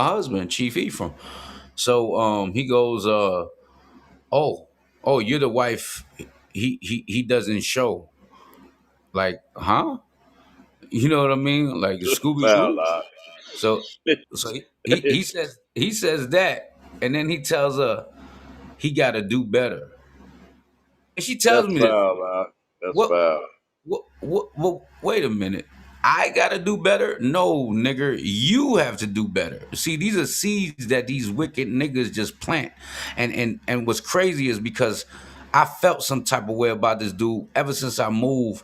husband, Chief Ephraim. So he goes, oh, oh, you're the wife. He doesn't show. Like, huh? You know what I mean? Like Scooby Foul Doo. out. So he says that, and then he tells her he got to do better. And she tells That's me this. foul out. That's What? foul. What? Wait a minute. I gotta do better? No, nigger, you have to do better. See, these are seeds that these wicked niggas just plant. And what's crazy is because I felt some type of way about this dude ever since I moved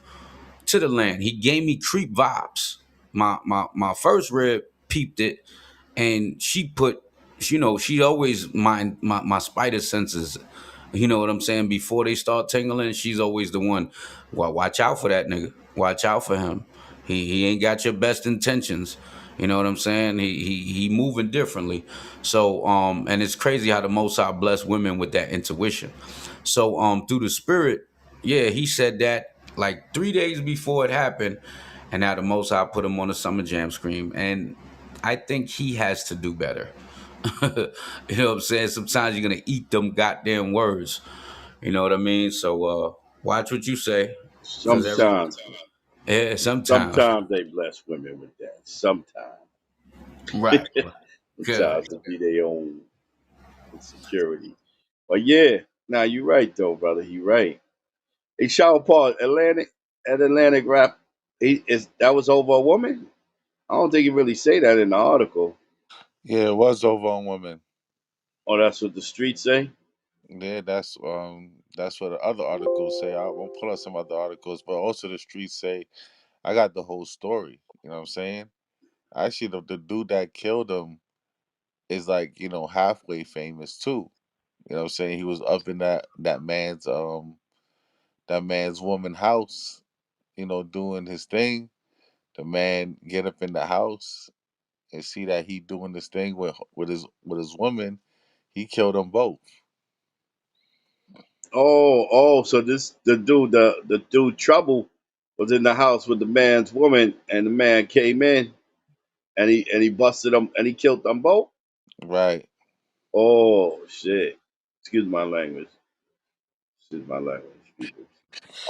to the land. He gave me creep vibes. My first rib peeped it, and she put, she always mind my spider senses. You know what I'm saying? Before they start tingling, she's always the one. Well, watch out for that nigga. Watch out for him. He ain't got your best intentions. You know what I'm saying? He moving differently. So and it's crazy how the Most High bless women with that intuition. So through the spirit, yeah, he said that like 3 days before it happened, and now the Most High put him on the Summer Jam screen, and I think he has to do better. You know what I'm saying? Sometimes you're gonna eat them goddamn words. You know what I mean? So watch what you say, because Sometimes, yeah, sometimes, sometimes they bless women with that. Sometimes. right, right. Good. Sometimes to be their own insecurity. But yeah, now you're right though, brother. You're right. Hey, Shower Paul, Atlantic rap. He is that was over a woman. I don't think he really say that in the article. Yeah, it was over on women. Oh, that's what the streets say. Yeah, that's what the other articles say. I won't pull out some other articles, but also the streets say I got the whole story. You know what I'm saying? Actually, the dude that killed him is like halfway famous too. You know what I'm saying? He was up in that man's woman house. Doing his thing. The man get up in the house and see that he doing this thing with his woman. He killed them both. Oh, so this the dude Trouble was in the house with the man's woman, and the man came in and he busted them and he killed them both. Right. Oh shit! Excuse my language. Excuse my language, people.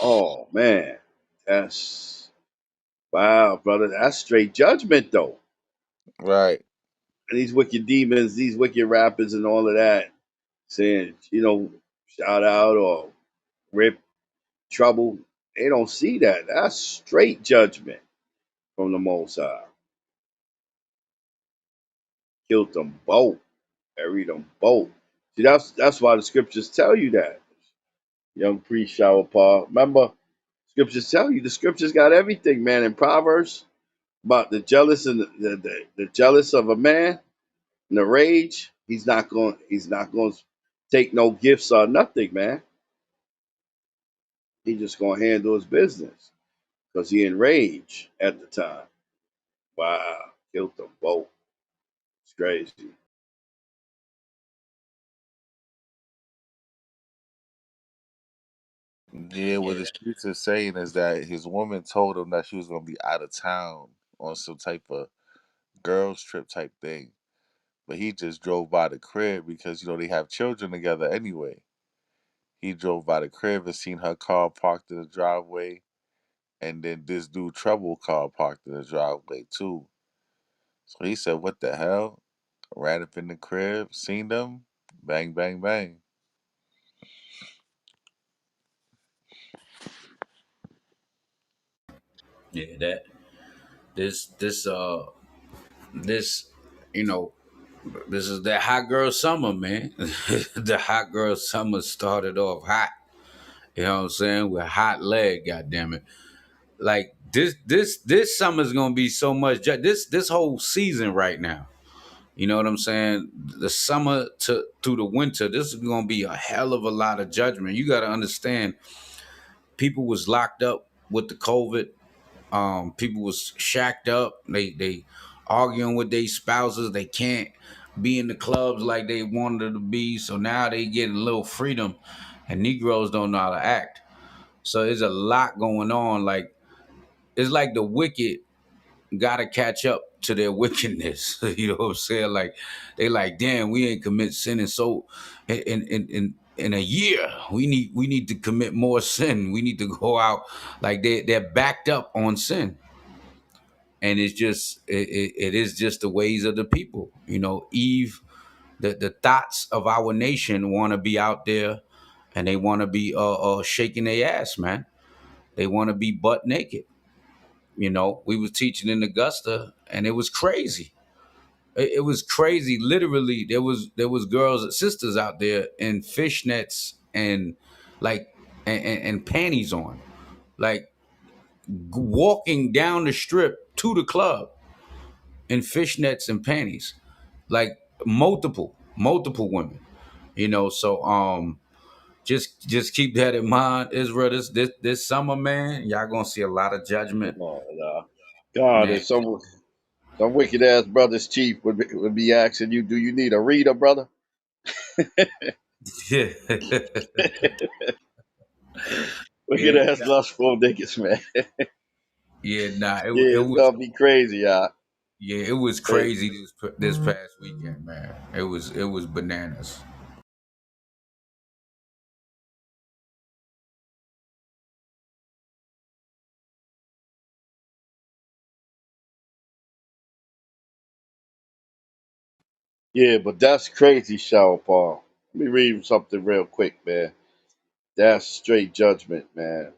Oh man, that's wow, brother. That's straight judgment though. Right. And these wicked demons, these wicked rappers, and all of that, saying shout out or rip trouble. They don't see that. That's straight judgment from the Most High. Killed them both. Buried them both. See, that's why the scriptures tell you that. Young priest shower Paul. Remember, scriptures tell you the scriptures got everything, man. In Proverbs about the jealous and the jealous of a man and the rage. He's not going to take no gifts or nothing, man. He's just going to handle his business because he enraged at the time. Wow, killed them both. It's crazy. Yeah, what the Yeah. streets are saying is that his woman told him that she was gonna be out of town on some type of girls trip type thing. But he just drove by the crib because they have children together anyway. He drove by the crib and seen her car parked in the driveway, and then this dude Trouble car parked in the driveway too. So he said, "What the hell?" Ran up in the crib, seen them, bang, bang, bang. Yeah, that this you know this is that hot girl summer, man. The hot girl summer started off hot. You know what I'm saying? With hot leg, goddamn it. Like this summer's gonna be so much. This whole season right now. You know what I'm saying? The summer to through the winter. This is gonna be a hell of a lot of judgment. You got to understand. People was locked up with the COVID. People was shacked up. They arguing with their spouses. They can't be in the clubs like they wanted to be. So now they getting a little freedom, and Negroes don't know how to act. So there's a lot going on. Like it's like the wicked. gotta catch up to their wickedness. You know what I'm saying? Like they like, damn, we ain't commit sin, and so in a year we need to commit more sin. We need to go out like they're backed up on sin, and it's just it is just the ways of the people. You know, Eve, the thoughts of our nation want to be out there, and they want to be shaking their ass, man. They want to be butt naked. You know, we was teaching in Augusta, and it was crazy. It was crazy. Literally, there was girls, sisters out there in fishnets and like and panties on, like walking down the strip to the club in fishnets and panties, like multiple women. You know, so just keep that in mind, Israel. This summer, man, y'all gonna see a lot of judgment, Come on, God, man. if some wicked ass brothers chief would be asking you, do you need a reader, brother? Yeah, Wicked yeah, ass lustful niggas, man. yeah. Nah, it Yeah, it's was gonna be crazy, y'all. yeah, it was Hey, crazy this past weekend, man. It was bananas. yeah, but that's crazy, Shower Paul. Let me read something real quick, man. That's straight judgment, man.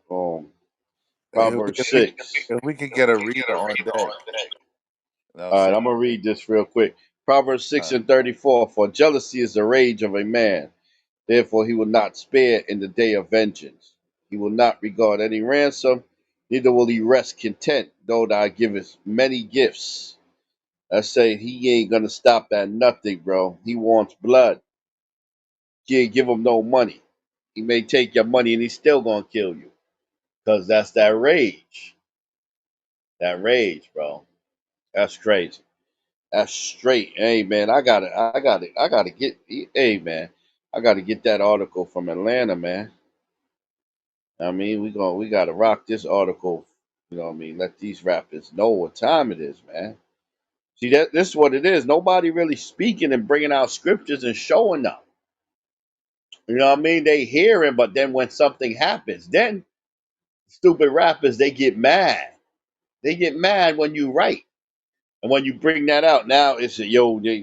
If we, Proverbs if we, 6. if we could get a reader on deck, you know what I'm All right, saying? I'm gonna read this real quick. Proverbs 6 Uh, and 34. For jealousy is the rage of a man. Therefore, he will not spare in the day of vengeance. He will not regard any ransom, neither will he rest content, though thou givest many gifts. I say he ain't gonna stop at nothing, bro. He wants blood. You ain't give him no money. He may take your money and he's still gonna kill you. Cause that's that rage. That rage, bro. That's crazy. That's straight. Hey man, I gotta get hey man. I gotta get that article from Atlanta, man. I mean, we gotta rock this article. You know what I mean? Let these rappers know what time it is, man. See that this is what it is. Nobody really speaking and bringing out scriptures and showing them. You know what I mean? They hear it, but then when something happens, then stupid rappers they get mad. They get mad when you write. And when you bring that out, now it's a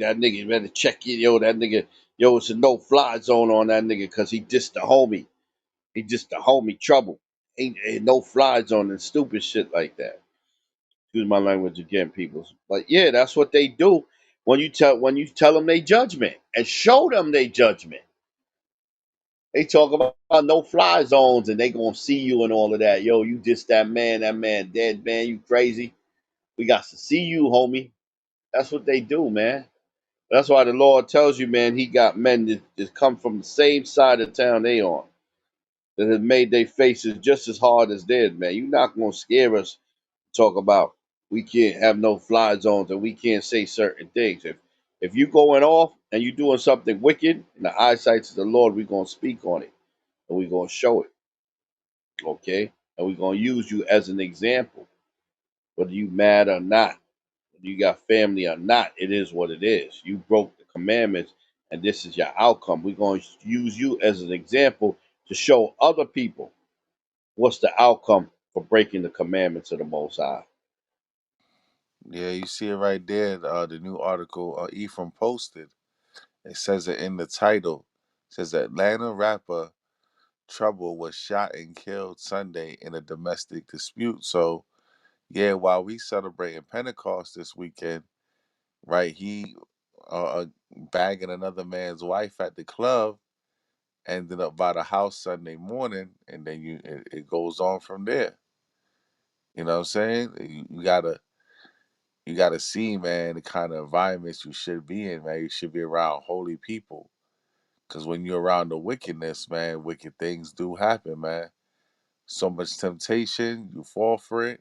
that nigga better check it, that nigga, it's a no fly zone on that nigga because he just the homie. He just the homie trouble. Ain't no fly zone and stupid shit like that. Excuse my language again, people. But yeah, that's what they do when you tell them they judgment and show them they judgment. They talk about no fly zones and they gonna see you and all of that. Yo, you just that man dead, man. You crazy. We got to see you, homie. That's what they do, man. That's why the Lord tells you, man, he got men that come from the same side of town they on, that have made their faces just as hard as theirs, man. You're not gonna scare us. Talk about we can't have no fly zones and we can't say certain things. If you going off and you doing something wicked in the eyesight of the Lord, we're gonna speak on it and we're gonna show it, okay? And we're gonna use you as an example, whether you mad or not, whether you got family or not. It is what it is. You broke the commandments, and this is your outcome. We're gonna use you as an example to show other people what's the outcome for breaking the commandments of the Most High. yeah, you see it right there. The new article Ephraim posted. It says it in the title. It says Atlanta rapper Trouble was shot and killed Sunday in a domestic dispute. So yeah, while we celebrating Pentecost this weekend, right? He bagging another man's wife at the club, ended up by the house Sunday morning, and then it goes on from there. You know what I'm saying? You gotta see, man, the kind of environments you should be in, man. You should be around holy people. Cause when you're around the wickedness, man, wicked things do happen, man. So much temptation, you fall for it.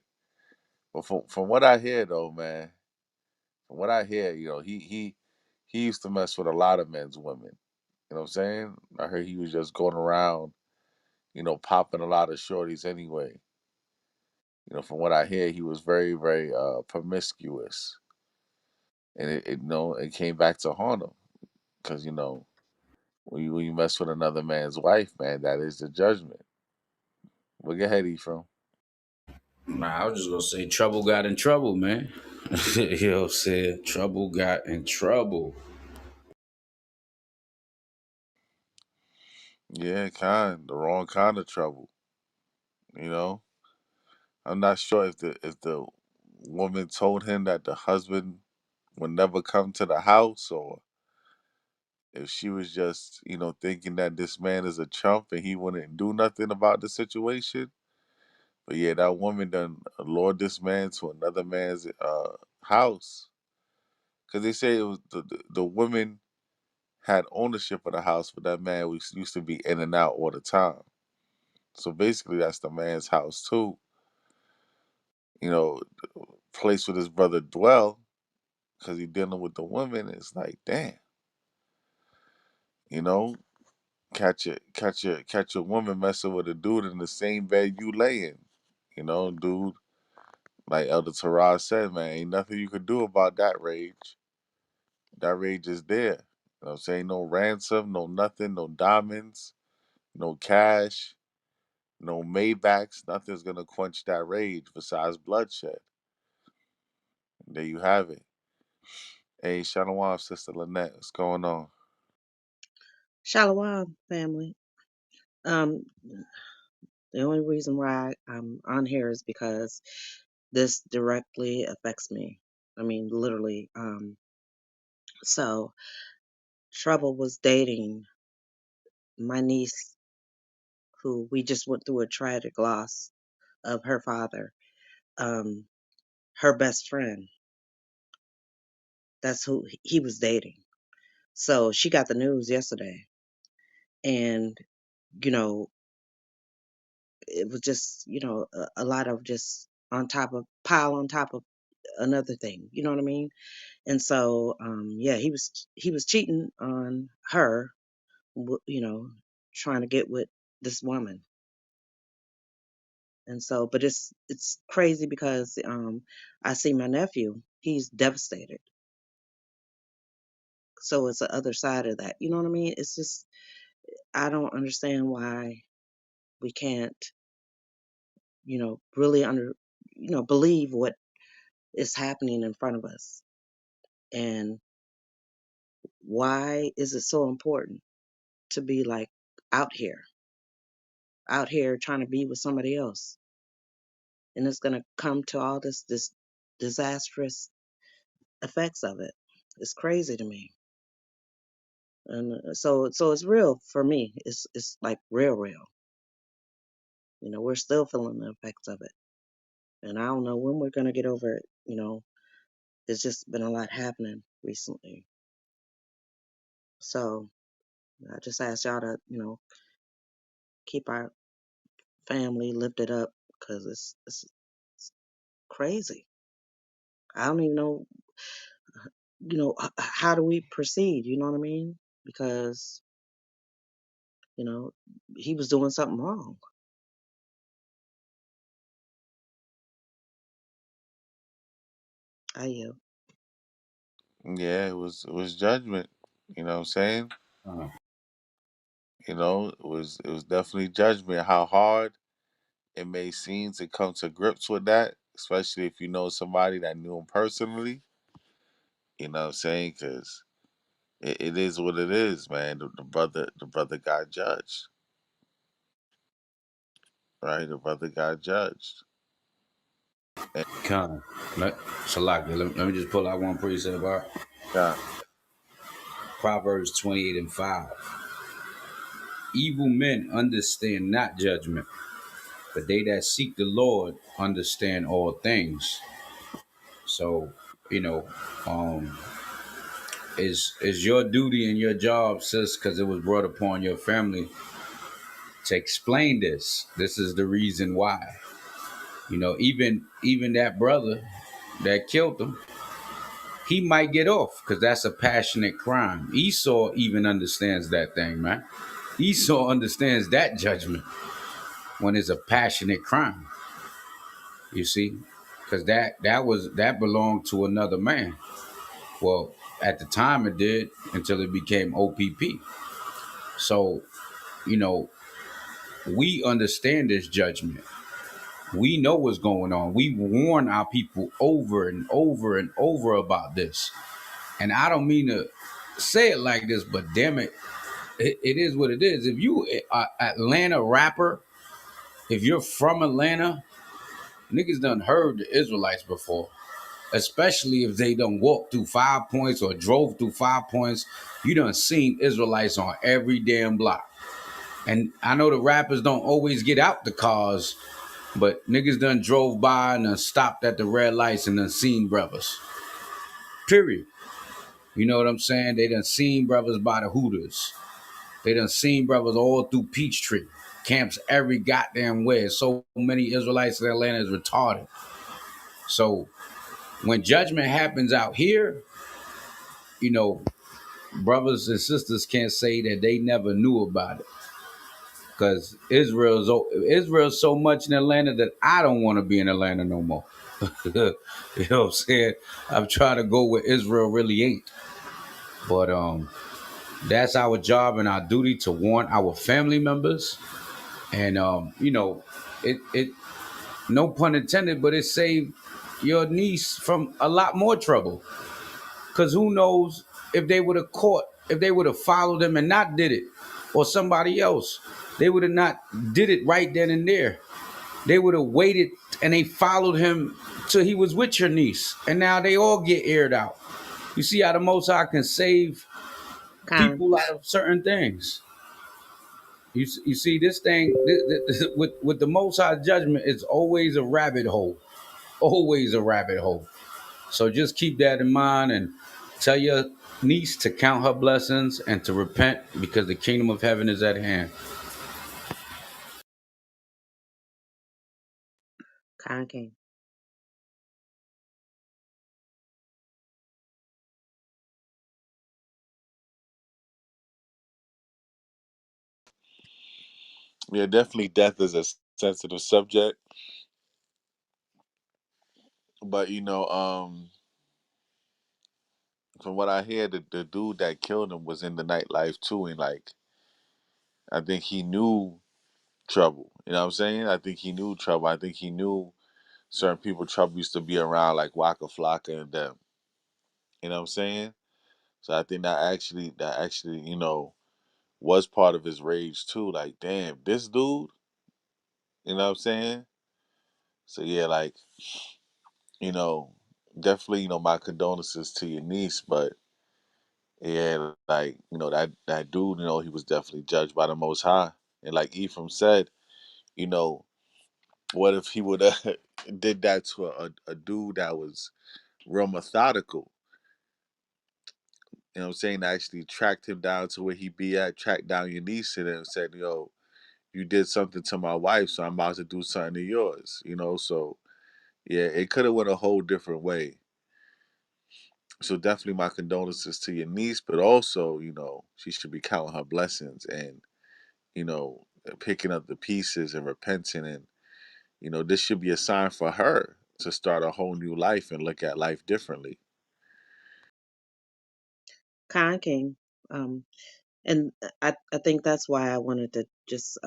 But from what I hear though, man, from what I hear, he used to mess with a lot of men's women. You know what I'm saying? I heard he was just going around, popping a lot of shorties anyway. From what I hear, he was very, very promiscuous, and it came back to haunt him because when you mess with another man's wife, man, that is the judgment. Look ahead, Ephraim. Nah, I was just gonna say trouble got in trouble, man. You know what I'm saying? Trouble got in trouble. Yeah, the wrong kind of trouble. You know, I'm not sure if the woman told him that the husband would never come to the house, or if she was just thinking that this man is a chump and he wouldn't do nothing about the situation. But yeah, that woman done lured this man to another man's house because they say it was the woman had ownership of the house, but that man was used to be in and out all the time. So basically, that's the man's house too. Place where his brother dwell because he dealing with the woman. It's like, damn, you know, catch a woman messing with a dude in the same bed you lay in. Dude, like Elder Taraj said, man, ain't nothing you could do about that rage. That rage is there. You know what I'm saying? No ransom, no nothing, no diamonds, no cash, no Maybachs. Nothing's gonna quench that rage besides bloodshed. And there you have it. Hey, Shalom, Sister Lynette, what's going on? Shalom, family. Um, the only reason why I'm on here is because this directly affects me. I mean, literally. So Trouble was dating my niece, who we just went through a tragic loss of her father. Um, her best friend. That's who he was dating. So she got the news yesterday, and you know, it was just a lot of just on top of pile on top of another thing. You know what I mean? And so, yeah, he was cheating on her, you know, trying to get with this woman. And so, but it's crazy because I see my nephew; he's devastated. So it's the other side of that. You know what I mean? It's just I don't understand why we can't, really believe what is happening in front of us, and why is it so important to be like out here out here trying to be with somebody else, and it's going to come to all this disastrous effects of it. It's crazy to me. And so it's real for me. It's like real. We're still feeling the effects of it, and I don't know when we're going to get over it. There's just been a lot happening recently. So I just ask y'all to keep our family lifted up, because it's crazy. I don't even know how do we proceed, you know what I mean? Because you know he was doing something wrong. I yell. Yeah, it was judgment. You know what I'm saying? Uh, It was definitely judgment. How hard it may seem to come to grips with that, especially if you know somebody that knew him personally. You know what I'm saying? Because it is what it is, man. The brother got judged, right? The brother got judged. And Con. Salaki, let me just pull out one precept about God, Proverbs 28 and 5. Evil men understand not judgment, but they that seek the Lord understand all things. So, you know, um, is your duty and your job, sis, because it was brought upon your family to explain this. This is the reason why. Even that brother that killed him, he might get off because that's a passionate crime. Esau even understands that thing, man. Esau understands that judgment when it's a passionate crime. You see, because that belonged to another man. Well, at the time it did until it became OPP. So you know, we understand this judgment. We know what's going on. We warn our people over and over and over about this. And I don't mean to say it like this, but damn it, it is what it is. If you are Atlanta rapper, if you're from Atlanta, niggas done heard the Israelites before. Especially if they done walked through 5 Points or drove through 5 Points. You done seen Israelites on every damn block. And I know the rappers don't always get out the cars, but niggas done drove by and done stopped at the red lights and done seen brothers. Period. You know what I'm saying? They done seen brothers by the Hooters. They done seen brothers all through Peachtree. Camps every goddamn way. So many Israelites in Atlanta is retarded. So when judgment happens out here, you know, brothers and sisters can't say that they never knew about it. Because Israel's so much in Atlanta that I don't want to be in Atlanta no more. You know what I'm saying? I'm trying to go where Israel really ain't. But that's our job and our duty to warn our family members. And you know, it no pun intended, but it saved your niece from a lot more trouble. Cause who knows if they would have caught, if they would have followed him and not did it, or somebody else, they would have not did it right then and there. They would have waited and they followed him till he was with your niece, and now they all get aired out. You see how the Most High can save Con, people out of certain things. You see this thing with the Most High judgment, it's always a rabbit hole, always a rabbit hole. So just keep that in mind and tell your niece to count her blessings and to repent because the kingdom of heaven is at hand. King. Yeah, definitely death is a sensitive subject. But from what I hear, the dude that killed him was in the nightlife too, and like I think he knew trouble. You know what I'm saying? I think he knew trouble. I think he knew certain people trouble used to be around, like Waka Flocka and them. You know what I'm saying? So I think that actually, was part of his rage too. Like, damn, this dude. You know what I'm saying? So yeah, like, you know, definitely, my condolences to your niece, but yeah, like, that dude, he was definitely judged by the Most High. And like Ephraim said, you know, what if he would have did that to a dude that was real methodical? You know what I'm saying? Actually tracked him down to where he be at, tracked down your niece and then said, yo, you did something to my wife, so I'm about to do something to yours. So yeah, it could have went a whole different way. So definitely my condolences to your niece, but also, she should be counting her blessings and, you know, picking up the pieces and repenting. And, this should be a sign for her to start a whole new life and look at life differently. King. Um, and I think that's why I wanted to just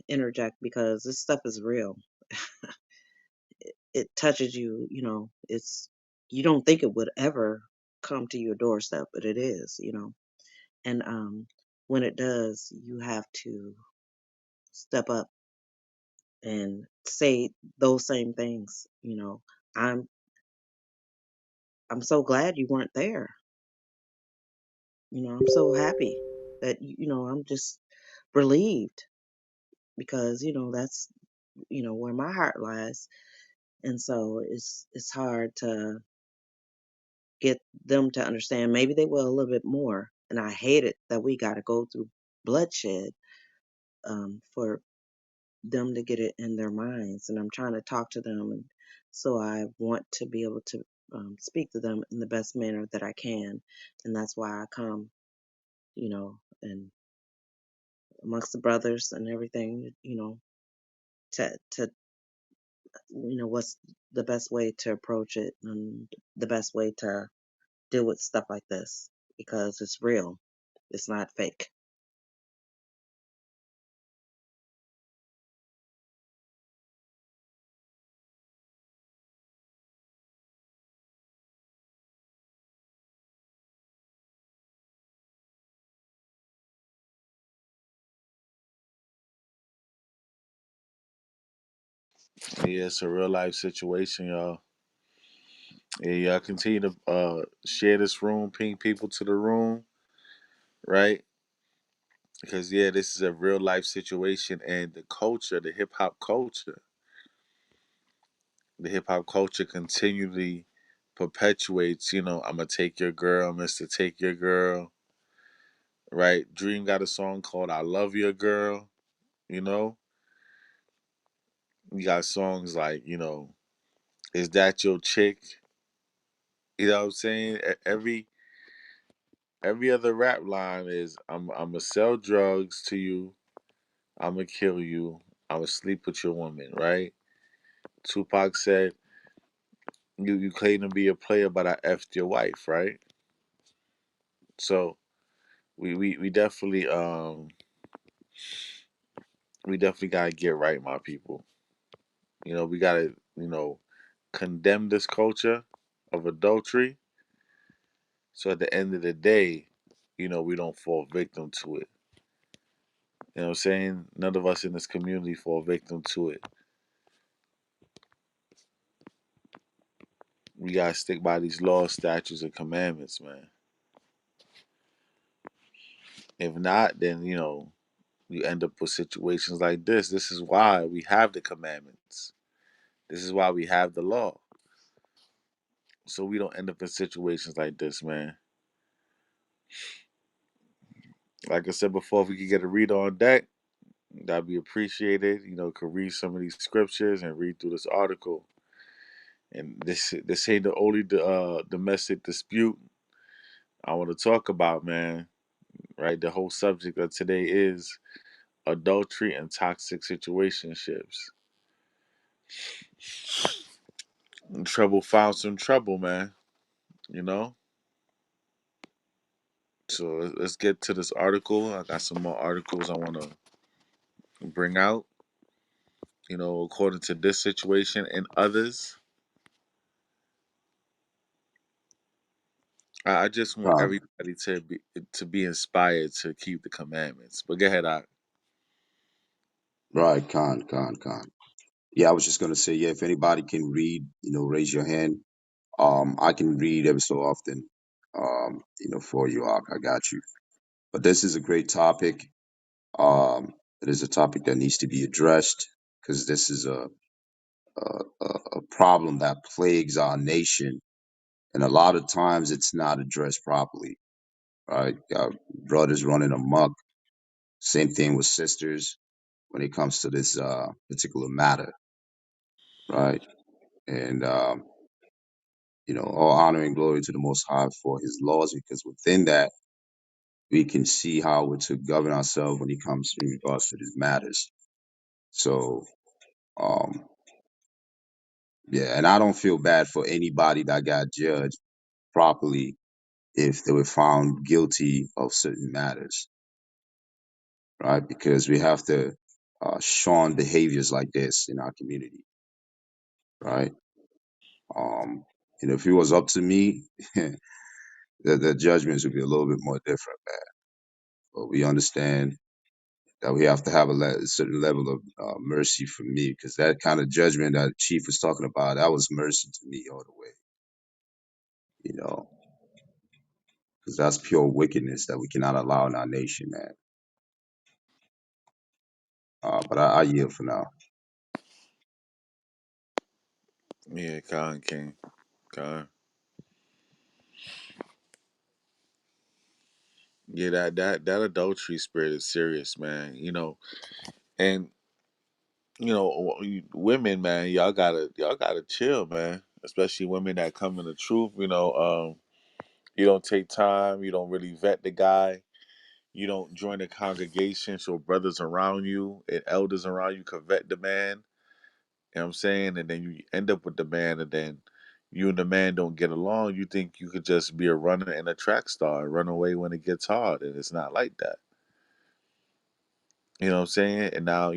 interject because this stuff is real. It touches you, it's, you don't think it would ever come to your doorstep, but it is. And when it does, you have to step up and say those same things. I'm I'm so glad you weren't there. I'm so happy that I'm just relieved because that's where my heart lies. And so it's hard to get them to understand. Maybe they will a little bit more. And I hate it that we got to go through bloodshed for them to get it in their minds. And I'm trying to talk to them, and so I want to be able to speak to them in the best manner that I can. And that's why I come, and amongst the brothers and everything, to what's the best way to approach it and the best way to deal with stuff like this, because it's real. It's not fake. Yeah, it's a real life situation, y'all. Yeah, y'all continue to share this room, ping people to the room, right? Because yeah, this is a real life situation, and the culture, the hip hop culture continually perpetuates. I'm gonna take your girl, Mister Take Your Girl, right? Dream got a song called "I Love Your Girl." You know, you got songs like "Is That Your Chick?" You know what I'm saying? Every other rap line is I'm gonna sell drugs to you, I'm gonna kill you, I'm gonna sleep with your woman, right? Tupac said, you claim to be a player, but I effed your wife, right? So we definitely gotta get right, my people. We gotta, condemn this culture of adultery. So at the end of the day, we don't fall victim to it. You know what I'm saying? None of us in this community fall victim to it. We gotta stick by these laws, statutes, and commandments, man. If not, then you end up with situations like this. This is why we have the commandments. This is why we have the law. So we don't end up in situations like this, man. Like I said before, if we could get a reader on deck, that'd be appreciated. Could read some of these scriptures and read through this article. And this ain't the only domestic dispute I want to talk about, man. Right? The whole subject of today is adultery and toxic situationships. Trouble found some trouble, man. You know. So let's get to this article. I got some more articles I want to bring out. According to this situation and others, I just want Con, everybody to be inspired to keep the commandments. But go ahead, right, con. Yeah, I was just gonna say, yeah, if anybody can read, raise your hand. I can read every so often, for you. I got you. But this is a great topic. It is a topic that needs to be addressed because this is a problem that plagues our nation, and a lot of times it's not addressed properly. Right, got brothers running amok. Same thing with sisters when it comes to this particular matter. Right, and all honor and glory to the Most High for His laws, because within that we can see how we're to govern ourselves when it comes in regards to these matters. So, um, yeah, and I don't feel bad for anybody that got judged properly if they were found guilty of certain matters, right? Because we have to shun behaviors like this in our community, right? Um, if it was up to me, the judgments would be a little bit more different, man. But we understand that we have to have a certain level of mercy for me, because that kind of judgment that Chief was talking about, that was mercy to me all the way, you know, because that's pure wickedness that we cannot allow in our nation, man. But I yield for now. Yeah, Khan King. Khan. Yeah, that adultery spirit is serious, man. And women, man, y'all gotta chill, man. Especially women that come in the truth. You don't take time. You don't really vet the guy. You don't join the congregation so brothers around you and elders around you can vet the man. You know what I'm saying? And then you end up with the man, and then you and the man don't get along. You think you could just be a runner and a track star and run away when it gets hard, and it's not like that. You know what I'm saying? And now,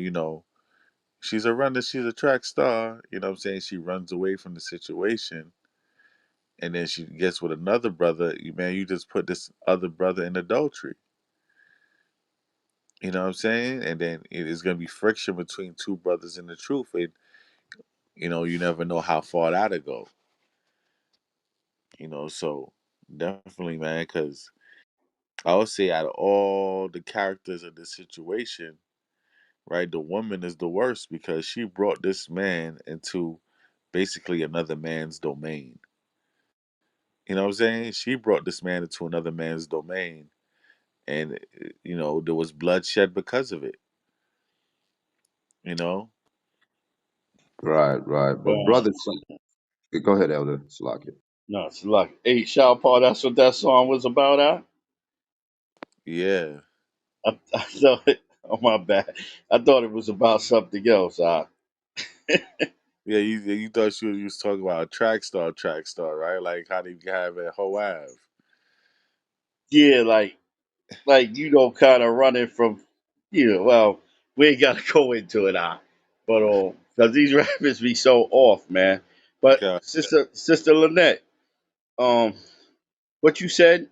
she's a runner, she's a track star. You know what I'm saying? She runs away from the situation, and then she gets with another brother. Man, you just put this other brother in adultery. You know what I'm saying? And then it is going to be friction between two brothers in the truth. And, you never know how far that'll go. So definitely, man, because I would say out of all the characters in this situation, right, the woman is the worst because she brought this man into basically another man's domain. You know what I'm saying? She brought this man into another man's domain, and there was bloodshed because of it. You know? Right, right. But Well, brother, go ahead, Elder Salakia. no, it's like eight shower Paul. That's what that song was about. Yeah, I thought it. Oh my bad. I thought it was about something else. yeah. You thought you was talking about a track star, right? Like how do you have a whole Ave? Yeah, like kind of running from, well, we ain't got to go into it, but because these rappers be so off, man. But Okay. sister Lynette, um, what you said,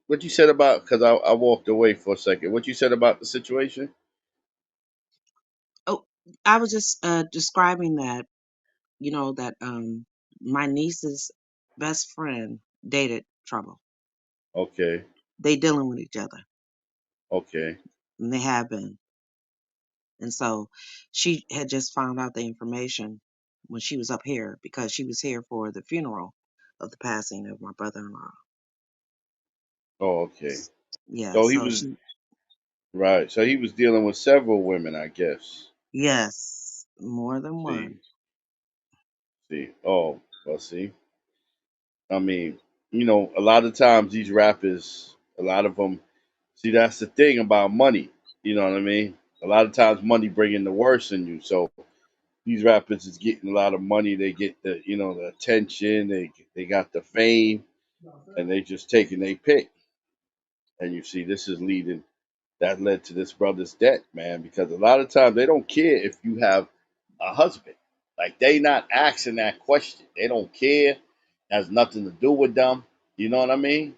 what you said about, because I walked away for a second. What you said about the situation? Oh, I was just describing that, that my niece's best friend dated trouble. Okay, They dealing with each other, okay, and they have been. And so she had just found out the information when she was up here because she was here for the funeral of the passing of my brother-in-law. oh, okay. Yeah, So he so was she, right. So he was dealing with several women, I guess. yes, more than See, one. see. Oh, well, see. I mean, a lot of times these rappers, a lot of them, see, that's the thing about money. You know what I mean? A lot of times money bringing the worst in you. So these rappers is getting a lot of money. They get the attention. They got the fame, and they just taking they pick. And you see, this is leading. That led to this brother's death, man. Because a lot of times they don't care if you have a husband. Like they not asking that question. They don't care. Has nothing to do with them. You know what I mean?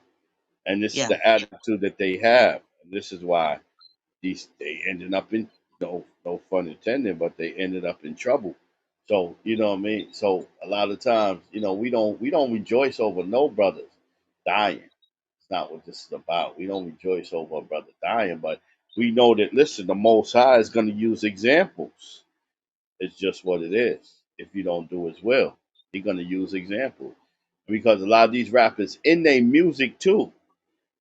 And this is Yeah, the attitude that they have. And this is why they ended up in no fun intended, but they ended up in trouble. So you know what I mean. So a lot of times, we don't rejoice over no brothers dying. It's not what this is about. We don't rejoice over a brother dying, but we know that listen, the Most High is going to use examples. It's just what it is. If you don't do His will, He's going to use examples because a lot of these rappers in their music too,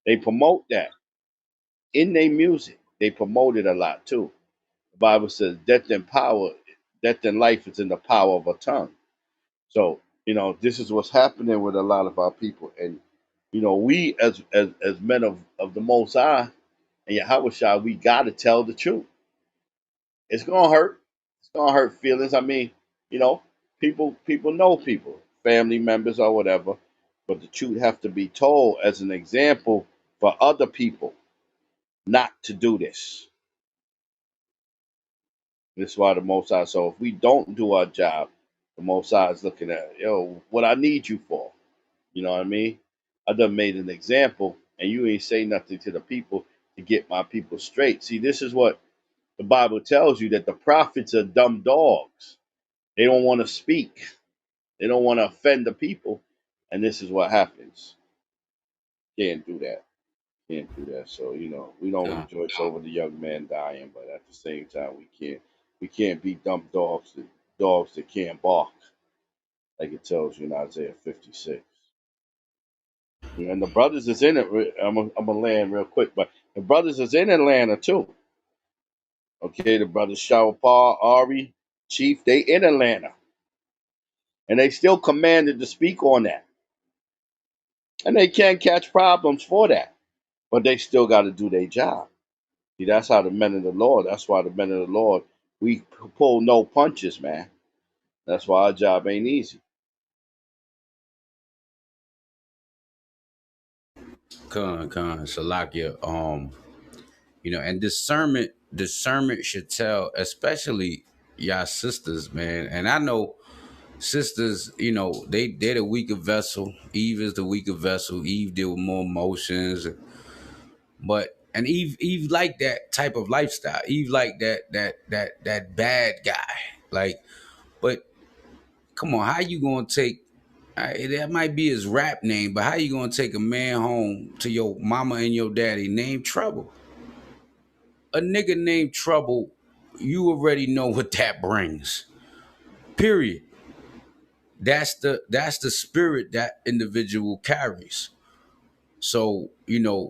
they promote that in their music. They promote it a lot too. The Bible says death and life is in the power of a tongue. So, this is what's happening with a lot of our people. And, we as men of the most high and Yahweh Shai, we gotta tell the truth. It's gonna hurt. It's gonna hurt feelings. I mean, you know, people know people, family members or whatever, but the truth have to be told as an example for other people not to do this. This is why the Most High. So if we don't do our job, the Most High is looking at, what I need you for. You know what I mean? I done made an example, and you ain't say nothing to the people to get my people straight. See, this is what the Bible tells you that the prophets are dumb dogs. They don't want to speak. They don't want to offend the people, and this is what happens. Can't do that. Can't do that. So we don't God. rejoice over the young man dying, but at the same time, we can't be dumb dogs that can't bark, like it tells you in Isaiah 56. And the brothers is in it. I'm gonna land real quick, but the brothers is in Atlanta too. Okay, the brothers Shawapar, Ari, Chief, they in Atlanta, and they still commanded to speak on that, and they can catch problems for that, but they still got to do their job. See, that's how the men of the Lord. That's why the men of the Lord we pull no punches, man. That's why our job ain't easy. Con, Salakia. And discernment should tell, especially y'all sisters, man. And I know sisters, they're the weaker vessel. Eve is the weaker vessel. Eve deal with more emotions, and Eve like that type of lifestyle. Eve like that bad guy. Like, but come on, how you gonna take? That might be his rap name, but how you gonna take a man home to your mama and your daddy named Trouble? A nigga named Trouble, you already know what that brings. Period. That's the spirit that individual carries. So,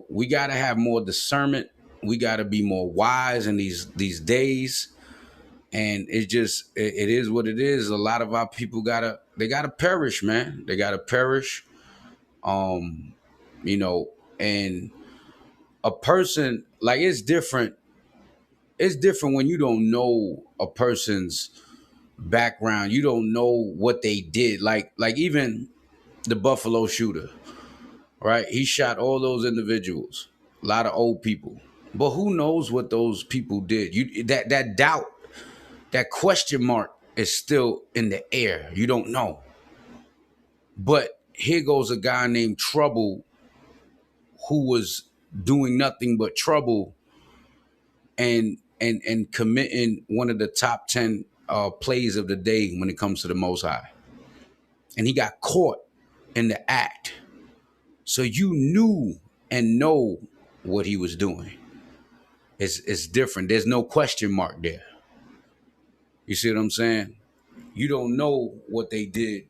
we gotta have more discernment. We gotta be more wise in these days. And it is what it is. A lot of our people gotta perish, man. They gotta perish. Um, you know, and a person, like, it's different when you don't know a person's background. You don't know what they did. Like even the Buffalo shooter, right? He shot all those individuals, a lot of old people. But who knows what those people did? That doubt, that question mark is still in the air. You don't know. But here goes a guy named Trouble who was doing nothing but trouble and committing one of the top 10 plays of the day when it comes to the Most High. And he got caught in the act. So you knew and know what he was doing. It's different. There's no question mark there. You see what I'm saying? You don't know what they did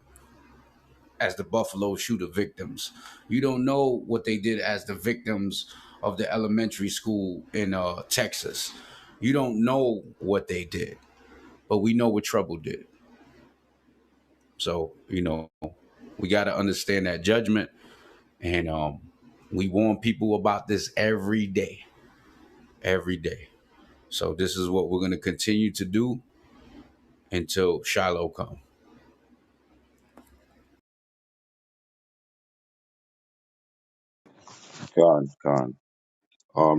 as the Buffalo shooter victims. You don't know what they did as the victims of the elementary school in Texas. You don't know what they did, but we know what Trouble did. So, we got to understand that judgment. And we warn people about this every day, every day. So this is what we're going to continue to do until Shiloh comes. Con.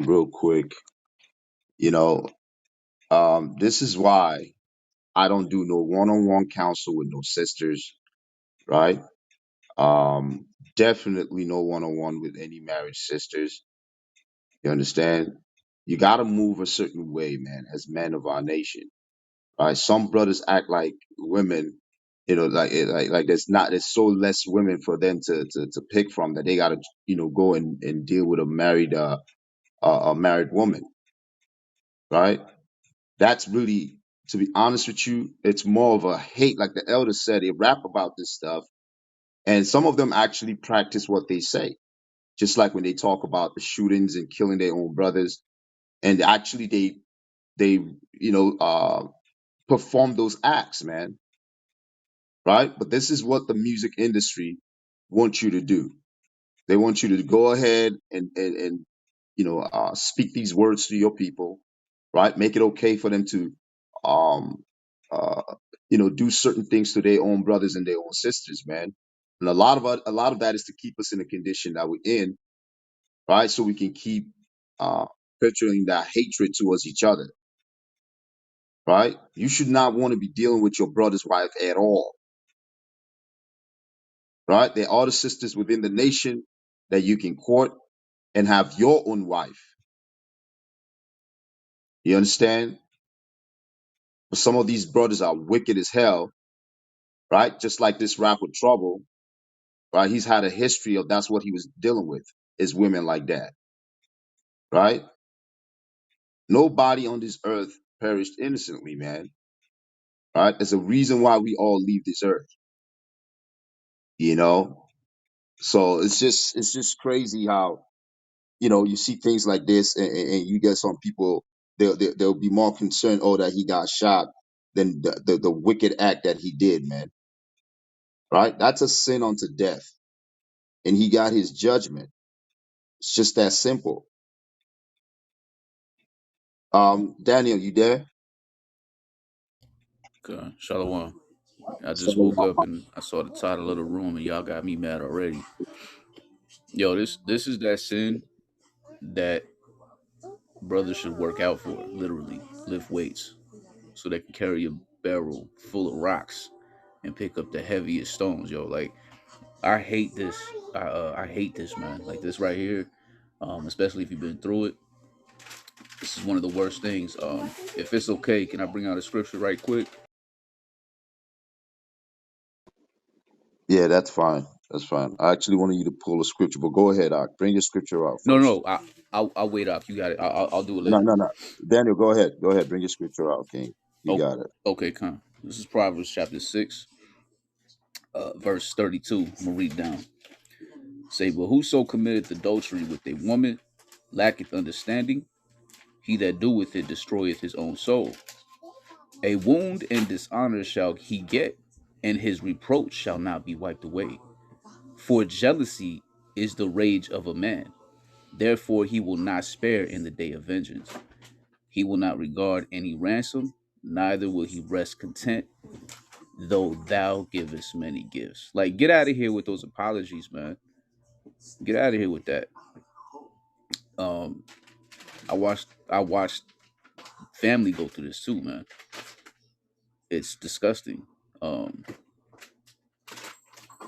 Real quick, you know, this is why I don't do no one-on-one counsel with no sisters, right? Um, Definitely no one-on-one with any married sisters. You understand? You got to move a certain way, man, as men of our nation, right? Some brothers act like women, like there's so less women for them to pick from that they got to, go and deal with a married woman, right? That's really, to be honest with you, it's more of a hate. Like the elders said, they rap about this stuff, and some of them actually practice what they say. Just like when they talk about the shootings and killing their own brothers, and actually they perform those acts, man, right? But this is what the music industry wants you to do. They want you to go ahead and speak these words to your people, right? Make it okay for them to, um, uh, do certain things to their own brothers and their own sisters, man. And a lot of that is to keep us in the condition that we're in, right? So we can keep uh, perpetuating that hatred towards each other, right? You should not want to be dealing with your brother's wife at all, right? There are the sisters within the nation that you can court and have your own wife. You understand? But some of these brothers are wicked as hell, right? Just like this rapper Trouble, right? He's had a history of that's what he was dealing with is women like that, right? Nobody on this earth perished innocently, man, right? There's a reason why we all leave this earth, you know? So it's just crazy how, you see things like this and you get some people, they'll be more concerned, oh, that he got shot than the wicked act that he did, man, right? That's a sin unto death. And he got his judgment. It's just that simple. Daniel, you there? Okay. Shalom. I just So, woke up and I saw the title of the room, and y'all got me mad already. Yo, this is that sin that brothers should work out for. Literally, lift weights so they can carry a barrel full of rocks and pick up the heaviest stones. Yo, like I hate this. I hate this, man. Like this right here, especially if you've been through it. This is one of the worst things. If it's okay, can I bring out a scripture right quick? yeah, that's fine. That's fine. I actually wanted you to pull a scripture, but go ahead, Ak. Bring your scripture out No, first. no, I'll wait up. You got it. I'll do it No, later. no, no. Daniel, go ahead. Go ahead. Bring your scripture out, King. You Oh, got it. okay, come. This is Proverbs chapter 6, verse 32. I'm gonna read down. Say, but whoso committeth adultery with a woman lacketh understanding. He that doeth it destroyeth his own soul. A wound and dishonor shall he get, and his reproach shall not be wiped away. For jealousy is the rage of a man. Therefore he will not spare in the day of vengeance. He will not regard any ransom, neither will he rest content, though thou givest many gifts. Like, get out of here with those apologies, man. Get out of here with that. Um, I watched family go through this too, man. It's disgusting. Um,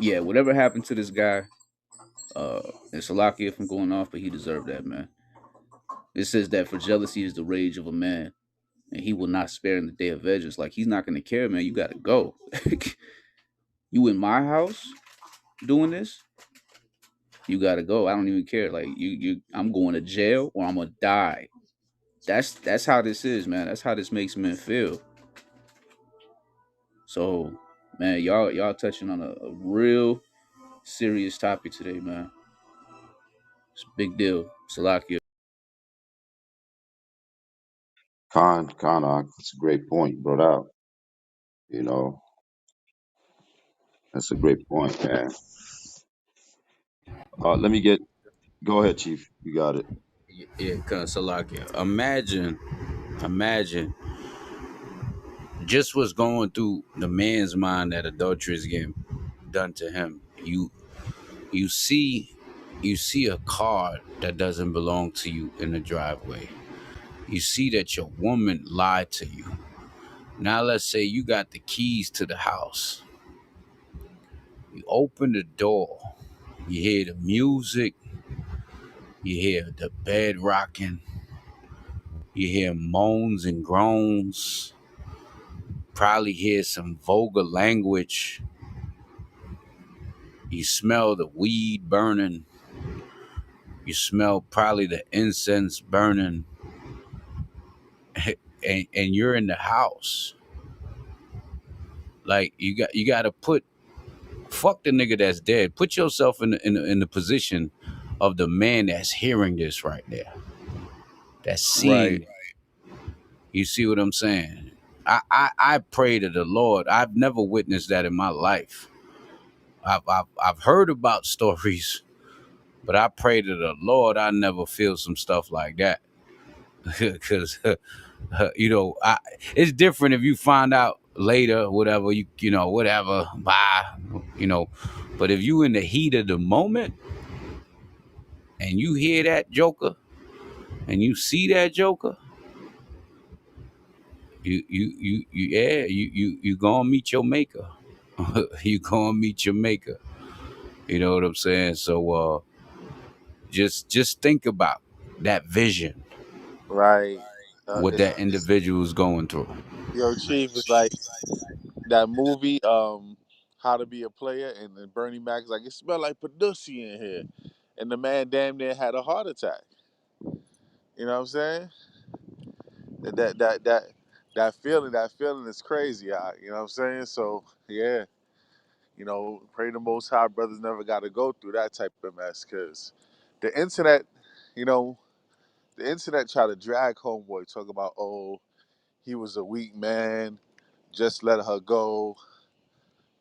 yeah, whatever happened to this guy, and Salakia if I'm going off, but he deserved that, man. It says that for jealousy is the rage of a man, and he will not spare in the day of vengeance. Like he's not gonna care, man. You gotta go. You in my house doing this? You gotta go. I don't even care. Like I'm going to jail or I'm gonna die. That's how this is, man. That's how this makes men feel. So, man, y'all touching on a real serious topic today, man. It's a big deal. Salakia. Khan, Ak. That's a great point you brought out. You know, that's a great point, man. Let me get. Go ahead, Chief. You got it. Yeah, cause Salakia. Imagine just what's going through the man's mind that adultery is getting done to him. You see you see a car that doesn't belong to you in the driveway. You see that your woman lied to you. Now let's say you got the keys to the house. You open the door. You hear the music. You hear the bed rocking. You hear moans and groans. Probably hear some vulgar language. You smell the weed burning. You smell probably the incense burning. And you're in the house. Like you got to put fuck the nigga that's dead. Put yourself in the position of the man that's hearing this right there. That's Right. seeing. You see what I'm saying? I pray to the Lord. I've never witnessed that in my life. I've heard about stories, but I pray to the Lord I never feel some stuff like that. Because it's different if you find out later, whatever whatever, bye, you know. But if you in the heat of the moment and you hear that joker and you see that joker, you gonna meet your maker. You gonna meet your maker. You know what I'm saying? So just think about that vision, Right. what that individual is going through. Yo, Chief, it's like that movie, How to Be a Player, and then Bernie Mac's like, it smelled like Paducci in here. And the man damn near had a heart attack. You know what I'm saying? That that that that feeling is crazy, you know what I'm saying? So yeah, pray the most high brothers never gotta go through that type of mess, cause the internet, you know, the internet try to drag homeboy, talk about, oh, he was a weak man, just let her go.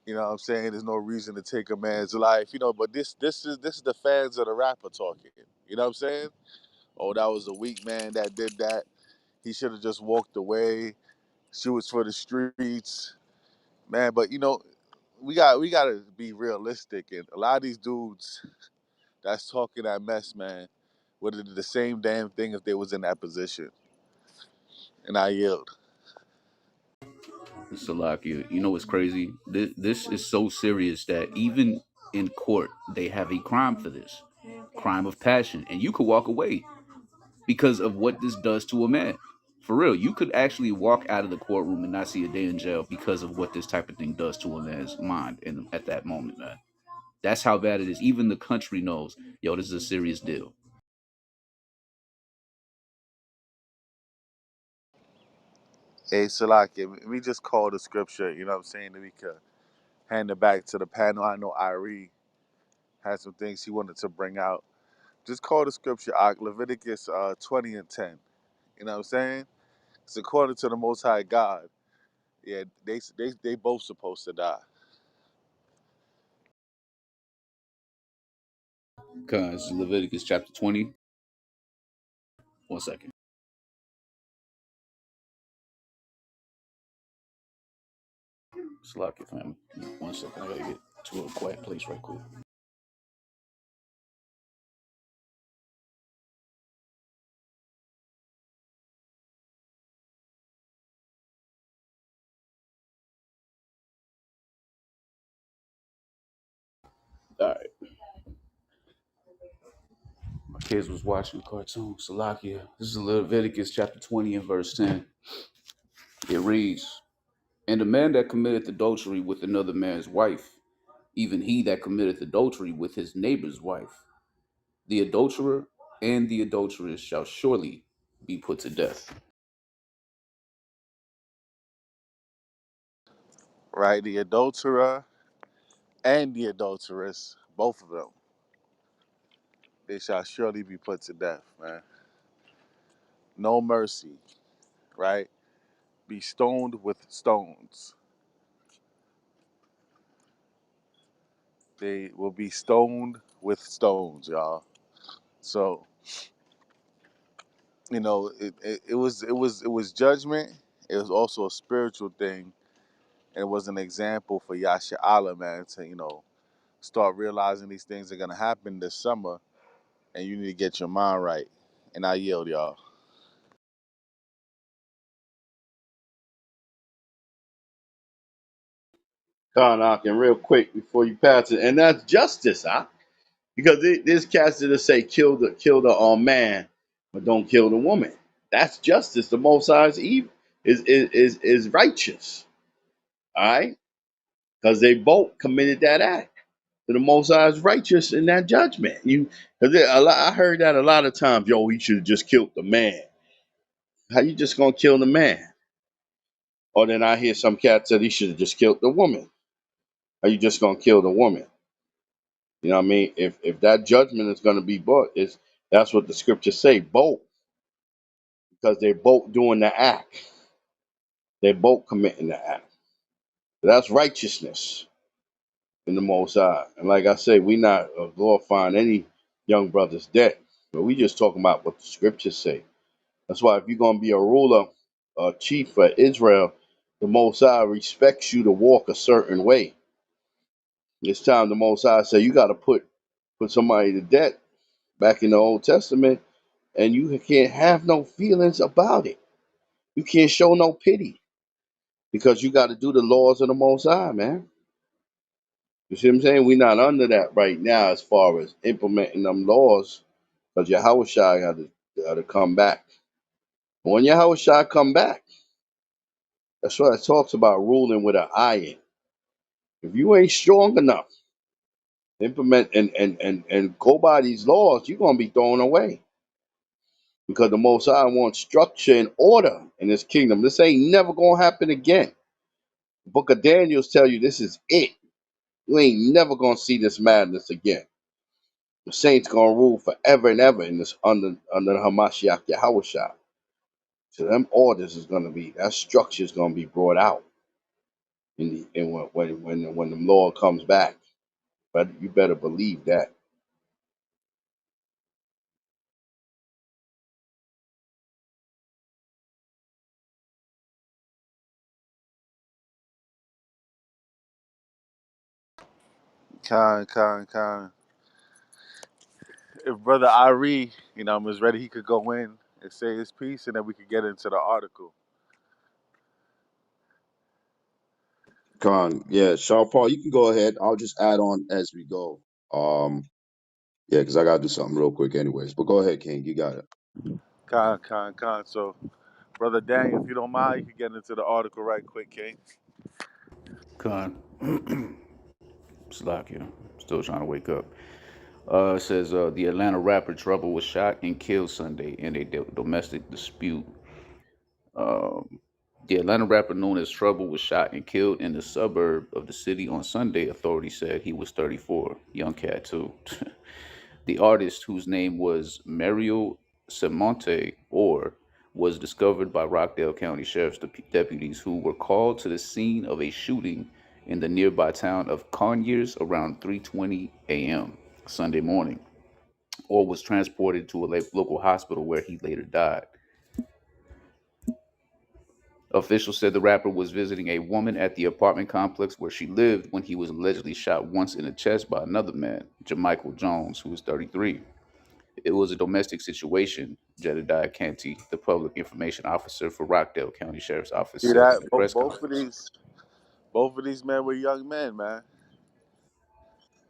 You know what I'm saying? There's no reason to take a man's life, but this is the fans of the rapper talking. You know what I'm saying? Oh, that was a weak man that did that. He should have just walked away. She was for the streets. man. But we gotta be realistic, and a lot of these dudes that's talking that mess, man, would have did the same damn thing if they was in that position. And I yield. Salakia, you know what's crazy? This is so serious that even in court they have a crime for this, crime of passion, and you could walk away because of what this does to a man. For real, you could actually walk out of the courtroom and not see a day in jail because of what this type of thing does to a man's mind in, at that moment, man. That's how bad it is. Even the country knows, yo, this is a serious deal. Hey, Salaki, let me just call the scripture. You know what I'm saying? That we could hand it back to the panel. I know Irie had some things he wanted to bring out. Just call the scripture Leviticus 20 and 10. You know what I'm saying? It's according to the Most High God. Yeah, they both supposed to die. Cause Leviticus chapter 20. 1 second. Salakia, family. 1 second. I gotta get to a quiet place right quick. All right. My kids was watching a cartoon. Salakia. This is Leviticus chapter 20 and verse 10. It reads, "And the man that committeth adultery with another man's wife, even he that committeth adultery with his neighbor's wife, the adulterer and the adulteress shall surely be put to death." Right? The adulterer and the adulteress, both of them, they shall surely be put to death, man. No mercy, right? Be stoned with stones. They will be stoned with stones, y'all. So, it was judgment. It was also a spiritual thing. And it was an example for Yasha Allah, man, to, start realizing these things are gonna happen this summer and you need to get your mind right. And I yield, y'all. Karnak, and real quick before you pass it, and that's justice, huh? Because there's cats that say kill the man, but don't kill the woman. That's justice. The Most High's evil is righteous. All right, because they both committed that act. So the Most High is righteous in that judgment. Because I heard that a lot of times. Yo, he should have just killed the man. How you just gonna kill the man? Or then I hear some cat said he should have just killed the woman. How you just gonna kill the woman? You know what I mean? If that judgment is gonna be brought, is that's what the scriptures say, both, because they're both doing the act. They're both committing the act. That's righteousness in the Most High. And like I say, we not glorifying any young brother's death, but we just talking about what the scriptures say. That's why if you're gonna be a ruler, a chief for Israel, the Most High respects you to walk a certain way. It's time the Most High say you got to put somebody to death back in the Old Testament, and you can't have no feelings about it. You can't show no pity because you got to do the laws of the Most High, man. You see what I'm saying? We're not under that right now as far as implementing them laws because Yahweh Shai got to come back. When Yahweh Shai come back, that's what it talks about ruling with an iron. If you ain't strong enough to implement and go by these laws, you're going to be thrown away because the Most High wants structure and order in His kingdom. This ain't never going to happen again. The book of Daniel tell you this is it. You ain't never going to see this madness again. The saints gonna rule forever and ever in this under the Hamashiach Yahushua. So them orders is gonna be that structure is gonna be brought out in when the Lord comes back. But you better believe that. Con. If Brother Ari, is ready, he could go in and say his piece, and then we could get into the article. Yeah, Shaw Paul, you can go ahead. I'll just add on as we go. Um, yeah, because I gotta do something real quick, anyways. But go ahead, King. You got it. Con. So, Brother Daniel, if you don't mind, you could get into the article right quick, King. Con. Slovakia. Still trying to wake up. It says the Atlanta rapper Trouble was shot and killed Sunday in a domestic dispute. Um, the Atlanta rapper known as Trouble was shot and killed in the suburb of the city on Sunday. Authorities said he was 34, young cat too. The artist, whose name was Mario Semonte, or was discovered by Rockdale County Sheriff's deputies who were called to the scene of a shooting in the nearby town of Conyers around 3:20 a.m. Sunday morning, or was transported to a local hospital where he later died. Officials said the rapper was visiting a woman at the apartment complex where she lived when he was allegedly shot once in the chest by another man, Jamichael Jones, who was 33. It was a domestic situation, Jedediah Canty, the public information officer for Rockdale County Sheriff's Office, See said in that? a press Both of conference. these men were young men, man.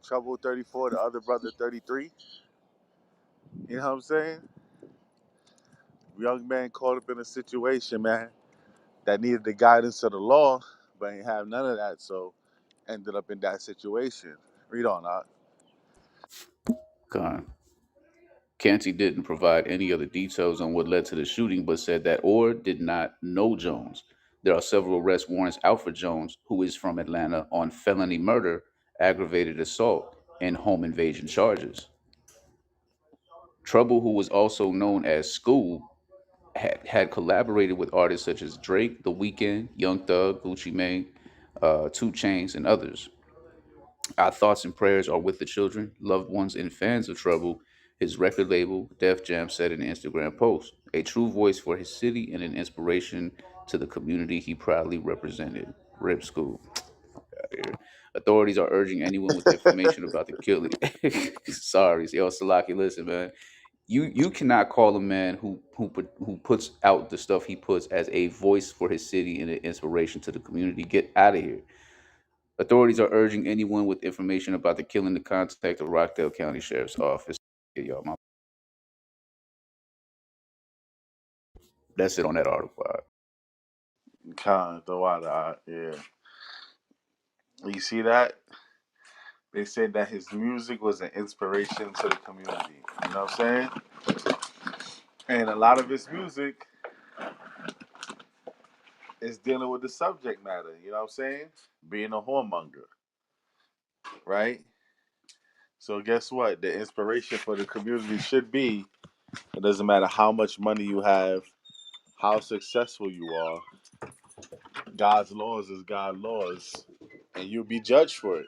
Trouble 34, the other brother 33. You know what I'm saying? Young man caught up in a situation, man, that needed the guidance of the law, but ain't have none of that, so ended up in that situation. Read on, Art. Con. Canty didn't provide any other details on what led to the shooting, but said that Orr did not know Jones. There are several arrest warrants out for Jones, who is from Atlanta, on felony murder, aggravated assault, and home invasion charges. Trouble, who was also known as School, had collaborated with artists such as Drake, The Weeknd, Young Thug, Gucci Mane, 2 Chainz, and others. Our thoughts and prayers are with the children, loved ones, and fans of Trouble, his record label, Def Jam, said in an Instagram post. A true voice for his city and an inspiration to the community he proudly represented. Rip School. Out here. Authorities are urging anyone with information about the killing. Sorry, yo, Salaki, listen, man. You cannot call a man who puts out the stuff he puts as a voice for his city and an inspiration to the community. Get out of here. Authorities are urging anyone with information about the killing to contact the Rockdale County Sheriff's Office. Yeah, y'all, that's it on that article. Con, the water, Art. Yeah. You see that? They said that his music was an inspiration to the community. You know what I'm saying? And a lot of his music is dealing with the subject matter. You know what I'm saying? Being a whoremonger, right? So guess what? The inspiration for the community should be it doesn't matter how much money you have, how successful you are, God's laws is God's laws, and you'll be judged for it.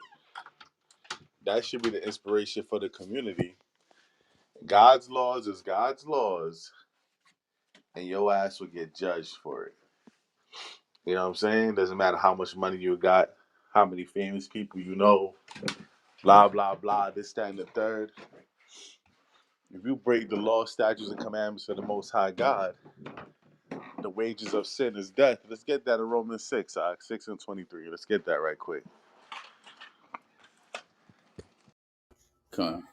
That should be the inspiration for the community. God's laws is God's laws, and your ass will get judged for it. You know what I'm saying? Doesn't matter how much money you got, how many famous people you know, blah, blah, blah, this, that, and the third. If you break the law, statutes, and commandments of the Most High God, the wages of sin is death. Let's get that in Romans 6, 6 and 23. Let's get that right quick. Con.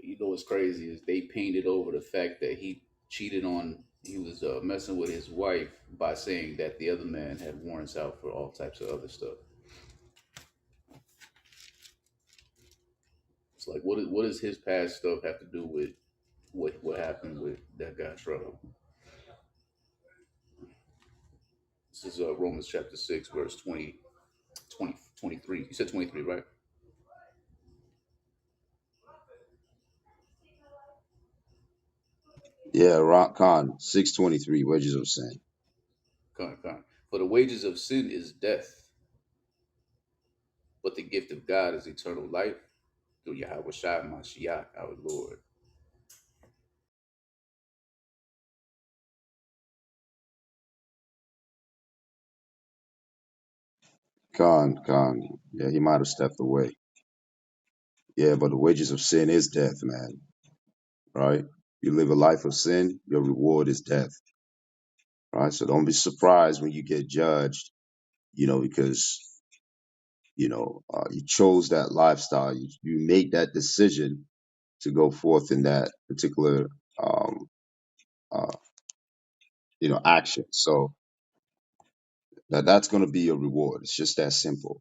You know what's crazy is they painted over the fact that he was messing with his wife by saying that the other man had warrants out for all types of other stuff. It's like, what does his past stuff have to do with what happened with that guy Trouble? This is Romans chapter 6, verse 23. You said 23, right? Yeah, Rock Khan, 623, Wages of Sin. Con. For the wages of sin is death, but the gift of God is eternal life through Yahweh Shai Mashiach, our Lord. Khan. Yeah, he might have stepped away. Yeah, but the wages of sin is death, man. Right? You live a life of sin, your reward is death. Right? So don't be surprised when you get judged, because you chose that lifestyle. You made that decision to go forth in that particular um, uh, action. So that's going to be your reward. It's just that simple.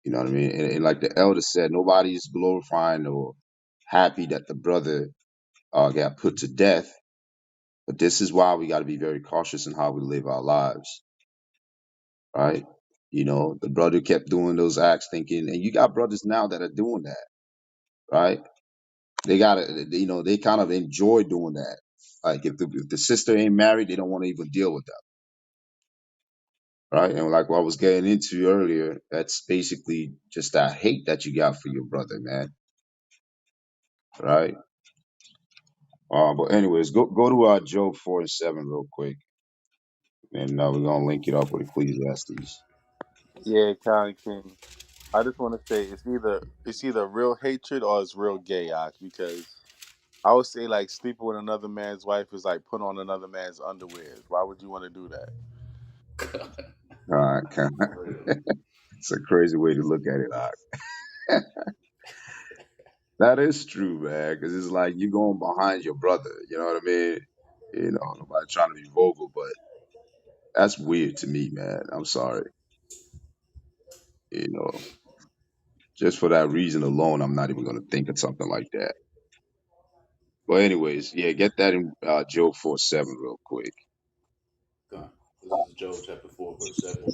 You know what I mean? And like the elder said, nobody's glorifying or happy that the brother got put to death. But this is why we got to be very cautious in how we live our lives, right? The brother kept doing those acts, thinking, and you got brothers now that are doing that, right? They gotta, they kind of enjoy doing that. Like if the sister ain't married, they don't want to even deal with them, right? And like what I was getting into earlier, that's basically just that hate that you got for your brother, man, right? But anyways, go to Job 4 and 7 real quick, and we're gonna link it up with Ecclesiastes. Yeah, Khan King. I just want to say it's either real hatred or it's real gay, because I would say like sleeping with another man's wife is like putting on another man's underwear. Why would you want to do that? Kind it's a crazy way to look at it. That is true, man, because it's like you going behind your brother. You know what I mean? Nobody trying to be vocal, but that's weird to me, man. I'm sorry. You know, just for that reason alone, I'm not even gonna think of something like that. But anyways, yeah, get that in Job 4:7 real quick. God. This is Job chapter 4, verse 7.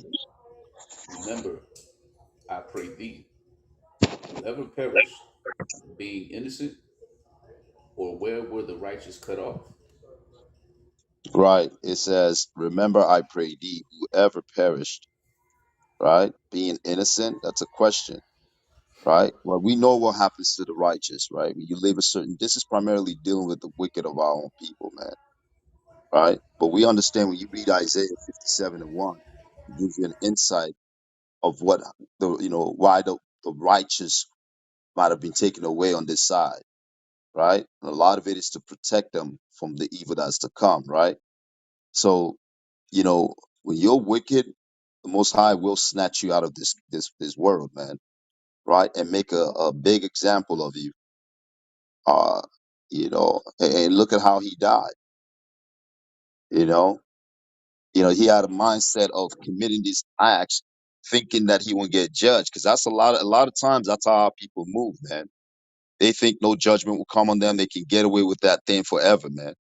Remember, I pray thee, whoever perished, being innocent, or where were the righteous cut off? Right. It says, "Remember, I pray thee, whoever perished." Right, being innocent. That's a question. Right. Well, we know what happens to the righteous. Right. When you live a certain. This is primarily dealing with the wicked of our own people, man. Right. But we understand when you read Isaiah 57:1, it gives you an insight of what why the righteous might have been taken away on this side. Right. And a lot of it is to protect them from the evil that's to come. Right. So, you know, when you're wicked, the Most High will snatch you out of this world, man, right, and make a big example of you. Uh, and look at how he died. You know, he had a mindset of committing these acts, thinking that he won't get judged, because that's a lot of times that's how our people move, man. They think no judgment will come on them. They can get away with that thing forever, man.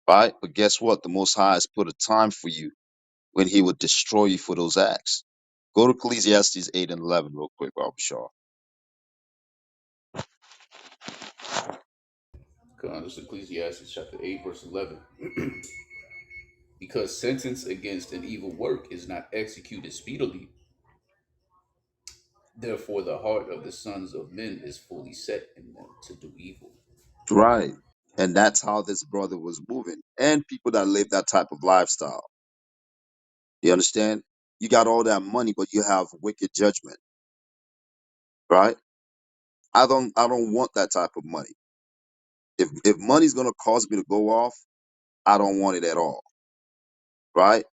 Right? But guess what? The Most High has put a time for you when he would destroy you for those acts. Go to Ecclesiastes 8 and 11 real quick, Barbara Shaw. God, this is Ecclesiastes chapter 8, verse 11. Because sentence against an evil work is not executed speedily, therefore the heart of the sons of men is fully set in them to do evil. Right. And that's how this brother was moving. And people that live that type of lifestyle. You understand? You got all that money, but you have wicked judgment. Right? I don't want that type of money. If money's gonna cause me to go off, I don't want it at all. Right?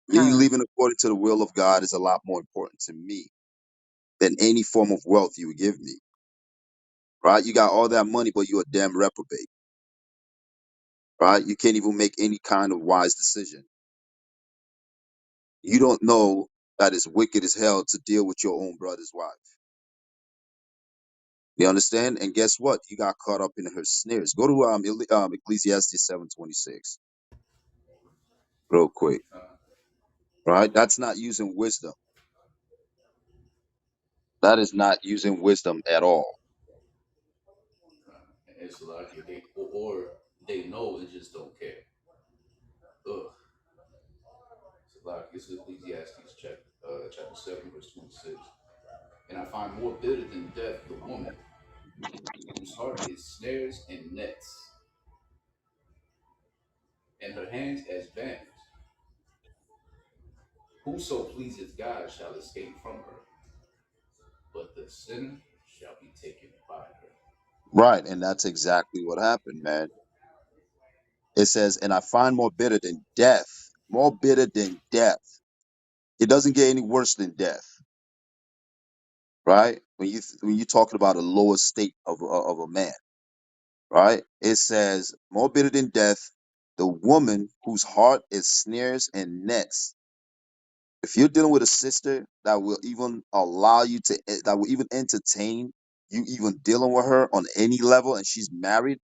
Me Con, living according to the will of God is a lot more important to me than any form of wealth you would give me. Right? You got all that money, but you're a damn reprobate. Right? You can't even make any kind of wise decision. You don't know that it's wicked as hell to deal with your own brother's wife. You understand? And guess what? You got caught up in her snares. Go to Ecclesiastes 7:26 real quick. Right? That's not using wisdom. That is not using wisdom at all. And it's like or they know and just don't care. Ugh. It's like it's Ecclesiastes chapter 7, verse 26. And I find more bitter than death the woman whose heart is snares and nets, and her hands as banners. Whoso pleases God shall escape from her, but the sinner shall be taken by her. Right, and that's exactly what happened, man. It says, and I find more bitter than death, more bitter than death. It doesn't get any worse than death, right? When you talking about a lower state of a man, right? It says more bitter than death, the woman whose heart is snares and nets. If you're dealing with a sister that will even allow you to, that will even entertain you even dealing with her on any level, and she's married,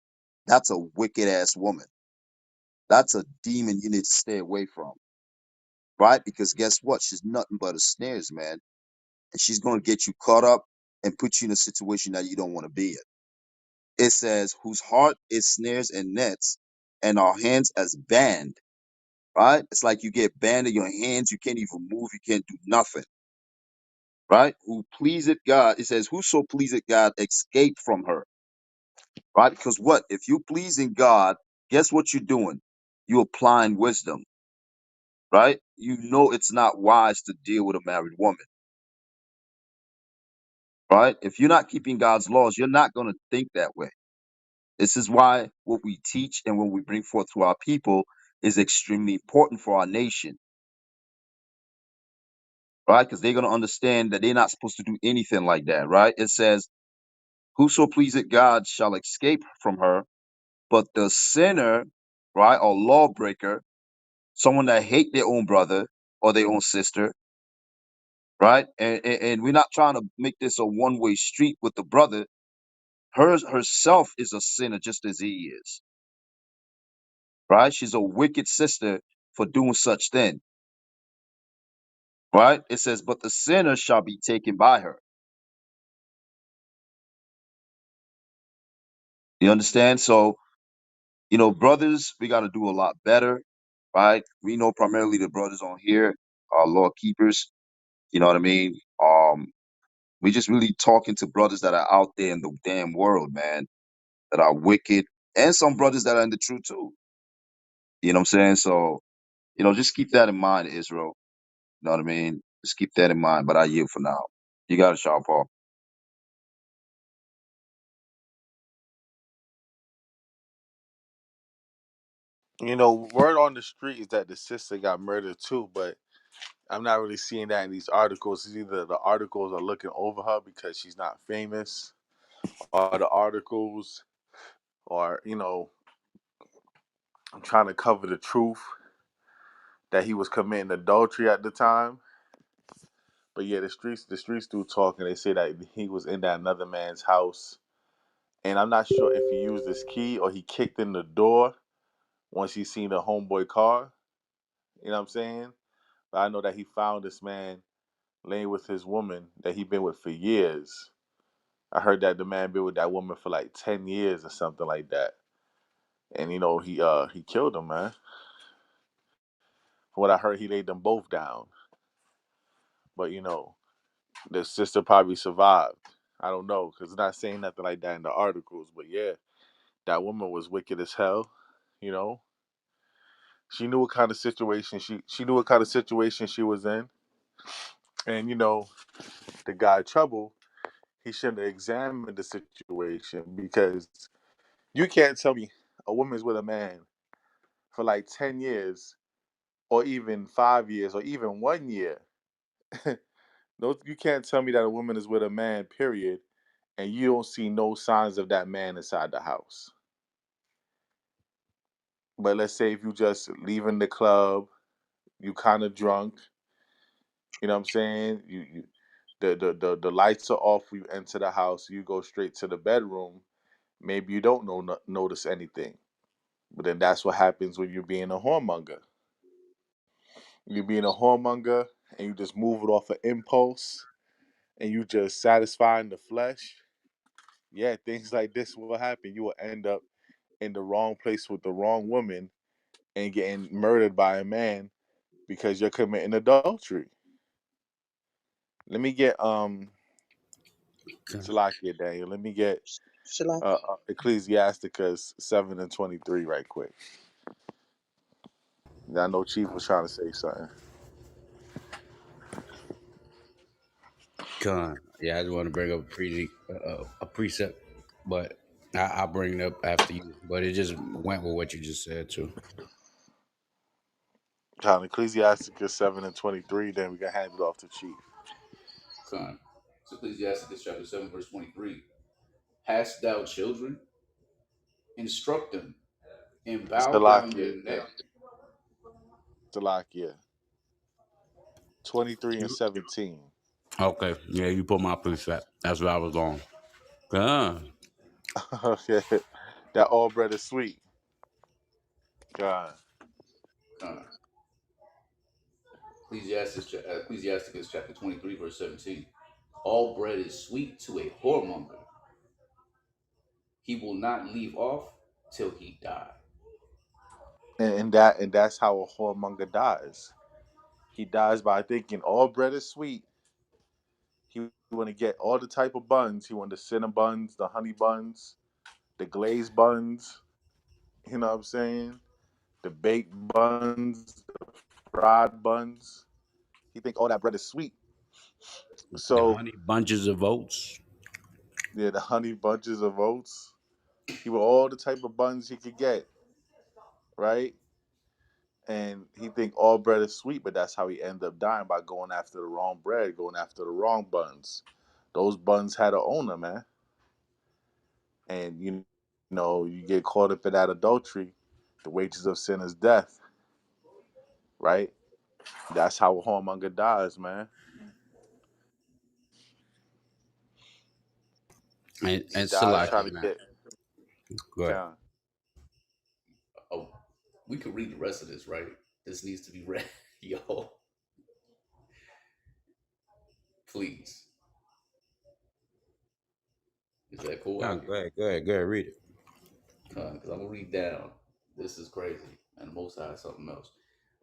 that's a wicked ass woman. That's a demon you need to stay away from, right? Because guess what? She's nothing but a snares, man. And she's going to get you caught up and put you in a situation that you don't want to be in. It says, whose heart is snares and nets, and our hands as band, right? It's like you get banned in your hands. You can't even move. You can't do nothing, right? Who pleaseth God. It says, whoso pleaseth God, escape from her, right? Because what? If you pleasing God, guess what you're doing? You're applying wisdom, right? You know it's not wise to deal with a married woman, right? If you're not keeping God's laws, you're not going to think that way. This is why what we teach and what we bring forth to our people is extremely important for our nation, right? Because they're going to understand that they're not supposed to do anything like that, right? It says, whoso pleaseth God shall escape from her, but the sinner, right, or lawbreaker, someone that hate their own brother or their own sister, right? And we're not trying to make this a one-way street with the brother. Herself is a sinner just as he is, right? She's a wicked sister for doing such thing, right? It says, but the sinner shall be taken by her. You understand? So, brothers, we got to do a lot better, right? We know primarily the brothers on here are law keepers. You know what I mean? We just really talking to brothers that are out there in the damn world, man, that are wicked, and some brothers that are in the truth too. You know what I'm saying? So, just keep that in mind, Israel. You know what I mean? Just keep that in mind. But I yield for now. You got it, Sean Paul. Word on the street is that the sister got murdered too, but I'm not really seeing that in these articles. It's either the articles are looking over her because she's not famous, or the articles are, I'm trying to cover the truth that he was committing adultery at the time. But yeah, the streets do talk, and they say that he was in that another man's house, and I'm not sure if he used his key or he kicked in the door once he seen the homeboy car. You know what I'm saying? But I know that he found this man laying with his woman that he been with for years. I heard that the man been with that woman for like 10 years or something like that, and he killed him, man. From what I heard, he laid them both down, but the sister probably survived. I don't know because it's not saying nothing like that in the articles, but yeah, that woman was wicked as hell. You know, she knew what kind of situation she knew what kind of situation she was in, and the guy Trouble, he should have examined the situation because you can't tell me a woman's with a man for like 10 years or even 5 years or even 1 year. No, you can't tell me that a woman is with a man, period, and you don't see no signs of that man inside the house. But let's say if you just leaving the club, you kind of drunk, you know what I'm saying? The lights are off. You enter the house. You go straight to the bedroom. Maybe you don't notice anything. But then that's what happens when you're being a whoremonger. You're being a whoremonger, and you just move it off of impulse, and you just satisfying the flesh. Yeah, things like this will happen. You will end up in the wrong place with the wrong woman and getting murdered by a man because you're committing adultery. Let me get Salakia Daniel. Let me get Shalom. Ecclesiasticus 7:23 right quick. I know Chief was trying to say something. Yeah, I just want to bring up a precept, but I'll bring it up after you. But it just went with what you just said too. Con, Ecclesiasticus 7:23. Then we can hand it off to Chief. Con. So Ecclesiastes chapter 7, verse 23. Hast thou children? Instruct them, and bow down Salakia, their neck. Salakia. 23 and 17. Okay, yeah, you put my precept. That's what I was on. Con. Okay, that all bread is sweet. God, Con. Ecclesiasticus chapter 23, verse 17. All bread is sweet to a whoremonger. He will not leave off till he die. and that's how a whoremonger dies. He dies by thinking all bread is sweet. He want to get all the type of buns. He want the cinnamon buns, the honey buns, the glazed buns. You know what I'm saying? The baked buns, fried buns. He think all that bread is sweet. The So honey bunches of oats. yeah, the honey bunches of oats. He want all the type of buns he could get, right? And he think all bread is sweet, but that's how he end up dying by going after the wrong bread, going after the wrong buns. Those buns had an owner, man, and you know you get caught up in that adultery. The wages of sin is death, right? That's how a whoremonger dies, man. He And dies Salaki, trying to man. get Good. God. Oh, we could read the rest of this, right? This needs to be read. Yo, please. Is that cool, Yeah. Aki? Go ahead, read it. Because I'm gonna read down. This is crazy, and the Most High is something else.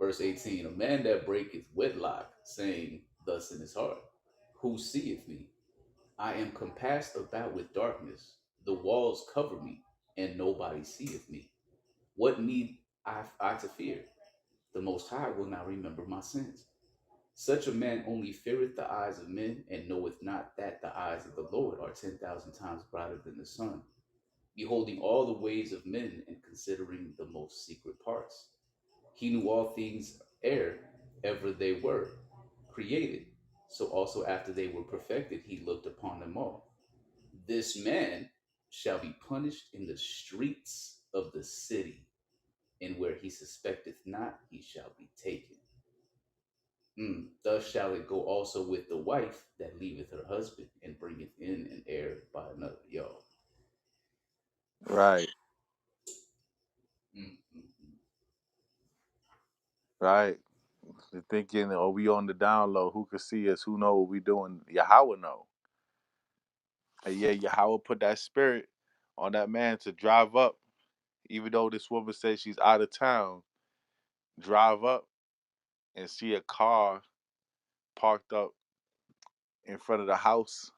Verse 18: A man that breaketh wedlock, saying thus in his heart, Who seeth me? I am compassed about with darkness. The walls cover me, and nobody seeth me. What need I to fear? The Most High will not remember my sins. Such a man only feareth the eyes of men, and knoweth not that the eyes of the Lord are 10,000 times brighter than the sun, beholding all the ways of men and considering the most secret parts. He knew all things ere ever they were created. So also after they were perfected, he looked upon them all. This man shall be punished in the streets of the city, and where he suspecteth not, he shall be taken. Thus shall it go also with the wife that leaveth her husband and bringeth in an heir by another. Yo. Right, Mm, mm, mm. right. They're thinking, oh, we on the down low. Who can see us? Who know what we doing? Yahweh know. And yeah, Yahweh put that spirit on that man to drive up, even though this woman says she's out of town. Drive up and see a car parked up in front of the house,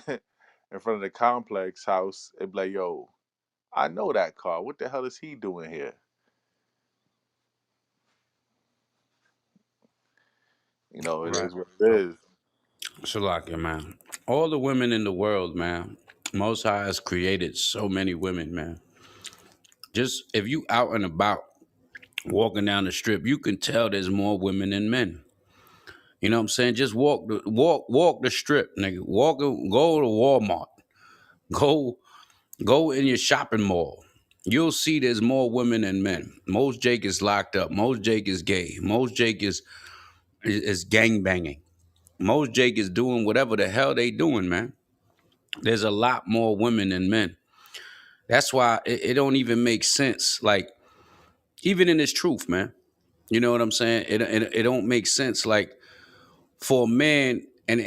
in front of the complex house, and be like, yo, I know that car. What the hell is he doing here? You know, it Right. is what it is. Shalakia, man. All the women in the world, man. Most High has created so many women, man. Just if you out and about walking down the strip, you can tell there's more women than men. You know what I'm saying? Just walk the strip, nigga. Go to Walmart. Go go in your shopping mall. You'll see there's more women than men. Most Jake is locked up. Most Jake is gay. Most Jake is gang banging. Most Jake is doing whatever the hell they doing, man. There's a lot more women than men. That's why it don't even make sense. Like, even in its truth, man. You know what I'm saying? It don't make sense. Like, for a man, and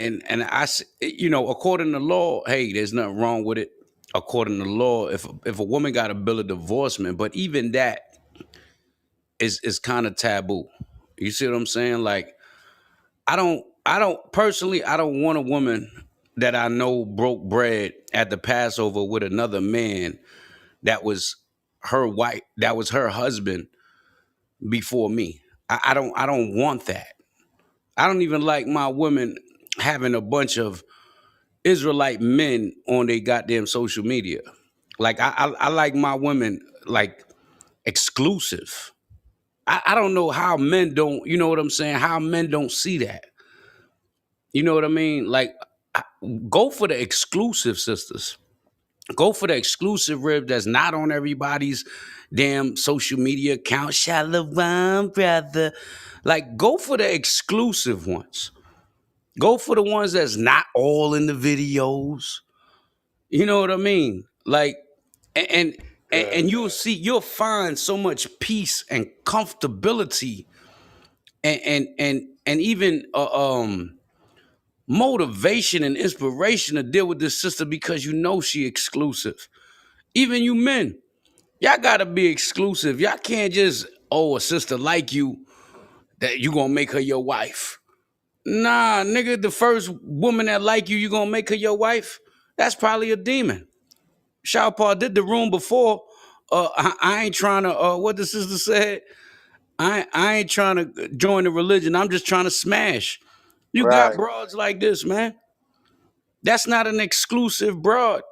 according to law, hey, there's nothing wrong with it. According to law, if a woman got a bill of divorcement, but even that is kind of taboo. You see what I'm saying? Like, I don't want a woman that I know broke bread at the Passover with another man that was that was her husband before me. I don't want that. I don't even like my women. having a bunch of Israelite men on their goddamn social media. Like I like my women like exclusive. I don't know how men don't, you know what I'm saying? How men don't see that. You know what I mean? Like, go for the exclusive sisters. Go for the exclusive rib that's not on everybody's damn social media account. Shalom, brother. Like, go for the exclusive ones. Go for the ones that's not all in the videos. You know what I mean? Like, and and, and Good. you'll find so much peace and comfortability and even motivation and inspiration to deal with this sister because you know she exclusive. Even you men, y'all gotta be exclusive. Y'all can't just, oh, a sister like you, that you gonna make her your wife. Nah, nigga, the first woman that like you gonna make her your wife? That's probably a demon. Shaw Paul did the room before. I ain't trying to, what the sister said, I ain't trying to join the religion. I'm just trying to smash. You got Right. broads like this, man. That's not an exclusive broad.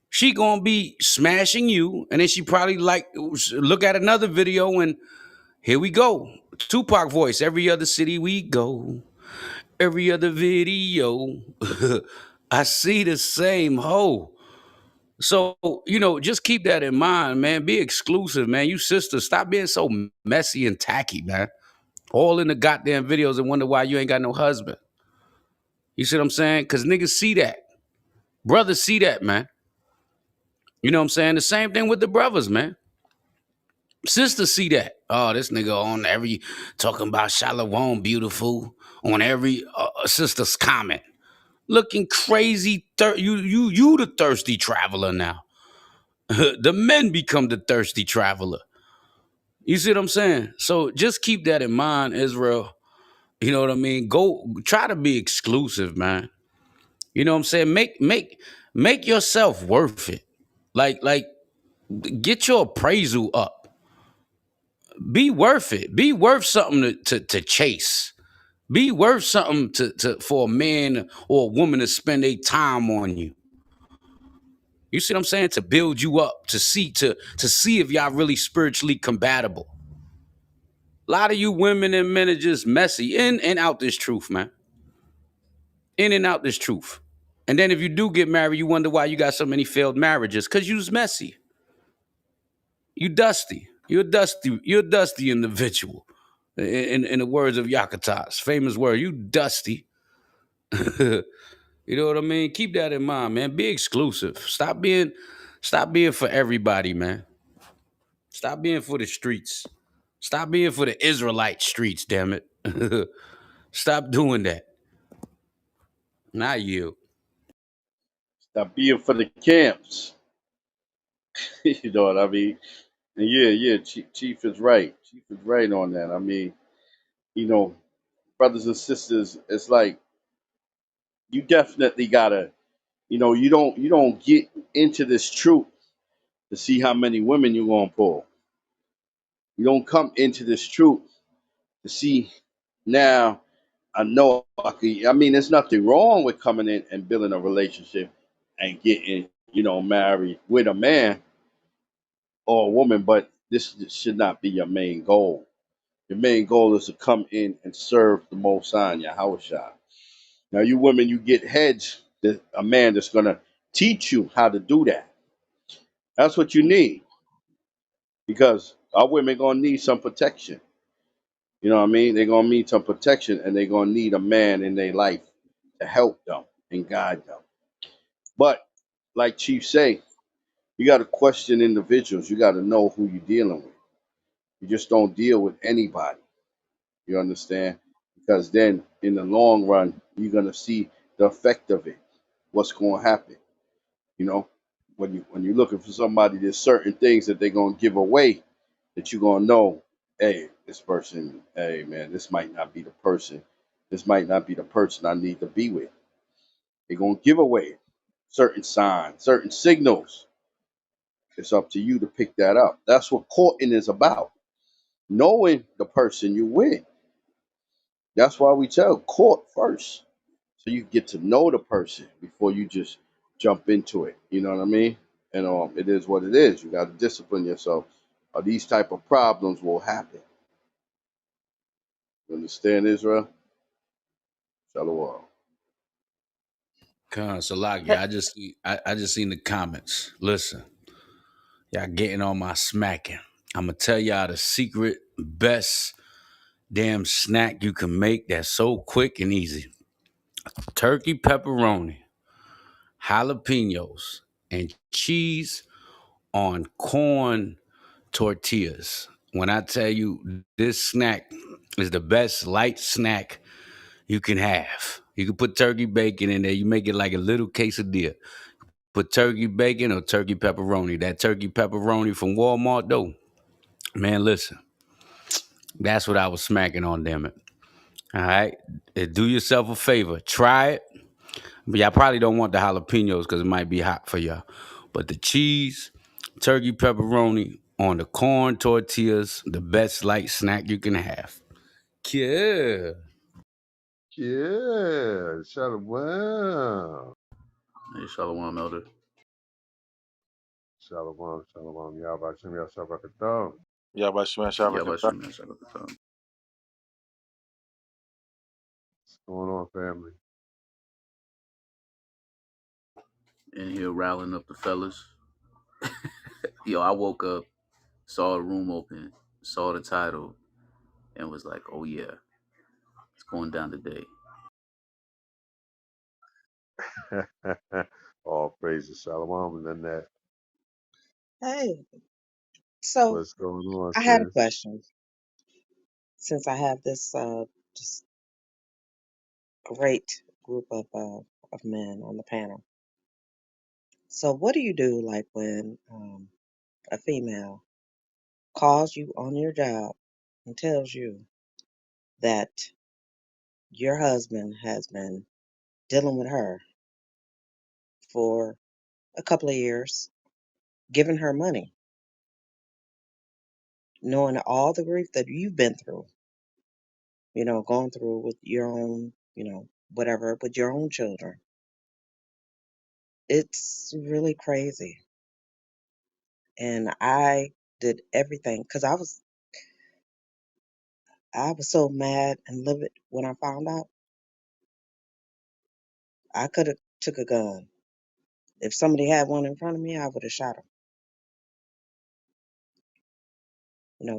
She gonna be smashing you, and then she probably like look at another video and here we go. Tupac voice. Every other city we go, every other video, I see the same hoe. So just keep that in mind, man. Be exclusive, man. You sisters, stop being so messy and tacky, man. All in the goddamn videos and wonder why you ain't got no husband. You see what I'm saying? Because niggas see that. Brothers see that, man. You know what I'm saying? The same thing with the brothers, man. Sisters see that. Oh, this nigga on every talking about Shalom, beautiful on every sister's comment, looking crazy. You the thirsty traveler now. The men become the thirsty traveler. You see what I'm saying? So just keep that in mind, Israel. You know what I mean? Go try to be exclusive, man. You know what I'm saying? Make yourself worth it. Like get your appraisal up. Be worth it. Be worth something to chase. Be worth something to for a man or a woman to spend their time on you. You see what I'm saying? To build you up, to see if y'all really spiritually compatible. A lot of you women and men are just messy in and out this truth, man. In and out this truth. And then if you do get married, you wonder why you got so many failed marriages. Because you was messy. You dusty. You're a dusty individual. In the words of Yakata's famous word, you dusty. You know what I mean? Keep that in mind, man. Be exclusive. Stop being for everybody, man. Stop being for the streets. Stop being for the Israelite streets, damn it. Stop doing that. Not you. Stop being for the camps. You know what I mean? And yeah, Chief is right. Chief is right on that. I mean, you know, brothers and sisters, it's like you definitely gotta, you don't get into this truth to see how many women you're gonna pull. You don't come into this truth to see now. I know I mean, there's nothing wrong with coming in and building a relationship and getting, married with a man or a woman, but this should not be your main goal. Your main goal is to come in and serve the Most High in your house. Now, you women, you get heads, a man that's going to teach you how to do that. That's what you need because our women going to need some protection. You know what I mean? They're going to need some protection and they're going to need a man in their life to help them and guide them. But like Chief say, you got to question individuals. You got to know who you're dealing with. You just don't deal with anybody. You understand? Because then in the long run, you're going to see the effect of it. What's going to happen? You know, when you're looking for somebody, there's certain things that they're going to give away that you're going to know, hey, this person, hey, man, this might not be the person. This might not be the person I need to be with. They're going to give away certain signs, certain signals. It's up to you to pick that up. That's what courting is about. Knowing the person you with. That's why we tell court first. so you get to know the person before you just jump into it. You know what I mean? And it is what it is. You got to discipline yourself, or these type of problems will happen. You understand, Israel? Shalom. Con Salaki, I just seen the comments. Listen, y'all getting on my smacking. I'm gonna tell y'all the secret best damn snack you can make that's so quick and easy. Turkey pepperoni, jalapenos, and cheese on corn tortillas. When I tell you this snack is the best light snack you can have. You can put turkey bacon in there. You make it like a little quesadilla. Put turkey bacon or turkey pepperoni. That turkey pepperoni from Walmart, though, man, listen, that's what I was smacking on, damn it. All right, do yourself a favor, try it. But y'all probably don't want the jalapenos because it might be hot for y'all. But the cheese, turkey pepperoni on the corn tortillas, the best light snack you can have. Yeah. Yeah, shalom. Hey, Shalom, Elder. Shalom, shalom. Yabashim Yashabakatam. Yabashima Yeah, about Shabakata. you, man. Shalom. What's going on, family? In here riling up the fellas. Yo, I woke up, saw a room open, saw the title, and was like, oh yeah, it's going down today. All praises, shalom. And then that, Hey, so what's going on, I had a sis? question since I have this just great group of men on the panel. So, what do you do like when a female calls you on your job and tells you that your husband has been dealing with her for a couple of years, giving her money, knowing all the grief that you've been through, going through with your own, whatever, with your own children? It's really crazy. And I did everything because I was so mad and livid when I found out. I could have took a gun. If somebody had one in front of me, I would have shot him.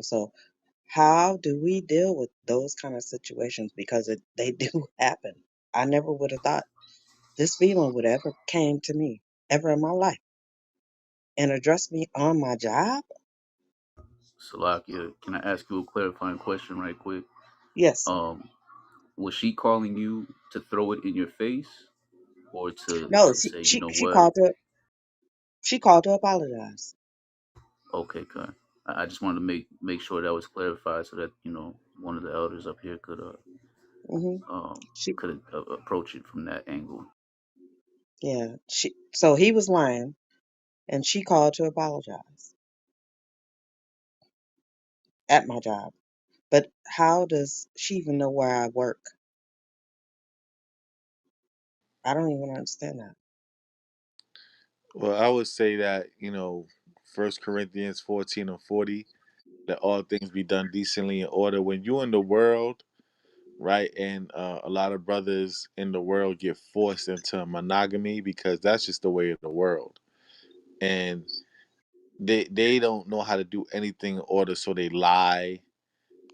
So how do we deal with those kind of situations? Because they do happen. I never would have thought this feeling would ever came to me ever in my life and address me on my job. Salakia, can I ask you a clarifying question right quick? Yes. Um, was she calling you to throw it in your face, or to No, to she say, you she, know she what? called to she called to apologize. Okay, good. I just wanted to make sure that was clarified so that one of the elders up here Hmm. um She could approach it from that angle. Yeah. So he was lying and she called to apologize at my job. But how does she even know where I work? I don't even understand that. Well, I would say that, First Corinthians 14:40, that all things be done decently in order. When you in the world, right, and a lot of brothers in the world get forced into monogamy because that's just the way of the world. And they don't know how to do anything in order, so they lie,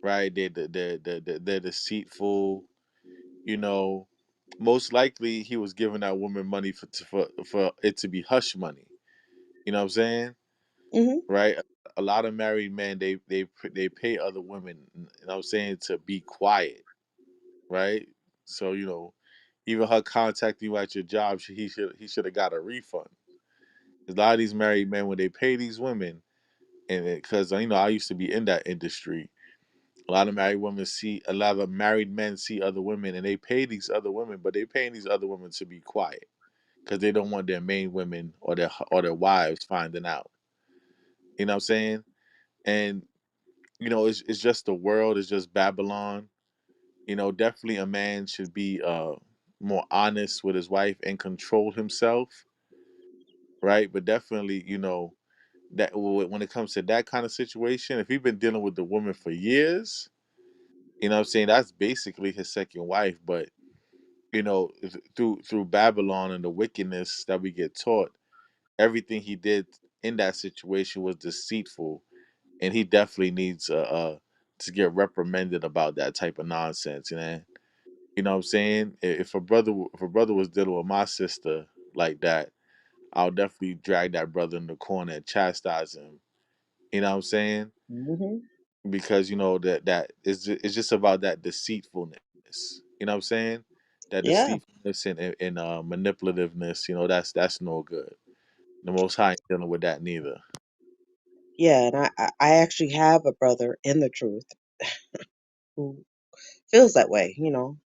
right? They're deceitful. You know, most likely he was giving that woman money for it to be hush money. You know what I'm saying? Hmm. Right? A lot of married men they pay other women. You know what I'm saying, to be quiet, right? So even her contacting you at your job, he should have got a refund. 'Cause a lot of these married men, when they pay these women, and because I used to be in that industry, a lot of married men see other women, and they pay these other women, but they paying these other women to be quiet because they don't want their main women or their wives finding out. You know what I'm saying? And it's just the world, it's just Babylon. Definitely a man should be more honest with his wife and control himself, right? But definitely, that when it comes to that kind of situation, if he's been dealing with the woman for years, what I'm saying, that's basically his second wife. But through Babylon and the wickedness that we get taught, everything he did in that situation was deceitful, and he definitely needs to get reprimanded about that type of nonsense. You know what I'm saying? If a brother was dealing with my sister like that, I'll definitely drag that brother in the corner and chastise him. You know what I'm saying? Hmm. Because it's just about that deceitfulness. You know what I'm saying? That Yeah, deceitfulness and manipulativeness. That's no good. The Most High ain't dealing with that neither. yeah, and I actually have a brother in the truth who feels that way.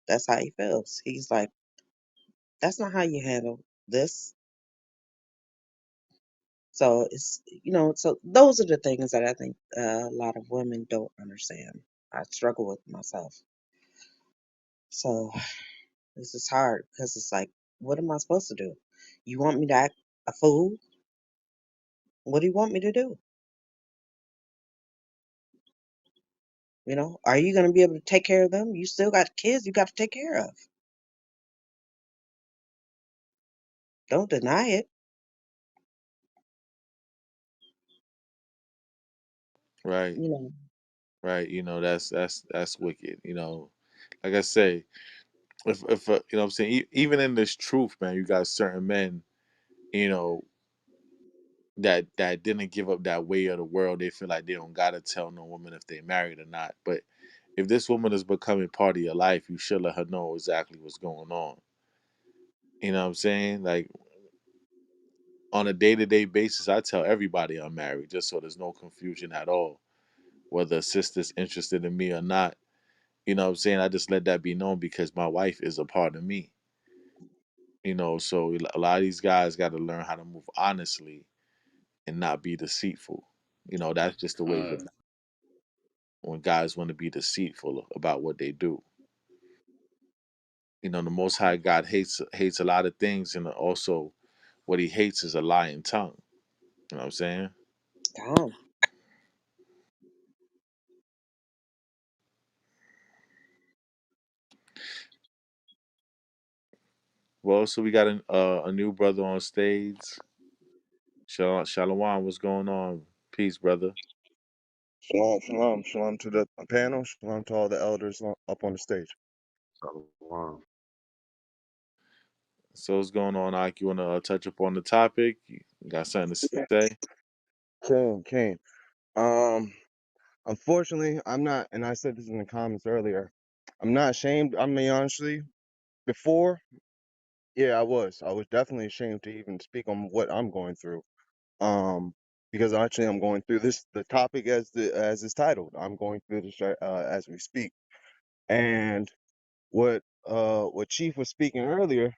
That's how he feels. He's like, that's not how you handle this. So so those are the things that I think a lot of women don't understand. I struggle with myself. So this is hard because it's like, what am I supposed to do? You want me to act a fool? What do you want me to do? Are you going to be able to take care of them? You still got kids you got to take care of. Don't deny it. Right, You know. right. That's wicked. Like I say, if what I'm saying, even in this truth, man, you got certain men, you know, that didn't give up that way of the world. They feel like they don't gotta tell no woman if they married or not. But if this woman is becoming part of your life, you should let her know exactly what's going on. You know what I'm saying? Like on a day-to-day basis, I tell everybody I'm married just so there's no confusion at all. Whether a sister's interested in me or not. You know what I'm saying? I just let that be known because my wife is a part of me. So a lot of these guys got to learn how to move honestly and not be deceitful. That's just the ways of when guys want to be deceitful about what they do. The Most High God hates a lot of things, and also what He hates is a lying tongue. You know what I'm saying? God. Well, so we got a new brother on stage. Shalom, what's going on? Peace, brother. Shalom, shalom, shalom to the panel, shalom to all the elders up on the stage. Shalom. So what's going on, Ike? You want to touch up on the topic? You got something to say? Kane. Um, Unfortunately, I'm not, and I said this in the comments earlier. I'm not ashamed. I mean, honestly, before, yeah, I was. I was definitely ashamed to even speak on what I'm going through. Because actually, I'm going through this. The topic as is titled. I'm going through this as we speak. And what Chief was speaking earlier,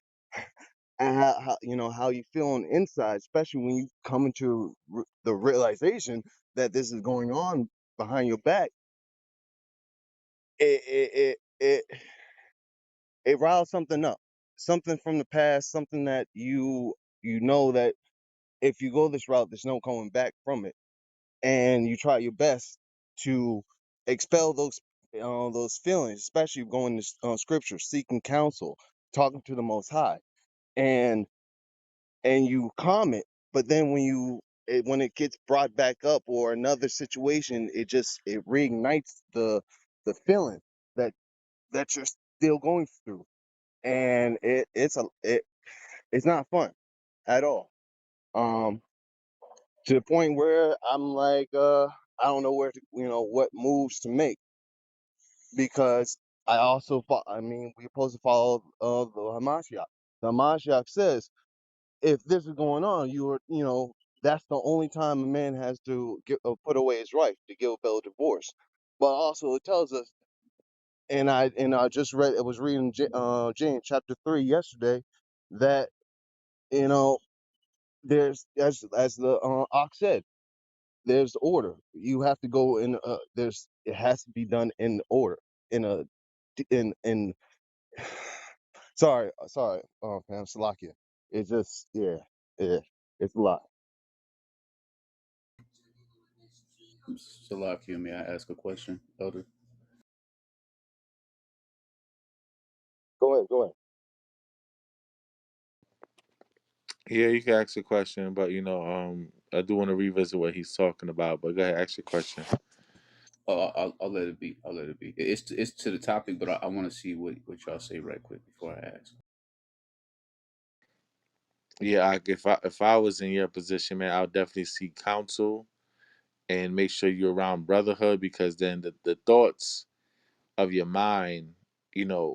and how how you feel on the inside, especially when you come into the realization that this is going on behind your back. It riles something up, something from the past, something that you know that if you go this route, there's no coming back from it, and you try your best to expel those feelings, especially going to scripture, seeking counsel, talking to the Most High, and you calm it. But then when it gets brought back up or another situation, it reignites the feeling that you're still going through, and it's not fun at all. Um, to the point where I'm like, I don't know where to, what moves to make, because I mean, we're supposed to follow the Hamashiach. The Hamashiach says, if this is going on, that's the only time a man has to put away his right to give a bill of divorce. But also, it tells us, and I just read, I was reading James chapter 3 yesterday, that you know there's, as the Ox said, there's order. You have to go in. It has to be done in order, in a in Sorry, fam, Salakia. It's just, yeah, it's a lot. Salakia, may I ask a question, Elder? Go ahead. Yeah, you can ask a question, but I do want to revisit what he's talking about. But go ahead, ask your question. Oh, I'll let it be. I'll let it be. It's to the topic, but I want to see what y'all say right quick before I ask. Yeah, if I was in your position, man, I'll definitely seek counsel and make sure you're around brotherhood, because then the thoughts of your mind,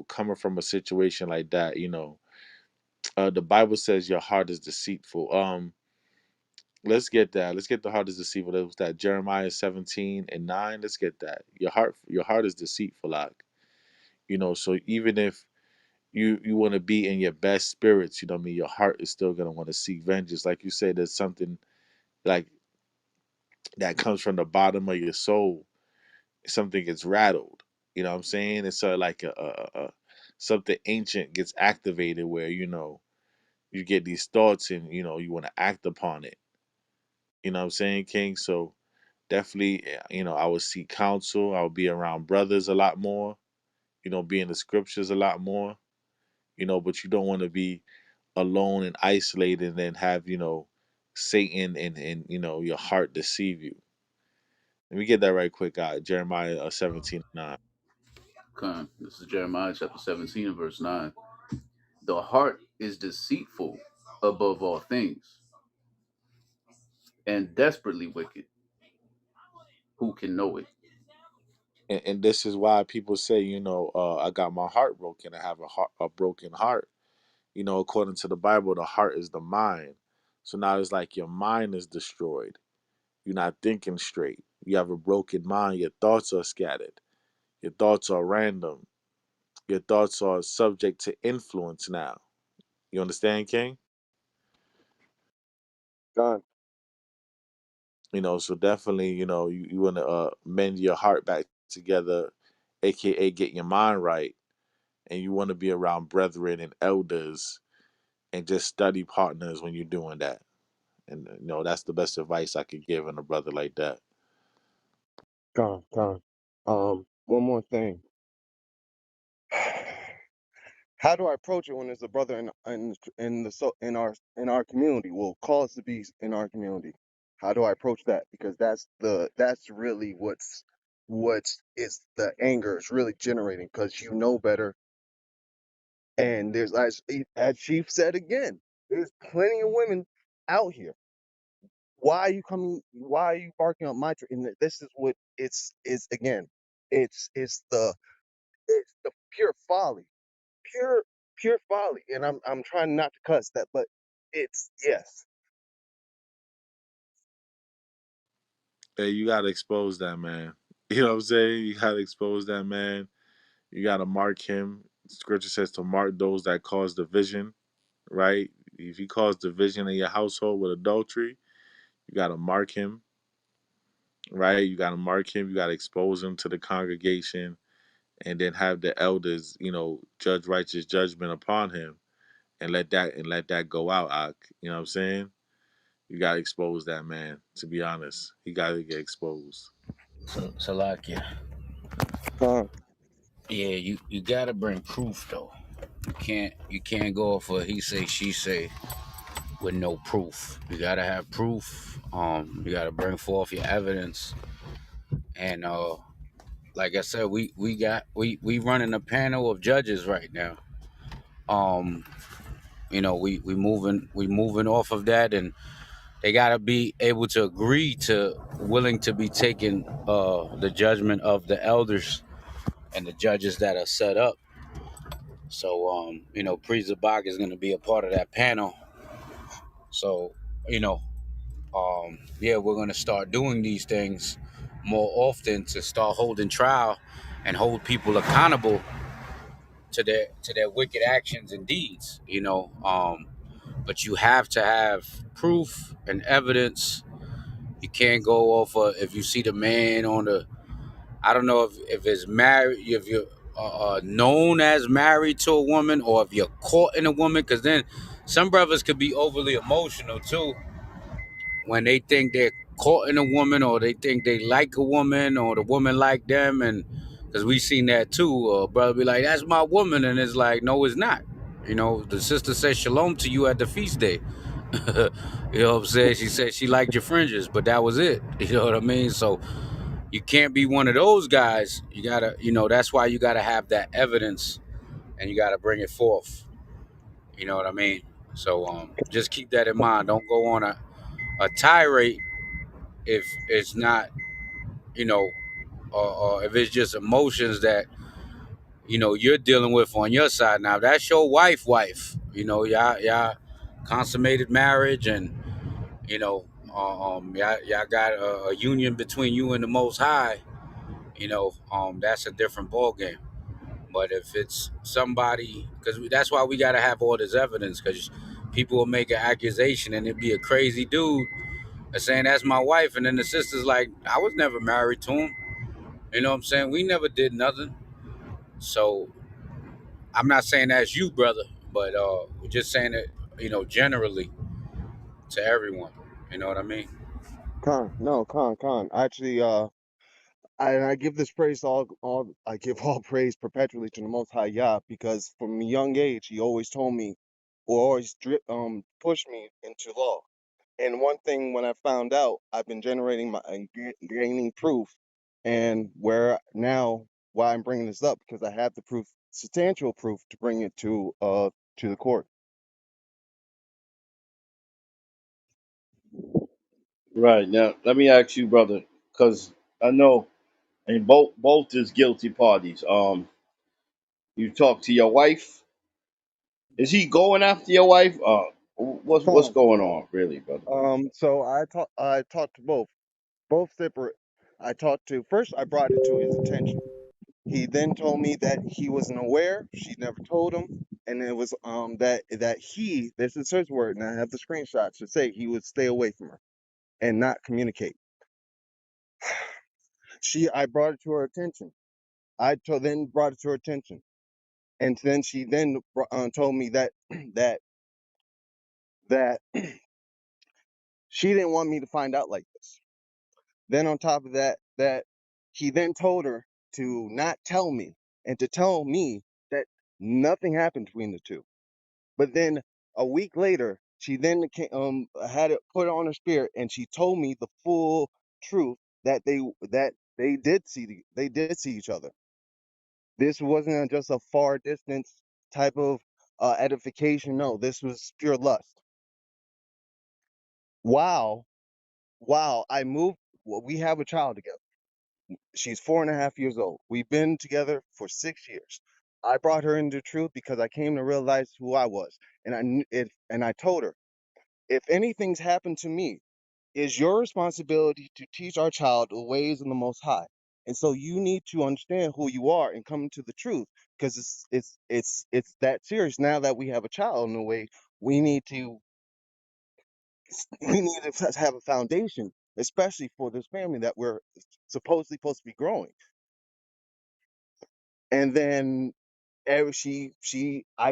coming from a situation like that, the Bible says your heart is deceitful. Let's get that. Let's get the heart is deceitful. That was that Jeremiah 17:9. Let's get that. Your heart is deceitful, like, so even if you want to be in your best spirits, you know what I mean, your heart is still gonna want to seek vengeance. Like you said, there's something like that comes from the bottom of your soul. Something gets rattled. You know what I'm saying? It's like something ancient gets activated where you get these thoughts and you want to act upon it. You know what I'm saying, King? So definitely, I would seek counsel. I would be around brothers a lot more. Be in the scriptures a lot more. But you don't want to be alone and isolated and then have Satan and your heart deceive you. Let me get that right quick. Jeremiah 17:9. Come, this is Jeremiah chapter 17 and verse 9. The heart is deceitful above all things and desperately wicked. Who can know it? And this is why people say, I got my heart broken. I have a broken heart. According to the Bible, the heart is the mind. So now it's like your mind is destroyed. You're not thinking straight. You have a broken mind. Your thoughts are scattered. Your thoughts are random. Your thoughts are subject to influence now. You understand, King? Gone. So definitely, you want to mend your heart back together, aka get your mind right, and you want to be around brethren and elders and just study partners when you're doing that. And that's the best advice I could give on a brother like that. Gone. One more thing. How do I approach it when there's a brother in our community? Well, call us to be in our community. How do I approach that? Because that's really what's is the anger is really generating, because you know better. And there's, as Chief said again, there's plenty of women out here. Why are you coming? Why are you barking up my tree? And this is what it's again. It's it's the pure folly, pure pure folly. And I'm trying not to cuss that, but it's yes. Hey, you gotta expose that man. You know what I'm saying? You gotta expose that man. You gotta mark him. Scripture says to mark those that cause division, right? If he caused division in your household with adultery, you gotta mark him, right? You gotta mark him. You gotta expose him to the congregation, and then have the elders, judge righteous judgment upon him, and let that go out. You know what I'm saying? You gotta expose that man. To be honest, he gotta get exposed. So, Salakia. Con, Yeah, you gotta bring proof though. You can't go off of he say she say with no proof. You gotta have proof. You gotta bring forth your evidence. And like I said, we running a panel of judges right now. Um, we moving off of that, and they gotta be able to agree to willing to be taking the judgment of the elders and the judges that are set up. So Priest Zabak is gonna be a part of that panel. So, you know, yeah, we're gonna start doing these things more often to start holding trial and hold people accountable to their wicked actions and deeds. But you have to have proof and evidence. You can't go off of if you see the man on the. I don't know if it's married. If you known as married to a woman, or if you're caught in a woman, because then some brothers could be overly emotional too when they think they're caught in a woman, or they think they like a woman, or the woman like them. And because we seen that too, brother be like, that's my woman, and it's like, no, it's not. You know, the sister said shalom to you at the feast day. You know what I'm saying? She said she liked your fringes, but that was it. You know what I mean? So you can't be one of those guys. You gotta, that's why you gotta have that evidence, and you gotta bring it forth. You know what I mean? So just keep that in mind. Don't go on a tirade if it's not, you know, or if it's just emotions that you're dealing with on your side. Now that's your wife. Y'all consummated marriage, and y'all got a union between you and the Most High. That's a different ball game. But if it's somebody, because that's why we gotta have all this evidence, because people will make an accusation and it'd be a crazy dude saying that's my wife, and then the sister's like, I was never married to him. You know what I'm saying? We never did nothing. So I'm not saying that's you, brother, but we're just saying it, generally to everyone. You know what I mean? Con, no, con. Actually, I give this praise all I give all praise perpetually to the Most High Yah, because from a young age he always told me, or always pushed me into law. And one thing, when I found out, I've been generating gaining proof, and where now why I'm bringing this up, because I have the proof, substantial proof, to bring it to the court. Right now, let me ask you, brother, because I know, and both is guilty parties. You talk to your wife. Is he going after your wife? What's Fine. going on, really, brother? So I talked to both separate. I talked to first. I brought it to his attention. He then told me that he wasn't aware. She never told him, and it was that he, this is his word, and I have the screenshots to say he would stay away from her and not communicate. I brought it to her attention. Then brought it to her attention, and then she then told me that that that she didn't want me to find out like this. Then on top of that, that he then told her to not tell me, and to tell me that nothing happened between the two. But then a week later, she then had it put on her spirit, and she told me the full truth, that they did see each other. This wasn't just a far distance type of edification. No, this was pure lust. Wow, wow! We have a child together. She's 4.5 years old. We've been together for 6 years. I brought her into truth because I came to realize who I was, and I told her, if anything's happened to me, it's your responsibility to teach our child the ways of the Most High. And so you need to understand who you are and come to the truth, because it's that serious. Now that we have a child in the way, we need to we need to have a foundation, especially for this family that we're supposed to be growing. And then I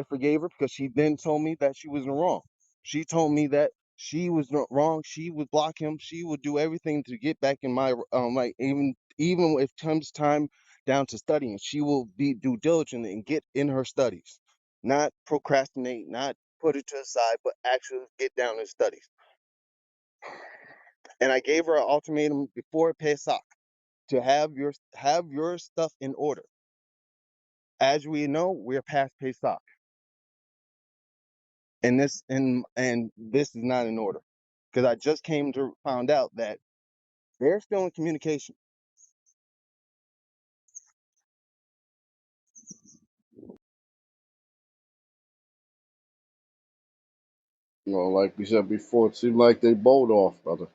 forgave her, because she then told me that she was in the wrong. She told me that she was not wrong. She would block him. She would do everything to get back in my like, even if comes time down to studying, she will be due diligent and get in her studies, not procrastinate, not put it to the side, but actually get down in studies. And I gave her an ultimatum before Pesach to have your stuff in order. As we know, we're past Pesach, and this is not in order, because I just came to found out that they're still in communication. Like we said before, it seemed like they both off, brother.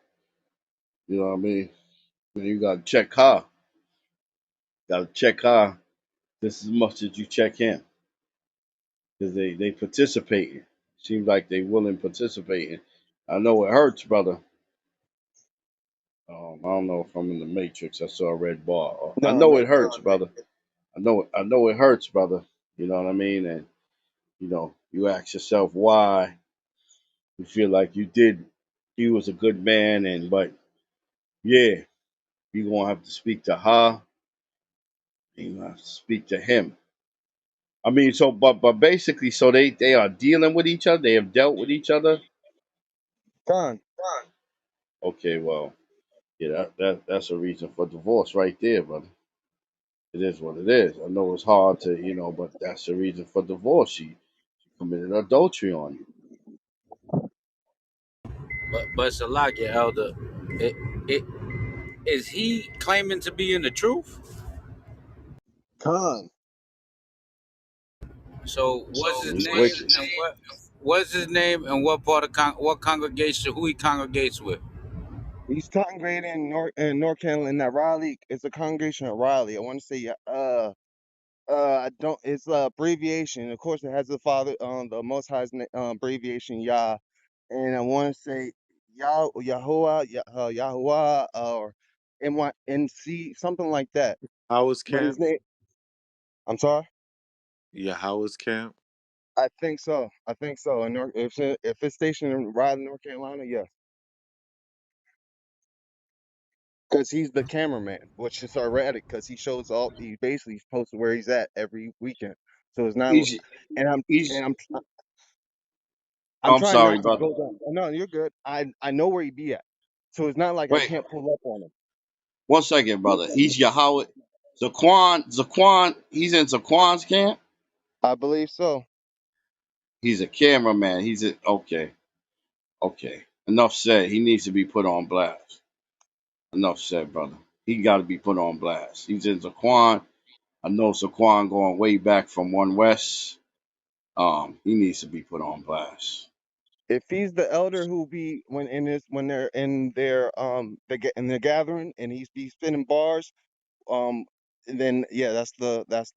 You know what I mean? You got to check her. Got to check her just as much as you check him, because they participating. Seems like they willing participating. I know it hurts, brother. I don't know if I'm in the matrix. I saw a red bar. I No, know no, it hurts, brother. I know it hurts, brother. You know what I mean? And you ask yourself why you feel like you was a good man, and but yeah, you gonna have to speak to her. You gonna have to speak to him. I mean, so but basically, so they are dealing with each other. They have dealt with each other. Con, Okay, well, yeah, that's a reason for divorce right there, brother. It is what it is. I know it's hard to, but that's the reason for divorce. She committed adultery on you. But Salakia Elder, it, it is he claiming to be in the truth? con. So what's his He's name wicked. and what's his name and what part of what congregation who he congregates with? He's congregating in North Carolina, Raleigh. It's a congregation of Raleigh. I want to say, I don't. It's a abbreviation. Of course, it has the Father, the Most High's abbreviation Yah, and I want to say Yahuwah, or NYNC, something like that. Howard's But camp. his name, I'm sorry. Yeah, Howard's camp. I think so. I think so. And if it's stationed in Raleigh, North Carolina, yes, because he's the cameraman, which is erratic because he shows all. He basically posts where he's at every weekend. So it's not. He's And I'm he's. and I'm I'm trying sorry, not to brother. go down. No, you're good. I know where he be at. So it's not like I Wait can't pull up on him. 1 second, brother. He's Yahweh. Zaquan. He's in Zaquan's camp. I believe so. He's a cameraman. Okay. Okay. Enough said. He needs to be put on blast. Enough said, brother. He got to be put on blast. He's in Zaquan. I know Zaquan going way back from One West. He needs to be put on blast. If he's the elder who be when they're in their in their gathering and he's be spinning bars, um, then yeah, that's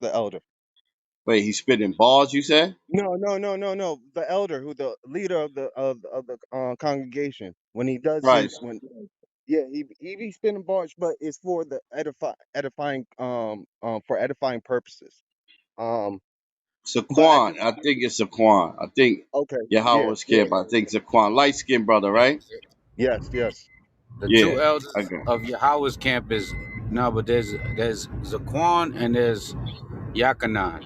the elder. Wait, he's spitting balls, you said? No, no, no, no, no. The elder, who the leader of the congregation, when he does Right. his when yeah, he be spinning bars, but it's for the for edifying purposes. Um, but at Zaquan. the I think it's Zaquan. I think okay, yeah, Yahweh's yeah, kid, but I think Zaquan. Light skinned brother, right? yes, yes. The Yeah. two I elders got. of Yahweh's camp is no, but there's Zaquan and there's Yakanan.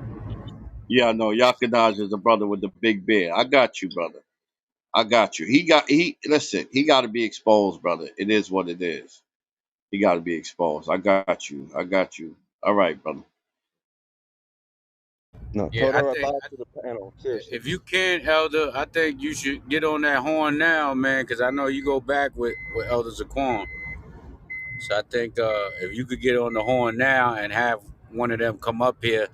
Yeah, no, Yakanaz is the brother with the big beard. I got you, brother. I got you. Listen, he got to be exposed, brother. It is what it is. He got to be exposed. I got you. I got you. All right, brother. No, Yeah, total about to the panel. Seriously. if you can, Elder, I think you should get on that horn now, man, because I know you go back with Elder Zaquan. So I think if you could get on the horn now and have one of them come up here,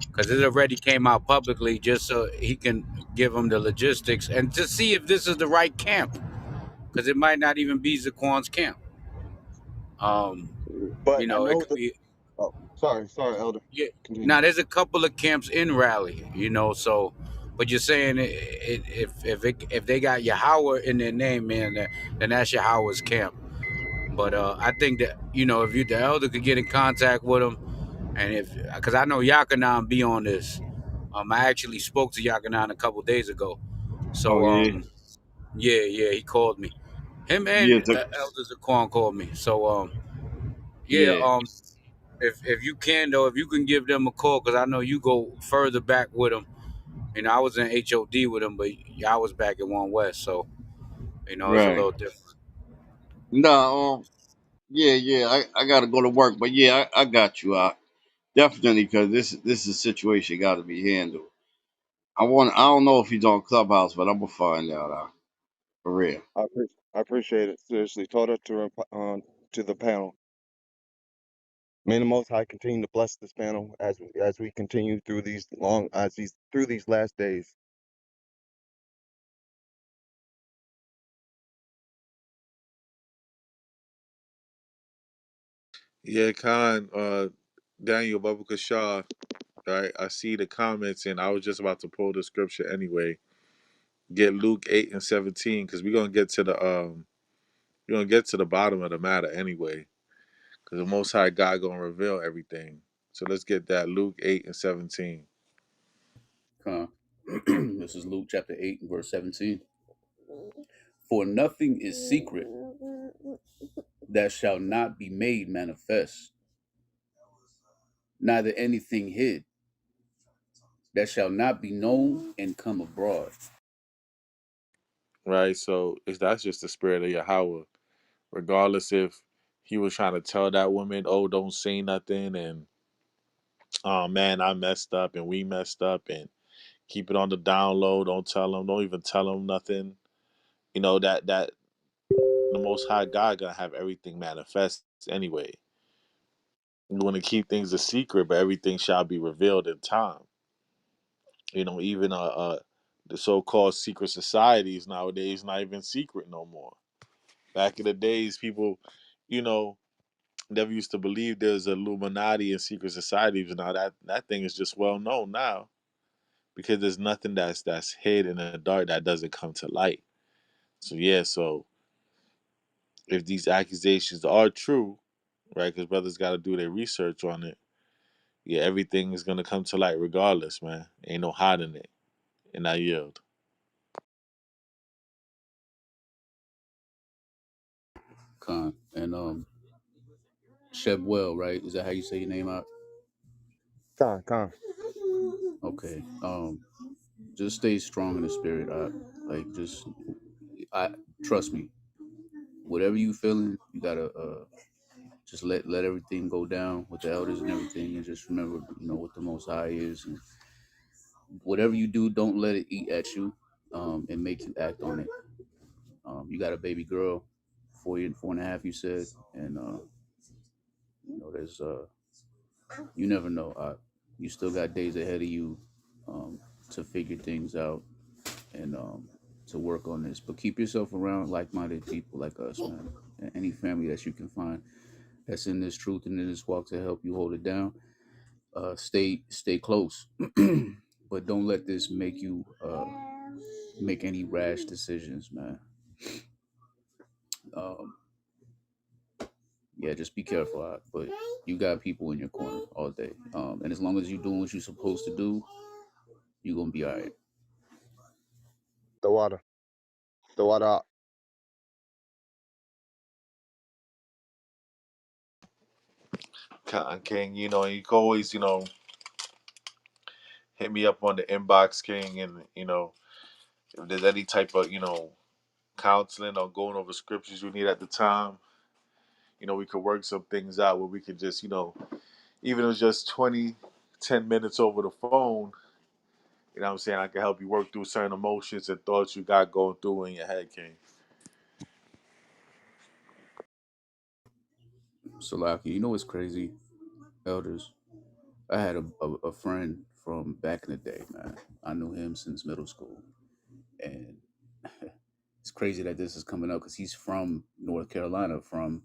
because it already came out publicly, just so he can give them the logistics and to see if this is the right camp, because it might not even be Zaquan's camp. Um, But I it know could the be. oh, sorry, Elder. Yeah. Continue. Now there's a couple of camps in Raleigh, so, but you're saying if they got Yahweh in their name, man, then that's Yahweh's camp. But I think that if you the elder could get in contact with him, and if because I know Yakanan be on this. I actually spoke to Yakanan a couple days ago. Oh So yeah, yeah, he called me. Him yeah, and Elder Zaquan called me. So yeah, yeah. if you can though, if you can give them a call, because I know you go further back with them. I was in HOD with them, but I was back at One West, so it's a Right. little different. No. Yeah, yeah. I got to go to work, but yeah, I got you out definitely because this is a situation got to be handled. I don't know if he's on Clubhouse, but I'm gonna find out for real. I appreciate it. Seriously, total to the panel. May the Most High continue to bless this panel as we continue through these last days. Yeah, Khan, Daniel Babuka Shah, right? I see the comments and I was just about to pull the scripture anyway. Get Luke 8 and 17, because we're gonna get to the bottom of the matter anyway. Because the most high God gonna reveal everything. So let's get that. Luke 8:17. Come on. This is Luke chapter 8 and verse 17. For nothing is secret that shall not be made manifest, neither anything hid that shall not be known and come abroad. Right? So that's just the spirit of Yahweh. Regardless if he was trying to tell that woman, oh, don't say nothing, and oh man, I messed up and we messed up, and keep it on the down low, don't tell them, don't even tell them nothing. That the most high God gonna have everything manifest anyway. You want to keep things a secret, but everything shall be revealed in time. Even the so-called secret societies nowadays not even secret no more. Back in the days, people, you know, never used to believe there's Illuminati and secret societies. Now that thing is just well known now because there's nothing that's hid in the dark that doesn't come to light. So yeah, so if these accusations are true, right? Because brothers got to do their research on it. Yeah, everything is gonna come to light regardless, man. Ain't no hiding it, and I yield. Con. And Shebwell, right? Is that how you say your name out? Con. Okay. Just stay strong in the spirit. Like just I trust me. Whatever you feeling, you gotta just let everything go down with the elders and everything, and just remember, what the Most High is, and whatever you do, don't let it eat at you, and make you act on it. You got a baby girl, 4 and a half, you said, and there's you never know. You still got days ahead of you, um, to figure things out and to work on this. But keep yourself around like-minded people like us, man. And any family that you can find that's in this truth and in this walk to help you hold it down. Stay close, but don't let this make you make any rash decisions, man. Um, yeah, just be careful. But you got people in your corner all day, and as long as you're doing what you're supposed to do, you're gonna be all right. The water. The water. King, you can always, hit me up on the inbox, King, and if there's any type of, counseling or going over scriptures you need at the time, we could work some things out where we could just, even if it's just 10 minutes over the phone, what I'm saying? I can help you work through certain emotions and thoughts you got going through in your head, King. Salaki, what's crazy, elders? I had a friend from back in the day, man. I knew him since middle school, and it's crazy that this is coming up because he's from North Carolina, from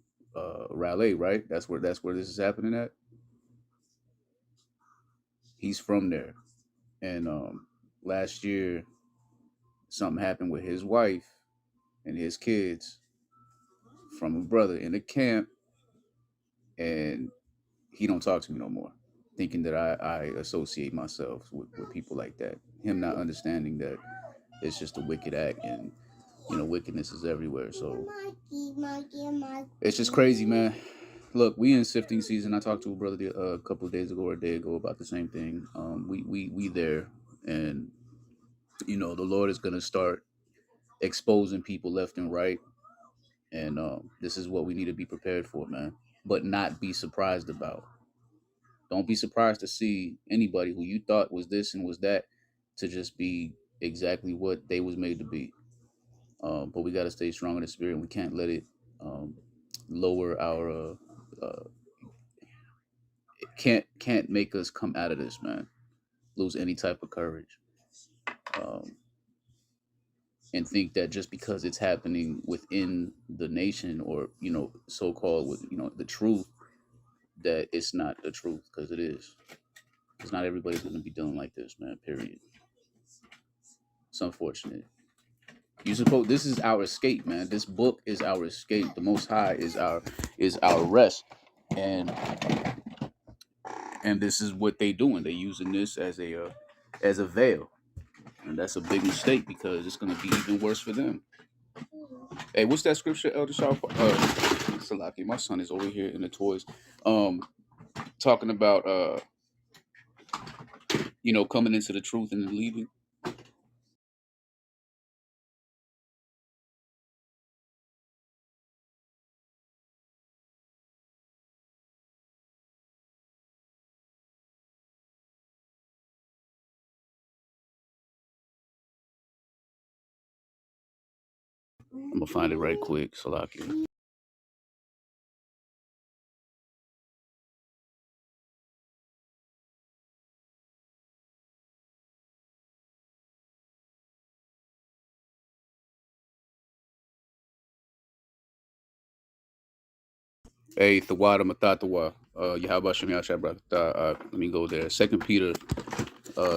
Raleigh, right? That's where this is happening at. He's from there, and last year something happened with his wife and his kids from a brother in the camp, and he don't talk to me no more, thinking that I associate myself with people like that. Him not understanding that it's just a wicked act, and wickedness is everywhere. So it's just crazy, man. Look, we in sifting season. I talked to a brother a couple of days ago or a day ago about the same thing. We there, and the Lord is gonna start exposing people left and right, and this is what we need to be prepared for, man. But not be surprised about. Don't be surprised to see anybody who you thought was this and was that to just be exactly what they was made to be. But we got to stay strong in the spirit. And we can't let it um, lower our. It can't make us come out of this, man. Lose any type of courage, um, and think that just because it's happening within the nation, or so-called with the truth, that it's not the truth, because it is. Because not everybody's going to be dealing like this, man. Period. It's unfortunate. You suppose this is our escape, man. This book is our escape. The Most High is our rest, and And this is what they doing. They using this as a veil, and that's a big mistake because it's gonna be even worse for them. Hey, what's that scripture, Elder Shaw? Salaki, my son is over here in the toys, talking about coming into the truth and then leaving. I'm gonna find it right quick, Salaki. Hey, Thawada Matatawa. Yahaba Shem Yashabra. Let me go there. Second Peter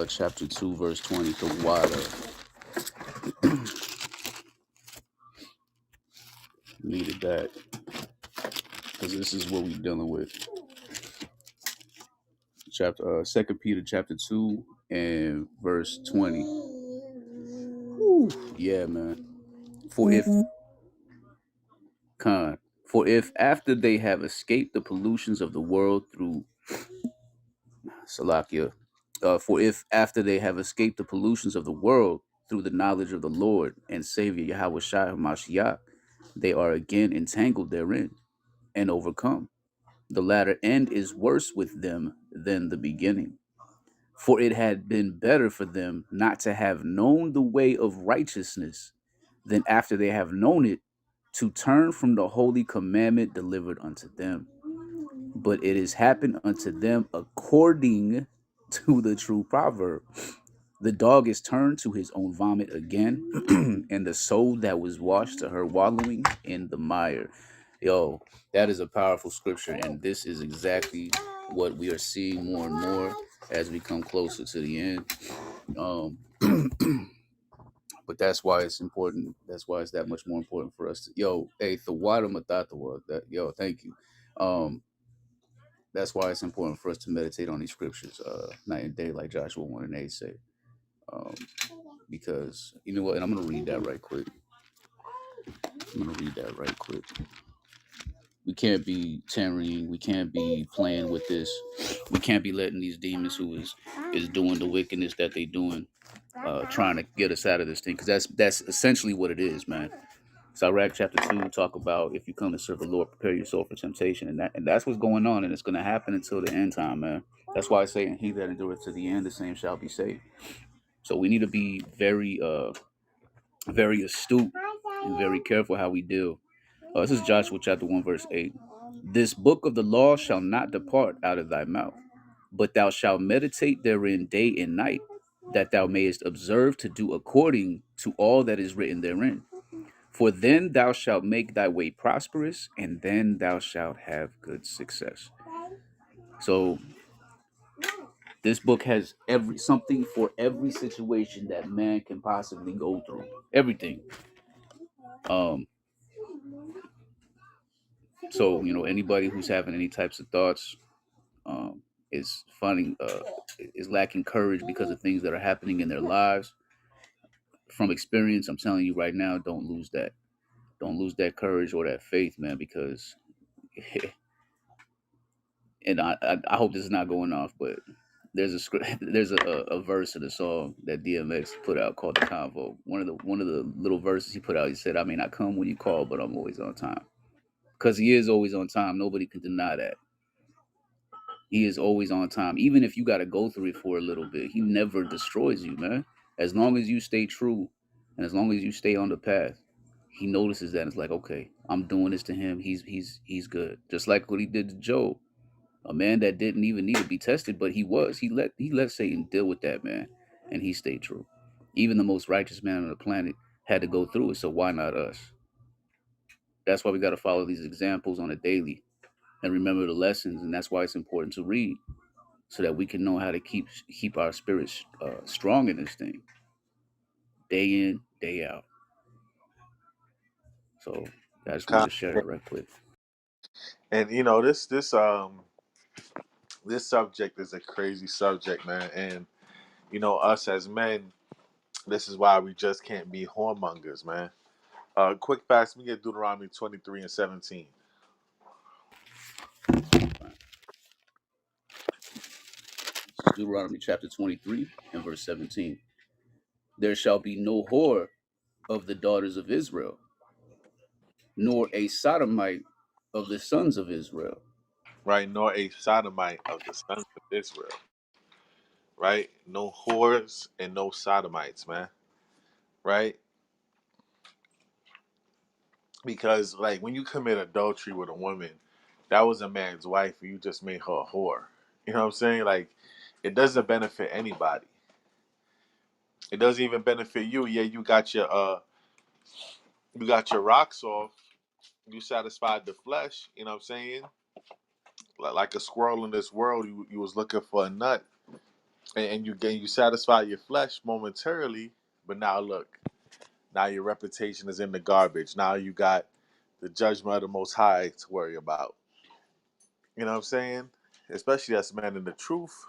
chapter 2, verse 20. Thawada. Needed that. Because this is what we're dealing with. Chapter Second Peter chapter 2 and verse 20. Whew. Yeah, man. For if Khan, for if after they have escaped the pollutions of the world through Salakia, for if after they have escaped the pollutions of the world through the knowledge of the Lord and Savior Yahweh Shai Hamashiach, they are again entangled therein and overcome. The latter end is worse with them than the beginning. For it had been better for them not to have known the way of righteousness than after they have known it to turn from the holy commandment delivered unto them. But it has happened unto them according to the true proverb. The dog is turned to his own vomit again, and the soul that was washed to her wallowing in the mire. Yo, that is a powerful scripture, and this is exactly what we are seeing more and more as we come closer to the end. Um, but that's why it's important. That's why it's that much more important for us to, hey, Thawada Matatawa, thank you. That's why it's important for us to meditate on these scriptures night and day, like Joshua 1 and 8 say. Um, because you know what, and I'm gonna read that right quick. We can't be tarrying, we can't be playing with this, we can't be letting these demons who is doing the wickedness that they doing, trying to get us out of this thing, because that's essentially what it is, man. Sirach chapter 2 talk about if you come to serve the Lord, prepare your soul for temptation, and that's what's going on, and it's gonna happen until the end time, man. That's why I say, and he that endureth to the end, the same shall be saved. So we need to be very astute and very careful how we deal. This is Joshua chapter 1, verse 8. This book of the law shall not depart out of thy mouth, but thou shalt meditate therein day and night, that thou mayest observe to do according to all that is written therein. For then thou shalt make thy way prosperous, and then thou shalt have good success. So this book has something for every situation that man can possibly go through. Everything. Um, so anybody who's having any types of thoughts, is finding is lacking courage because of things that are happening in their lives. From experience, I'm telling you right now, don't lose that. Don't lose that courage or that faith, man, because and I hope this is not going off, but there's a script, there's a verse in the song that DMX put out called "The Convo." One of the little verses he put out, he said, "I may not come when you call, but I'm always on time." Because he is always on time. Nobody can deny that. He is always on time. Even if you got to go through it for a little bit, he never destroys you, man. As long as you stay true and as long as you stay on the path, he notices that. It's like, okay, I'm doing this to him. He's good. Just like what he did to Job, a man that didn't even need to be tested, but he was. He let Satan deal with that man, and he stayed true. Even the most righteous man on the planet had to go through it. So why not us? That's why we got to follow these examples on a daily and remember the lessons. And that's why it's important to read, so that we can know how to keep our spirits strong in this thing, day in, day out. So I just wanted Con- to share that right quick. And this This subject is a crazy subject, man. And us as men, this is why we just can't be whoremongers, man. Quick fast, we get Deuteronomy 23 and 17. This is Deuteronomy chapter 23 and verse 17. There shall be no whore of the daughters of Israel, nor a sodomite of the sons of Israel. Right? Nor a sodomite of the sons of Israel. Right? No whores and no sodomites, man. Right? Because like when you commit adultery with a woman, that was a man's wife, and you just made her a whore. You know what I'm saying? Like, it doesn't benefit anybody. It doesn't even benefit you. Yeah, you got your rocks off. You satisfied the flesh. You know what I'm saying? Like a squirrel in this world, you was looking for a nut, and you satisfy your flesh momentarily. But now look, now your reputation is in the garbage. Now you got the judgment of the Most High to worry about. You know what I'm saying? Especially as man in the truth.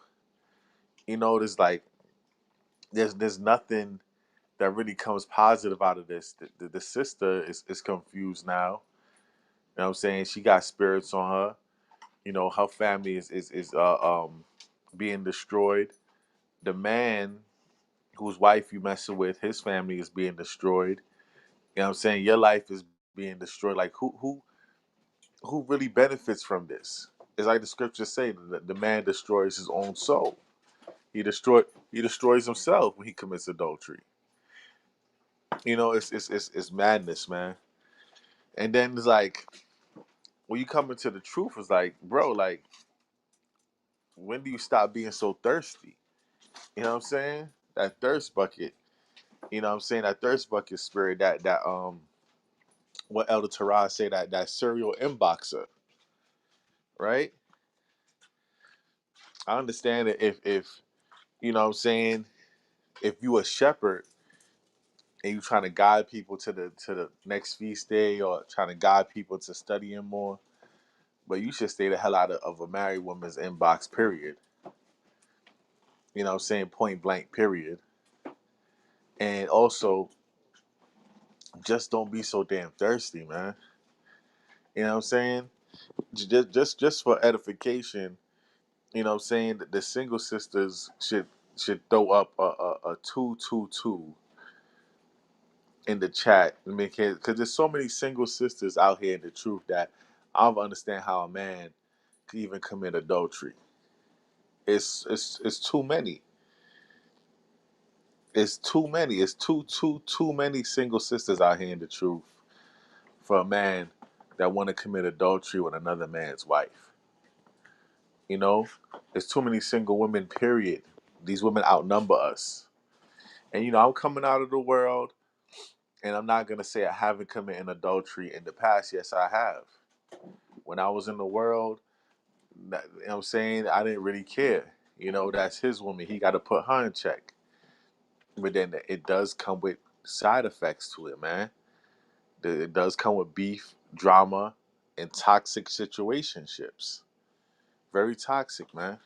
There's nothing that really comes positive out of this. The sister is confused now. You know what I'm saying? She got spirits on her. Her family is being destroyed. The man whose wife you messing with, his family is being destroyed. You know what I'm saying? Your life is being destroyed. Like who really benefits from this? It's like the scriptures say, the man destroys his own soul. He destroys himself when he commits adultery. It's madness, man. And then it's like when you come into the truth, it's like, bro, like when do you stop being so thirsty? You know what I'm saying? That thirst bucket. You know what I'm saying? That thirst bucket spirit, that what Elder Taraj say, that serial inboxer, right? I understand that if you know what I'm saying, if you a shepherd and you trying to guide people to the next feast day, or trying to guide people to studying more, but you should stay the hell out of a married woman's inbox, period. You know what I'm saying? Point blank, period. And also, just don't be so damn thirsty, man. You know what I'm saying? Just for edification, you know what I'm saying? The single sisters should throw up a 222 in the chat. I mean, because there's so many single sisters out here in the truth that I don't understand how a man could even commit adultery. It's too many. It's too many. It's too many single sisters out here in the truth for a man that want to commit adultery with another man's wife. You know, there's too many single women. Period. These women outnumber us. And I'm coming out of the world, and I'm not gonna say I haven't committed adultery in the past. Yes, I have. When I was in the world, what I'm saying, I didn't really care. That's his woman. He got to put her in check. But then it does come with side effects to it, man. It does come with beef, drama, and toxic situationships. Very toxic, man.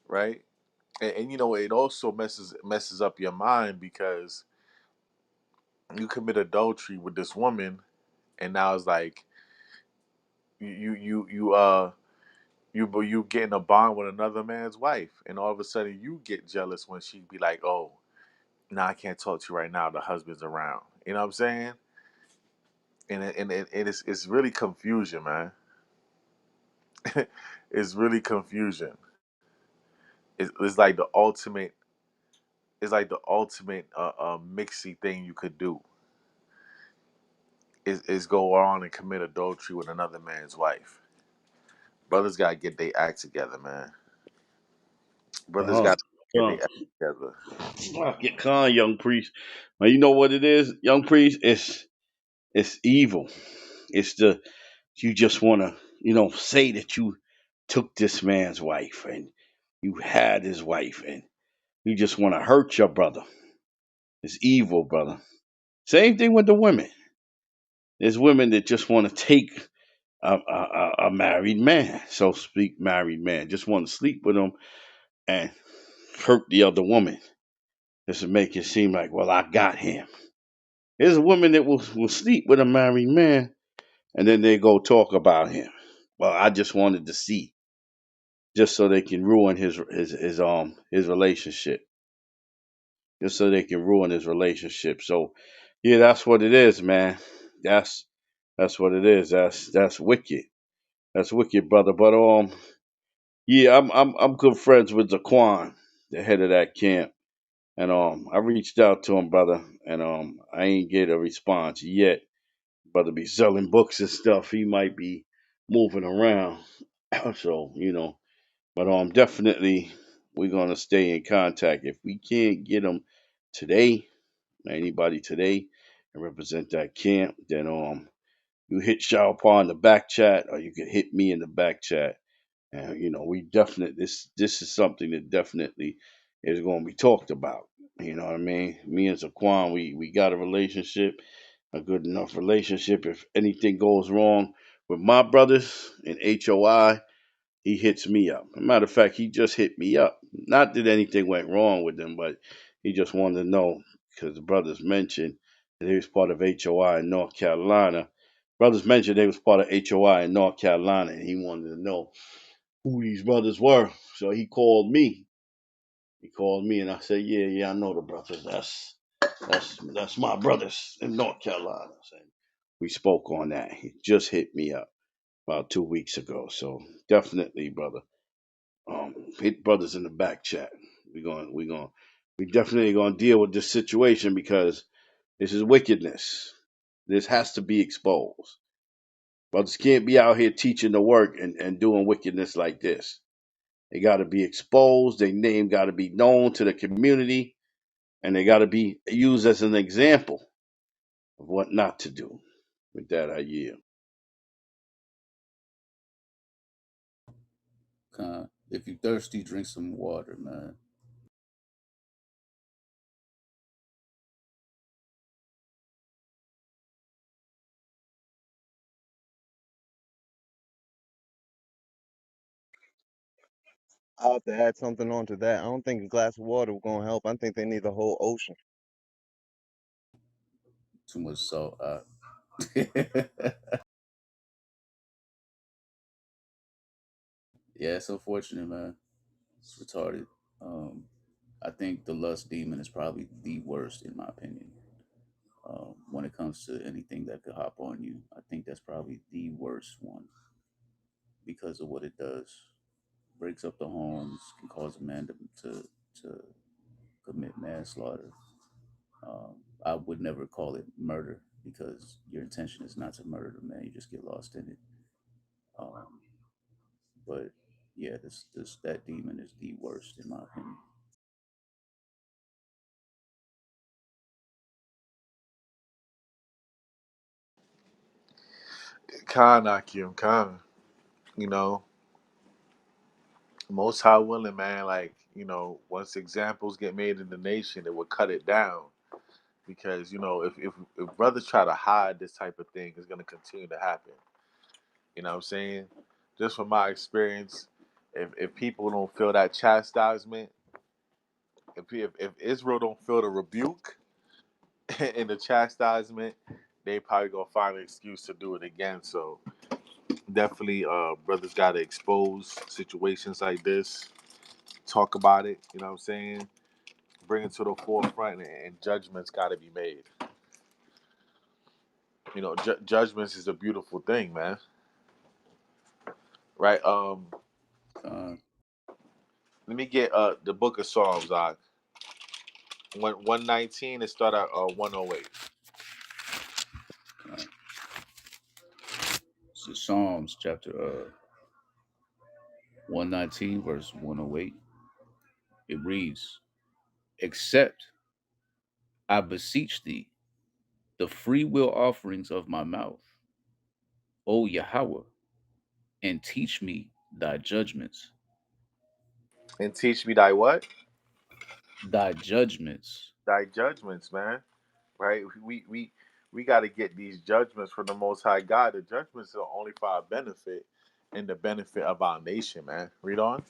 Right? And it also messes up your mind because you commit adultery with this woman, and now it's like you getting a bond with another man's wife, and all of a sudden you get jealous when she be like, oh, no, I can't talk to you right now, the husband's around. You know what I'm saying? And it's really confusion, man. It's really confusion. It's like the ultimate. It's like the ultimate mixy thing you could do is go on and commit adultery with another man's wife. Brothers gotta get their act together, man. Brothers Uh-huh. gotta get Con. their act together. Get con, young priest. Now you know what it is, young priest? It's evil. It's the you just wanna, say that you took this man's wife and you had his wife and you just wanna hurt your brother. It's evil, brother. Same thing with the women. There's women that just want to take a married man, so to speak, married man, just want to sleep with him and hurt the other woman. Just to make it seem like, well, I got him. There's a woman that will sleep with a married man and then they go talk about him. Well, I just wanted to see, just so they can ruin his relationship, just so they can ruin his relationship. So, yeah, that's what it is, man. That's that's what it is. That's wicked. That's wicked, brother. But yeah, I'm good friends with Zaquan, the head of that camp, and I reached out to him, brother, and I ain't get a response yet. Brother be selling books and stuff. He might be moving around, so But definitely we're gonna stay in contact. If we can't get him today, anybody today, and represent that camp, then you hit Shao in the back chat, or you can hit me in the back chat. And we definitely this is something that definitely is going to be talked about. You know what I mean? Me and Zaquan, we got a relationship, a good enough relationship. If anything goes wrong with my brothers in HOI, he hits me up. Matter of fact, he just hit me up. Not that anything went wrong with him, but he just wanted to know because the brothers mentioned that he was part of HOI in North Carolina. Brothers mentioned they was part of HOI in North Carolina, and he wanted to know who these brothers were. So he called me. He called me, and I said, "Yeah, yeah, I know the brothers. That's my brothers in North Carolina." And we spoke on that. He just hit me up about 2 weeks ago. So definitely, brother. Hit brothers in the back chat. We definitely gonna deal with this situation because this is wickedness. This has to be exposed. Brothers can't be out here teaching the work and doing wickedness like this. They got to be exposed. Their name got to be known to the community, and they got to be used as an example of what not to do. With that, I yield. If you thirsty, drink some water, man. I'll have to add something onto that. I don't think a glass of water will gonna help. I think they need the whole ocean. Too much salt. Yeah, it's unfortunate, man. It's retarded. Um, I think the lust demon is probably the worst, in my opinion. When it comes to anything that could hop on you, I think that's probably the worst one because of what it does. Breaks up the homes, can cause a man to commit manslaughter. I would never call it murder because your intention is not to murder the man. You just get lost in it. Um, but yeah, this that demon is the worst in my opinion. Khan Akim, Khan. You know, most high willing, man. Like once examples get made in the nation, it would cut it down because if brothers try to hide this type of thing, it's gonna continue to happen. You know what I'm saying? Just from my experience, if people don't feel that chastisement, if Israel don't feel the rebuke and the chastisement, they probably gonna find an excuse to do it again. So definitely, brothers gotta expose situations like this, talk about it. You know what I'm saying? Bring it to the forefront, and judgments gotta be made. Judgments is a beautiful thing, man. Right? Uh, Let me get the Book of Psalms. 119. It start at 108. uh, so Psalms chapter 119 verse 108. It reads, "Accept, I beseech thee, the free will offerings of my mouth, O Yahweh, and teach me thy judgments." And teach me thy what? Thy judgments. Thy judgments, man. Right? We we got to get these judgments from the Most High God. The judgments are only for our benefit and the benefit of our nation, man. Read on.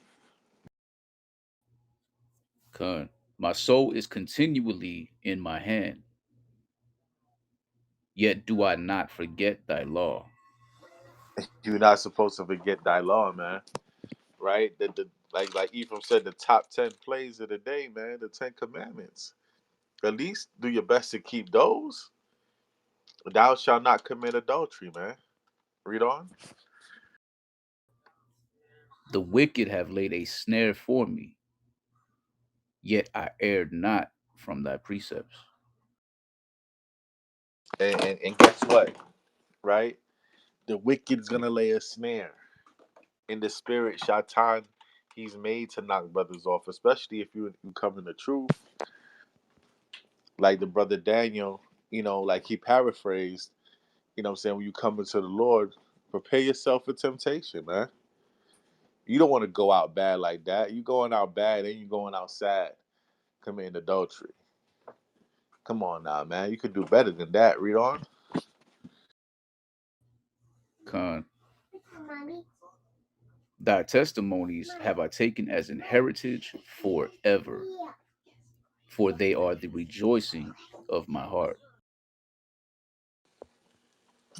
Con. My soul is continually in my hand, yet do I not forget thy law. You're not supposed to forget thy law, man. Right? Like Ephraim said, the top 10 plays of the day, man. The 10 Commandments. At least do your best to keep those. Thou shalt not commit adultery, man. Read on. The wicked have laid a snare for me, yet I erred not from thy precepts. And guess what? Right? The wicked's gonna lay a snare. In the spirit, Shaitan, he's made to knock brothers off, especially if you come in the truth. Like the brother Daniel, like he paraphrased, what I'm saying, when you come into the Lord, prepare yourself for temptation, man. You don't want to go out bad like that. You going out bad and you going out sad, committing adultery. Come on now, man. You could do better than that. Read on. Con. Thy testimonies have I taken as an heritage forever, for they are the rejoicing of my heart.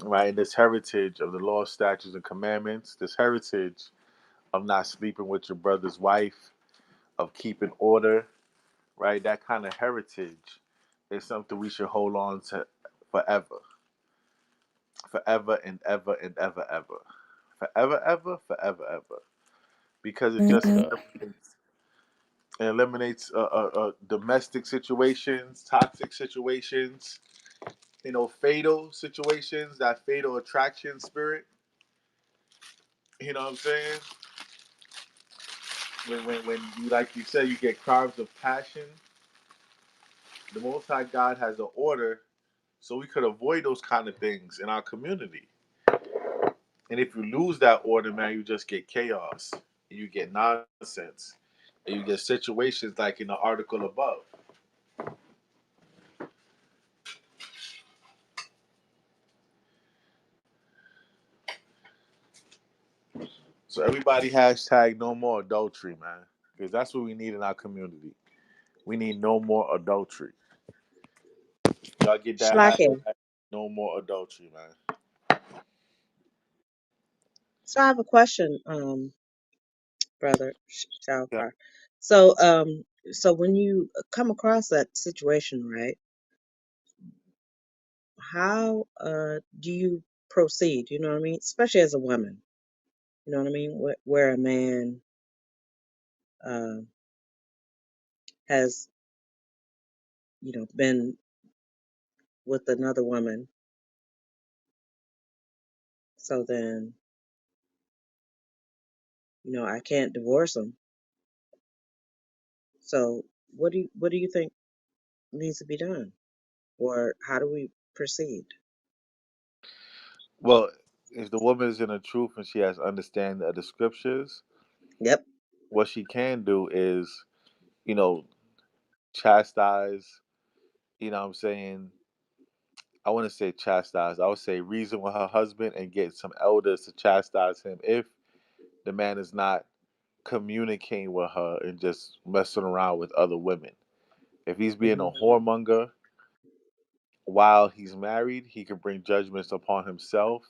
Right? And this heritage of the law, statutes, and commandments, this heritage of not sleeping with your brother's wife, of keeping order, right? That kind of heritage is something we should hold on to forever, forever and ever and ever, ever. Forever, ever, forever, ever. Because it just Con. eliminates domestic situations, toxic situations, fatal situations, that fatal attraction spirit. You know what I'm saying? When you, like you said, you get crimes of passion, the Most High God has an order so we could avoid those kind of things in our community. And if you lose that order, man, you just get chaos. You get nonsense. And you get situations like in the article above. So everybody hashtag no more adultery, man. Because that's what we need in our community. We need no more adultery. Y'all get that Shlake. hashtag no more adultery, man. So I have a question, brother Yeah. Shalkar. So when you come across that situation, right? How do you proceed? You know what I mean? Especially as a woman. You know what I mean? Where a man uh, has, been with another woman. So then, I can't divorce him. So what do you think needs to be done, or how do we proceed? Well, if the woman is in the truth and she has understanding of the scriptures, Yep. what she can do is, you know, chastise, what I'm saying, I wouldn't say chastise. I would say reason with her husband and get some elders to chastise him if the man is not communicating with her and just messing around with other women. If he's being a Mhm. whoremonger while he's married, he can bring judgments upon himself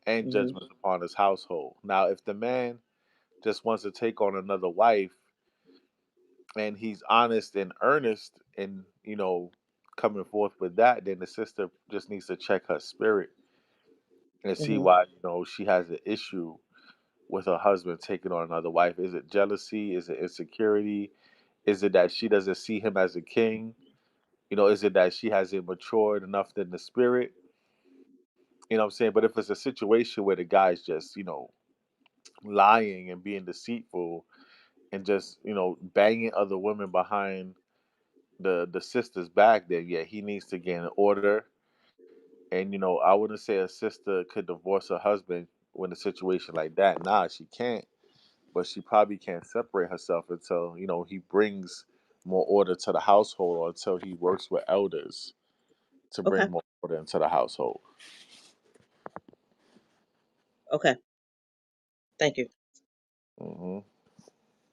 and Mhm. judgments upon his household. Now, if the man just wants to take on another wife and he's honest and earnest and, coming forth with that, then the sister just needs to check her spirit and see Mhm. why she has an issue with her husband taking on another wife. Is it jealousy? Is it insecurity? Is it that she doesn't see him as a king? Is it that she hasn't matured enough in the spirit? You know what I'm saying? But if it's a situation where the guy's just lying and being deceitful and just banging other women behind the sister's back, then yeah, he needs to get an order. And I wouldn't say a sister could divorce her husband when a situation like that. Nah, she can't. But she probably can't separate herself until he brings more order to the household, or until he works with elders to Okay. bring more into the household. Okay, thank you. Hmm.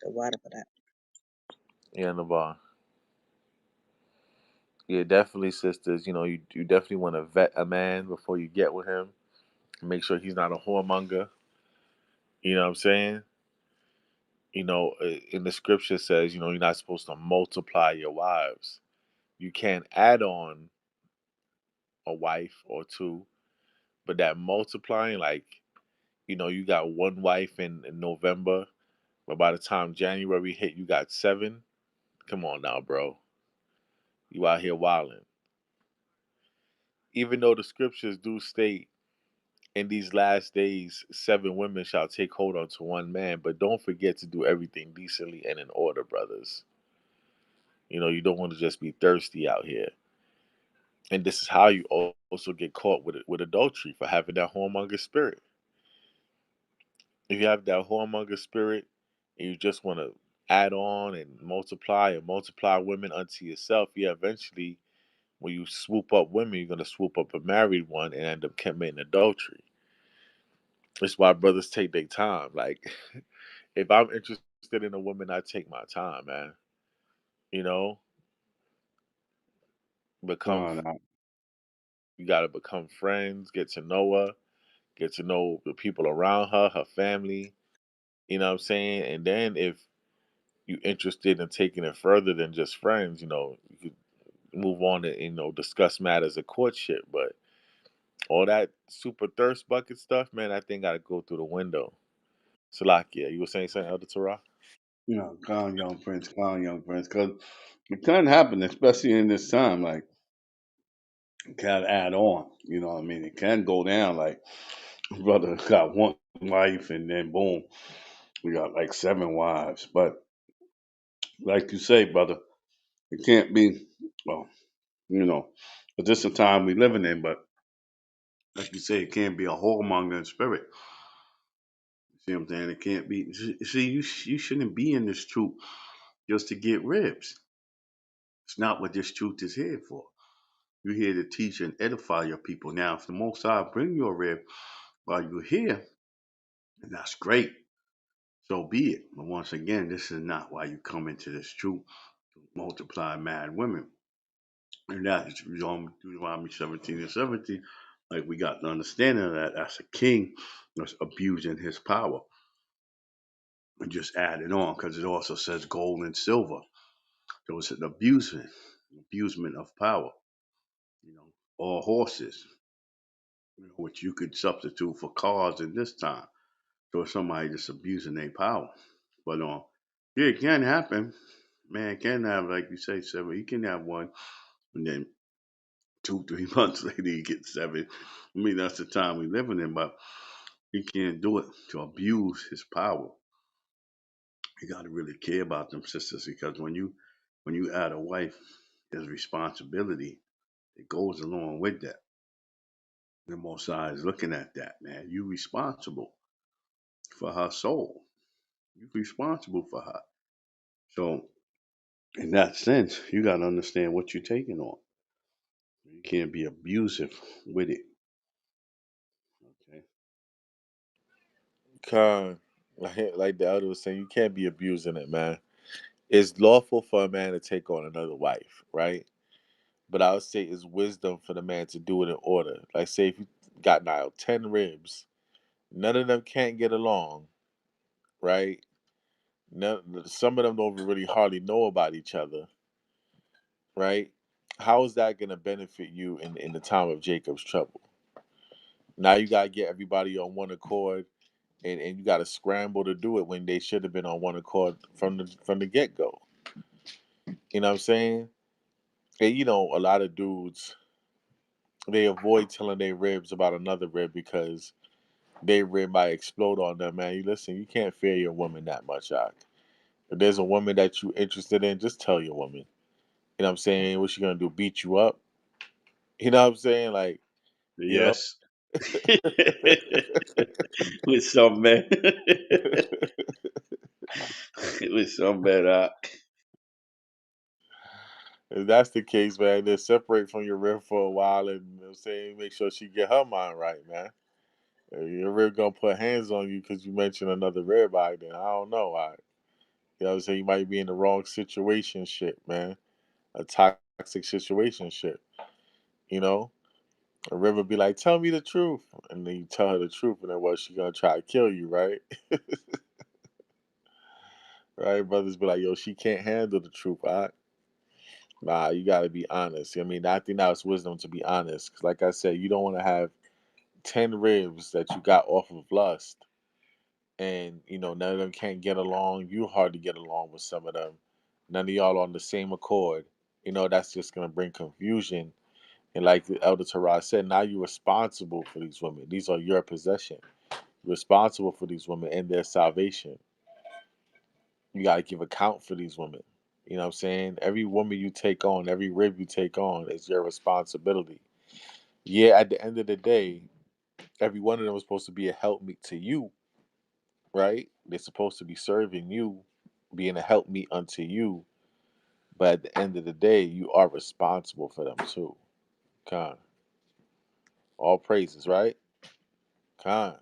The water for that. Yeah, Navar. Yeah, definitely, sisters. You definitely want to vet a man before you get with him. Make sure he's not a whoremonger. You know what I'm saying? In the scripture says, you're not supposed to multiply your wives. You can't add on a wife or two, but that multiplying, like, you got one wife in November, but by the time January hit, you got seven. Come on now, bro. You out here wilding. Even though the scriptures do state in these last days, seven women shall take hold unto one man, but don't forget to do everything decently and in order, brothers. You don't want to just be thirsty out here. And this is how you also get caught with adultery, for having that whoremonger spirit. If you have that whoremonger spirit and you just want to add on and multiply women unto yourself, yeah, eventually when you swoop up women, you're gonna swoop up a married one and end up committing adultery. That's why brothers take their time. Like, if I'm interested in a woman, I take my time, man. You know, become No, no. you gotta become friends, get to know her, get to know the people around her, her family. You know what I'm saying? And then if you interested in taking it further than just friends, you could move on and discuss matters of courtship. But all that super thirst bucket stuff, man, I think gotta go through the window. Salakia, you were saying something, Elder Torah? Calm, young friends, because it can happen, especially in this time. Like, it can add on. You know what I mean? It can go down. Like, brother got one wife, and then boom, we got like seven wives. But like you say, brother, it can't be. Well, you know, but this is the time we living in. But like you say, it can't be a whoremonger in spirit. See what I'm saying? It can't be. See, you shouldn't be in this truth just to get ribs. It's not what this truth is here for. You're here to teach and edify your people. Now, if the Most High bring you a rib while you're here, then that's great. So be it. But once again, this is not why you come into this truth to multiply mad women. And that's Deuteronomy 17 and 17. Like, we got the understanding of that. That's a king that's abusing his power. And just add it on because it also says gold and silver. So it's an abusement of power. You know, or horses, which you could substitute for cars in this time. So it's somebody just abusing their power. But yeah, it can happen. Man, it can have, like you say, seven. You can have one, and then 2, 3 months later you get seven. I mean, that's the time we living in, but he can't do it to abuse his power. You got to really care about them sisters because when you add a wife, there's responsibility that goes along with that. The Most High is looking at that, man. You responsible for her soul. You responsible for her. So in that sense, you got to understand what you're taking on. You can't be abusive with it. Okay. Con, like the elder was saying, you can't be abusing it, man. It's lawful for a man to take on another wife, right? But I would say it's wisdom for the man to do it in order. Like, say if you got now 10 ribs, none of them can't get along, right? Some of them don't really hardly know about each other, right? How is that going to benefit you in the time of Jacob's trouble? Now you got to get everybody on one accord, and you got to scramble to do it when they should have been on one accord from the get go. You know what I'm saying? And a lot of dudes, they avoid telling their ribs about another rib because their rib might explode on them. Man, you listen, you can't fear your woman that much, Ak. If there's a woman that you interested in, just tell your woman. You know what I'm saying? What she gonna do? Beat you up? You know what I'm saying? Like, you know. Yes. With some man. With some man. If that's the case, man, then separate from your rib for a while and, you know what I'm saying, make sure she get her mind right, man. If your rib gonna put hands on you because you mentioned another rib eye, then I don't know. You know what I'm saying? You might be in the wrong situation shit, man. A toxic situation shit. You know? A rib would be like, tell me the truth. And then you tell her the truth, and then what, she gonna try to kill you, right? Right? Brothers be like, yo, she can't handle the truth, all right? Nah, you gotta be honest. I mean, I think that's wisdom to be honest. Cause like I said, you don't wanna have 10 ribs that you got off of lust, and none of them can't get along. You hard to get along with some of them. None of y'all on the same accord. That's just gonna bring confusion. And like the Elder Torah said, now you're responsible for these women. These are your possession. You're responsible for these women and their salvation. You gotta give account for these women. You know what I'm saying? Every woman you take on, every rib you take on is your responsibility. Yeah, at the end of the day, every one of them is supposed to be a helpmeet to you, right? They're supposed to be serving you, being a helpmeet unto you. But at the end of the day, you are responsible for them too. Con. All praises, right? Con.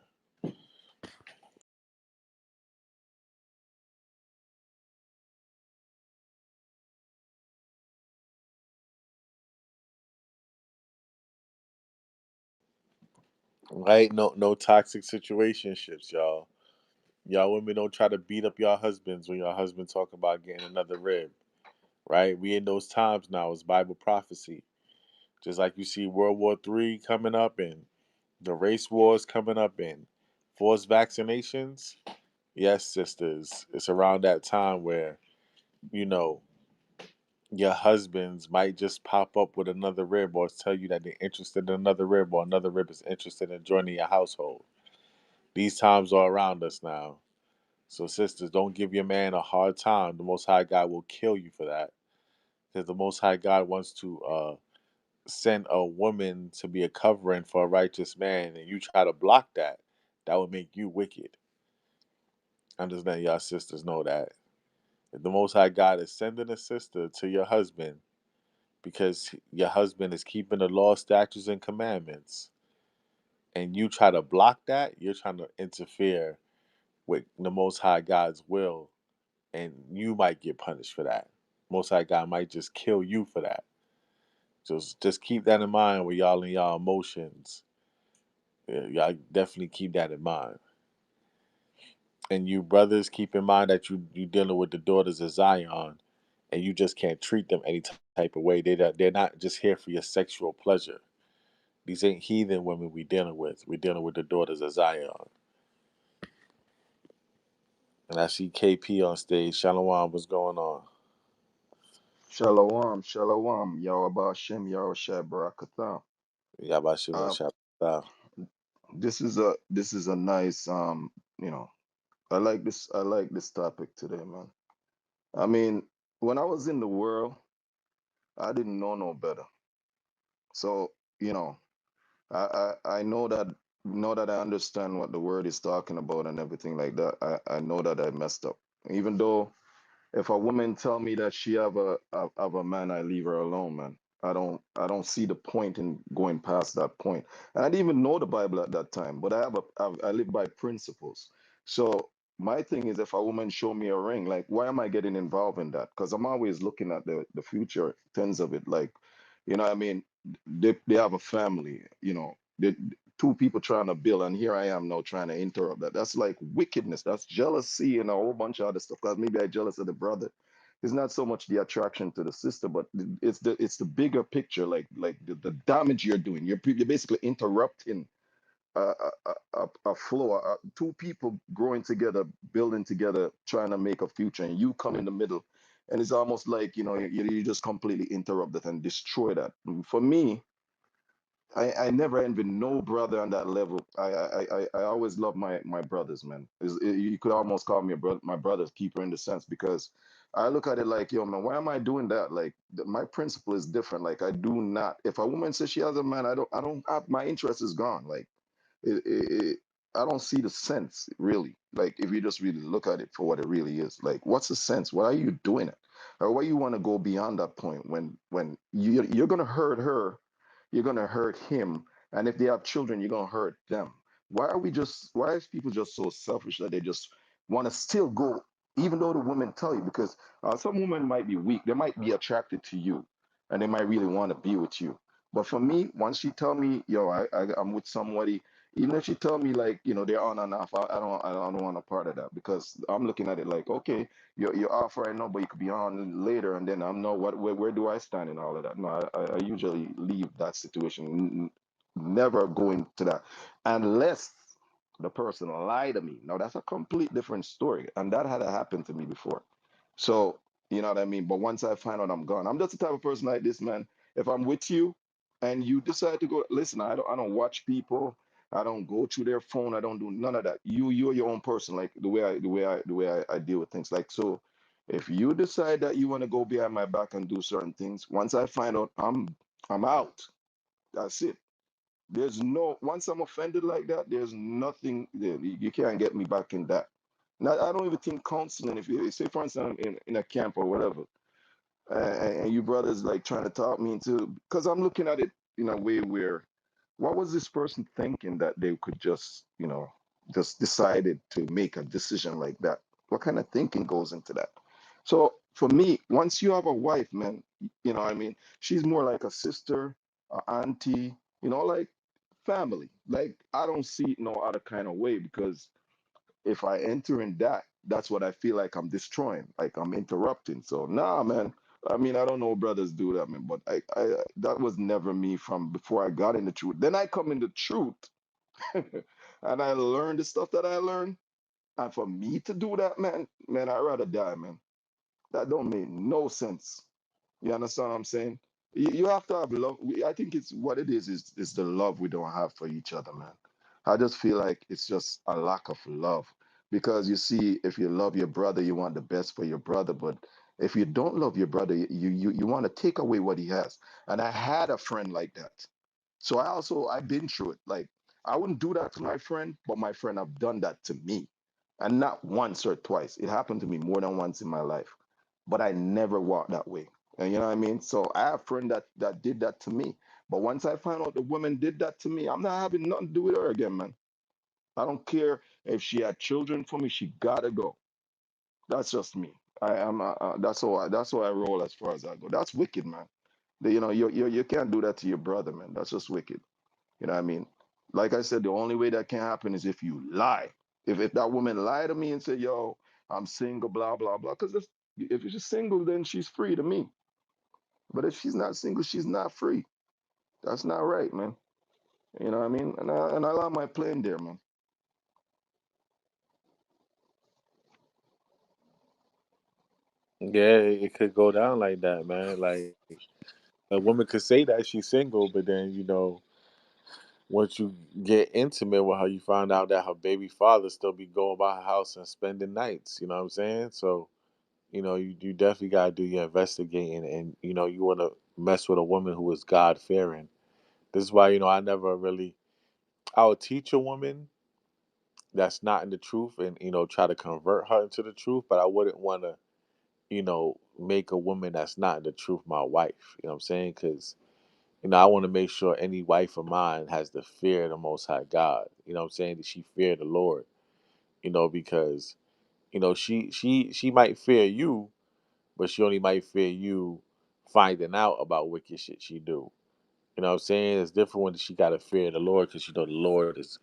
Right? No toxic situationships, y'all. Y'all women don't try to beat up y'all husbands when your husband talk about getting another rib. Right? We in those times now. It's Bible prophecy. Just like you see World War III coming up and the race wars coming up and forced vaccinations. Yes, sisters. It's around that time where, you know, your husbands might just pop up with another rib or tell you that they're interested in another rib or another rib is interested in joining your household. These times are around us now. So, sisters, don't give your man a hard time. The Most High God will kill you for that. Because the Most High God wants to send a woman to be a covering for a righteous man, and you try to block that, that would make you wicked. I'm just letting y'all sisters know that. If the Most High God is sending a sister to your husband because your husband is keeping the law, statutes, and commandments, and you try to block that, you're trying to interfere with the Most High God's will, and you might get punished for that. Most High God might just kill you for that. Just keep that in mind with y'all and y'all emotions. Yeah, y'all definitely keep that in mind. And you brothers, keep in mind that you dealing with the daughters of Zion, and you just can't treat them any type of way. They're not just here for your sexual pleasure. These ain't heathen women we dealing with. We're dealing with the daughters of Zion. And I see KP on stage. Shalom, what's going on? Shalom, shalom, Yahweh Shem, Yahweh Shai Barakatham. Yabashim Uh, Shabbat. this is a nice you know I like this topic today, man. I mean, when I was in the world, I didn't know no better. So, you know, I know that I understand what the word is talking about and everything like that. I know that I messed up. Even though if a woman tell me that she have a man, I leave her alone, man. I don't see the point in going past that point. And I didn't even know the Bible at that time, but I live by principles. So my thing is, if a woman show me a ring, like, why am I getting involved in that? Because I'm always looking at the future tense of it. Like, what I mean, they have a family, two people trying to build, and here I am now trying to interrupt that. That's like wickedness. That's jealousy and a whole bunch of other stuff. Because maybe I jealous of the brother. It's not so much the attraction to the sister, but it's the bigger picture. Like the damage you're doing. You're basically interrupting a flow. Two people growing together, building together, trying to make a future, and you come in the middle, and it's almost like you just completely interrupt that and destroy that. For me, I never envy no brother on that level. I always love my brothers, man. You could almost call me my brother's keeper in the sense, because I look at it like, yo, man, why am I doing that? Like, my principle is different. Like, I do not. If a woman says she has a man, I don't have, my interest is gone. Like, I don't see the sense really. Like, if you just really look at it for what it really is, like, what's the sense? Why are you doing it? Or why you want to go beyond that point when you're gonna hurt her, you're gonna hurt him, and if they have children, you're gonna hurt them. Why is people just so selfish that they just want to still go, even though the women tell you? Because some women might be weak, they might be attracted to you, and they might really want to be with you. But for me, once she tell me, yo, I'm with somebody, even if she tell me like, they're on and off, I don't want a part of that, because I'm looking at it like, okay, you're off right now, but you could be on later, and then I'm know where do I stand in all of that. No, I usually leave that situation, never go into that, unless the person lied to me. Now that's a complete different story, and that had happened to me before. So you know what I mean. But once I find out I'm gone, I'm just the type of person like this, man. If I'm with you, and you decide to go, listen, I don't watch people. I don't go through their phone. I don't do none of that. You're your own person. Like the way I deal with things. Like, so, if you decide that you want to go behind my back and do certain things, once I find out, I'm out. That's it. There's no once I'm offended like that, there's nothing there. You can't get me back in that. Now I don't even think counseling. If you say, for instance, I'm in a camp or whatever, and you brothers like trying to talk me into, because I'm looking at it in a way where, what was this person thinking that they could just decided to make a decision like that? What kind of thinking goes into that? So for me, once you have a wife, man, what I mean, she's more like a sister, a auntie, like family. Like, I don't see it no other kind of way, because if I enter in that, that's what I feel like I'm destroying, like I'm interrupting. So nah, man. I mean, I don't know brothers do that, man, but I that was never me from before I got in the truth. Then I come in the truth, and I learned the stuff that I learned. And for me to do that, man, I'd rather die, man. That don't make no sense. You understand what I'm saying? You have to have love. I think it's what it is the love we don't have for each other, man. I just feel like it's just a lack of love. Because you see, if you love your brother, you want the best for your brother. But if you don't love your brother, you want to take away what he has. And I had a friend like that. So I've been through it. Like, I wouldn't do that to my friend, but my friend have done that to me. And not once or twice. It happened to me more than once in my life. But I never walked that way. And you know what I mean? So I have a friend that did that to me. But once I found out the woman did that to me, I'm not having nothing to do with her again, man. I don't care if she had children for me, she gotta go. That's just me. I am that's how I roll as far as I go. That's wicked, man. You can't do that to your brother, man. That's just wicked. You know what I mean? Like I said, the only way that can happen is if you lie. If that woman lied to me and said, yo, I'm single, blah, blah, blah. Because if she's single, then she's free to me. But if she's not single, she's not free. That's not right, man. You know what I mean? And I land my plane there, man. Yeah, it could go down like that, man. Like, a woman could say that she's single, but then once you get intimate with her, you find out that her baby father still be going by her house and spending nights. You know what I'm saying? So you definitely gotta do your investigating, and you want to mess with a woman who is God fearing. This is why I never really. I would teach a woman that's not in the truth, and try to convert her into the truth, but I wouldn't want to make a woman that's not in the truth my wife. You know what I'm saying? Because I want to make sure any wife of mine has the fear of the Most High God. You know what I'm saying? That she fear the Lord. Because she might fear you, but she only might fear you finding out about wicked shit she do. You know what I'm saying? It's different when she got to fear the Lord, because the Lord is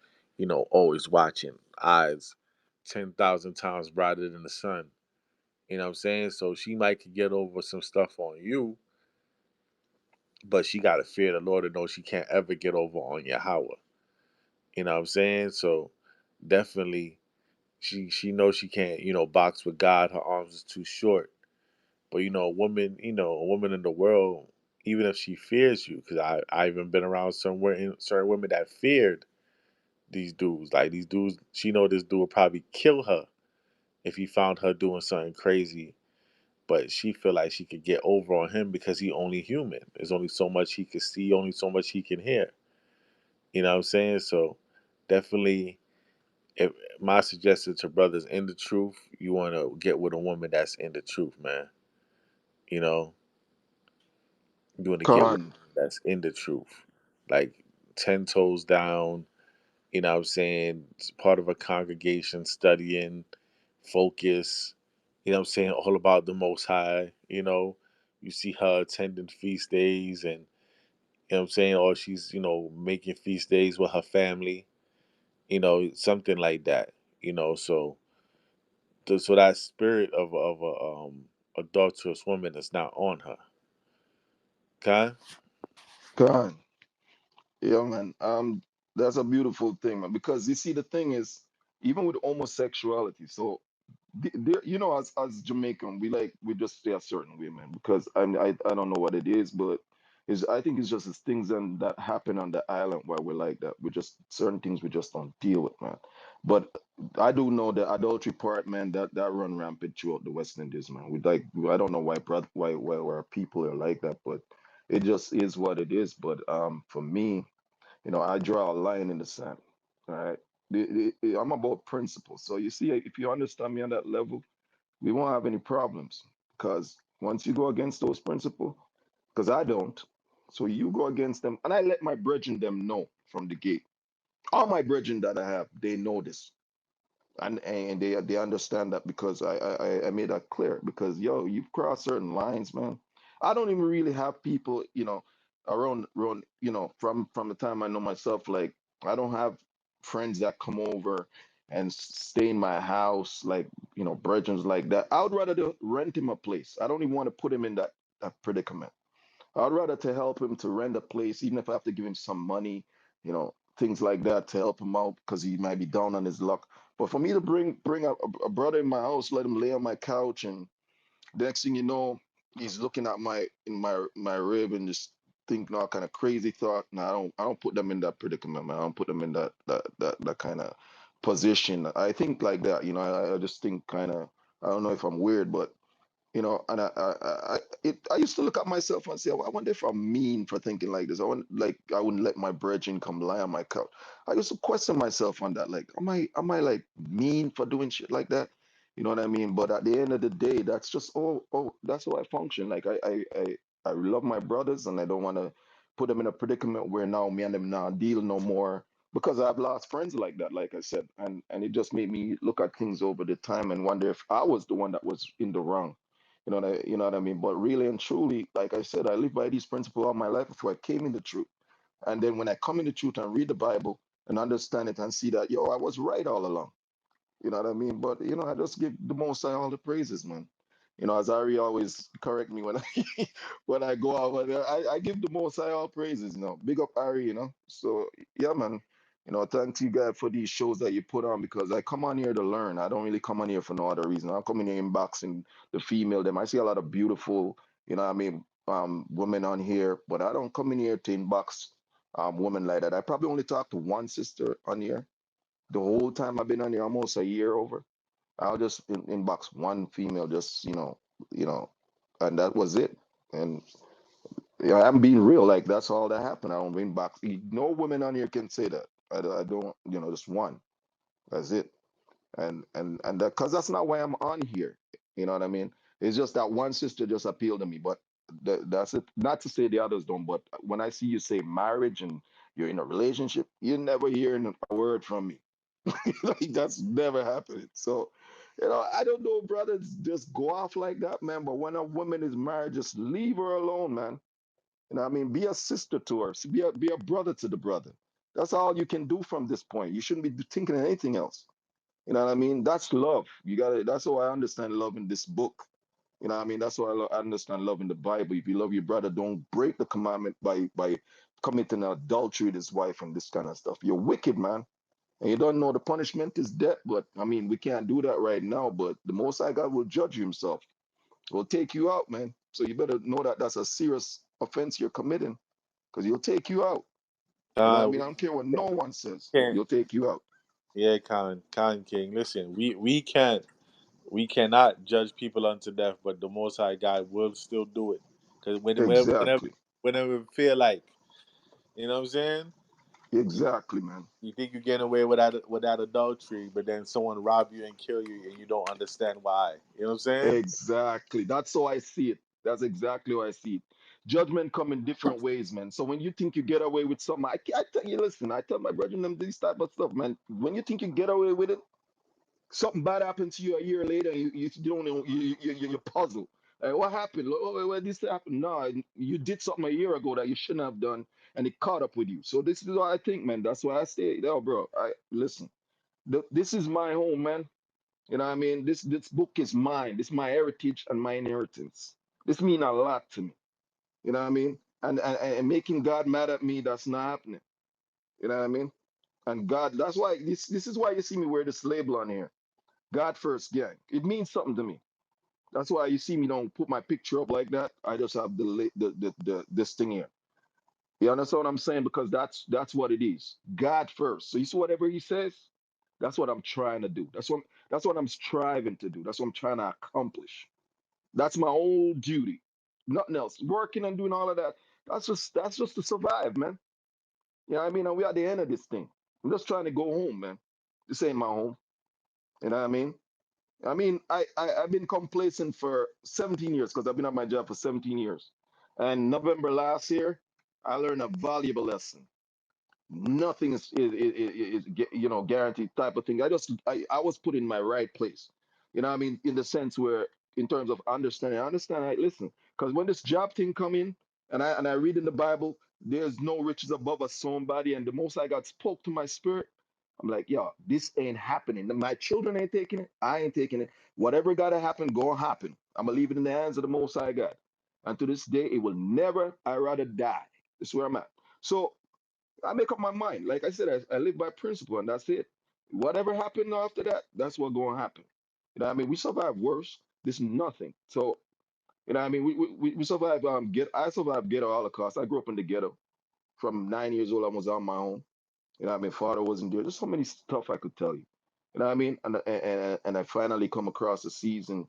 always watching, eyes 10,000 times brighter than the sun. You know what I'm saying? So she might could get over some stuff on you, but she got to fear the Lord to know she can't ever get over on Yahweh. You know what I'm saying? So definitely, she knows she can't box with God. Her arms is too short. But a woman in the world, even if she fears you, because I even been around certain women that feared these dudes. Like, these dudes, she know this dude would probably kill her if he found her doing something crazy. But she feel like she could get over on him because he only human. There's only so much he can see, only so much he can hear. You know what I'm saying? So definitely, if my suggestion to brothers in the truth, you want to get with a woman that's in the truth, man. You know, you want to get with Con, that's in the truth, like 10 toes down. You know what I'm saying? It's part of a congregation studying, focus, you know what I'm saying, all about the most high, you know. You see her attending feast days and you know what I'm saying, or she's, making feast days with her family, something like that, so so that spirit of a adulterous woman is not on her. Okay? con. Yeah, man. That's a beautiful thing, man. Because you see, the thing is, even with homosexuality, so as Jamaican, we just stay a certain way, man. Because I don't know what it is, but I think it's just these things that happen on the island where we're like that. We just certain things we just don't deal with, man. But I do know the adultery part, man. That run rampant throughout the West Indies, man. I don't know why our people are like that, but it just is what it is. But for me. I draw a line in the sand. All right. I'm about principles. So you see, if you understand me on that level, we won't have any problems. Because once you go against those principles, because I don't, so you go against them, and I let my brethren them know from the gate. All my brethren that I have, they know this and they understand that because I made that clear because you've crossed certain lines, man. I don't even really have people, around, from the time I know myself, like I don't have friends that come over and stay in my house, like brethren like that. I would rather rent him a place. I don't even want to put him in that predicament. I'd rather to help him to rent a place, even if I have to give him some money, things like that to help him out because he might be down on his luck. But for me to bring a brother in my house, let him lay on my couch, and the next thing you know, he's looking at my rib and just thinking all kind of crazy thought. No, I don't put them in that predicament, man. I don't put them in that kind of position. I think like that, I just think kind of. I don't know if I'm weird, but and I used to look at myself and say, I wonder if I'm mean for thinking like this. I wouldn't let my brethren come lie on my couch. I used to question myself on that. Like, am I like mean for doing shit like that? You know what I mean? But at the end of the day, that's just that's how I function. Like I love my brothers and I don't want to put them in a predicament where now me and them now deal no more because I've lost friends like that, like I said, and it just made me look at things over the time and wonder if I was the one that was in the wrong. You know what I mean? But really and truly, like I said, I live by these principles all my life before I came in the truth. And then when I come in the truth and read the Bible and understand it and see that, I was right all along. You know what I mean? But I just give the Most High all the praises, man. As Ari always correct me when I when I go out, but I give the Most High all praises. Big up Ari. So yeah, man. Thank you guys for these shows that you put on because I come on here to learn. I don't really come on here for no other reason. I'm coming here inboxing the female them. I see a lot of beautiful, what I mean, women on here, but I don't come in here to inbox women like that. I probably only talk to one sister on here the whole time I've been on here, almost a year over. I'll just inbox one female, just you know, and that was it. And I'm being real, like that's all that happened. I don't inbox. No women on here can say that. I don't, just one. That's it. And that because that's not why I'm on here. You know what I mean? It's just that one sister just appealed to me, but that's it. Not to say the others don't, but when I see you say marriage and you're in a relationship, you never hearing a word from me. Like that's never happening. So, I don't know, brothers just go off like that, man. But when a woman is married, just leave her alone, man. I mean, be a sister to her, be a brother to the brother. That's all you can do from this point. You shouldn't be thinking of anything else. You know what I mean? That's love. You got to That's how I understand love in this book. You know what I mean? That's how I understand love in the Bible. If you love your brother, don't break the commandment by committing adultery with his wife and this kind of stuff. You're wicked, man. And you don't know the punishment is death, but I mean, we can't do that right now. But the Most High God will judge you himself. Will take you out, man. So you better know that that's a serious offense you're committing because he'll take you out. You know what I mean? We I don't care what no one says. can't. He'll take you out. Yeah, Khan King. Listen, we cannot judge people unto death, but the Most High God will still do it. Because Exactly. whenever we feel like, you know what I'm saying? Exactly, man. You think you're getting away without adultery, but then someone rob you and kill you, and you don't understand why. You know what I'm saying? Exactly. That's how I see it. That's exactly how I see it. Judgment come in different ways, man. So when you think you get away with something, I tell you, listen, I tell my brethren them this type of stuff, man. When you think you get away with it, something bad happened to you a year later, you don't know, you're puzzled. Like, what happened? Oh, where this happened? No, you did something a year ago that you shouldn't have done, and it caught up with you. So this is what I think, man. That's why I say, yo, bro, I listen. This is my home, man. You know what I mean? This book is mine. This is my heritage and my inheritance. This mean a lot to me. You know what I mean? And making God mad at me, that's not happening. You know what I mean? And God, that's why this is why you see me wear this label on here. God first gang. It means something to me. That's why you see me don't put my picture up like that. I just have the this thing here. You understand what I'm saying? Because that's what it is. God first. So you see whatever he says, that's what I'm trying to do. That's what I'm striving to do. That's what I'm trying to accomplish. That's my whole duty. Nothing else. Working and doing all of that. That's just to survive, man. You know what I mean? And we're at the end of this thing. I'm just trying to go home, man. This ain't my home. You know what I mean? I've been complacent for 17 years because I've been at my job for 17 years. And November last year, I learned a valuable lesson. Nothing is guaranteed type of thing. I was put in my right place. You know what I mean? In the sense where in terms of understanding, I understand. I listen because when this job thing come in, and I read in the Bible, there's no riches above a sown body, and the Most High God spoke to my spirit. I'm like, yo, this ain't happening. My children ain't taking it. I ain't taking it. Whatever gotta happen, gonna happen. I'm gonna leave it in the hands of the Most High God. And to this day, it will never. I rather die. This is where I'm at. So I make up my mind. Like I said, I live by principle, and that's it. Whatever happened after that, that's what's going to happen. You know what I mean? We survived worse. This is nothing. So, you know what I mean? We survived, I survived ghetto holocaust. I grew up in the ghetto. From 9 years old, I was on my own. You know what I mean? Father wasn't there. There's so many stuff I could tell you. You know what I mean? And I finally come across a season.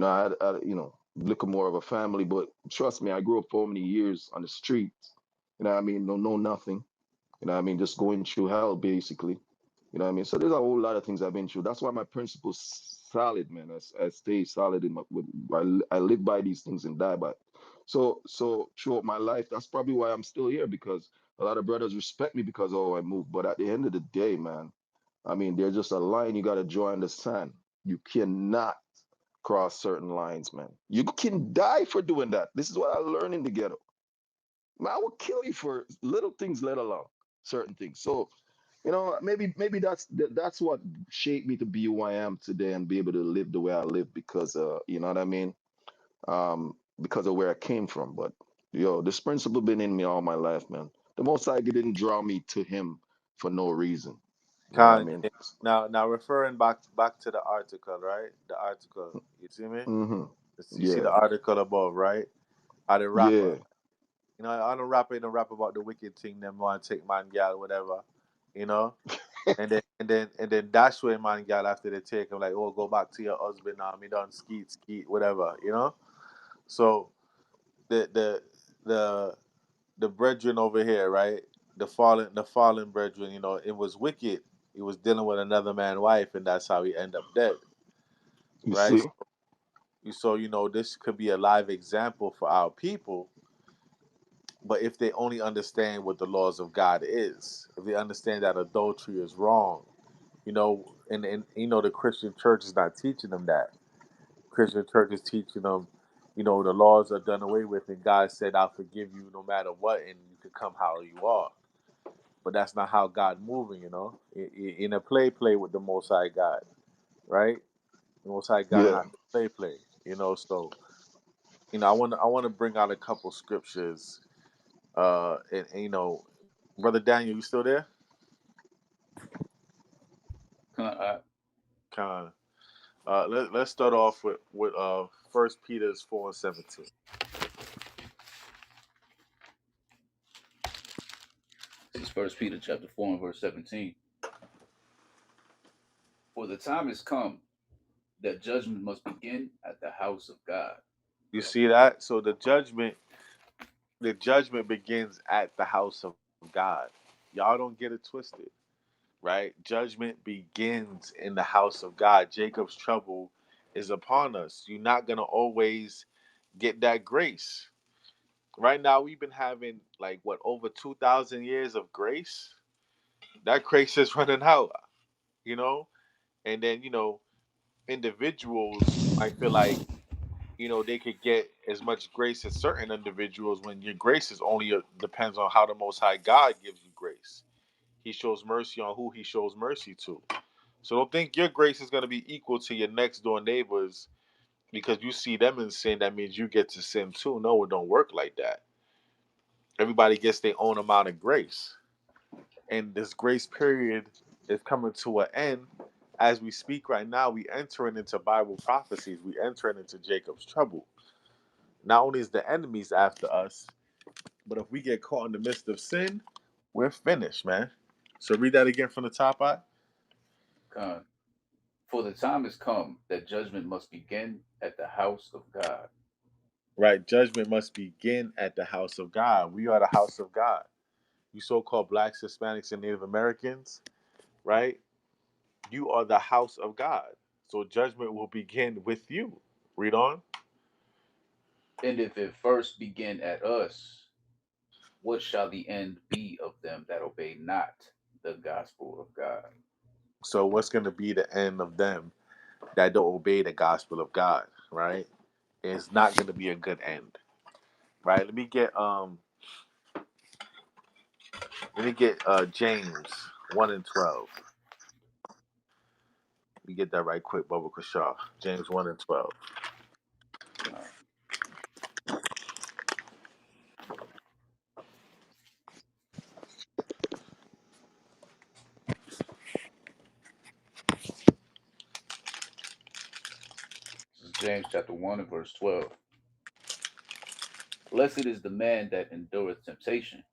I had look more of a family, but trust me, I grew up for many years on the streets. You know what I mean? No, know nothing. You know what I mean? Just going through hell, basically. You know what I mean? So there's a whole lot of things I've been through. That's why my principles solid, man. I stay solid in I live by these things and die by. So throughout my life, that's probably why I'm still here because a lot of brothers respect me because I moved. But at the end of the day, man, I mean, there's just a line you gotta draw in the sand. You cannot cross certain lines, man. You can die for doing that. This is what I learned in the ghetto. Man, I will kill you for little things, let alone certain things. So maybe that's what shaped me to be who I am today and be able to live the way I live because you know what I mean? Because of where I came from. But this principle been in me all my life, man. The Most High didn't draw me to him for no reason. You know what I Con, mean? now referring back to the article, right? The article, you see me? Mm-hmm. You see Yeah. the article above, right? Are the rapper. Yeah. I don't rap ain't no rap about the wicked thing, them want to take man gal, whatever. You know? And then dash away man gal after they take him, like, oh, go back to your husband now, me done skeet, whatever. So the the the the brethren over here, right? The fallen brethren, it was wicked. He was dealing with another man's wife, and that's how he ended up dead, You right? see? So this could be a live example for our people. But if they only understand what the laws of God is, if they understand that adultery is wrong, and the Christian church is not teaching them that. Christian church is teaching them, the laws are done away with, and God said, "I'll forgive you no matter what, and you can come how you are." But that's not how God moving. In a play with the Most High God, right? The Most High God Yeah. not play. So I want to bring out a couple scriptures. And brother Daniel, you still there? I, Kind. Let's start off with First Peter's 4:17. this is First Peter chapter 4 and verse 17. For the time is come that judgment must begin at the house of God. You see that? So the judgment begins at the house of God. Y'all don't get it twisted, right? Judgment begins in the house of God. Jacob's trouble is upon us. You're not gonna always get that grace. Right now, we've been having like what over 2,000 years of grace. That grace is running out, you know. And then individuals might feel like they could get as much grace as certain individuals when your grace is only depends on how the Most High God gives you grace. He shows mercy on who He shows mercy to. So don't think your grace is going to be equal to your next door neighbors because you see them in sin. That means you get to sin too. No, it don't work like that. Everybody gets their own amount of grace, and this grace period is coming to an end. As we speak right now, we entering into Bible prophecies. We entering into Jacob's trouble. Not only is the enemies after us, but if we get caught in the midst of sin, we're finished, man. So read that again from the top, I. Con. For the time has come that judgment must begin at the house of God. Right, judgment must begin at the house of God. We are the house of God. You so-called blacks, Hispanics, and Native Americans, right? You are the house of God. So judgment will begin with you. Read on. And if it first begin at us, what shall the end be of them that obey not the gospel of God? So what's going to be the end of them that don't obey the gospel of God, right? It's not going to be a good end, right? Let me get James 1 and 12. Let me get that right quick, Bubba Kashaw. James 1 and 12. Uh, this is James chapter 1 and verse 12. Blessed is the man that endureth temptation,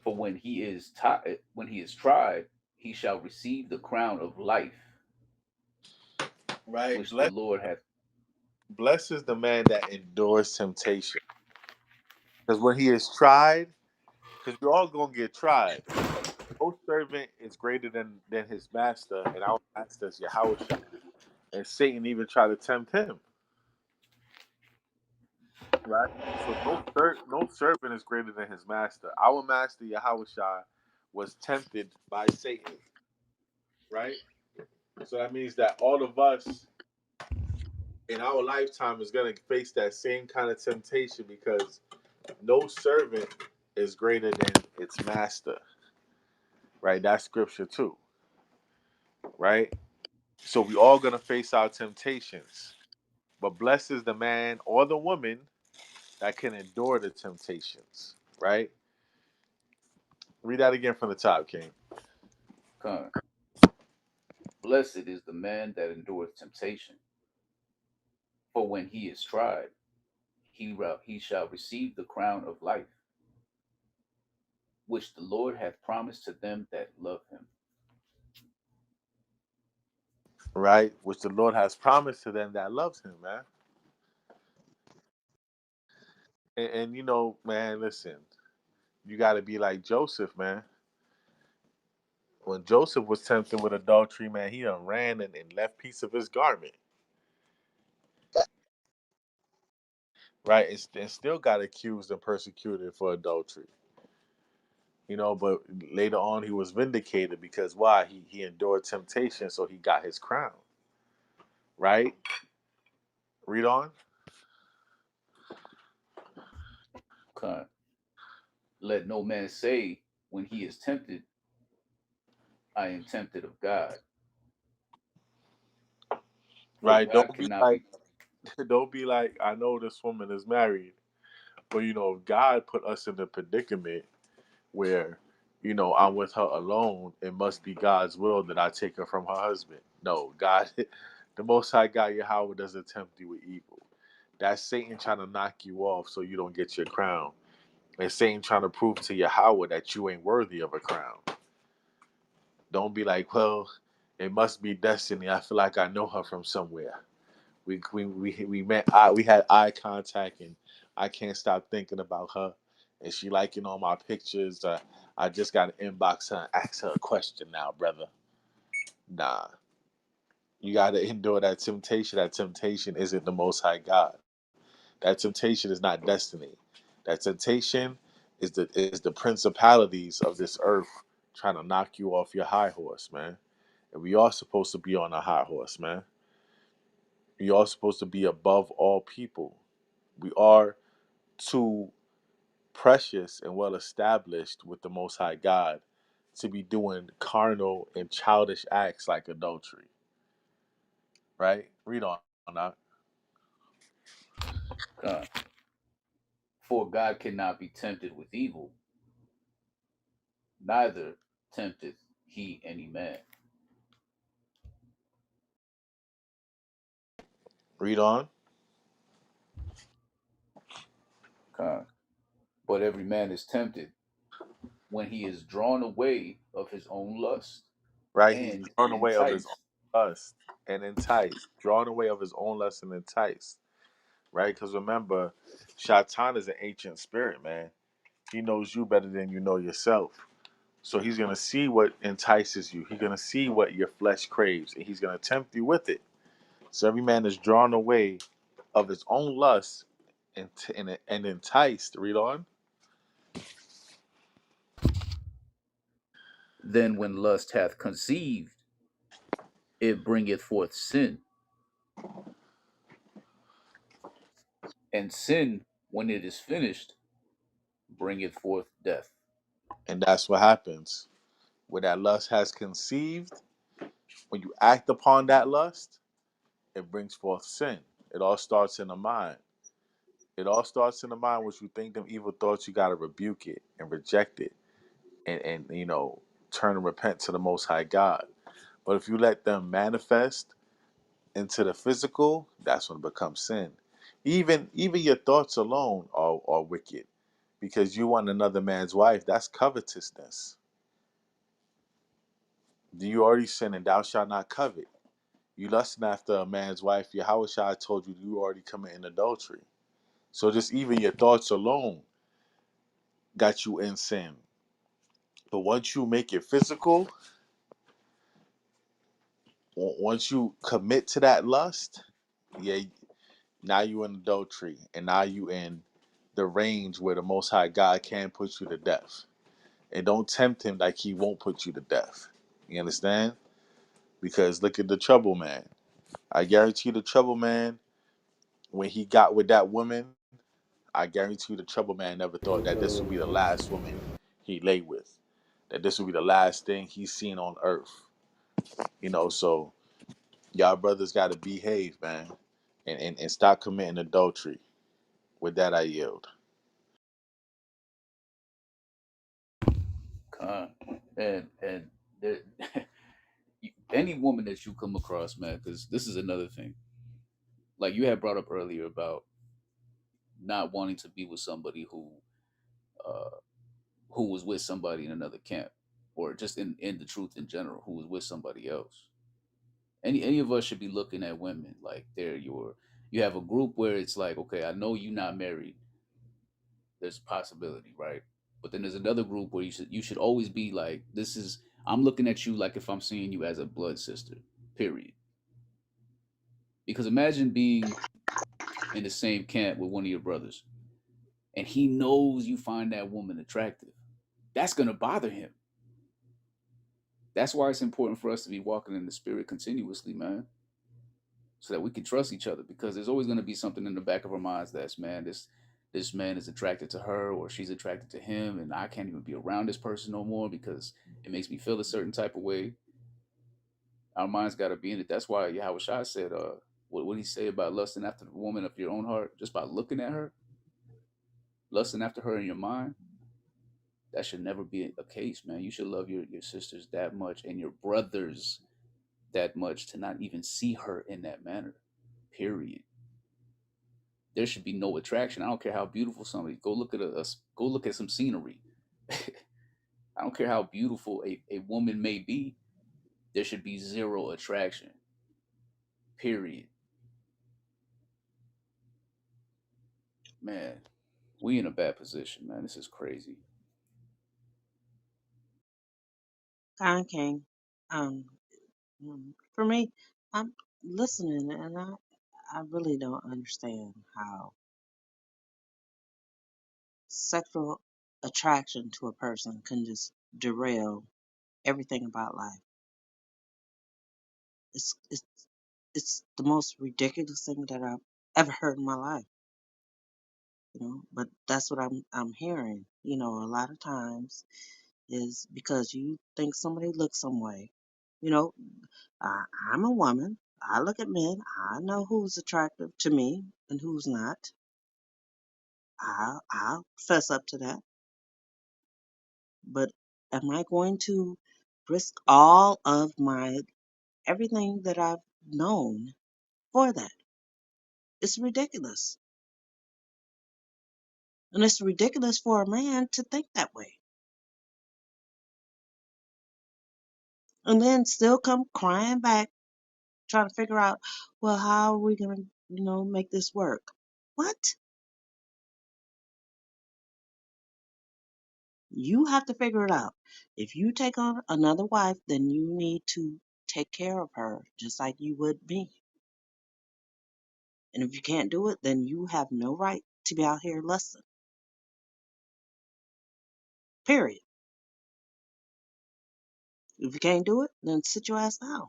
for when he is tried, he shall receive the crown of life, Right? which the Lord hath. Blessed is the man that endures temptation. Because when he is tried, because we're all going to get tried. No servant is greater than his master, and our master is Yahweh. And Satan even tried to tempt him, right? So no servant is greater than his master. Our master Yahweh was tempted by Satan, right? So that means that all of us in our lifetime is going to face that same kind of temptation because no servant is greater than its master, right? That's scripture too, right? So we all going to face our temptations. But blessed is the man or the woman that can endure the temptations, right? Read that again from the top, King. Con. Blessed is the man that endureth temptation, for when he is tried, he shall receive the crown of life, which the Lord hath promised to them that love him. Right? Which the Lord has promised to them that loves him, man. And man, listen, you got to be like Joseph, man. When Joseph was tempted with adultery, man, he done ran and left piece of his garment, right? And still got accused and persecuted for adultery. But later on he was vindicated because why? He endured temptation, so he got his crown, right? Read on. Con. Let no man say when he is tempted, I am tempted of God. For Right? God cannot be. Don't be like, I know this woman is married, but if God put us in the predicament where, I'm with her alone, it must be God's will that I take her from her husband. No, God, the Most High God, Yahweh, doesn't tempt you with evil. That's Satan trying to knock you off so you don't get your crown. And Satan trying to prove to Yahweh that you ain't worthy of a crown. Don't be like, well, it must be destiny. I feel like I know her from somewhere. We met. We had eye contact, and I can't stop thinking about her. And she liking all my pictures. I just got to inbox her and ask her a question now, brother. Nah, You got to endure that temptation. That temptation isn't the Most High God. That temptation is not destiny. That temptation is the principalities of this earth trying to knock you off your high horse, man. And we are supposed to be on a high horse, man. We are supposed to be above all people. We are too precious and well established with the Most High God to be doing carnal and childish acts like adultery, right? Read on that. Con. For God cannot be tempted with evil, neither tempteth he any man. Read on. Con. But every man is tempted when he is drawn away of his own lust Right? He's and drawn away of his enticed. own lust and enticed. Drawn away of his own lust and enticed. Right? Because remember, Shaitan is an ancient spirit, man. He knows you better than you know yourself. So he's gonna see what entices you. He's gonna see what your flesh craves, and he's gonna tempt you with it. So every man is drawn away of his own lust and enticed. Read on. Then when lust hath conceived, it bringeth forth sin. And sin, when it is finished, bringeth forth death. And that's what happens. When that lust has conceived, when you act upon that lust, it brings forth sin. It all starts in the mind. It all starts in the mind. Once you think them evil thoughts, you gotta rebuke it and reject it, and turn and repent to the Most High God. But if you let them manifest into the physical, that's when it becomes sin. Even your thoughts alone are wicked, because you want another man's wife. That's covetousness. You already sin, and thou shalt not covet. You lusting after a man's wife. Yahweh Shai told you already committing adultery. So just even your thoughts alone got you in sin. But once you make it physical, once you commit to that lust, yeah, now you in adultery, and now you in the range where the Most High God can put you to death. And don't tempt him like he won't put you to death. You understand? Because look at the trouble man. I guarantee the trouble man, when he got with that woman, I guarantee the trouble man never thought that this would be the last woman he lay with. That this would be the last thing he's seen on earth. So y'all brothers gotta behave, man. And stop committing adultery. With that I yield. Con. And there, any woman that you come across, man, because this is another thing. Like you had brought up earlier about not wanting to be with somebody uh, who was with somebody in another camp, or just in the truth in general, who was with somebody else. Any of us should be looking at women like they're your. You have a group where it's like, okay, I know you're not married. There's a possibility, right? But then there's another group where you should always be like, this is I'm looking at you like if I'm seeing you as a blood sister. Period. Because imagine being in the same camp with one of your brothers, and he knows you find that woman attractive. That's gonna bother him. That's why it's important for us to be walking in the spirit continuously, man, so that we can trust each other. Because there's always going to be something in the back of our minds that's, man, this man is attracted to her or she's attracted to him, and I can't even be around this person no more because it makes me feel a certain type of way. Our minds got to be in it. That's why Yahweh Shai said, what did he say about lusting after the woman of your own heart? Just by looking at her, lusting after her in your mind, that should never be a case, man. You should love your sisters that much and your brothers that much to not even see her in that manner. Period. There should be no attraction. I don't care how beautiful somebody. Go look at go look at some scenery. I don't care how beautiful a woman may be. There should be zero attraction. Period. Man, we in a bad position, man. This is crazy. Con King. For me, I'm listening, and I really don't understand how sexual attraction to a person can just derail everything about life. It's it's it's the most ridiculous thing that I've ever heard in my life, But that's what I'm hearing, a lot of times is because you think somebody looks some way. You know, I, I'm a woman. I look at men. I know who's attractive to me and who's not. I'll fess up to that. But am I going to risk all of my everything that I've known for that? It's ridiculous. And it's ridiculous for a man to think that way. And then still come crying back trying to figure out, well, how are we going to, make this work? What? You have to figure it out. If you take on another wife, then you need to take care of her just like you would me. And if you can't do it, then you have no right to be out here lusting. Period. If you can't do it, then sit your ass down.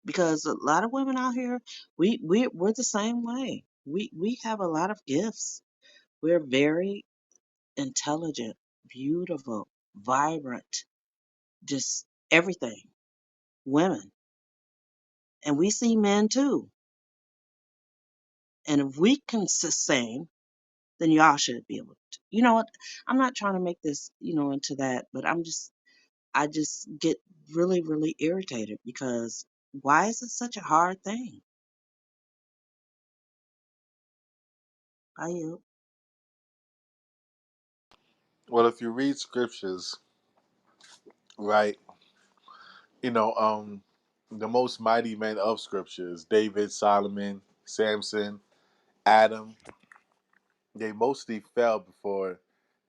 Because a lot of women out here, we're the same way. We have a lot of gifts. We're very intelligent, beautiful, vibrant, just everything. Women. And we see men too. And if we can sustain, then y'all should be able to. You know what? I'm not trying to make this, into that, but I just get really, really irritated because why is it such a hard thing? I you. Well, if you read scriptures, right, you know, the most mighty men of scriptures, David, Solomon, Samson, Adam, they mostly fell before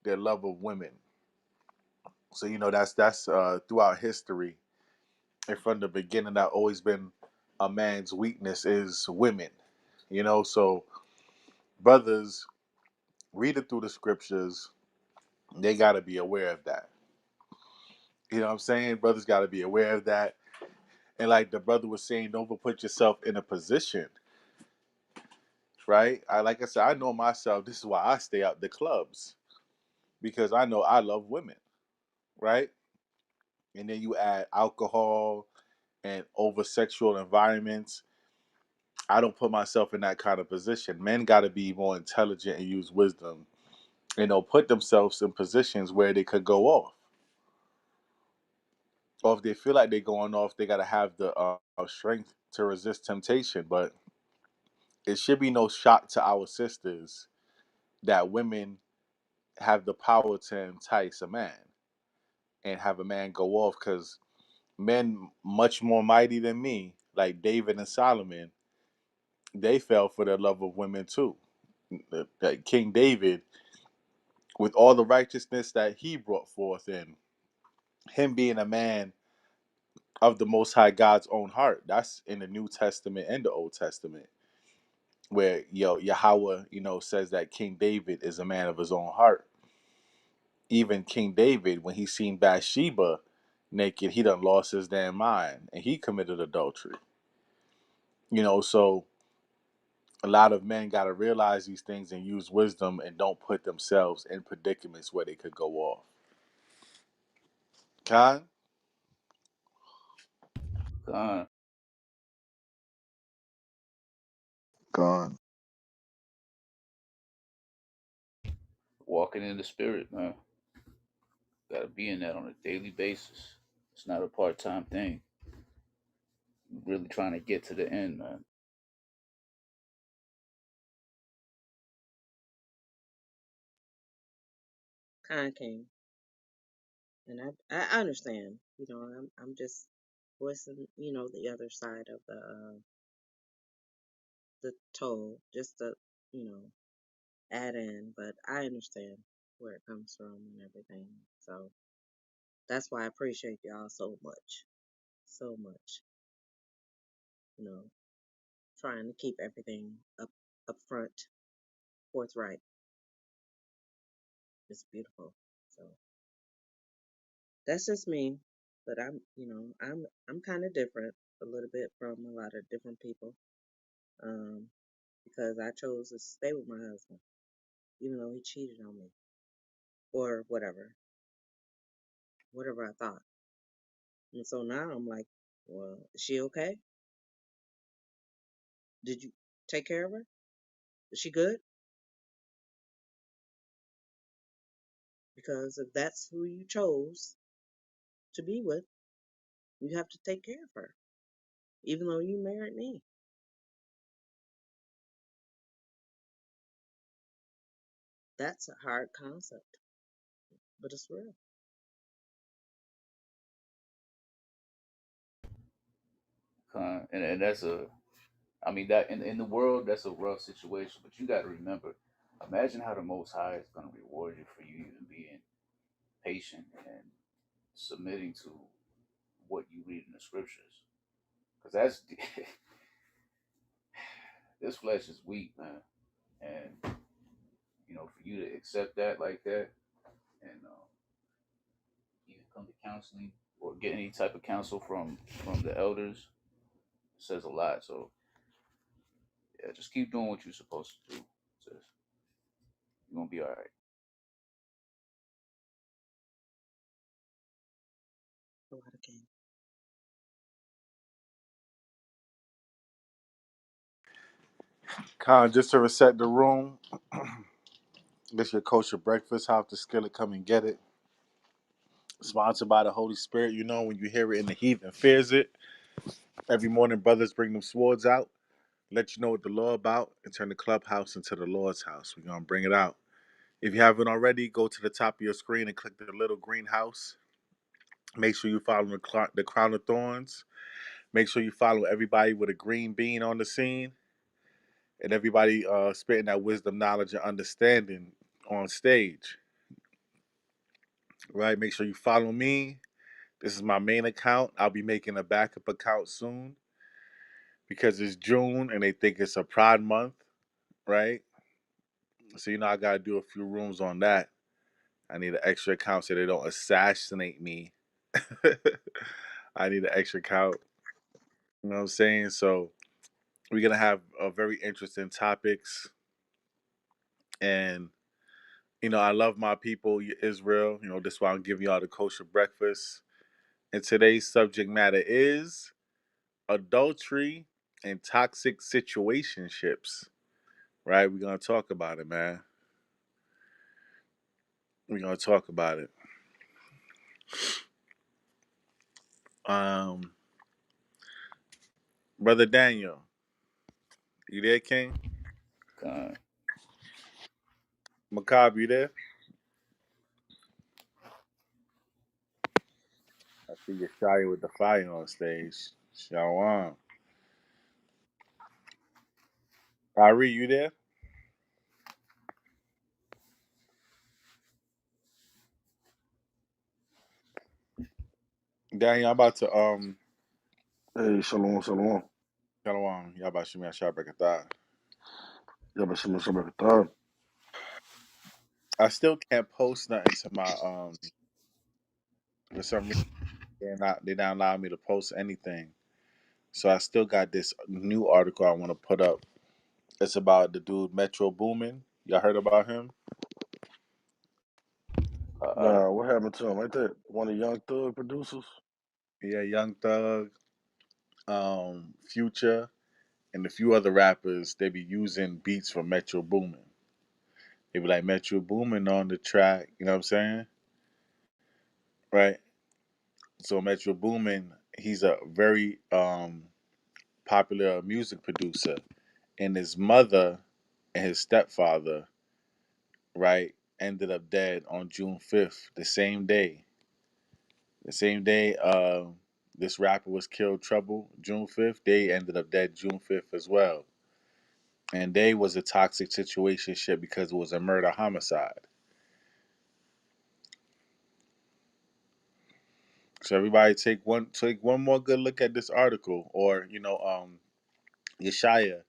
their love of women. So that's throughout history and from the beginning that always been a man's weakness is women. So brothers reading through the scriptures, they got to be aware of that. You know what I'm saying? Brothers got to be aware of that. And like the brother was saying, don't put yourself in a position, right? Like I said, I know myself. This is why I stay out the clubs because I know I love women, right? And then you add alcohol and over sexual environments. I don't put myself in that kind of position. Men got to be more intelligent and use wisdom, put themselves in positions where they could go off. Or if they feel like they're going off, they got to have the strength to resist temptation. But it should be no shock to our sisters that women have the power to entice a man and have a man go off because men much more mighty than me, like David and Solomon, they fell for the love of women too. Like King David, with all the righteousness that he brought forth and him being a man of the Most High God's own heart. That's in the New Testament and the Old Testament, where Yahweh, says that King David is a man of his own heart. Even King David, when he seen Bathsheba naked, he done lost his damn mind and he committed adultery. So a lot of men got to realize these things and use wisdom and don't put themselves in predicaments where they could go off. Khan? Uh, Gone. Walking in the spirit, man. Got to be in that on a daily basis. It's not a part time thing. Really trying to get to the end, man. Kind came. And I understand, I'm just voicing, the other side of the toll, just to, you know, add in, but I understand where it comes from and everything. So that's why I appreciate y'all so much. so much, you know, trying to keep everything up front, forthright. It's beautiful. So that's just me. But I'm kind of different a little bit from a lot of different people. Um, because I chose to stay with my husband, even though he cheated on me or whatever I thought. And so now I'm like, well, is she okay? Did you take care of her? Is she good? Because if that's who you chose to be with, you have to take care of her, even though you married me. That's a hard concept, but it's real. And that's I mean, that in the world, that's a rough situation. But you got to remember, imagine how the Most High is going to reward you for you even being patient and submitting to what you read in the scriptures. Because that's this flesh is weak, man. And for you to accept that like that, and even come to counseling or get any type of counsel from the elders says a lot. So yeah, just keep doing what you're supposed to do. Sis. You're gonna be all right. A lot of game. Con, just to reset the room, this your kosher breakfast. Have the skillet, come and get it. Sponsored by the Holy Spirit. You know, when you hear it in the heathen fears it. Every morning, brothers bring them swords out, let you know what the law about, and turn the clubhouse into the Lord's house. We're gonna bring it out. If you haven't already, go to the top of your screen and click the little green house. Make sure you follow the crown of thorns. Make sure you follow everybody with a green bean on the scene, and everybody spitting that wisdom, knowledge, and understanding on stage. Right? Make sure you follow me. This is my main account. I'll be making a backup account soon because it's June and they think it's a Pride Month, right? So I gotta do a few rooms on that. I need an extra account so they don't assassinate me. I need an extra account. You know what I'm saying? So we're gonna have a very interesting topics, and I love my people, Israel. That's why I'm giving y'all the kosher breakfast. And today's subject matter is adultery and toxic situationships. Right? We're gonna talk about it, man. We're gonna talk about it. Um, Brother Daniel, you there, King? God, Macabre, you there? I see you shy with the fire on stage. Shalom. Ari, you there? Daniel, I'm about to Hey, shalom, shalom. Shalom. Y'all about to shoot me a shot break a thigh. Yabashim Shabbat. I still can't post nothing to my for some reason they not allowing me to post anything. So I still got this new article I want to put up. It's about the dude Metro Boomin. Y'all heard about him? Nah, what happened to him? Ain't that one of Young Thug producers? Yeah, Young Thug, Future, and a few other rappers. They be using beats from Metro Boomin. They be like Metro Boomin on the track. You know what I'm saying? Right. So Metro Boomin, he's a very popular music producer, and his mother and his stepfather, right, ended up dead on June 5th, the same day. The same day this rapper was killed, Trouble, June 5th, they ended up dead June 5th as well. And they was a toxic situationship because it was a murder homicide. So everybody take one more good look at this article, or Yeshaya,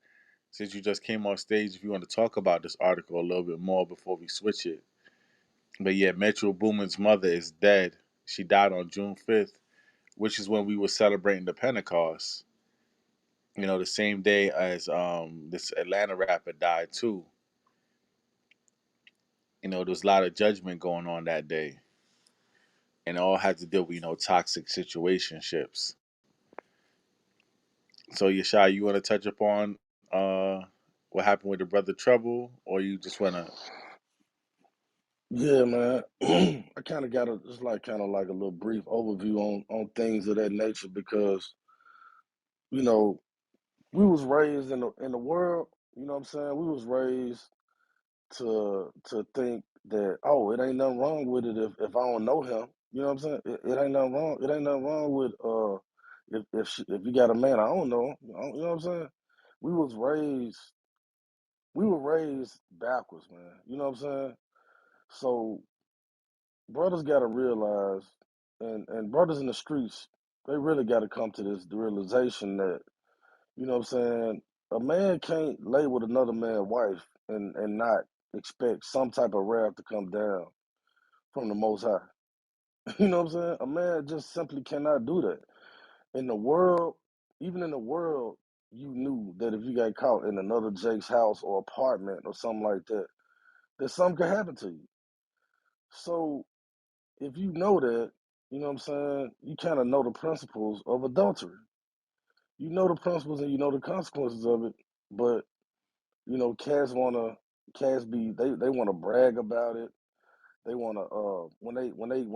since you just came on stage, if you want to talk about this article a little bit more before we switch it. But yeah, Metro Boomin's mother is dead. She died on June 5th, which is when we were celebrating the Pentecost. The same day as this Atlanta rapper died too. There was a lot of judgment going on that day, and it all had to deal with toxic situationships. So Yeshai, you want to touch upon what happened with the brother Trouble, or you just want to? Yeah, man. I kind of got a just like kind of like a little brief overview on things of that nature because you know we was raised in the world. You know what I'm saying? We was raised to think that it ain't nothing wrong with it if I don't know him. You know what I'm saying? It ain't nothing wrong. It ain't nothing wrong with if you got a man I don't know. You know what I'm saying? We was raised we were raised backwards, man. You know what I'm saying? So brothers got to realize, and brothers in the streets, they really got to come to this realization that you know what I'm saying. A man can't lay with another man's wife and not expect some type of wrath to come down from the Most High. You know what I'm saying? A man just simply cannot do that. In the world, even in the world, you knew that if you got caught in another Jake's house or apartment or something like that, that something could happen to you. So if you know that, you know what I'm saying, you kind of know the principles of adultery. You know the principles and you know the consequences of it, but cats they wanna brag about it. They wanna when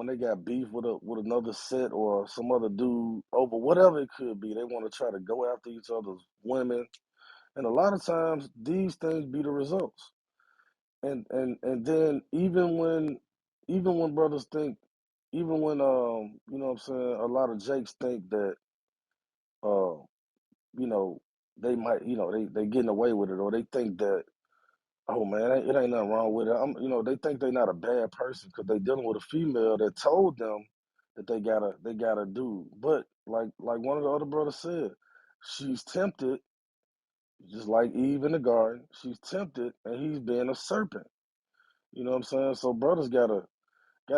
they got beef with another set or some other dude over whatever it could be, they wanna try to go after each other's women. And a lot of times these things be the results. And then even when brothers think, even when you know what I'm saying, a lot of jakes think that uh you know they might, they getting away with it, or they think that, oh man, it ain't nothing wrong with it. They think they not a bad person because they dealing with a female that told them that they gotta do. But like one of the other brothers said, she's tempted, just like Eve in the garden. She's tempted, and he's being a serpent. You know what I'm saying? So brothers gotta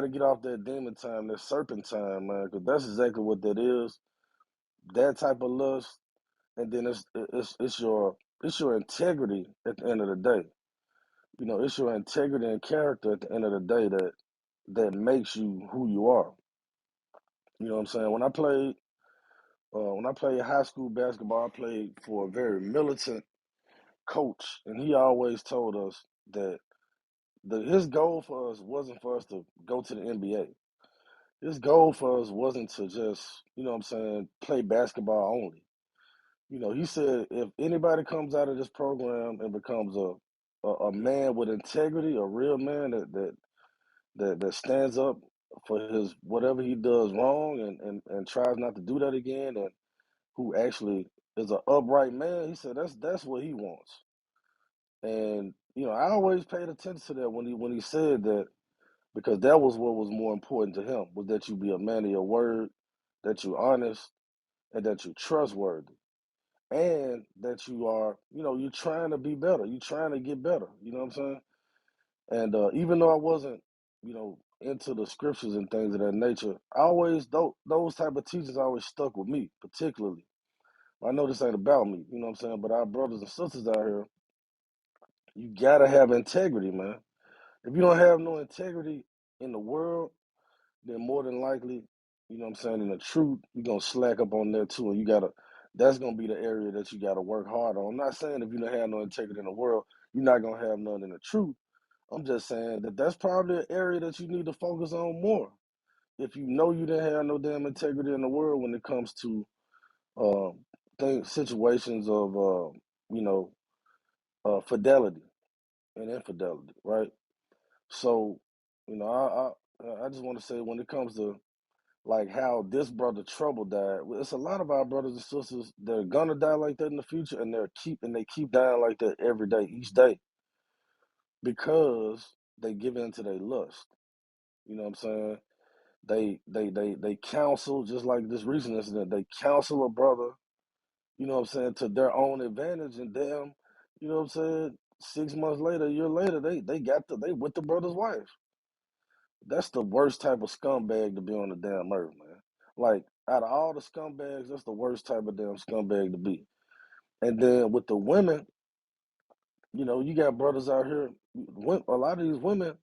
get off that demon time, that serpent time, man, because that's exactly what that is. That type of lust, and then it's your integrity at the end of the day. It's your integrity and character at the end of the day that makes you who you are. You know what I'm saying? When I played high school basketball, I played for a very militant coach, and he always told us that his goal for us wasn't for us to go to the NBA. His goal for us wasn't to just, what I'm saying, play basketball only. He said if anybody comes out of this program and becomes a man with integrity, a real man that stands up for his whatever he does wrong and tries not to do that again, and who actually is an upright man, he said that's what he wants. And I always paid attention to that when he said that, because that was what was more important to him, was that you be a man of your word, that you're honest, and that you're trustworthy, and that you're trying to be better, you're trying to get better. You know what I'm saying? And even though I wasn't, into the scriptures and things of that nature, I always those type of teachers always stuck with me, particularly. I know this ain't about me, you know what I'm saying, but our brothers and sisters out here, you gotta have integrity, man. If you don't have no integrity in the world, then more than likely, you know what I'm saying, in the truth, you're gonna slack up on there too, and that's gonna be the area that you gotta work hard on. I'm not saying if you don't have no integrity in the world, you're not gonna have none in the truth. I'm just saying that that's probably an area that you need to focus on more. If you know you didn't have no damn integrity in the world when it comes to um, situations of you know fidelity and infidelity, right? So, I just want to say, when it comes to like how this brother Trouble died, it's a lot of our brothers and sisters that are gonna die like that in the future, and they keep dying like that every day, each day, because they give in to their lust. You know what I'm saying? They counsel, just like this recent incident. They counsel a brother, you know what I'm saying, to their own advantage, and damn, you know what I'm saying. 6 months later, a year later, they with the brother's wife. That's the worst type of scumbag to be on the damn earth, man. Like out of all the scumbags, that's the worst type of damn scumbag to be. And then with the women, you know, you got brothers out here. A lot of these women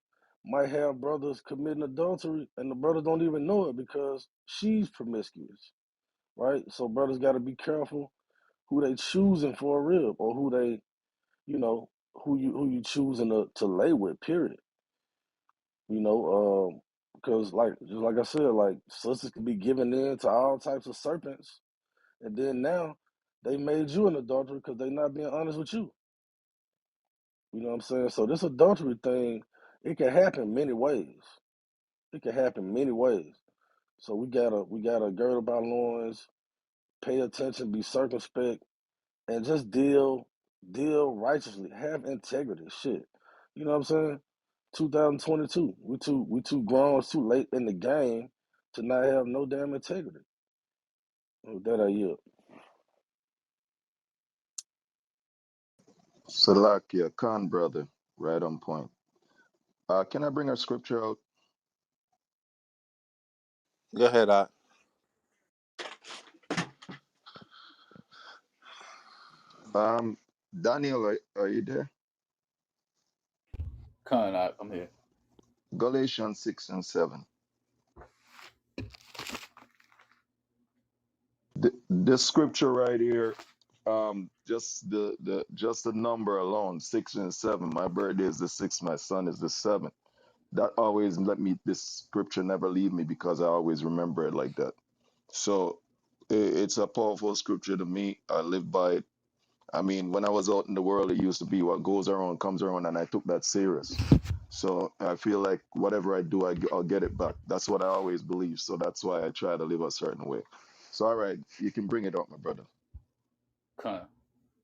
might have brothers committing adultery, and the brothers don't even know it because she's promiscuous, right? So brothers got to be careful who they choosing for a rib, or who they, you know, who you choosing to lay with. Period. You know, because like just like I said, like sisters can be giving in to all types of serpents, and then now they made you an adulterer because they not being honest with you. You know what I'm saying? So this adultery thing, it can happen many ways. It can happen many ways. So we gotta gird up our loins, pay attention, be circumspect, and just deal righteously, have integrity. Shit. You know what I'm saying? 2022. We too grown, it's too late in the game to not have no damn integrity. With that I yield. Salakia Khan, brother, right on point. Can I bring a scripture out? Go ahead, Um, Daniel, are you there? Con, I'm here. Galatians 6 and 7. This scripture right here, just the number alone, 6 and 7. My birthday is the 6th. My son is the 7th. That always let me. This scripture never leave me because I always remember it like that. So it's a powerful scripture to me. I live by it. I mean, when I was out in the world, it used to be what goes around comes around, and I took that serious. So I feel like whatever I do, I'll get it back. That's what I always believe. So that's why I try to live a certain way. So, all right, you can bring it up, my brother. Con.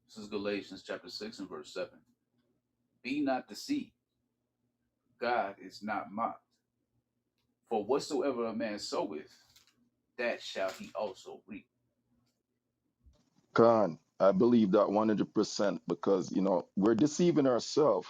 This is Galatians chapter 6 and verse 7. Be not deceived, God is not mocked. For whatsoever a man soweth, that shall he also reap. Khan, I believe that 100% because, we're deceiving ourselves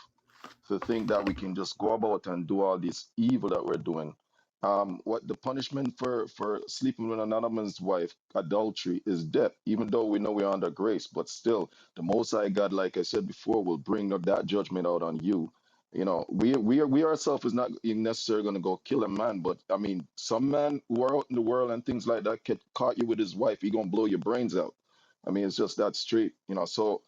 to think that we can just go about and do all this evil that we're doing. What the punishment for sleeping with another man's wife, adultery, is death. Even though we know we're under grace, but still, the Most High God, like I said before, will bring up that judgment out on you. We ourselves is not necessarily going to go kill a man, but I mean, some man who are out in the world and things like that get caught you with his wife, he gonna blow your brains out. I mean, it's just that straight. So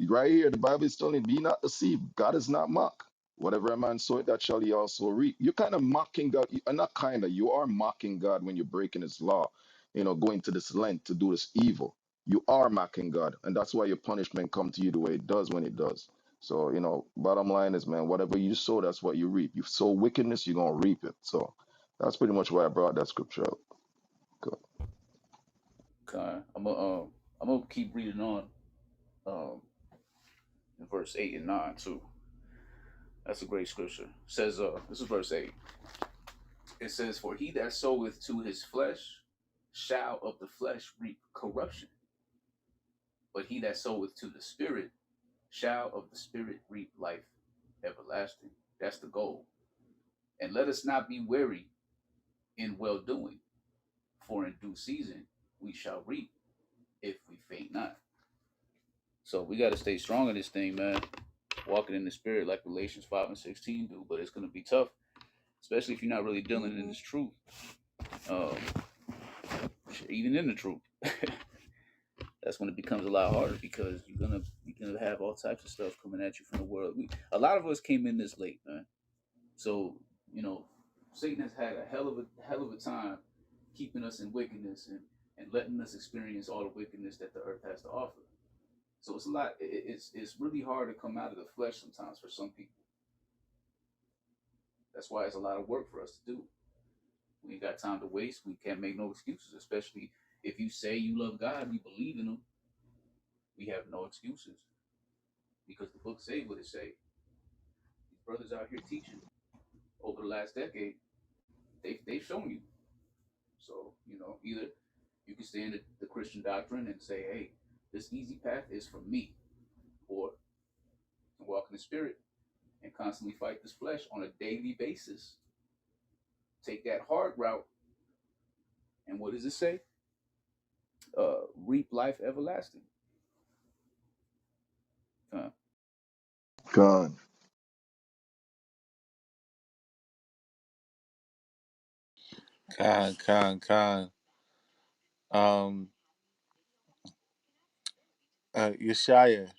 right here, the Bible is telling, be not deceived. God is not mocked. Whatever a man soweth, that shall he also reap. You're kind of mocking God. Not kind of, you are mocking God when you're breaking his law, going to this length to do this evil. You are mocking God. And that's why your punishment come to you the way it does when it does. So, bottom line is, man, whatever you sow, that's what you reap. You sow wickedness, you're going to reap it. So that's pretty much why I brought that scripture out. Good. Con. I'm gonna keep reading on um in verse 8 and 9 too. That's a great scripture. It says this is verse 8. It says, for he that soweth to his flesh shall of the flesh reap corruption, but he that soweth to the spirit shall of the spirit reap life everlasting. That's the goal. And let us not be weary in well doing, for in due season we shall reap if we faint not. So we got to stay strong in this thing, man. Walking in the spirit like Galatians 5 and 16 do, but it's going to be tough, especially if you're not really dealing in this truth. Um, even in the truth, that's when it becomes a lot harder because you're gonna have all types of stuff coming at you from the world. A lot of us came in this late, man. So you know, Satan has had a hell of a time keeping us in wickedness and letting us experience all the wickedness that the earth has to offer. So it's a lot. It's really hard to come out of the flesh sometimes for some people. That's why it's a lot of work for us to do. We ain't got time to waste. We can't make no excuses, especially if you say you love God, you believe in Him. We have no excuses because the book say what it say. These brothers out here teaching over the last decade, they've shown you. Either you can stay in the Christian doctrine and say, hey, this easy path is for me, or walk in the spirit and constantly fight this flesh on a daily basis. Take that hard route, and what does it say? Reap life everlasting. Uh, God. Con. Um, Yeshaya,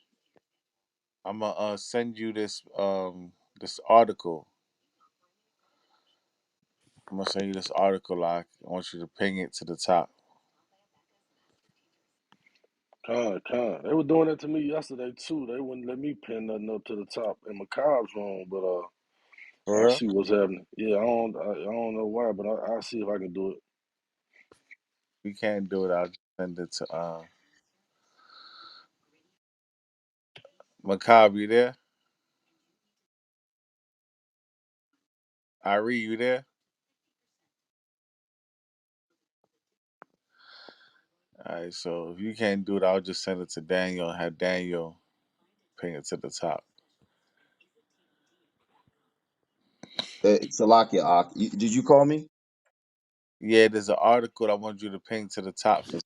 I'm gonna send you this article. I'm gonna send you this article. I want you to ping it to the top. They were doing that to me yesterday too. They wouldn't let me pin nothing up to the top in my cob's room, but For I real? see what's happening. Yeah, I don't know why, but I'll see if I can do it. We can't do it. I'll just send it to Macabre. You there? Ari, you there? All right. So if you can't do it, I'll just send it to Daniel and have Daniel ping it to the top. Salakia, did you call me? Yeah, there's an article I want you to ping to the top so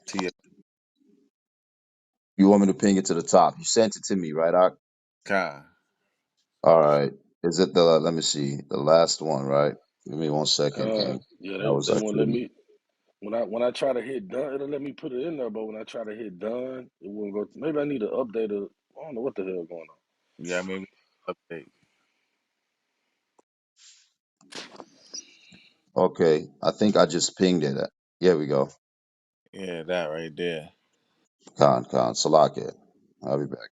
to your You want me to ping it to the top? You sent it to me, right, Ak? con. All right. Is it the? Let me see. The last one, right? Give me 1 second, King. Yeah, That was they won't let actually me. When I try to hit done, it'll let me put it in there. But when I try to hit done, it won't go. Maybe I need to update it. I don't know what the hell going on. Yeah, maybe update. okay. I think I just pinged it. Here we go. Yeah, that right there. Con, Salakia. I'll be back.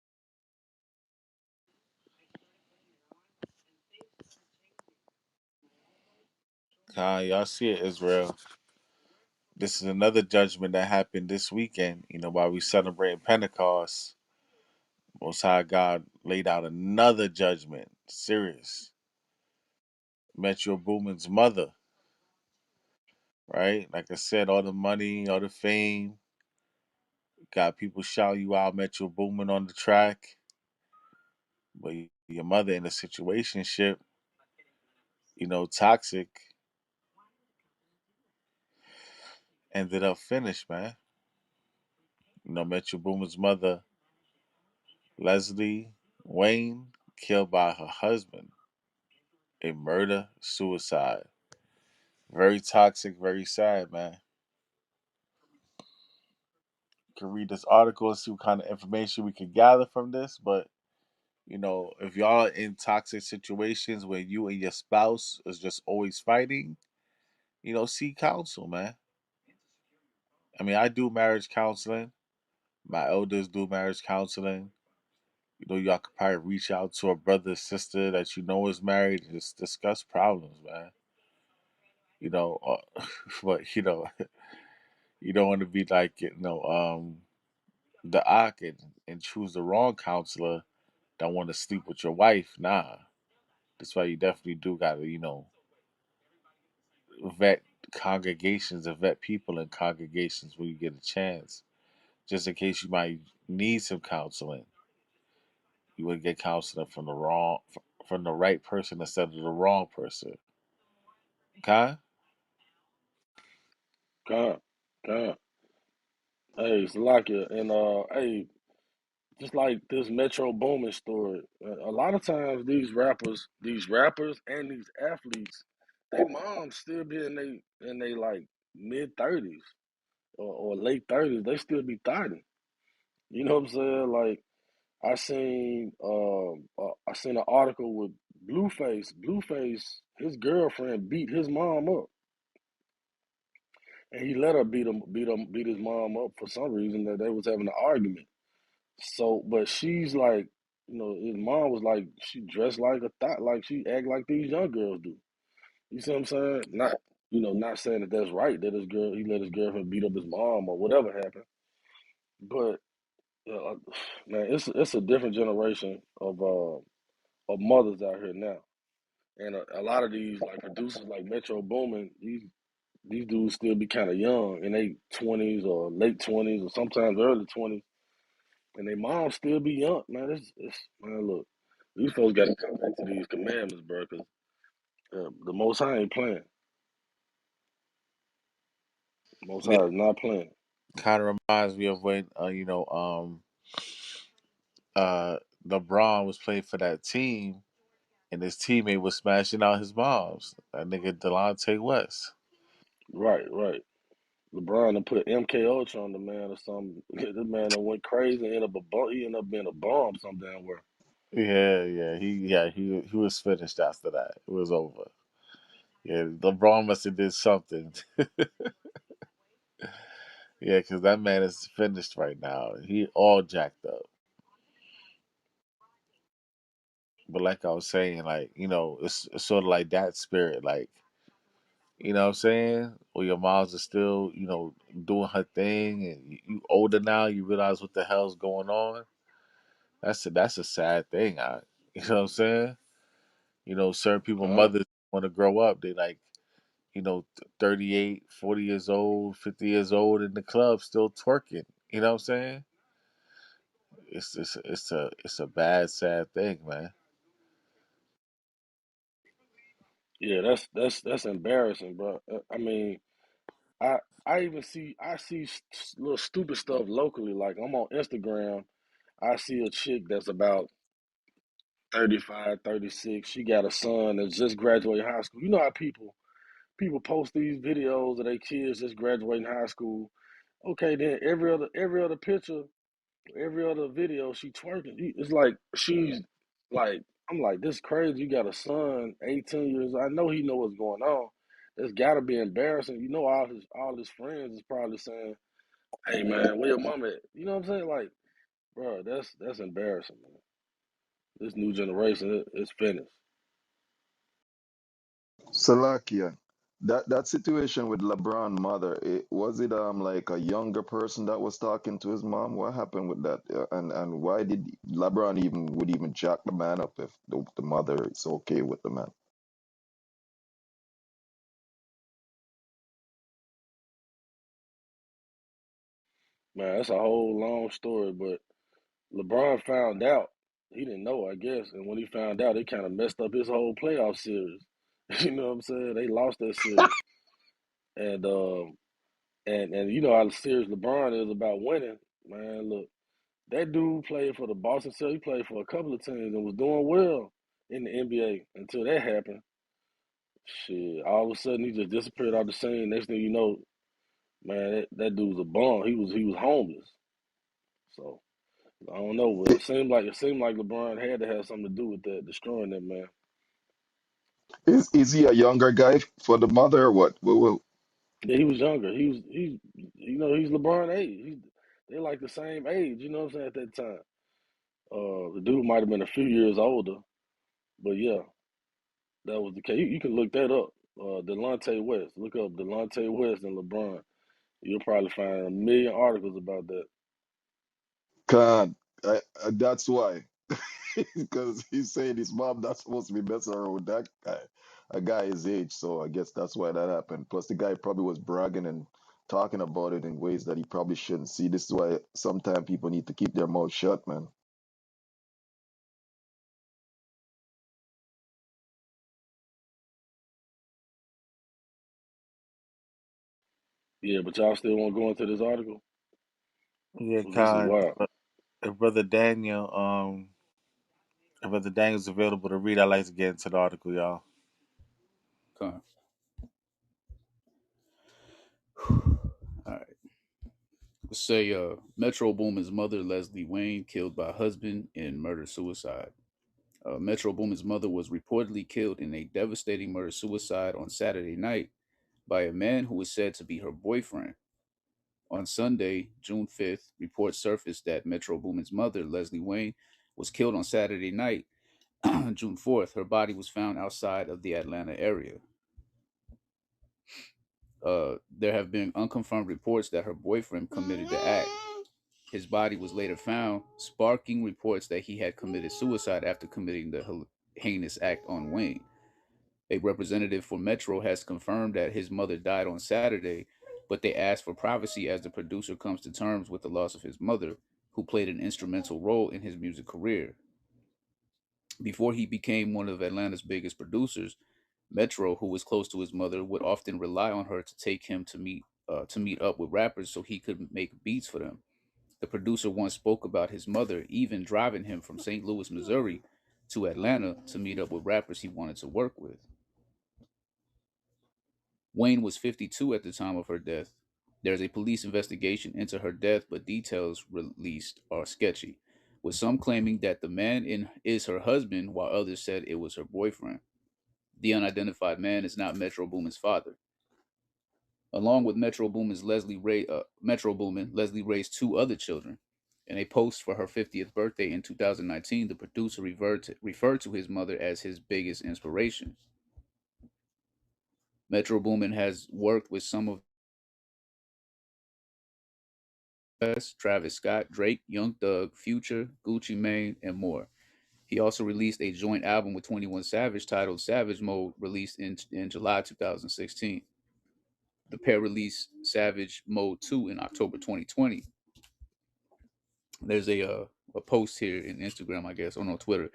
Con, y'all see it, Israel. This is another judgment that happened this weekend. While we celebrating Pentecost, Most High God laid out another judgment. Serious. Metro Boomin's mother, right? Like I said, all the money, all the fame, got people shouting you out, Metro Boomin on the track. But your mother in a situationship, toxic, ended up finished, man. Metro Boomin's mother, Leslie Wayne, killed by her husband. A murder suicide. Very toxic, very sad, man. You can read this article and see what kind of information we can gather from this. But, if y'all are in toxic situations where you and your spouse is just always fighting, seek counsel, man. I mean, I do marriage counseling. My elders do marriage counseling. Y'all could probably reach out to a brother or sister that you know is married and just discuss problems, man. But you don't want to be like the ock and choose the wrong counselor that want to sleep with your wife. Nah, that's why you definitely do gotta vet congregations and vet people in congregations when you get a chance, just in case you might need some counseling. You would get counseling from the right person instead of the wrong person. Okay? God, God. Hey, Salakia, and hey, just like this Metro Boomin story, a lot of times these rappers and these athletes, their moms still be in they like mid 30s or late 30s. They still be 30. You know what I'm saying? Like I seen an article with Blueface. Blueface, his girlfriend beat his mom up, and he let her beat his mom up for some reason that they was having an argument. So, but she's like, his mom was like, she dressed like a thought, like she act like these young girls do. You see what I'm saying? Not saying that that's right that he let his girlfriend beat up his mom or whatever happened. But man, it's a different generation of mothers out here now, and a lot of these like producers like Metro Boomin, these dudes still be kind of young in their 20s or late 20s or sometimes early 20s, and their moms still be young. Man, it's man, look, these folks got to come back to these commandments, bro, because the Most High ain't playing. Most Yeah, High is not playing. kind of reminds me of when uh LeBron was playing for that team and his teammate was smashing out his moms. That nigga Delonte West. Right, right. LeBron done put MK Ultra on the man or something. This man done went crazy and ended up he ended up being a bomb some damn where. He was finished after that. It was over. Yeah, LeBron must have did something. Yeah, because that man is finished right now. He all jacked up. But like I was saying, like, it's sort of like that spirit, like, what I'm saying? Or your moms are still, doing her thing and you older now, you realize what the hell's going on. That's a sad thing. You know what I'm saying? Certain people Con, mothers want to grow up. They like, 38, 40 years old, 50 years old in the club still twerking. You know what I'm saying? It's a bad, sad thing, man. yeah, that's embarrassing, bro. I mean, I I even see little stupid stuff locally. Like I'm on Instagram, I see a chick that's about 35, 36. She got a son that's just graduated high school. You know how people post these videos of their kids just graduating high school. Okay, then every other picture, every other video, she twerking. It's like she's like I'm like this crazy. You got a son, 18 years. I know he know what's going on. That's got to be embarrassing. You know, all his friends is probably saying, "Hey man, where your mom at?" You know what I'm saying? Like, bro, that's embarrassing, man. This new generation is finished. Salakia. That situation with LeBron mother, was it like a younger person that was talking to his mom? What happened with that? And why did LeBron even jack the man up if the mother is okay with the man? Man, that's a whole long story, but LeBron found out. He didn't know, I guess, and when he found out, it kind of messed up his whole playoff series. You know what I'm saying? They lost that series, and and you know how serious LeBron is about winning. Man, look, that dude played for the Boston Celtics. He played for a couple of teams and was doing well in the NBA until that happened. Shit, all of a sudden he just disappeared off the scene. Next thing you know, man, that dude's a bum. He was homeless. So I don't know. Well, I- it seemed like LeBron had to have something to do with that, destroying that man. Is he a younger guy for the mother or what? Yeah, he was younger. He's LeBron age. They like the same age. You know what I'm saying at that time. The dude might have been a few years older, but yeah, that was the case. You can look that up. Delonte West. Look up Delonte West and LeBron. You'll probably find a million articles about that. Can't. That's why. Because he's saying his mom not supposed to be messing around with that guy, a guy his age. So I guess that's why that happened. Plus, the guy probably was bragging and talking about it in ways that he probably shouldn't. See, this is why sometimes people need to keep their mouth shut, man. Yeah, but y'all still want to go into this article? Yeah, 'Cause this is kind. wild. If brother Daniel, if brother Daniel's available to read, I'd like to get into the article, y'all. Con. All right. Let's say Metro Boomin's mother, Leslie Wayne, killed by husband in murder suicide. Metro Boomin's mother was reportedly killed in a devastating murder suicide on Saturday night by a man who was said to be her boyfriend. On Sunday, June 5th, reports surfaced that Metro Boomin's mother, Leslie Wayne, was killed on Saturday night, June 4th. Her body was found outside of the Atlanta area. There have been unconfirmed reports that her boyfriend committed the act. His body was later found, sparking reports that he had committed suicide after committing the heinous act on Wayne. A representative for Metro has confirmed that his mother died on Saturday, but they asked for privacy as the producer comes to terms with the loss of his mother, who played an instrumental role in his music career. Before he became one of Atlanta's biggest producers, Metro, who was close to his mother, would often rely on her to take him to meet up with rappers so he could make beats for them. The producer once spoke about his mother even driving him from St. Louis, Missouri to Atlanta to meet up with rappers he wanted to work with. Wayne was 52 at the time of her death. There's a police investigation into her death, but details released are sketchy, with some claiming that the man is her husband, while others said it was her boyfriend. The unidentified man is not Metro Boomin's father. Along with Metro Boomin, Leslie raised two other children. In a post for her 50th birthday in 2019, the producer referred to his mother as his biggest inspiration. Metro Boomin has worked with some of Travis Scott, Drake, Young Thug, Future, Gucci Mane, and more. He also released a joint album with 21 Savage titled Savage Mode, released in July 2016. The pair released Savage Mode 2 in October 2020. There's a post here in Instagram, I guess, or no, Twitter.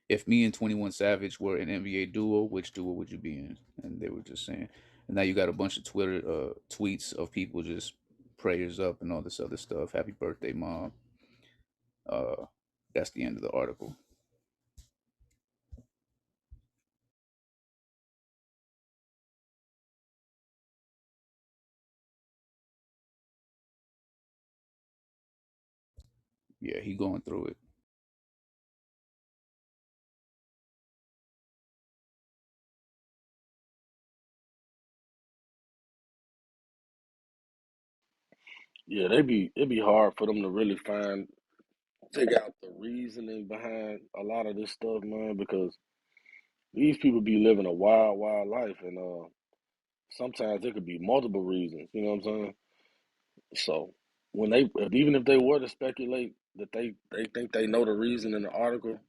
If me and 21 Savage were an NBA duo, which duo would you be in? And they were just saying. And now you got a bunch of Twitter tweets of people just prayers up and all this other stuff. Happy birthday, mom. Uh, that's the end of the article. Yeah, he going through it. Yeah, it'd be hard for them to really figure out the reasoning behind a lot of this stuff, man, because these people be living a wild, wild life, and sometimes there could be multiple reasons. You know what I'm saying? So when even if they were to speculate that they think they know the reason in the article,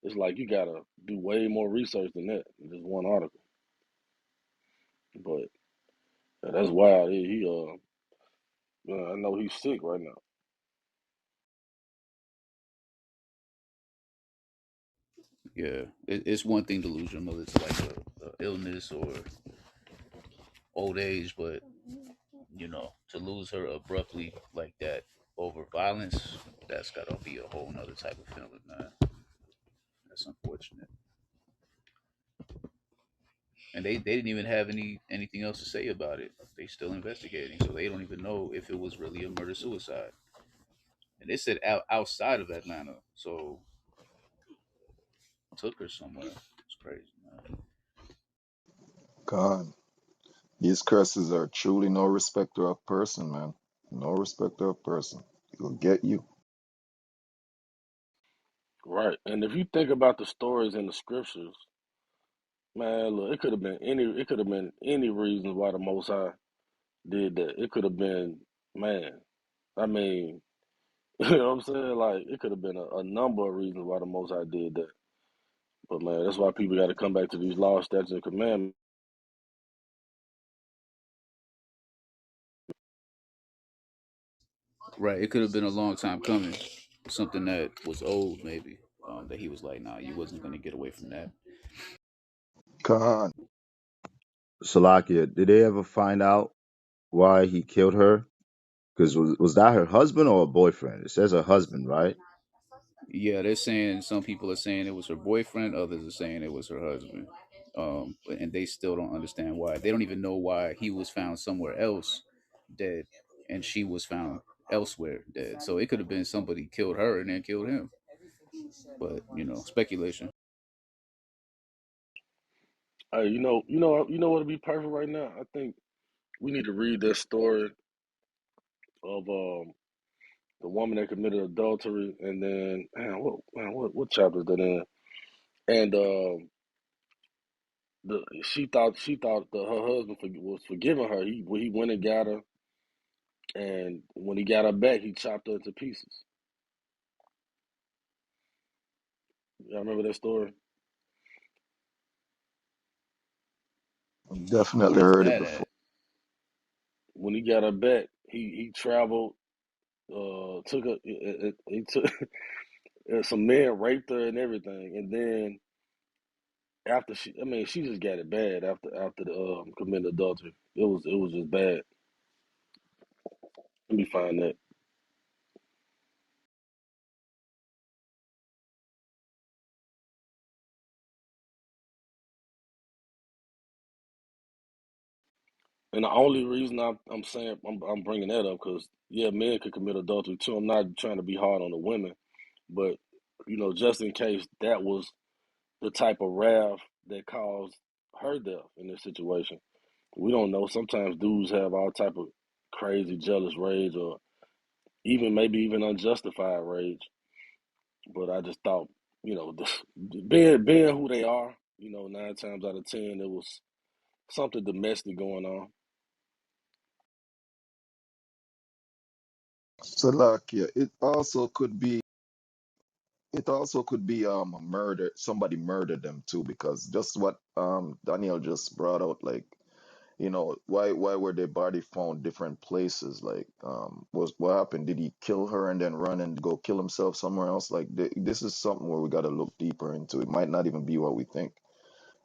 it's like you gotta do way more research than that, than just one article. But yeah, that's wild. I know he's sick right now. Yeah, it's one thing to lose your mother to like a illness or old age, but to lose her abruptly like that over violence, that's gotta be a whole nother type of feeling, man. That's unfortunate. And they didn't even have anything else to say about it. They still investigating, so they don't even know if it was really a murder suicide. And they said outside of Atlanta, so took her somewhere. It's crazy, man. God, these curses are truly no respecter of person, man. No respecter of person. He'll get you. Right. And if you think about the stories in the scriptures, man, look, it could have been any reason why the Most High did that. It could have been, man. I mean, you know what I'm saying? Like it could have been a number of reasons why the Most High did that. But man, that's why people got to come back to these laws, statutes, and commandments. Right. It could have been a long time coming. Something that was old, maybe. That he was like, nah, you wasn't gonna get away from that. God, Salakia, did they ever find out why he killed her? Because was that her husband or a boyfriend? It says her husband, right? Yeah, they're saying some people are saying it was her boyfriend, others are saying it was her husband. And they still don't understand why. They don't even know why he was found somewhere else dead, and she was found elsewhere dead. So it could have been somebody killed her and then killed him. But speculation. Hey, you know what'd be perfect right now? I think we need to read that story of the woman that committed adultery, and then what chapter is that in? And she thought that her husband was forgiving her. He went and got her, and when he got her back, he chopped her into pieces. Y'all remember that story? Definitely Where's heard it that before. at? When he got her back, he traveled, took a he took some men raped her and everything, and then after she just got it bad after the committing adultery. It was just bad. Let me find that. And the only reason I'm saying I'm bringing that up because yeah, men could commit adultery too. I'm not trying to be hard on the women, but just in case that was the type of wrath that caused her death in this situation. We don't know. Sometimes dudes have all type of crazy jealous rage or even maybe even unjustified rage. But I just thought, being who they are, 9 times out of 10 it was something domestic going on. Salakia. It also could be a murder. Somebody murdered them too, because just what Daniel just brought out, like, why were their body found different places? Like, was what happened? Did he kill her and then run and go kill himself somewhere else? Like, this is something where we got to look deeper into. It might not even be what we think.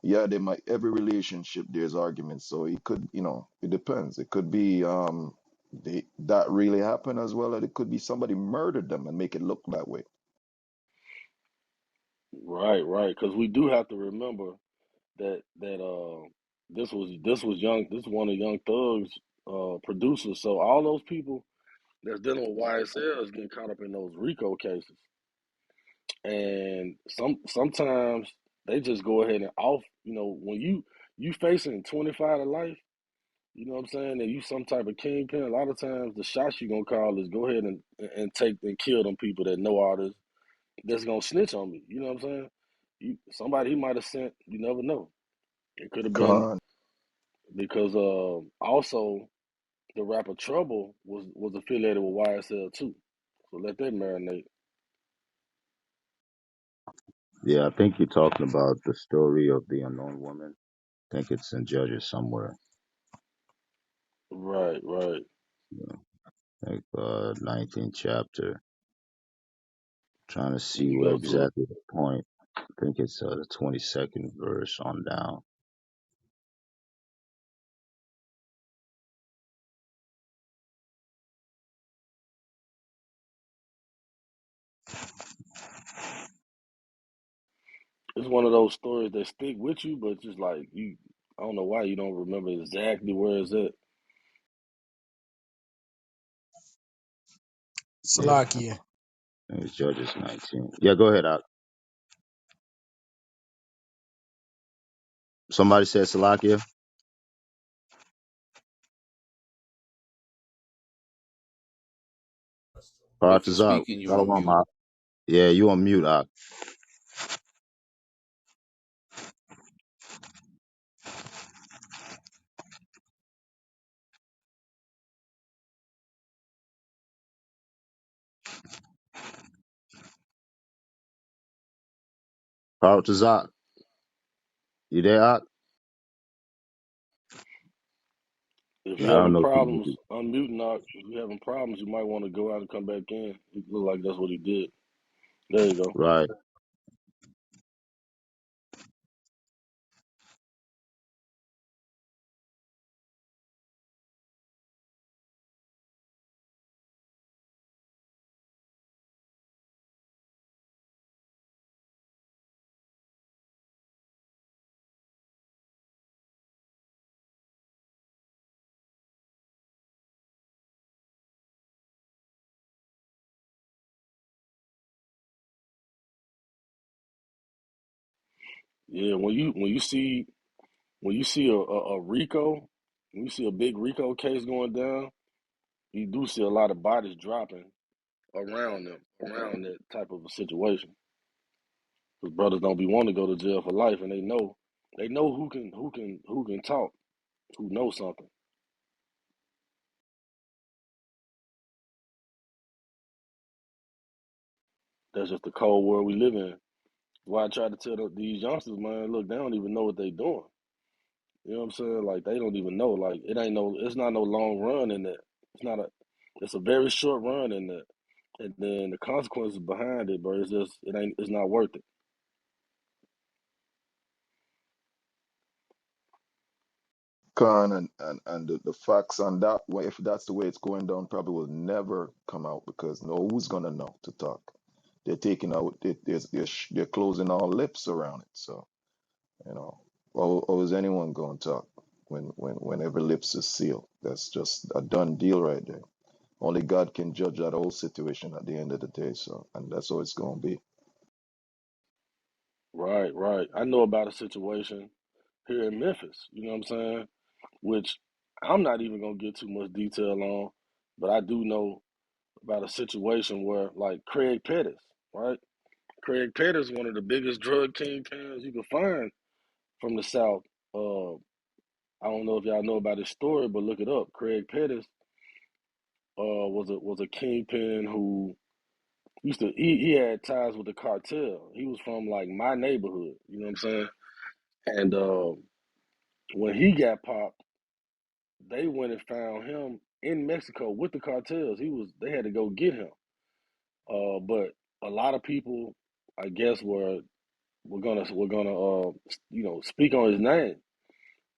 Yeah, they might. Every relationship there's arguments, so it could, it depends. It could be that really happened as well, and it could be somebody murdered them and make it look that way. Right, right. Because we do have to remember that this was young. This is one of Young Thug's producers. So all those people that's dealing with YSL is getting caught up in those RICO cases, and sometimes they just go ahead and off. When you facing 25 to life. You know what I'm saying? And you some type of kingpin. A lot of times, the shots you gonna call is go ahead and take and kill them people that know all this. That's gonna snitch on me. You know what I'm saying? Somebody he might have sent. You never know. It could have been Con, because also the rapper Trouble was affiliated with YSL too. So let that marinate. Yeah, I think you're talking about the story of the unknown woman. I think it's in Judges somewhere. Right, right. Yeah, like 19th chapter. Trying to Let see me where go to it. exactly the point. I think it's the 22nd verse on down. It's one of those stories that stick with you, but just like you, I don't know why you don't remember exactly where it's at. Yeah, Salakia. I think it's Judges 19. Yeah, go ahead, Ak. Somebody said Salakia. If you're Paratazar. speaking, you're on Shalom, mute. Ak. Yeah, you on mute, Ak. Paratazar. You there, Ak? If Yeah, you're I don't having know if problems you unmuting, if you're having problems, you might want to go out and come back in. It look like that's what he did. There you go. right. Yeah, when you see a RICO, when you see a big RICO case going down, you do see a lot of bodies dropping around that type of a situation. Because brothers don't be wanting to go to jail for life, and they know who can talk, who knows something. That's just the cold world we live in. Why I try to tell these youngsters, man, look, they don't even know what they doing. You know what I'm saying? Like they don't even know. Like it's not no long run in that. It's not a it's a very short run in that. And then the consequences behind it, bro, it's not worth it. Khan, and the facts on that, if that's the way it's going down, probably will never come out because no who's gonna know to talk. They're taking out, they're closing all lips around it. So, you know, how is anyone going to talk when every lips is sealed? That's just a done deal right there. Only God can judge that whole situation at the end of the day. So, and that's how it's going to be. Right, right. I know about a situation here in Memphis, you know what I'm saying? Which I'm not even gonna get too much detail on, but I do know about a situation where like Craig Pettis, right? Craig Pettis, one of the biggest drug kingpins you can find from the South. Uh, I don't know if y'all know about his story, but look it up. Craig Pettis was a kingpin who he had ties with the cartel. He was from like my neighborhood, you know what I'm saying? And when he got popped, they went and found him in Mexico with the cartels. They had to go get him. But a lot of people, I guess, were gonna speak on his name,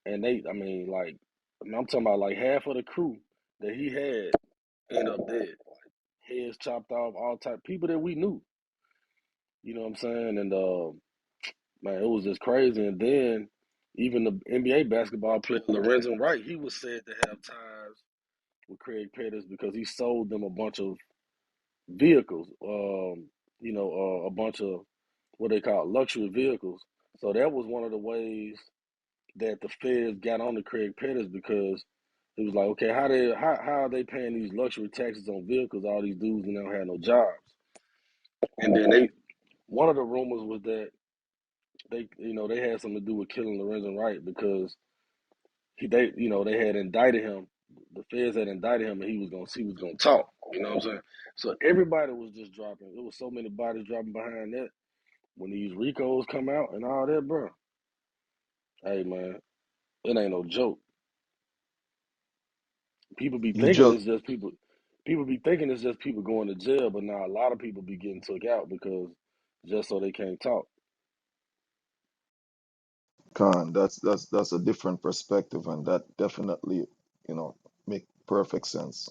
and I mean, like, I'm talking about like half of the crew that he had ended up dead, heads chopped off, all type people that we knew. You know what I'm saying? And man, it was just crazy. And then even the NBA basketball player Lorenzo Wright, he was said to have ties with Craig Pettis because he sold them a bunch of vehicles. A bunch of what they call luxury vehicles. So that was one of the ways that the feds got on to Craig Pettis because it was like, okay, how are they paying these luxury taxes on vehicles? All these dudes and don't have no jobs. And then one of the rumors was that they had something to do with killing Lorenzo Wright because they had indicted him. The feds had indicted him, and he was gonna talk. You know what I'm saying? So everybody was just dropping. There was so many bodies dropping behind that when these Ricos come out and all that, bro. Hey man, it ain't no joke. People be You thinking just it's just people. People be thinking it's just people going to jail, but now a lot of people be getting took out because just so they can't talk. Khan, that's a different perspective, and that definitely, you know, make perfect sense.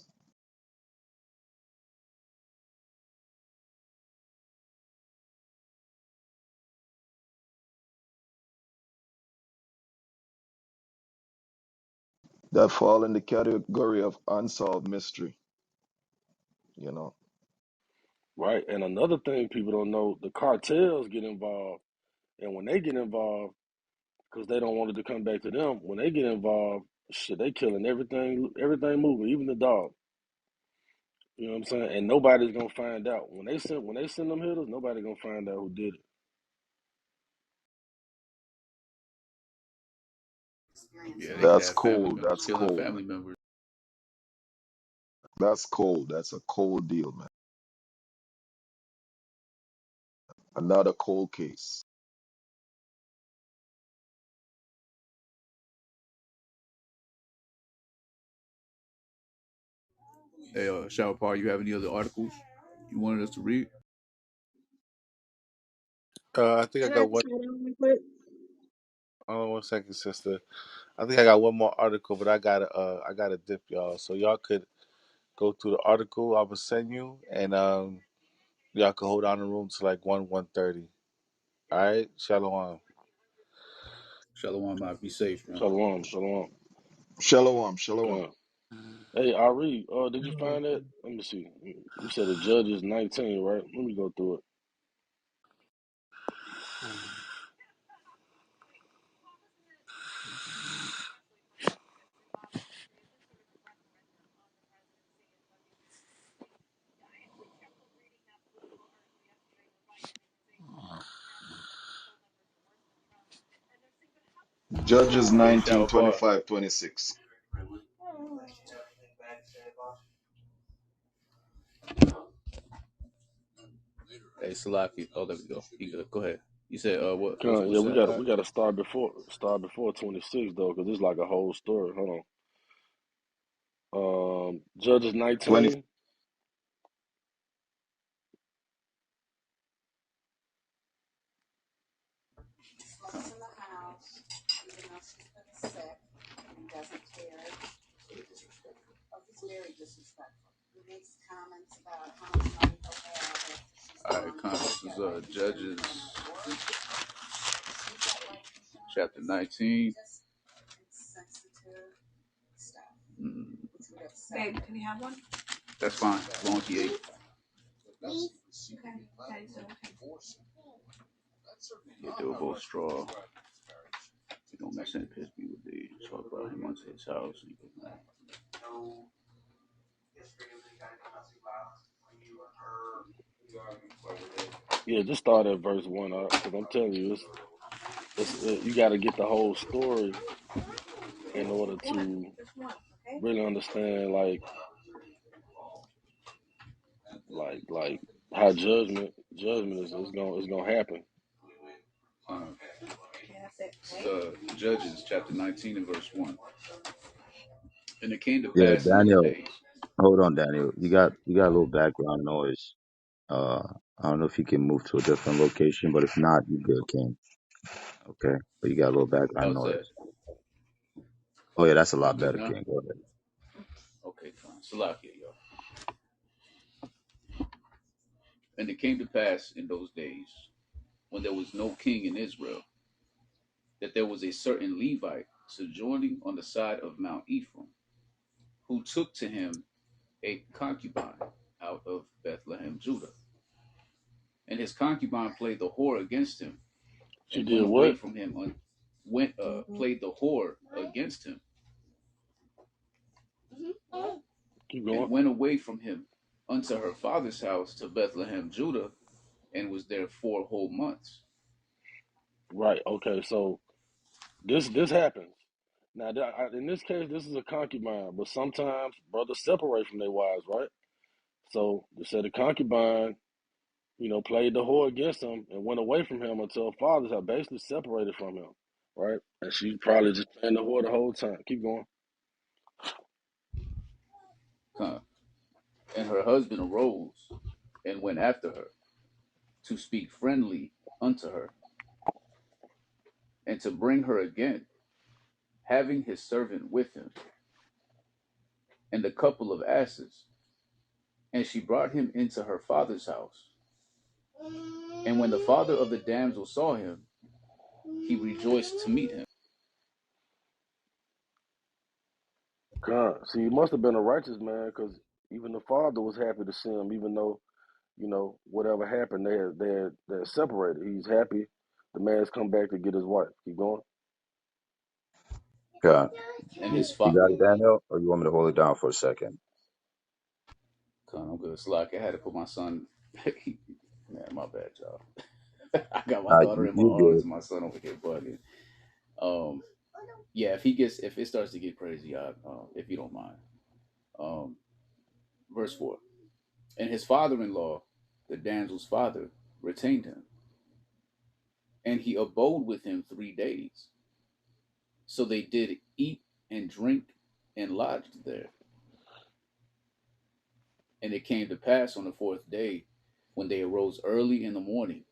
That fall in the category of unsolved mystery, you know. Right. And another thing people don't know, the cartels get involved. And when they get involved, because they don't want it to come back to them, when they get involved, shit, they killing everything moving, even the dog. You know what I'm saying? And nobody's gonna find out. When they send them hitters, nobody gonna find out who did it. Yeah, they could That's have family cold. members That's killing cold. family members. That's cold. That's a cold deal, man. Another cold case. Hey, Shower Par, you have any other articles you wanted us to read? I think I Can I got one. just add on real quick? Hold on 1 second, sister. I think I got one more article, but I gotta dip y'all. So y'all could go through the article I will send you, and y'all could hold on the room to like 1:30. All right, shalom. Shalom, might be safe, man. Shalom, shalom. Shalom. Shalom. Yeah. Hey, Ari, did you find that? Let me see. You said the judge is 19, right? Let me go through it. Judges Hey, 19, Shower Par. 25, 26. Hey, Salaki. Oh, there we go. You good. Go ahead. You said Yeah, what's we that? gotta start before 26 though, because it's like a whole story. Hold on. Judges 20. 19. All right, this is Judges chapter 19. Mm, that's fine. As long as he ate. Yeah, they were both straw. You don't mess any piss me with thee. So I brought him onto his house. And he was like, Yeah, just start at verse 1, because I'm telling you, you got to get the whole story in order to really understand, like how judgment is gonna happen. uh, Judges chapter 19 and verse 1. And it came to Yeah, pass in those Daniel. days. Hold on, Daniel. You got a little background noise. Uh, I don't know if you can move to a different location, but if not, you good, King. Okay, but you got a little background How's noise. that? Oh yeah, that's a You lot good better, now? King. Go ahead. Okay, fine. Salakia, y'all. And it came to pass in those days, when there was no king in Israel, that there was a certain Levite sojourning on the side of Mount Ephraim, who took to him a concubine out of Bethlehem, Judah. And his concubine played the whore against him, She and did went away what? from him. Played the whore against him, Keep going. and went away from him unto her father's house to Bethlehem, Judah, and was there 4 whole months. Right. Okay. So this happens. Now, in this case, this is a concubine, but sometimes brothers separate from their wives, right? So they said the concubine, played the whore against him and went away from him until her fathers had basically separated from him, right? And she probably just playing the whore the whole time. Keep going. And her husband arose and went after her to speak friendly unto her, and to bring her again, having his servant with him, and a couple of asses. And she brought him into her father's house. And when the father of the damsel saw him, he rejoiced to meet him. God, see, he must have been a righteous man because even the father was happy to see him, even though, whatever happened, they're separated. He's happy. The man's come back to get his wife. Keep going. God, And you, his you father, got it, Daniel, or you want me to hold it down for a second? I'm good. It's like I had to put my son. Man, my bad, y'all. I got my Nah, daughter in my you're arms good. and my son over here bugging. Um, yeah, if it starts to get crazy, if you don't mind. Um, verse 4. And his father-in-law, the damsel's father, retained him, and he abode with him 3 days. So they did eat and drink and lodged there. And it came to pass on the fourth day, when they arose early in the morning,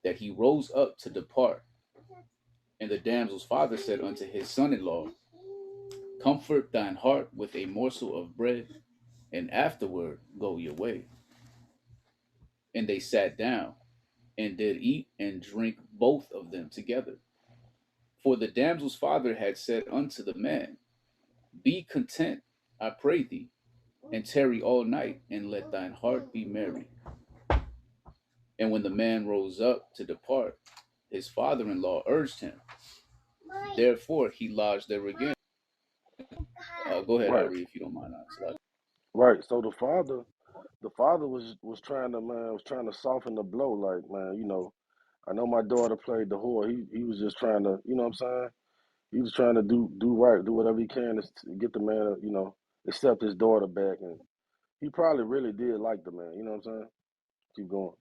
that he rose up to depart. And the damsel's father said unto his son-in-law, Comfort thine heart with a morsel of bread, and afterward go your way. And they sat down, and did eat and drink both of them together. For the damsel's father had said unto the man, Be content, I pray thee, and tarry all night, and let thine heart be merry. And when the man rose up to depart, his father-in-law urged him. Therefore he lodged there again. Go ahead, Right, Ari, if you don't mind. right. So the father was trying to, soften the blow. Like, man, I know my daughter played the whore. He was just trying to, you know what I'm saying? He was trying to do right, do whatever he can to get the man, accept his daughter back. And he probably really did like the man. You know what I'm saying? Keep going.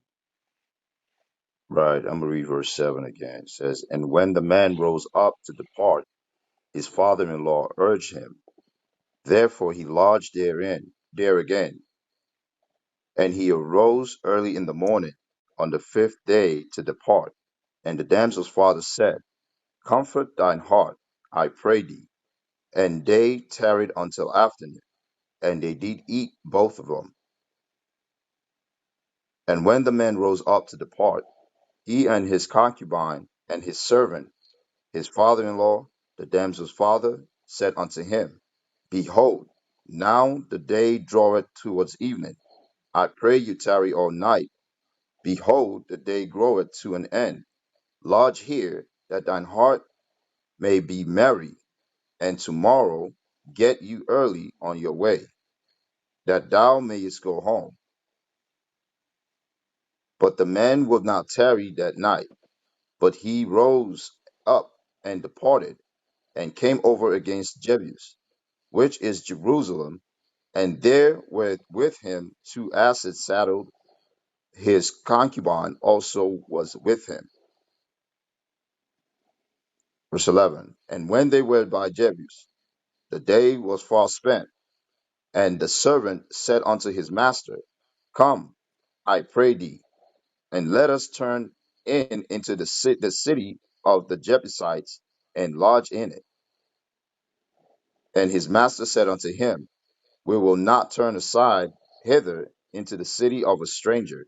Right. I'm gonna read verse 7 again. It says, "And when the man rose up to depart, his father-in-law urged him. Therefore he lodged there again. And he arose early in the morning on the fifth day to depart. And the damsel's father said, Comfort thine heart, I pray thee. And they tarried until afternoon, and they did eat both of them. And when the man rose up to depart, he and his concubine and his servant, his father-in-law, the damsel's father, said unto him, Behold, now the day draweth towards evening. I pray you tarry all night. Behold, the day groweth to an end. Lodge here, that thine heart may be merry, and tomorrow get you early on your way, that thou mayest go home. But the man would not tarry that night, but he rose up and departed, and came over against Jebus, which is Jerusalem, and there were with him 2 asses saddled. His concubine also was with him. Verse 11. And when they were by Jebus, the day was far spent, and the servant said unto his master, Come, I pray thee, and let us turn in into the city of the Jebusites, and lodge in it. And his master said unto him, We will not turn aside hither into the city of a stranger,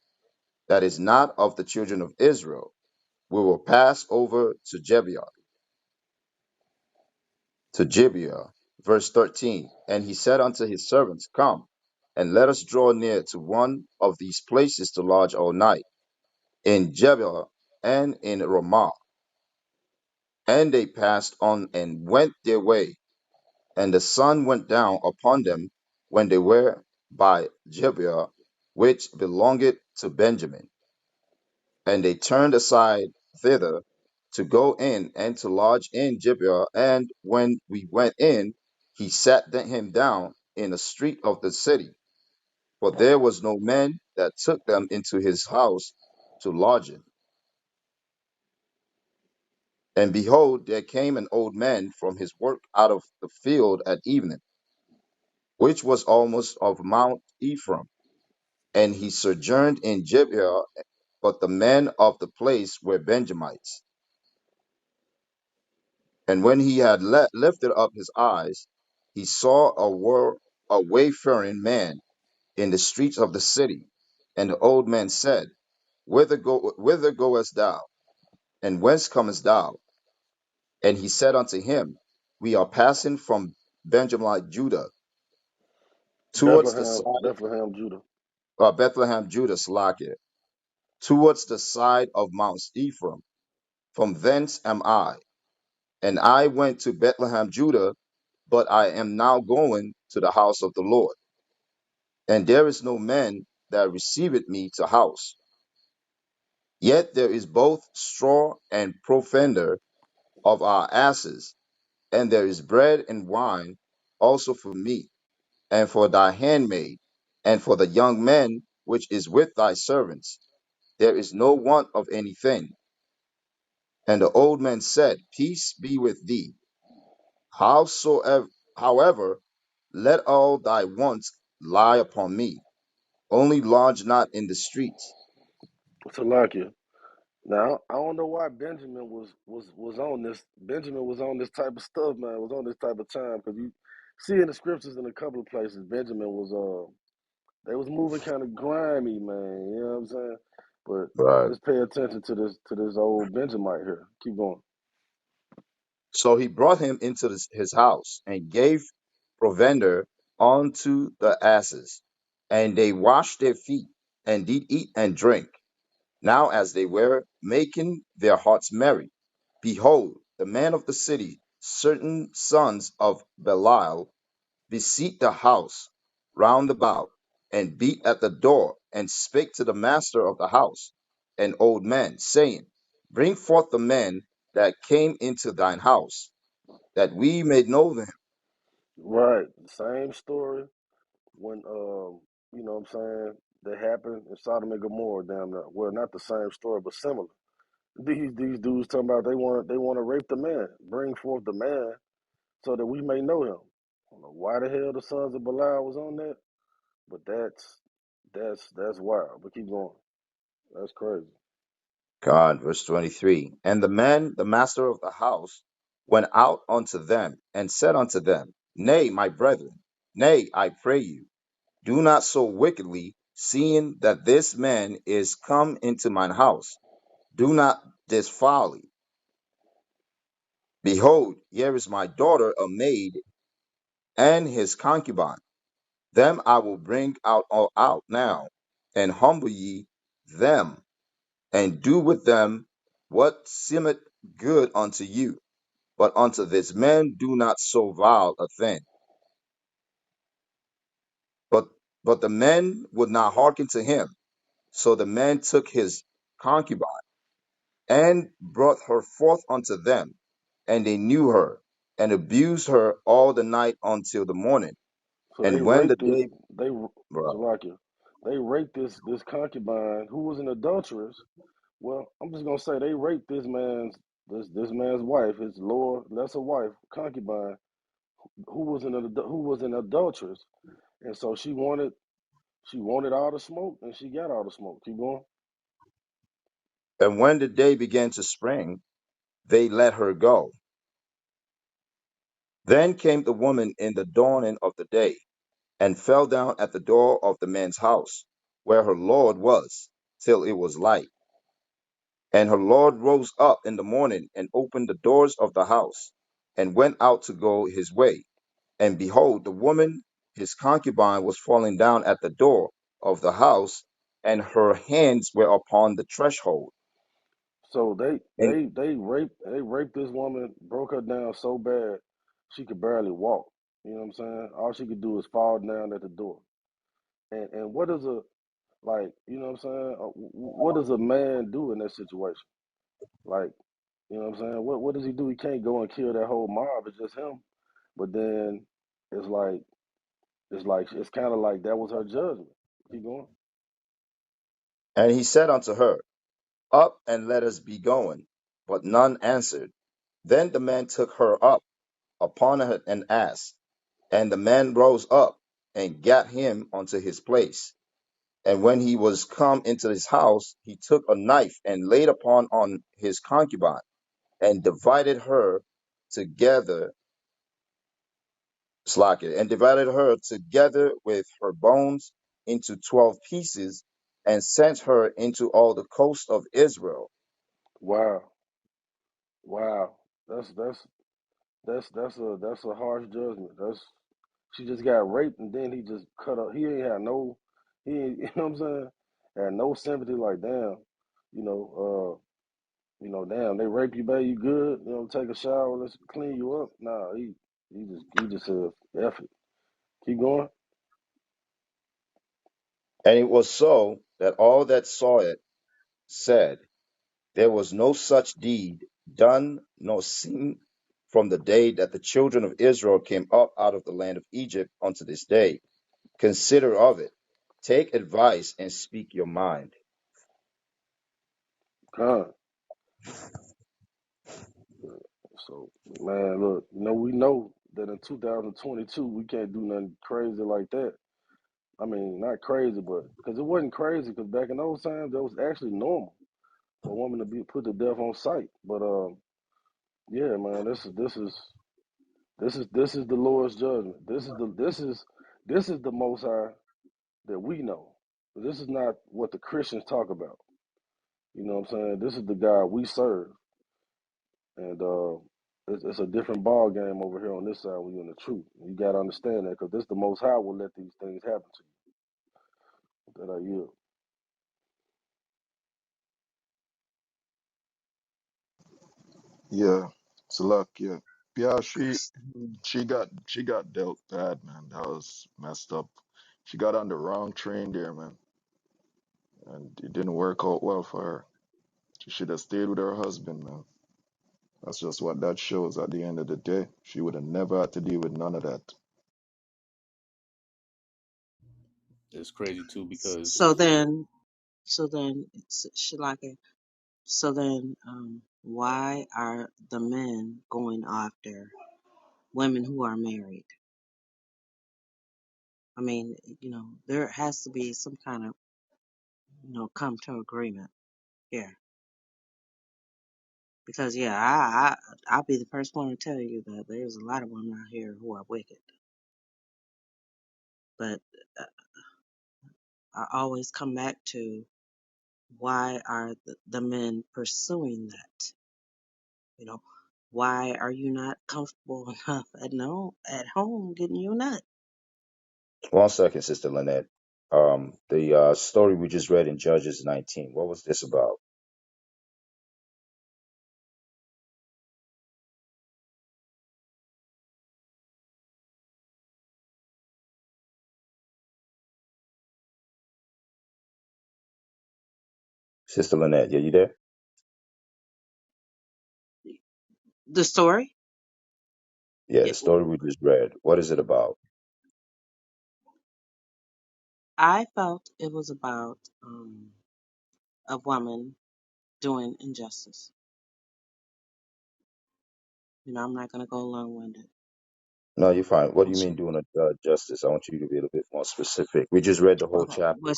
that is not of the children of Israel. We will pass over to Gibeah. Verse 13. And he said unto his servants, Come, and let us draw near to one of these places to lodge all night, in Gibeah and in Ramah. And they passed on and went their way, and the sun went down upon them when they were by Gibeah, which belongeth to Benjamin. And they turned aside thither to go in and to lodge in Gibeah. And when we went in, he sat him down in a street of the city, for there was no man that took them into his house to lodge in. And behold, there came an old man from his work out of the field at evening, which was almost of Mount Ephraim, and he sojourned in Gibeah. But the men of the place were Benjamites. And when he had lifted up his eyes, he saw a wayfaring man in the streets of the city. And the old man said, Whither goest thou? And whence comest thou? And he said unto him, We are passing from Benjamin Judah towards the Bethlehem, side Bethlehem, Judah. Bethlehem Judah, Salakia, towards the side of Mount Ephraim. From thence am I. And I went to Bethlehem Judah, but I am now going to the house of the Lord. And there is no man that receiveth me to house. Yet there is both straw and provender of our asses, and there is bread and wine also for me, and for thy handmaid, and for the young men which is with thy servants. There is no want of anything. And the old man said, Peace be with thee. Howsoever, however, let all thy wants lie upon me. Only lodge not in the streets. Salakia. Now I don't know why Benjamin was on this. Benjamin was on this type of stuff, man. Was on this type of time because you see in the scriptures in a couple of places Benjamin was they was moving kind of grimy, man. You know what I'm saying? But Right. just pay attention to this old Benjamite here. Keep going. So he brought him into his house and gave provender unto the asses, and they washed their feet and did eat and drink. Now, as they were making their hearts merry, behold, the man of the city, certain sons of Belial, beset the house round about, and beat at the door, and spake to the master of the house, an old man, saying, Bring forth the men that came into thine house, that we may know them. Right, same story when you know what I'm saying. that happened in Sodom and Gomorrah. Damn near. Well, not the same story, but similar. These dudes talking about they want to rape the man, bring forth the man, so that we may know him. I don't know why the hell the sons of Belial was on that, but that's wild. But keep going. That's crazy. God, verse 23. And the man, the master of the house, went out unto them and said unto them, Nay, my brethren, nay, I pray you, do not so wickedly, seeing that this man is come into mine house. Do not this folly. Behold, here is my daughter a maid and his concubine. Them I will bring out now, and humble ye them, and do with them what seemeth good unto you. But unto this man do not so vile a thing. But the men would not hearken to him. So the man took his concubine and brought her forth unto them, and they knew her, and abused her all the night until the morning. So they And when the raped this. day, They bro, Salakia. They raped this concubine who was an adulteress. Well, I'm just gonna say they raped this man's wife, his lower lesser wife, concubine, who was an adulteress, and so she wanted all the smoke, and she got all the smoke. Keep going. and when the day began to spring, they let her go. Then came the woman in the dawning of the day, and fell down at the door of the man's house, where her Lord was, till it was light. And her Lord rose up in the morning, and opened the doors of the house, and went out to go his way. And behold, the woman, his concubine, was falling down at the door of the house, and her hands were upon the threshold. So they And, they they raped this woman, broke her down so bad she could barely walk. You know what I'm saying? All she could do is fall down at the door. And what is a like? You know what I'm saying? What does a man do in that situation? Like, you know what I'm saying? What does he do? He can't go and kill that whole mob. It's just him. But then it's like it's kind of like that was her judgment. Keep going. and he said unto her, Up and let us be going. But none answered. Then the man took her up upon an ass, and the man rose up and gat him unto his place. And when he was come into his house, he took a knife and laid upon on his concubine, and divided her together, and divided her together with her bones into 12 pieces, and sent her into all the coast of Israel. Wow, wow. That's a harsh judgment. She just got raped and then he just cut up. He ain't had no, he ain't, you know what I'm saying? Had no sympathy. Like damn, you know, damn, they rape you, babe. You good? You know, take a shower. Let's clean you up. Nah, he just said F it. Keep going. And it was so that all that saw it said, There was no such deed done nor seen from the day that the children of Israel came up out of the land of Egypt unto this day. Consider of it. Take advice and speak your mind. Con. So man, look, we know that in 2022 we can't do nothing crazy like that. I mean, not crazy, but because it wasn't crazy. Because back in those times, that was actually normal for a woman to be put to death on sight. But yeah, man, this is the Lord's judgment. This is the Most High that we know. This is not what the Christians talk about. You know what I'm saying? This is the God we serve, and it's a different ball game over here on this side when you're in the truth. You got to understand that because this the Most High will let these things happen to you. That I yield. Yeah, it's luck. Yeah, yeah. She got dealt bad, man. That was messed up. She got on the wrong train there, man, and it didn't work out well for her. She should have stayed with her husband, man. That's just what that shows at the end of the day. She would have never had to deal with none of that. It's crazy too because So then, Shalaka, so then, why are the men going after women who are married? I mean, there has to be some kind of, come to agreement here. Because yeah, I'll be the first one to tell you that there's a lot of women out here who are wicked. But uh, I always come back to, why are the men pursuing that? You know, why are you not comfortable enough at home getting your nut? 1 second, Sister Lynette. The story we just read in Judges 19. What was this about? Sister Lynette, yeah, you there? The story, Yeah, the it, story we just read. What is it about? I felt it was about a woman doing injustice. I'm not gonna go long winded. No, you're fine. What do And you she, mean doing a justice? I want you to be a little bit more specific. We just read the whole okay, chapter. well,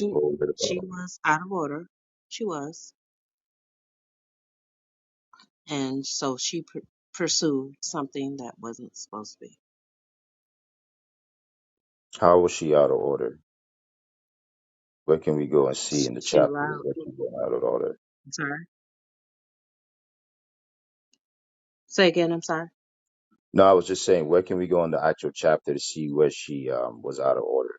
What was it she about? was out of order. She was, and so she pursued something that wasn't supposed to be. How was she out of order? Where can we go and see in the She chapter allowed. where she went out of order? I'm sorry. Say again. I'm sorry. No, I was just saying, where can we go in the actual chapter to see where she was out of order?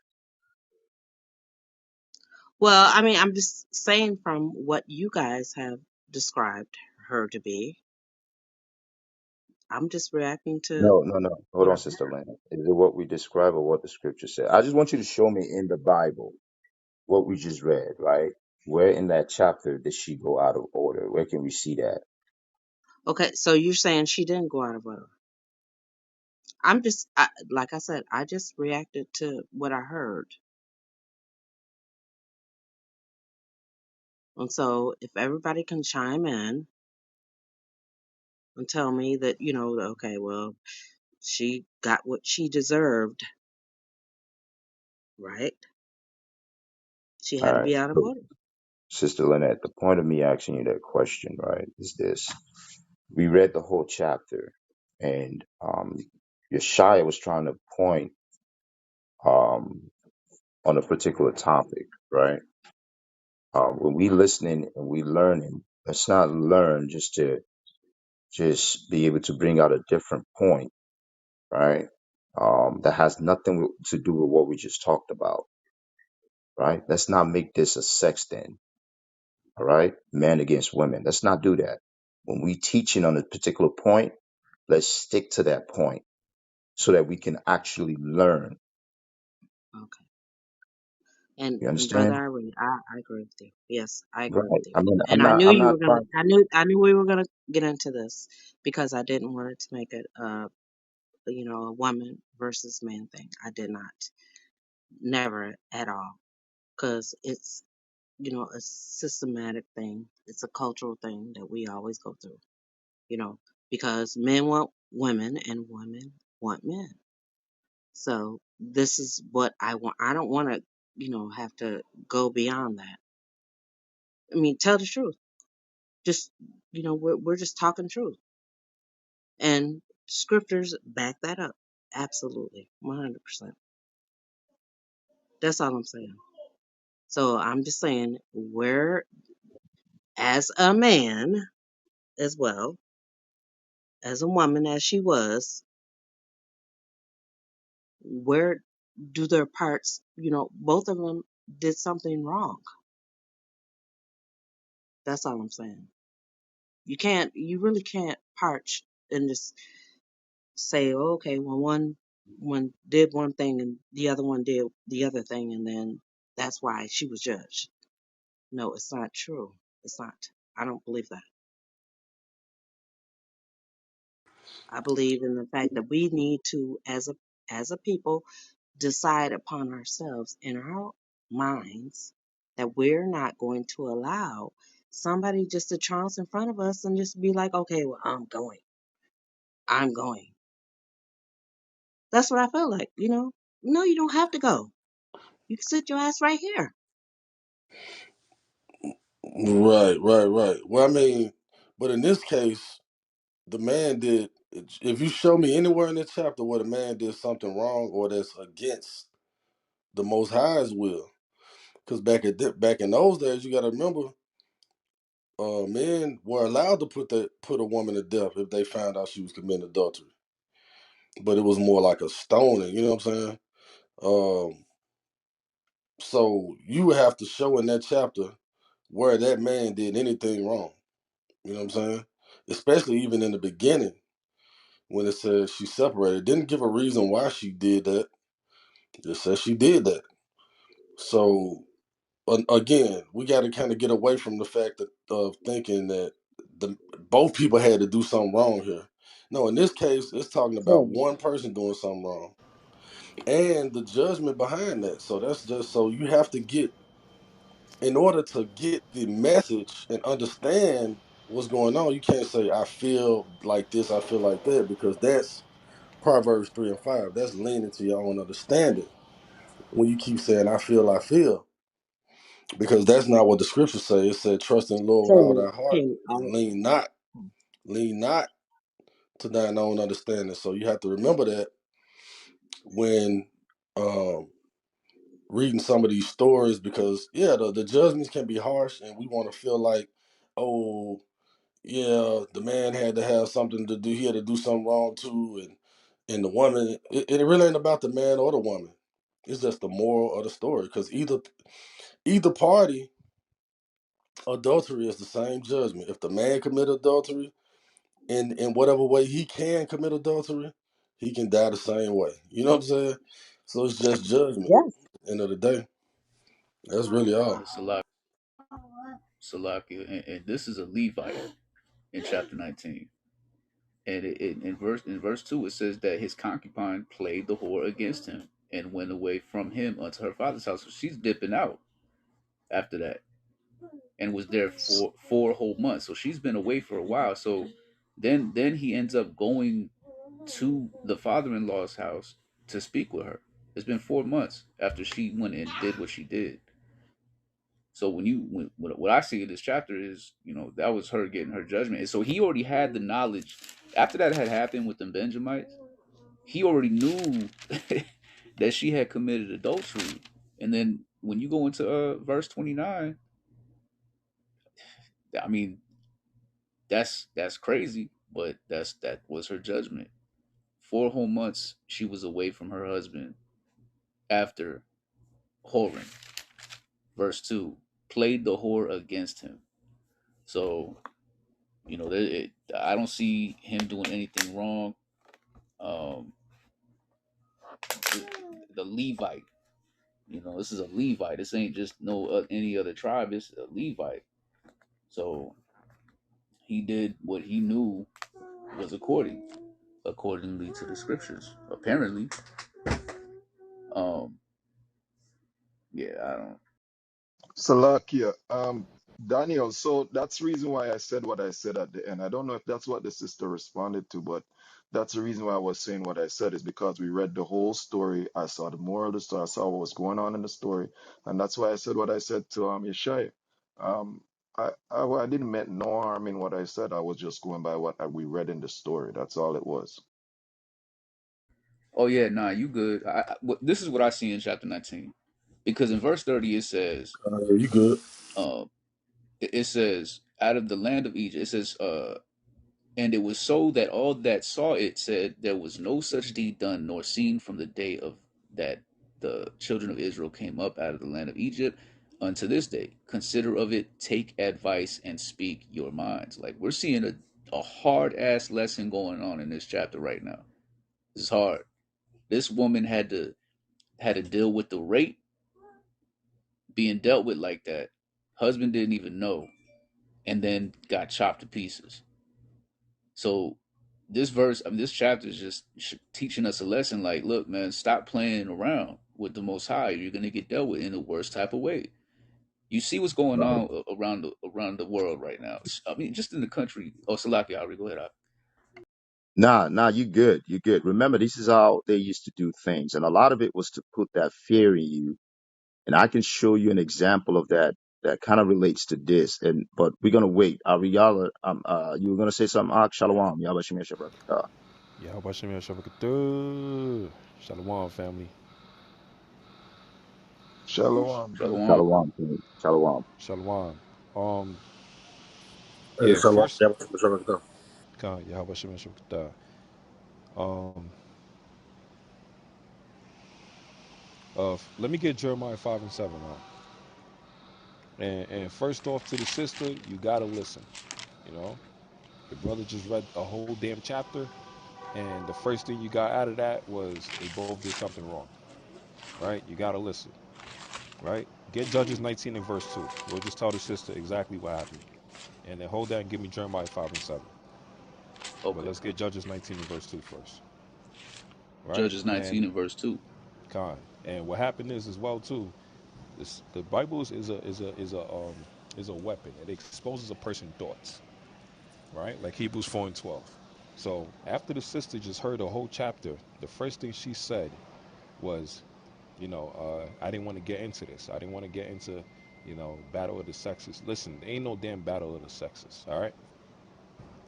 Well, I mean, I'm just saying from what you guys have described her to be. I'm just reacting to No, no, no. Hold what on, I've Sister Lana. Is it what we describe or what the scripture said? I just want you to show me in the Bible what we just read, right? Where in that chapter did she go out of order? Where can we see that? heard. Okay, so you're saying she didn't go out of order. Like I said, I just reacted to what I heard. And so if everybody can chime in and tell me that, okay, well, she got what she deserved, right? She All had to right. be out of So, order. Sister Lynette, the point of me asking you that question, right, is this. We read the whole chapter, and Yeshaya was trying to point um, on a particular topic, right? When we listening and we learning, let's not learn just to just be able to bring out a different point, right? That has nothing to do with what we just talked about, right? Let's not make this a sex thing, all right? Men against women. Let's not do that. When we teaching on a particular point, let's stick to that point so that we can actually learn. Okay. And You brother understand? Irene, I agree with you. Yes, I agree with Right. you. I mean, And I knew I'm you not were gonna. trying. I knew we were gonna get into this because I didn't want it to make it a woman versus man thing. I did not, never at all, because it's a systematic thing. It's a cultural thing that we always go through. You know, because men want women and women want men. So this is what I want. I don't want to, have to go beyond that. I mean, tell the truth. Just we're just talking truth, and scriptures back that up. Absolutely, 100%. That's all I'm saying. So I'm just saying, where as a man as well as a woman as she was, where do their parts? Both of them did something wrong. That's all I'm saying. You really can't parch and just say, oh, okay, well, one did one thing and the other one did the other thing, and then that's why she was judged. No, it's not true. It's not. I don't believe that. I believe in the fact that we need to, as a people, decide upon ourselves in our minds that we're not going to allow somebody just to trounce in front of us and just be like, okay, well, I'm going. I'm going. That's what I feel like, you know? No, you don't have to go. You can sit your ass right here. Right, right, right. Well, I mean, but in this case, the man did. If you show me anywhere in the chapter where the man did something wrong or that's against the Most High's will, because back in those days, you got to remember, men were allowed to put a woman to death if they found out she was committing adultery, but it was more like a stoning. You know what I'm saying? Um, so you would have to show in that chapter where that man did anything wrong. You know what I'm saying? Especially even in the beginning when it says she separated. Didn't give a reason why she did that. Just said she did that. So again, we got to kind of get away from the fact of thinking that the both people had to do something wrong here. No, in this case, it's talking about So, one person doing something wrong and the judgment behind that. So that's just so you have to get in order to get the message and understand what's going on. You can't say I feel like this, I feel like that, because that's Proverbs 3 and 5. That's leaning to your own understanding. When you keep saying I feel, because that's not what the scriptures say. It said, trust in the Lord with all so thy heart can I, and lean not to thine own understanding. So you have to remember that when um, reading some of these stories, because yeah, the judgments can be harsh, and we want to feel like, oh, yeah, the man had to have something to do. He had to do something wrong too, and the woman. It really ain't about the man or the woman. It's just the moral of the story, because either party, adultery is the same judgment. If the man commit adultery in whatever way he can commit adultery, he can die the same way. You know what I'm saying? So it's just judgment. yes. At the end of the day, that's really all. Salakia, and this is a Levite in chapter 19. And in verse 2, it says that his concubine played the whore against him and went away from him unto her father's house. So she's dipping out after that and was there for 4 whole months. So she's been away for a while. So then he ends up going to the father-in-law's house to speak with her. It's been 4 months after she went and did what she did. So what I see in this chapter is, that was her getting her judgment. And so he already had the knowledge after that had happened with the Benjamites. He already knew that she had committed adultery. And then when you go into verse 29, I mean, that's crazy, but that was her judgment. 4 whole months she was away from her husband after whoring. Verse 2, played the whore against him. So, I don't see him doing anything wrong. Um, the Levite, this is a Levite. This ain't just no any other tribe. It's a Levite. So he did what he knew was accordingly to the scriptures. Apparently, um, yeah, I don't. Salakia, Daniel, so that's the reason why I said what I said at the end. I don't know if that's what the sister responded to, but that's the reason why I was saying what I said is because we read the whole story. I saw the moral of the story. I saw what was going on in the story. And that's why I said what I said to Yeshaya. Um, I didn't mean no harm in what I said. I was just going by what we read in the story. That's all it was. Oh yeah, nah, you good. This is what I see in chapter 19, because in verse 30 it says, You good? uh, it says, out of the land of Egypt. It says, and it was so that all that saw it said there was no such deed done nor seen from the day of that the children of Israel came up out of the land of Egypt unto this day. Consider of it, take advice, and speak your minds. Like, we're seeing a hard ass lesson going on in this chapter right now. This is hard. This woman had to deal with the rape being dealt with like that. Husband didn't even know, and then got chopped to pieces. So This verse, I mean, this chapter is just teaching us a lesson. Like, look, man, stop playing around with the Most High. You're gonna get dealt with in the worst type of way. You see what's going Right. on around the world right now. I mean, just in the country. Oh, Salaki, Ari, go ahead. Nah, you good. You good. Remember, this is how they used to do things. And a lot of it was to put that fear in you. And I can show you an example of that that kind of relates to this. And but we're gonna wait. Ariala, you were gonna say something, Shalom. Yabashim Yashabrakata. Yeah, how about Shemya Shabakatu? Shalom, family. Shalom, brother. Shalom. Shalom. King. Shalom. Shalom. Um, Hey, yeah, Shalom. first, Yeah, what's up? yeah, how about Shemya Shabakatu? Um, let me get Jeremiah 5 and 7 out. And first off to the sister, you gotta listen. You know, the brother just read a whole damn chapter, and the first thing you got out of that was they both did something wrong, right? You gotta listen, right? Get Judges 19 and verse 2. We'll just tell the sister exactly what happened. And then hold that and give me Jeremiah 5 and 7. But Okay. let's get Judges 19 and verse 2 first, right? Judges And 19 and verse 2. Con. And what happened is as well too, the Bible is a weapon. It exposes a person's thoughts, right? Like Hebrews 4 and 12. So after the sister just heard the whole chapter, the first thing she said was, I didn't want to get into this. I didn't want to get into, battle of the sexes. Listen, there ain't no damn battle of the sexes, all right?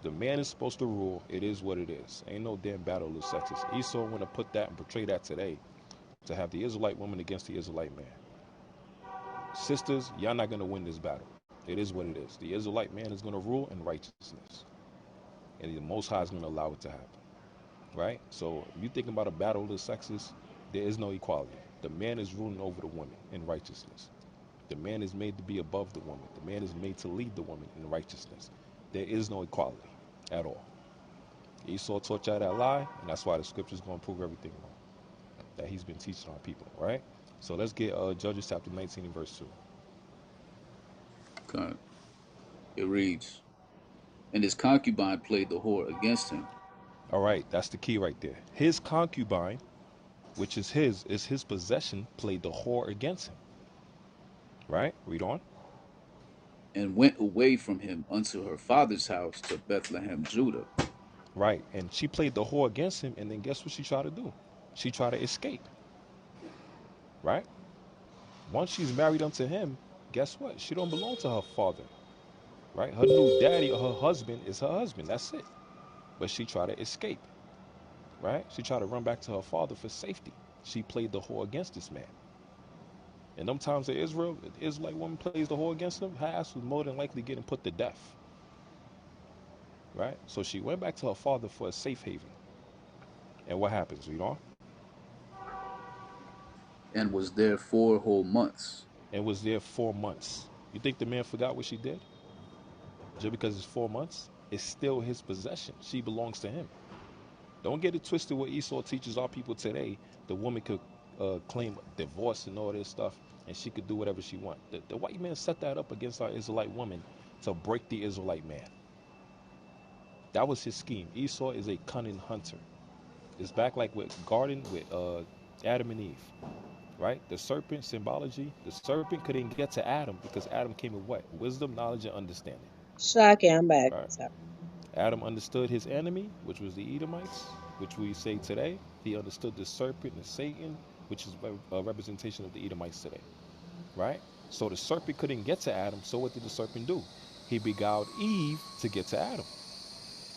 The man is supposed to rule. It is what it is. Ain't no damn battle of the sexes. Esau want to put that and portray that today to have the Israelite woman against the Israelite man. Sisters, y'all not going to win this battle. It is what it is. The Israelite man is going to rule in righteousness. And the Most High is going to allow it to happen. Right? So if you think about a battle of the sexes, there is no equality. The man is ruling over the woman in righteousness. The man is made to be above the woman. The man is made to lead the woman in righteousness. There is no equality at all. Esau taught y'all that lie, and that's why the scripture's going to prove everything wrong that he's been teaching our people, right? So let's get Judges chapter 19 and verse 2. Okay. It reads, and his concubine played the whore against him, All right, that's the key right there. His concubine, which is his possession, played the whore against him, right? Read on. and went away from him unto her father's house to Bethlehem, Judah. Right, and she played the whore against him, and then guess what she tried to do? She tried to escape, right? Once she's married unto him, guess what? She don't belong to her father, right? Her new daddy or her husband is her husband. That's it. But she tried to escape, right? She tried to run back to her father for safety. She played the whore against this man. And them times in Israel, if the Israelite woman plays the whore against him, her ass was more than likely getting put to death, right? So she went back to her father for a safe haven. And what happens? Read on. And was there 4 whole months. And was there 4 months. You think the man forgot what she did? Just because it's 4 months, it's still his possession. She belongs to him. Don't get it twisted what Esau teaches our people today. The woman could claim divorce and all this stuff, and she could do whatever she wants. The white man set that up against our Israelite woman to break the Israelite man. That was his scheme. Esau is a cunning hunter. It's back like with garden with Adam and Eve, right? The serpent symbology. The serpent couldn't get to Adam because Adam came with what? Wisdom, knowledge, and understanding. Shaki, I'm back. Right? Sorry. Adam understood his enemy, which was the Edomites, which we say today. He understood the serpent and Satan, which is a representation of the Edomites today, right? So the serpent couldn't get to Adam. So what did the serpent do? He beguiled Eve to get to Adam,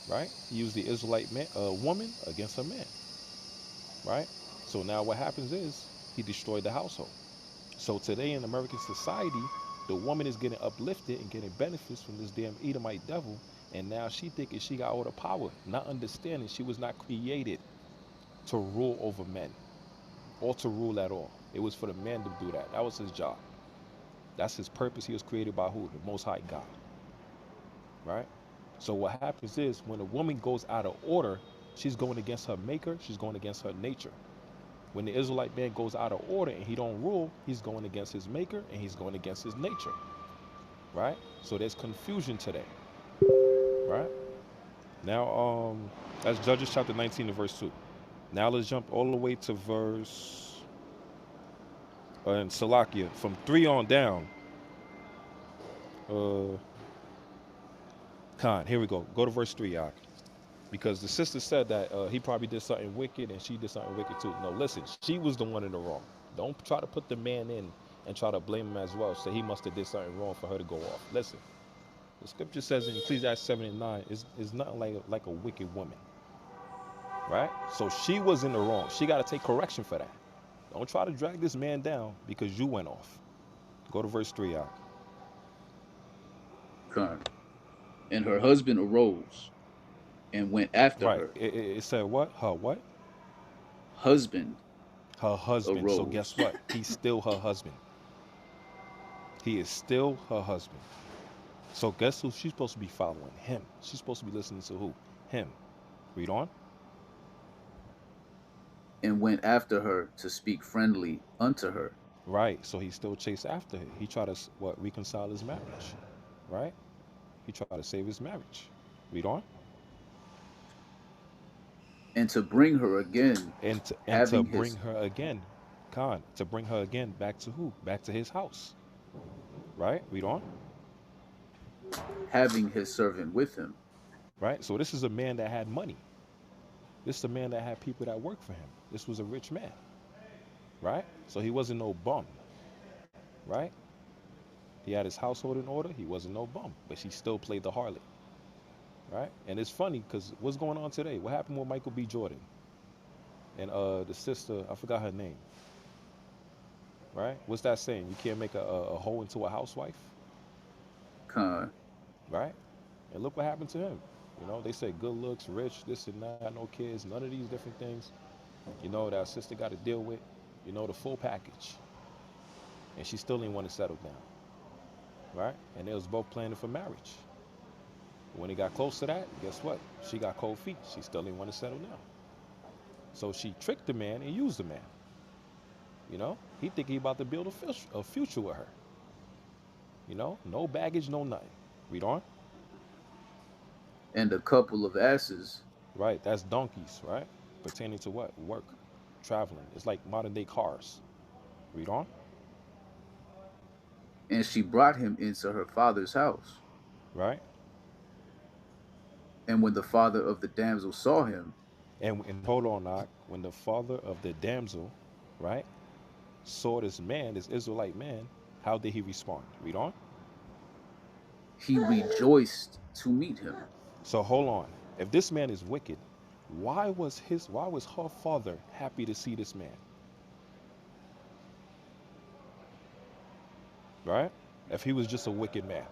right? He used the Israelite man, woman against a man, right? So now what happens is he destroyed the household. So today in American society, the woman is getting uplifted and getting benefits from this damn Edomite devil, and now she thinking she got all the power, not understanding she was not created to rule over men or to rule at all. It was for the man to do that. That was his job. That's his purpose. He was created by who? The Most High God, right? So what happens is when a woman goes out of order, she's going against her maker. She's going against her nature. When the Israelite man goes out of order and he don't rule, he's going against his maker and he's going against his nature, right? So there's confusion today, right? Now, that's Judges chapter 19 and verse 2. Now let's jump all the way to verse in Salakia from 3 on down. Uh, Khan, here we go. Go to verse 3, Ak. Because the sister said that he probably did something wicked and she did something wicked too. No, listen, she was the one in the wrong. Don't try to put the man in and try to blame him as well. Say he must have did something wrong for her to go off. Listen, the scripture says in Ecclesiastes 7 and 9 is nothing like a wicked woman, right? So she was in the wrong. She got to take correction for that. Don't try to drag this man down because you went off. Go to verse 3 out. Con. And her husband arose and went after Right. her. It said what? Her what? Husband Her husband. So guess arose. what? He's still her husband. He is still her husband. So guess who she's supposed to be following? Him. She's supposed to be listening to who? Him. Read on. And went after her to speak friendly unto her. Right. So he still chased after her. He tried to what? Reconcile his marriage. Right. He tried to save his marriage. Read on. And to bring her again, And to having bring his her again, Khan, to bring her again back to who? Back to his house. Right. Read on. having his servant with him. Right. So this is a man that had money. This is a man that had people that worked for him. This was a rich man. Right. So he wasn't no bum. Right. He had his household in order. He wasn't no bum, but she still played the harlot. Right. And it's funny because what's going on today? What happened with Michael B. Jordan and the sister? I forgot her name. Right. What's that saying? You can't make a hoe into a housewife. Con. Right. And look what happened to him. They say good looks, rich, this and that, no kids, none of these different things. That sister got to deal with. The full package. And she still didn't want to settle down. Right. And they was both planning for marriage. When it got close to that, guess what? She got cold feet. She still didn't want to settle down. So she tricked the man and used the man. He think he about to build a future with her. No baggage, no nothing. Read on. And a couple of asses. Right, that's donkeys, right? Pertaining to what? Work, traveling. It's like modern day cars. Read on. And she brought him into her father's house. Right? And when the father of the damsel saw him, And hold on, Knock. When the father of the damsel, right, saw this man, this Israelite man, how did he respond? Read on. he rejoiced to meet him. So hold on. If this man is wicked, why was her father happy to see this man? Right? If he was just a wicked man.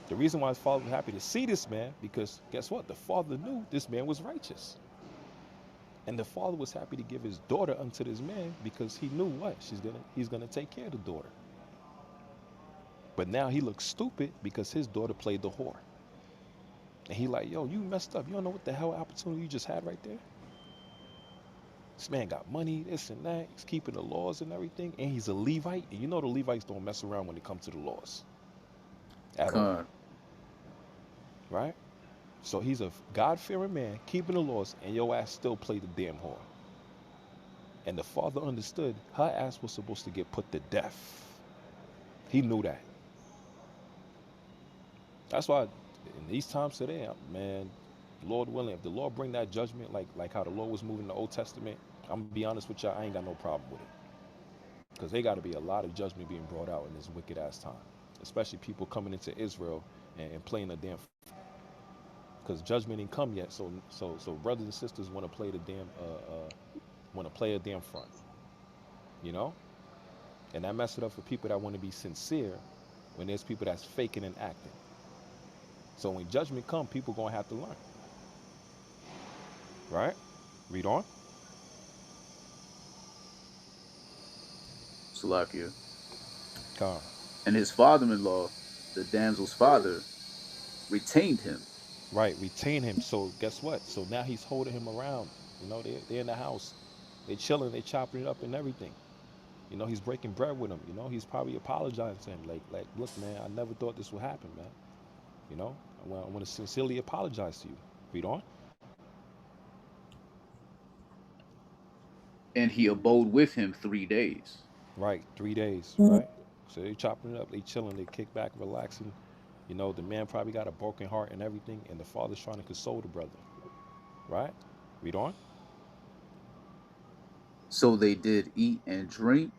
The reason why his father was happy to see this man, because guess what? The father knew this man was righteous. And the father was happy to give his daughter unto this man because he knew what? He's gonna take care of the daughter. But now he looks stupid because his daughter played the whore. And he like, yo, you messed up. You don't know what the hell opportunity you just had right there? This man got money, this and that. He's keeping the laws and everything. And he's a Levite. And the Levites don't mess around when it comes to the laws. At all. Con. Right? So he's a God-fearing man, keeping the laws, and your ass still played the damn whore. And the father understood her ass was supposed to get put to death. He knew that. That's why in these times today, man, Lord willing, if the Lord bring that judgment, like how the Lord was moving in the Old Testament, I'm gonna be honest with y'all, I ain't got no problem with it. Because they got to be a lot of judgment being brought out in this wicked ass time, especially people coming into Israel and playing the damn. Because judgment ain't come yet, so brothers and sisters want to play the damn want to play a damn front, you know, and that mess it up for people that want to be sincere when there's people that's faking and acting. So when judgment come, people gonna have to learn, right? Read on. Salakia. Come. And his father in law, the damsel's father, retained him. Right, retain him. So guess what? So now he's holding him around. They're in the house. They chilling, they chopping it up and everything. He's breaking bread with him. He's probably apologizing to him. Like, look, man, I never thought this would happen, man. You know? I want to sincerely apologize to you. Read on. And he abode with him 3 days. Right, 3 days, right? So they chopping it up, they chilling, they kick back, relaxing. You know, the man probably got a broken heart and everything, and the father's trying to console the brother, right? Read on. So they did eat and drink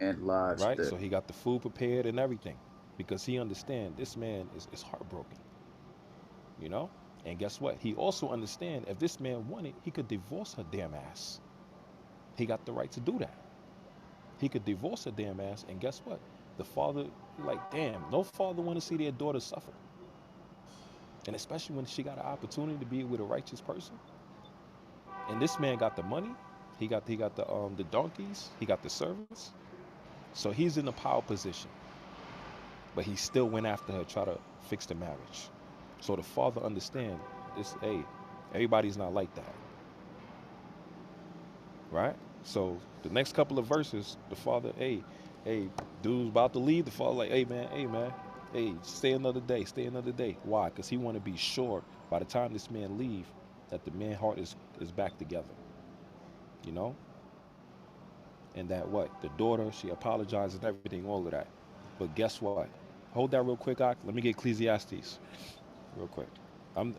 and lodged Right? there. So he got the food prepared and everything because he understand this man is heartbroken, you know? And guess what? He also understand if this man wanted, he could divorce her damn ass. He got the right to do that. He could divorce her damn ass, and guess what? The father, like, damn, no father want to see their daughter suffer. And especially when she got an opportunity to be with a righteous person. And this man got the money, he got the donkeys, he got the servants. So he's in a power position. But he still went after her, try to fix the marriage. So the father understand this, hey, everybody's not like that, right? So the next couple of verses, the father, hey, dude's about to leave. The father like, hey man, hey, stay another day. Why? Because he want to be sure by the time this man leave, that the man heart is back together, you know, and that what the daughter she apologized and everything, all of that. But guess what? Hold that real quick, Ak. Let me get Ecclesiastes real quick.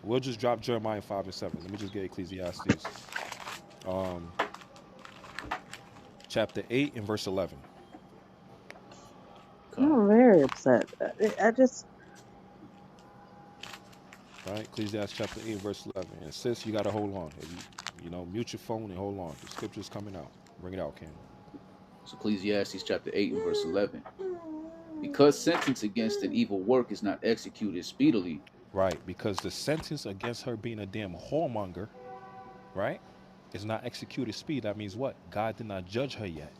We'll just drop Jeremiah 5 and 7. Let me just get Ecclesiastes, um, chapter 8 and verse 11. Come. I'm very upset. I just, Right, Ecclesiastes chapter 8 verse 11. And sis, you gotta hold on. If you know, mute your phone and hold on. The scripture's coming out. Bring it out, Ken. So Ecclesiastes chapter 8 and verse 11. Because sentence against an evil work is not executed speedily, Right, because the sentence against her being a damn whoremonger, right, is not executed speed. That means what? God did not judge her yet,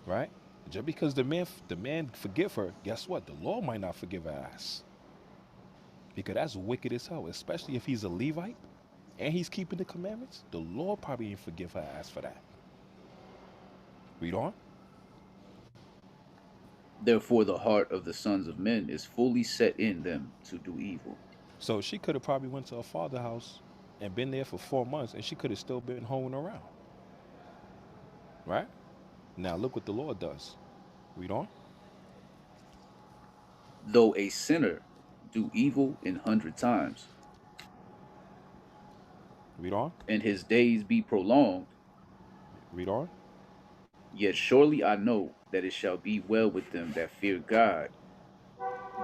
right? Just because the man forgive her, guess what? The Lord might not forgive her ass. Because that's wicked as hell, especially if he's a Levite and he's keeping the commandments. The Lord probably didn't forgive her ass for that. Read on. therefore the heart of the sons of men is fully set in them to do evil. So she could have probably went to her father's house and been there for 4 months, and she could have still been hoeing around, right? Now look what the Lord does. Read on. Though a sinner do evil 100 times, Read on. and his days be prolonged, Read on. yet surely I know that it shall be well with them that fear God,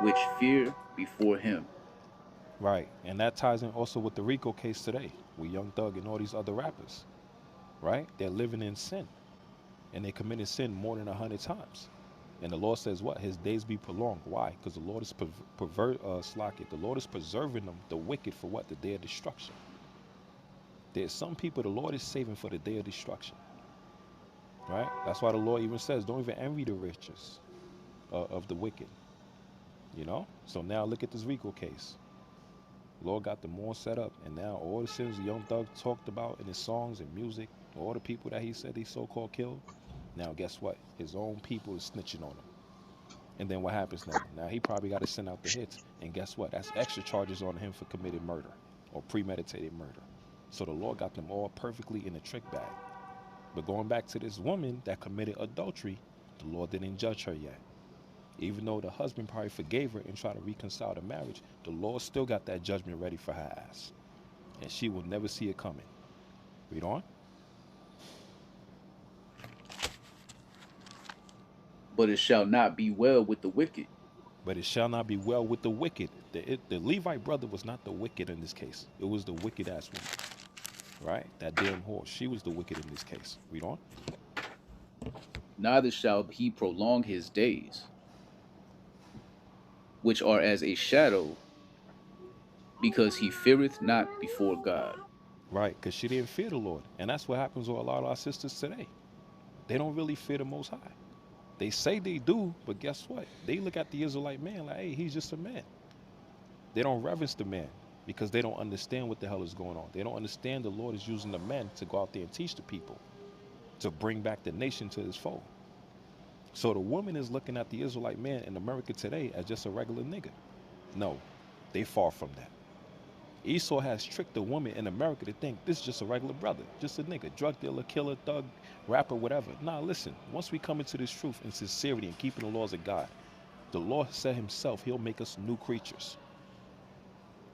which fear before him. Right, and that ties in also with the Rico case today, with Young Thug and all these other rappers, right? They're living in sin, and they committed sin more than 100 times. And the Lord says what? His days be prolonged. Why? Because the Lord is the Lord is preserving them, the wicked, for what? The day of destruction. There's some people the Lord is saving for the day of destruction, right? That's why the Lord even says, don't even envy the riches of the wicked, you know? So now look at this Rico case. Lord got them all set up, and now all the sins the Young Thug talked about in his songs and music, all the people that he said he so-called killed, now guess what? His own people is snitching on him. And then what happens now? Now he probably got to send out the hits, and guess what? That's extra charges on him for committed murder or premeditated murder. So the Lord got them all perfectly in the trick bag. But going back to this woman that committed adultery, the Lord didn't judge her yet. Even though the husband probably forgave her and tried to reconcile the marriage, the Lord still got that judgment ready for her ass. And she will never see it coming. Read on. But it shall not be well with the wicked. But it shall not be well with the wicked. The Levite brother was not the wicked in this case. It was the wicked ass woman, right? That damn horse. She was the wicked in this case. Read on. Neither shall he prolong his days, which are as a shadow, because he feareth not before God. Right, because she didn't fear the Lord. And that's what happens with a lot of our sisters today. They don't really fear the Most High. They say they do, but guess what? They look at the Israelite man like, hey, he's just a man. They don't reverence the man because they don't understand what the hell is going on. They don't understand the Lord is using the men to go out there and teach the people, to bring back the nation to his fold. So the woman is looking at the Israelite man in America today as just a regular nigga. No, they far from that. Esau has tricked the woman in America to think this is just a regular brother, just a nigga, drug dealer, killer, thug, rapper, whatever. Nah, listen, once we come into this truth and sincerity and keeping the laws of God, the Lord said himself, he'll make us new creatures.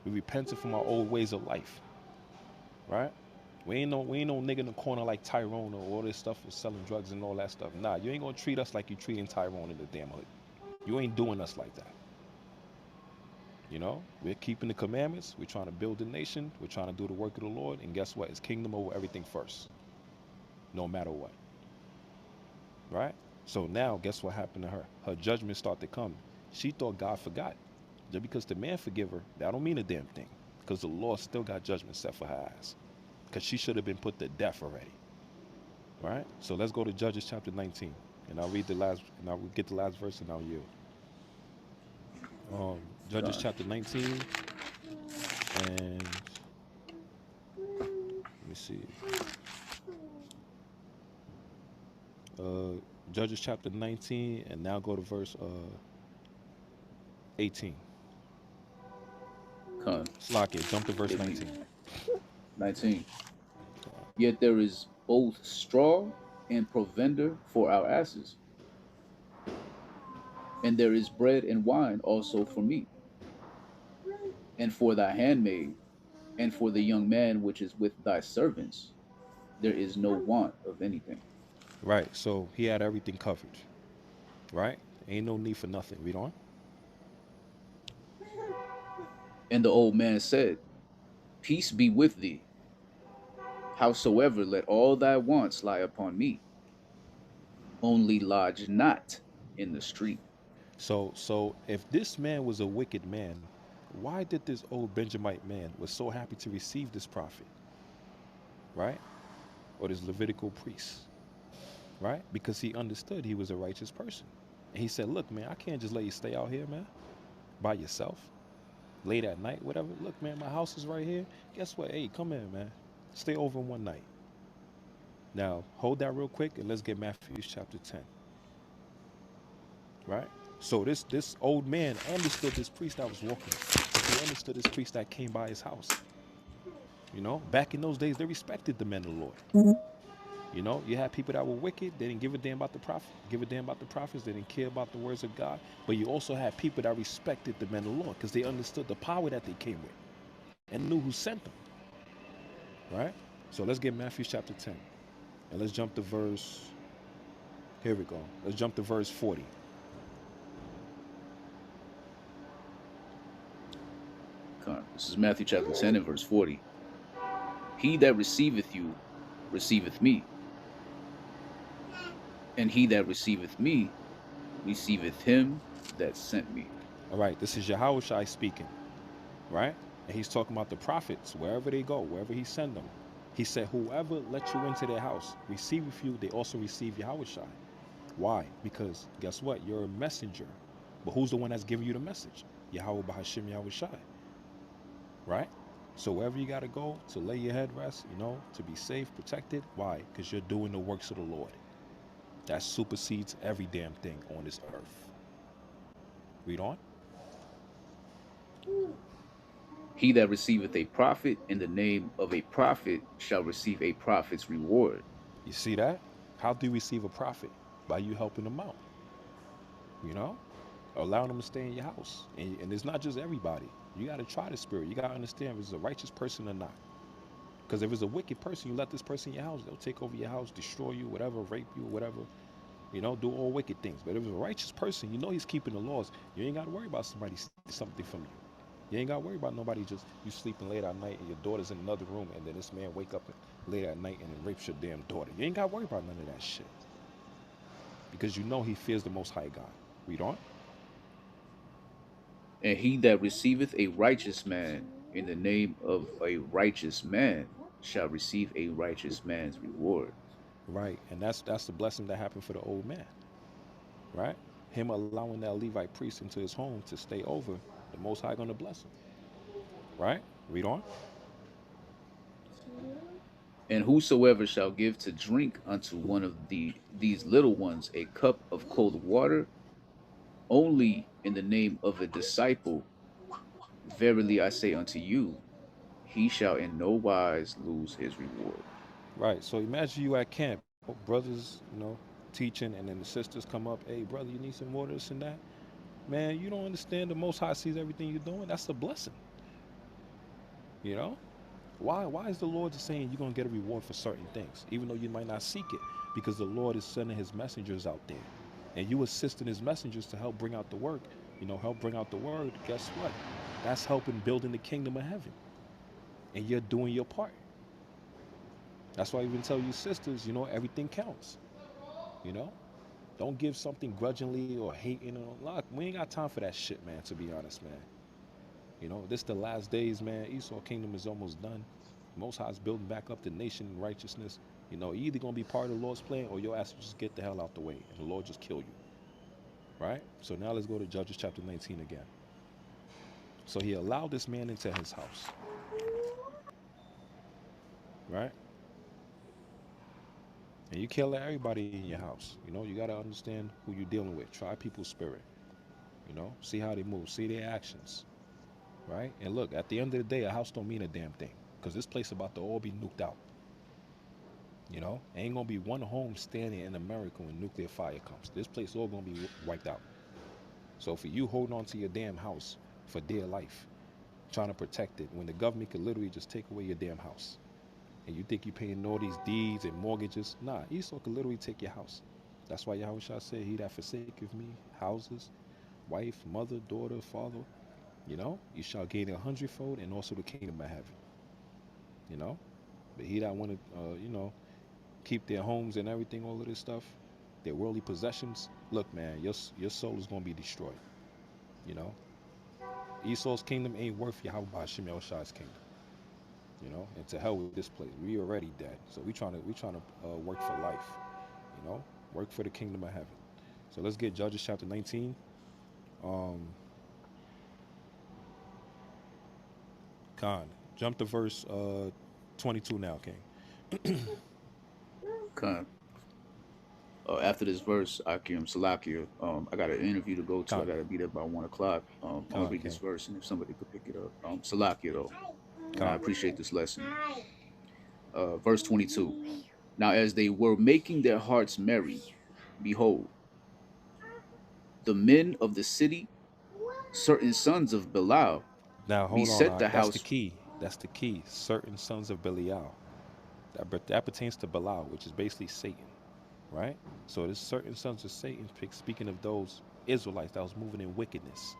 We repented from our old ways of life, right? We ain't no nigga in the corner like Tyrone or all this stuff for selling drugs and all that stuff. Nah, you ain't gonna treat us like you treating Tyrone in the damn hood. You ain't doing us like that. You know, we're keeping the commandments. We're trying to build a nation. We're trying to do the work of the Lord. And guess what? It's kingdom over everything first, no matter what. Right? So now, guess what happened to her? Her judgment started to come. She thought God forgot. Just because the man forgive her, that don't mean a damn thing. Because the Lord still got judgment set for her ass. Because she should have been put to death already. Right? So let's go to Judges chapter 19. And I'll read the last, and I'll get the last verse and I'll yield. Judges Con, chapter 19. And let me see. Uh, Judges chapter 19, and now go to verse 18. con. Slack it, jump to verse It read 19. 19. Yet there is both straw and provender for our asses, and there is bread and wine also for me, and for thy handmaid, and for the young man which is with thy servants. There is no want of anything. Right, so he had everything covered. Right? Ain't no need for nothing. Read on. And the old man said, Peace be with thee. Howsoever, let all thy wants lie upon me. Only lodge not in the street. So if this man was a wicked man, why did this old Benjamite man was so happy to receive this prophet, right? Or this Levitical priest, right? Because he understood he was a righteous person. And he said, look, man, I can't just let you stay out here, man, by yourself, late at night, whatever. Look, man, my house is right here. Guess what? Hey, come in, man. Stay over one night. Now, hold that real quick and let's get Matthew chapter 10, right? So this old man understood this priest that was walking. He understood this priest that came by his house. You know, back in those days, they respected the men of the Lord. You know, you had people that were wicked. They didn't give a damn about the prophet, give a damn about the prophets. They didn't care about the words of God. But you also had people that respected the men of the Lord because they understood the power that they came with and knew who sent them. Right? So let's get Matthew chapter 10. And let's jump to verse, here we go. Let's jump to verse 40. This is Matthew chapter 10 and verse 40. He that receiveth you receiveth me, and he that receiveth me receiveth him that sent me. All right, this is Yahushua speaking, right? And he's talking about the prophets, wherever they go, wherever he send them. He said, whoever let you into their house, receiveth you, they also receive Yahushua. Why? Because guess what? You're a messenger. But who's the one that's giving you the message? Yahweh Bahashim Yahushua, right? So wherever you got to go to lay your head rest, you know, to be safe, protected. Why? Because you're doing the works of the Lord. That supersedes every damn thing on this earth. Read on. He that receiveth a prophet in the name of a prophet shall receive a prophet's reward. You see that? How do you receive a prophet? By you helping them out, you know? Allowing them to stay in your house. And it's not just everybody. You got to try the spirit. You got to understand if it's a righteous person or not. Because if it's a wicked person, you let this person in your house, they'll take over your house, destroy you, whatever, rape you, whatever, you know, do all wicked things. But if it's a righteous person, you know he's keeping the laws. You ain't got to worry about somebody stealing something from you. You ain't got to worry about nobody just, you sleeping late at night and your daughter's in another room and then this man wake up late at night and then rapes your damn daughter. You ain't got to worry about none of that shit. Because you know he fears the Most High God. Read on. And he that receiveth a righteous man in the name of a righteous man shall receive a righteous man's reward. Right. And that's the blessing that happened for the old man. Right? Him allowing that Levite priest into his home to stay over, the Most High gonna bless him. Right? Read on. And whosoever shall give to drink unto one of these little ones a cup of cold water, only in the name of a disciple, Verily I say unto you, he shall in no wise lose his reward. Right. So imagine you at camp, brothers, teaching, and then the sisters come up, hey, brother, you need some more of this and that. Man, you don't understand the Most High sees everything you're doing. That's a blessing, you know? Why is the Lord just saying you're going to get a reward for certain things, even though you might not seek it? Because the Lord is sending his messengers out there. And you assisting his messengers to help bring out the work, help bring out the word. Guess what? That's helping building the kingdom of heaven. And you're doing your part. That's why I even tell you sisters, everything counts. You know? Don't give something grudgingly or hating. Look, we ain't got time for that shit, man, to be honest, man. This the last days, man. Esau kingdom is almost done. Most High is building back up the nation in righteousness. You either gonna be part of the Lord's plan or your ass will just get the hell out the way and the Lord just kill you. Right? So now let's go to Judges chapter 19 again. So he allowed this man into his house. Right? And you can't let everybody in your house. You gotta understand who you're dealing with. Try people's spirit. See how they move, see their actions. Right? And look, at the end of the day, a house don't mean a damn thing. Because this place about to all be nuked out. Ain't gonna be one home standing in America when nuclear fire comes. This place all gonna be wiped out. So for you holding on to your damn house for dear life, trying to protect it, when the government could literally just take away your damn house, and you think you're paying all these deeds and mortgages, nah, Esau could literally take your house. That's why Yahushua said, "He that forsaketh me, houses, wife, mother, daughter, father, you shall gain 100-fold, and also the kingdom of heaven." You know, but he that want to, keep their homes and everything, all of this stuff, their worldly possessions. Look, man, your soul is gonna be destroyed. You know, Esau's kingdom ain't worth Yahweh Shem Shai's kingdom. And to hell with this place. We already dead, so we trying to work for life. Work for the kingdom of heaven. So let's get Judges chapter 19. Um, Khan, jump to verse 22 now, King. Con. After this verse, Akim Salakia, I got an interview to go to. I Khan, got to be there by 1 o'clock. I'm gonna Khan, read this King, verse, and if somebody could pick it up, Salakia though, and I Khan. appreciate this lesson. Verse 22. Now, as they were making their hearts merry, behold, the men of the city, certain sons of Belial, Now hold on, beset the that's the house. key. That's the key. Certain sons of Belial. That pertains to Belial, which is basically Satan, right? So there's certain sons of Satan, speaking of those Israelites that was moving in wickedness.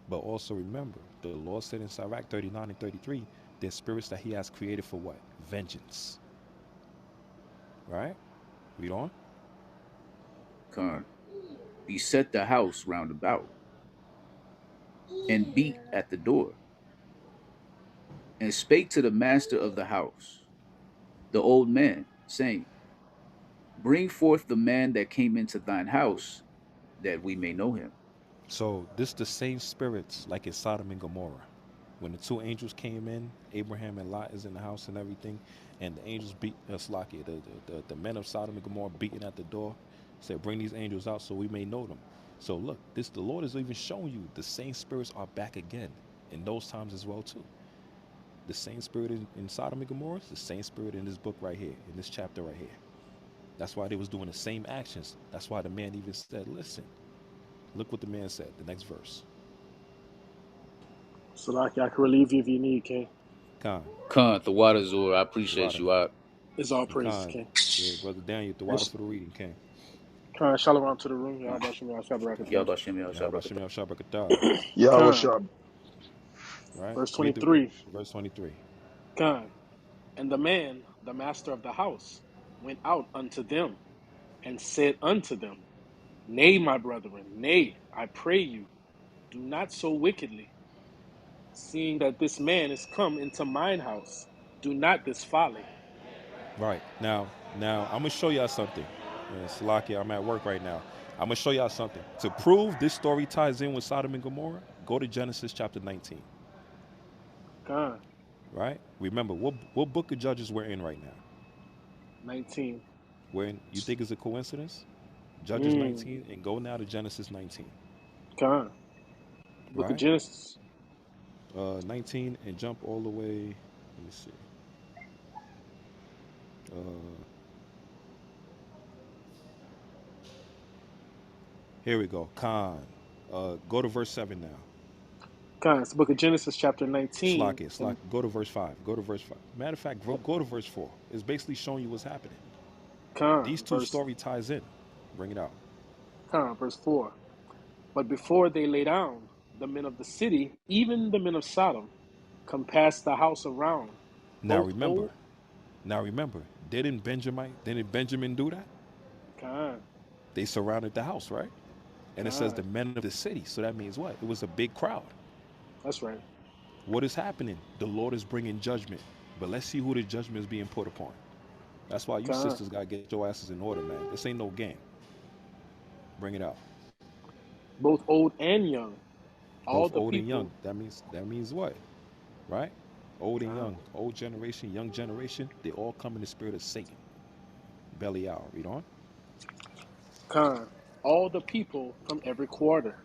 But also remember, the Lord said in Sirach 39 and 33, there's spirits that he has created for what? Vengeance, right? Read on. Con, beset the house round about, and beat at the door, and spake to the master of the house, the old man, saying, Bring forth the man that came into thine house, that we may know him. So this the same spirits like in Sodom and Gomorrah. When the two angels came in, Abraham and Lot is in the house and everything, and the angels beat Slakia, the men of Sodom and Gomorrah beating at the door, said, "Bring these angels out so we may know them." So look, the Lord is even showing you the same spirits are back again in those times as well too. The same spirit in Sodom and Gomorrah, the same spirit in this book right here, in this chapter right here. That's why they was doing the same actions. That's why the man even said, "Listen, look what the man said." The next verse. Salaki, I can relieve you if you need, King. Khan, Con, the water Zur, I the appreciate water. you. I It's all And praises, Khan, King. yeah, brother Daniel, the And water for the reading, King. Khan, shalom to the room. Y'all Con, about Shemel Shabrakata. Yabashim Yeah, Yahshua Bashim Brakatah. Shabrakatah, Yeah, what's Khan, up? right? verse Read the 23. verse 23. Khan, and the man, the master of the house, went out unto them and said unto them, Nay, my brethren, nay, I pray you, do not so wickedly, seeing that this man is come into mine house. Do not this folly. Right. Now I'm gonna show y'all something. Salakia, I'm at work right now. I'm gonna show y'all something. To prove this story ties in with Sodom and Gomorrah, go to Genesis chapter 19. Khan, Right? Remember, what book of Judges we're in right now? 19. We're in, you think it's a coincidence? Judges Mm, 19 and go now to Genesis 19. Khan, Book of Right? Genesis. 19 and jump all the way. Let me see. Uh, Here we go. Khan. Go to verse 7 now. Con, it's the book of Genesis, chapter 19. Slack it. And Go to verse 5. Go to verse 5. Matter of fact, go to verse 4. It's basically showing you what's happening. These two verse story ties in. Bring it out. verse 4. But before they lay down, the men of the city, even the men of Sodom, compassed the house around, Now both remember. old. Now remember. Didn't Benjamin do that? Con, They surrounded the house, right? And it says the Con. men of the city. So that means what? It was a big crowd. That's right. What is happening? The Lord is bringing judgment. But let's see who the judgment is being put upon. That's why you Con. sisters gotta get your asses in order, man. This ain't no game. Bring it out. Both old and young, all Both the old and young. people. That means what? Right? Old and Con, young. Old generation, young generation, they all come in the spirit of Satan. Belly out. Read on. all the people from every quarter.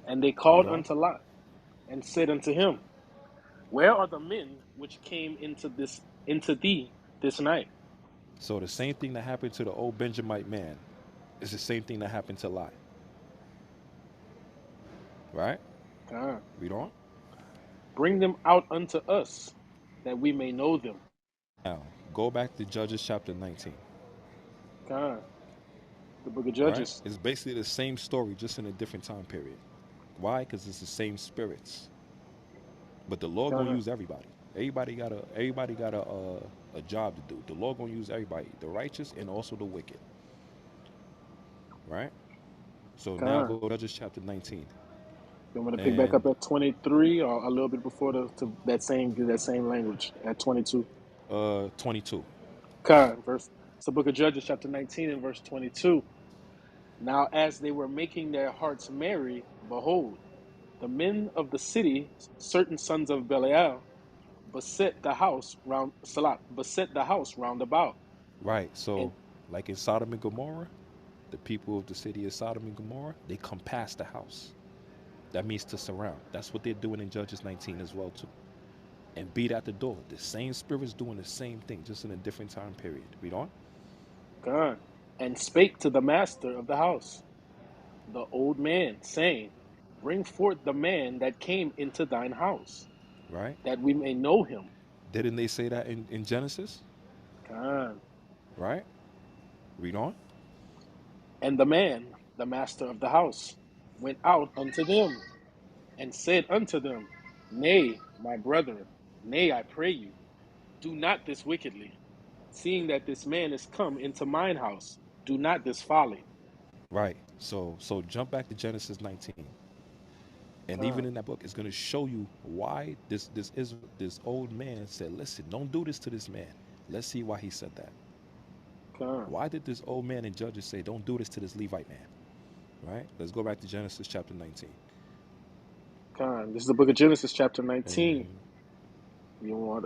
And they Read called on. unto Lot and said unto him, where are the men which came into thee this night? So the same thing that happened to the old Benjamite man is the same thing that happened to Lot. Right? Con, Read on. bring them out unto us, that we may know them. Now, go back to Judges chapter 19. Con, the book of Right? Judges. It's basically the same story, just in a different time period. Why? Because it's the same spirits. But the Lord gonna Con, use everybody. Everybody got a job to do. The Lord gonna use everybody, the righteous and also the wicked. Right? So now con. go to Judges chapter 19 You want me to pick back and up at 23 or a little bit before to that same language at 22? 22. Con, verse. It's the book of Judges, chapter 19 and verse 22. Now, as they were making their hearts merry, behold, the men of the city, certain sons of Belial, beset the house round about. Right. And So like in Sodom and Gomorrah, the people of the city of Sodom and Gomorrah, they compass the house. That means to surround. That's what they're doing in Judges 19 as well too. And beat at the door. The same spirits doing the same thing, just in a different time period. Read on. God, and spake to the master of the house, the old man, saying, bring forth the man that came into thine house, Right? that we may know him. Didn't they say that in Genesis? God. Right? Read on. And the man, the master of the house, went out unto them, and said unto them, nay, my brethren, nay, I pray you, do not this wickedly, seeing that this man is come into mine house. Do not this folly. Right. So jump back to Genesis 19. And even God, in that book, it's going to show you why this old man said, "Listen, don't do this to this man." Let's see why he said that. God, Why did this old man in Judges say, "Don't do this to this Levite man"? Right? Let's go back to Genesis chapter 19. God. This is the book of Genesis, chapter And 19. You want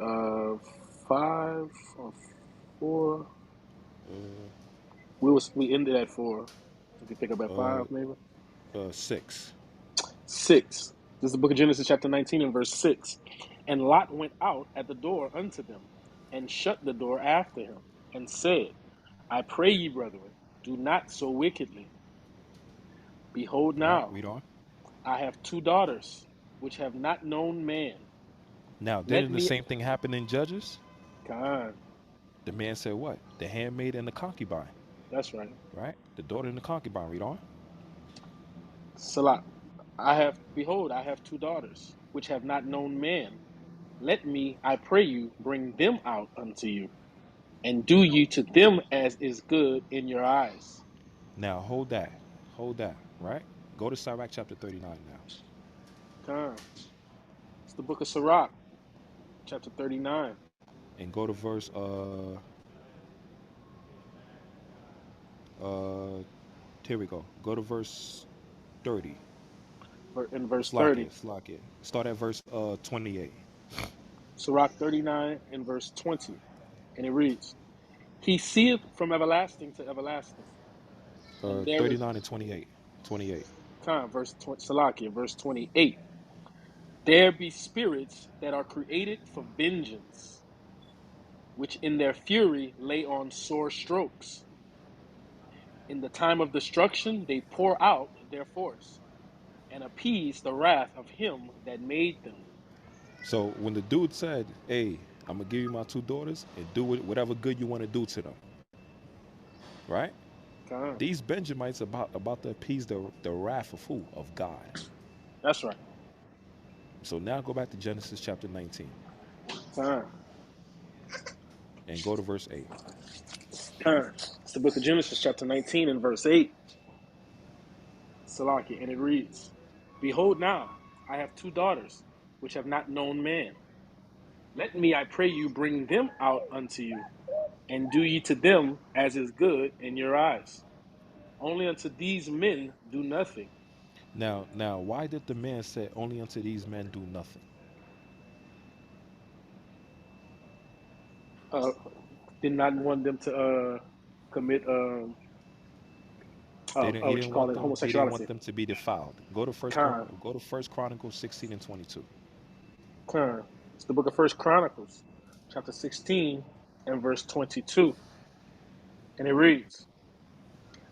5 or 4? We ended at 4. We could pick up at 5, maybe. 6. 6. This is the book of Genesis, chapter 19, and verse 6. And Lot went out at the door unto them, and shut the door after him, and said, I pray ye, brethren, do not so wickedly. Behold, Right? now Read on. I have 2 daughters, which have not known man. Now, Let didn't the me. same thing happen in Judges? God, The man said, "What? The handmaid and the concubine." that's right. Right? The daughter and the concubine. Read on. Salah. Behold, I have 2 daughters, which have not known man. Let me, I pray you, bring them out unto you, and do ye to them as is good in your eyes. Now, hold that. Hold that. Right? Go to Sirach chapter 39 now. Come. It's the book of Sirach, chapter 39, And go to verse uh here we go. Go to verse 30. in verse Slack 30. it, slack it. Start at verse 28. Sirach 39 and verse 20. And it reads, He seeth from everlasting to everlasting, and there is 39 and 28. 28. Salakia, verse 28. There be spirits that are created for vengeance, which in their fury lay on sore strokes. In the time of destruction they pour out their force, and appease the wrath of him that made them. So when the dude said, "Hey, I'm gonna give you my two daughters and do whatever good you want to do to them," right? Con. These Benjamites about to appease the wrath of who? Of God. That's right. So now go back to Genesis chapter 19 Con. and go to verse 8. Con. It's the book of Genesis, chapter 19, and verse 8. Salakia, and it reads, Behold now, I have two daughters, which have not known man. Let me, I pray you, bring them out unto you, and do ye to them as is good in your eyes. Only unto these men do nothing. Now, why did the man say, "Only unto these men do nothing"? Uh, did not want them to commit He what you didn't call want it, them. He didn't want homosexuality. them to be defiled. Con, Go to First Chronicles 16 and 22. con. It's the book of First Chronicles, chapter 16 and verse 22, and it reads,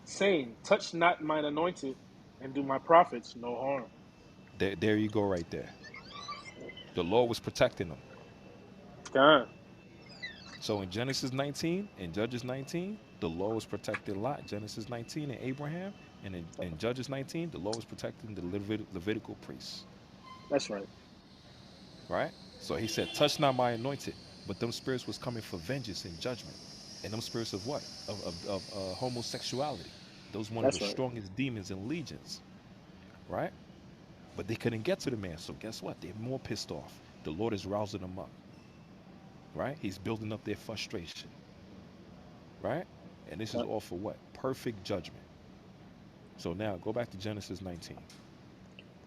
saying, "Touch not mine anointed, and do my prophets no harm." There you go, right there. The Lord was protecting them. Con, So in Genesis 19 and Judges 19, the Lord was protecting Lot. Genesis 19 and Abraham, and in Judges 19, the Lord was protecting the Levitical priests. that's right. Right? So he said, "Touch not my anointed," but them spirits was coming for vengeance and judgment, and them spirits of what? Of homosexuality. Those one of the That's right. strongest demons in legions. Right? But they couldn't get to the man. So guess what? They're more pissed off. The Lord is rousing them up. Right? He's building up their frustration. Right? And this is Con, all for what? Perfect judgment. So now go back to Genesis 19.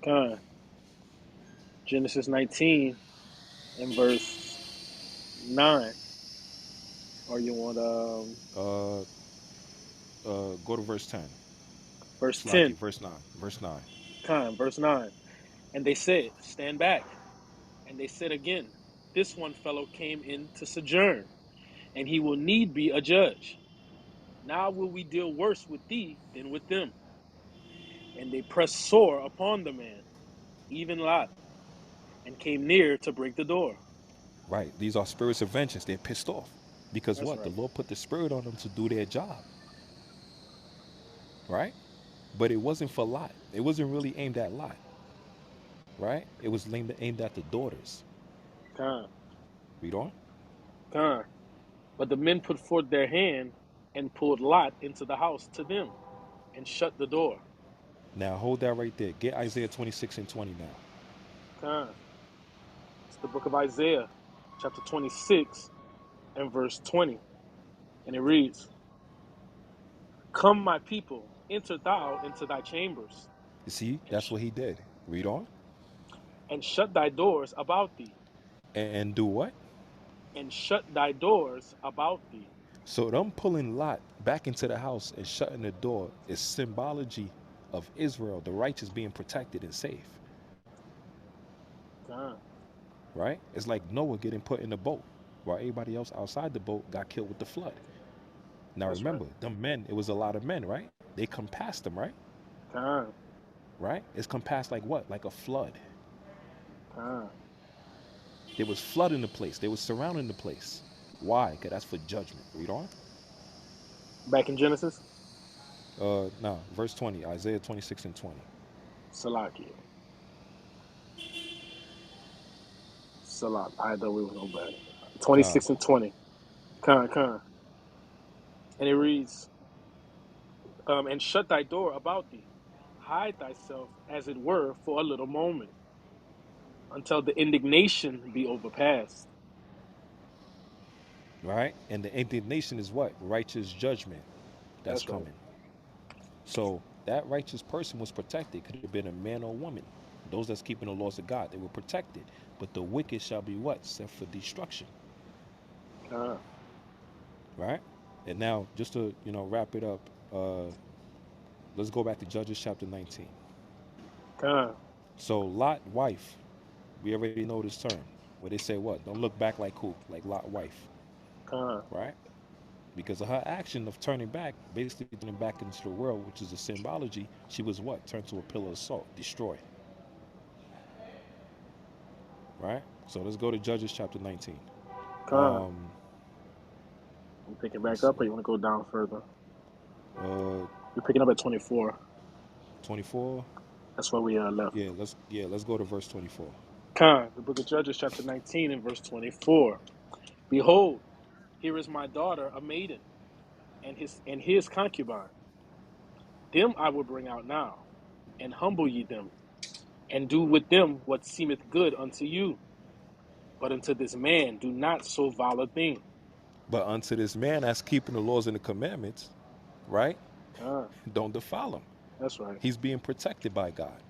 con. Genesis 19 and verse 9. Or you want Uh, go to verse 10. verse Slacky, 10? verse 9. Verse 9. Con, verse 9. And they said, Stand back. And they said again, This one fellow came in to sojourn, and he will need be a judge. Now will we deal worse with thee than with them. And they pressed sore upon the man, even Lot, and came near to break the door. Right. These are spirits of vengeance. They're pissed off. Because That's what? The right. Lord put the spirit on them to do their job. Right? But it wasn't for Lot. It wasn't really aimed at Lot. Right? It was aimed at the daughters. Con, Read on. con. But the men put forth their hand and pulled Lot into the house to them and shut the door. Now hold that right there. Get Isaiah 26 and 20 now. Con. It's the book of Isaiah, chapter 26 and verse 20. And it reads, Come, my people, enter thou into thy chambers, You see, and, that's what he did. Read on. and shut thy doors about thee, And do what? and shut thy doors about thee. So them pulling Lot back into the house and shutting the door is symbology of Israel, the righteous being protected and safe. Con. Right? It's like Noah getting put in the boat while everybody else outside the boat got killed with the flood. Now That's right. remember, them men, it was a lot of men, right? They come past them, right? Con. Right? It's come past like what? Like a flood. Con. There was flood in the place. They was surrounding the place. Why? Because that's for judgment. Read on. Back in Genesis, Now, verse 20, Isaiah 26 and 20. Salakia. Salak. I thought we were going back. Con. 26 and 20. Con, con. And it reads, And shut thy door about thee. Hide thyself, as it were, for a little moment, until the indignation be overpast. Right? And the indignation is what? Righteous judgment that's That's right. coming. So that righteous person was protected. Could have been a man or woman. Those that's keeping the laws of God, they were protected. But the wicked shall be what? Set for destruction. Con. Right? And now, just to wrap it up, let's go back to Judges chapter 19. Con, So Lot wife, we already know this term. Where they say what? Don't look back like who? Like Lot wife, con, right? Because of her action of turning back, basically turning back into the world, which is a symbology, she was what? Turned to a pillar of salt, destroyed, right? So let's go to Judges chapter 19. con. Um, You picking let's back see. up, or you want to go down further? Uh, You're picking up at 24. 24. That's where we left. Let's go to verse 24. Con, the book of Judges, chapter 19, and verse 24. Behold, here is my daughter, a maiden, and his concubine. Them I will bring out now, and humble ye them, and do with them what seemeth good unto you. But unto this man do not so vile a thing. But unto this man that's keeping the laws and the commandments, right? Con, Don't defile him. that's right. He's being protected by God.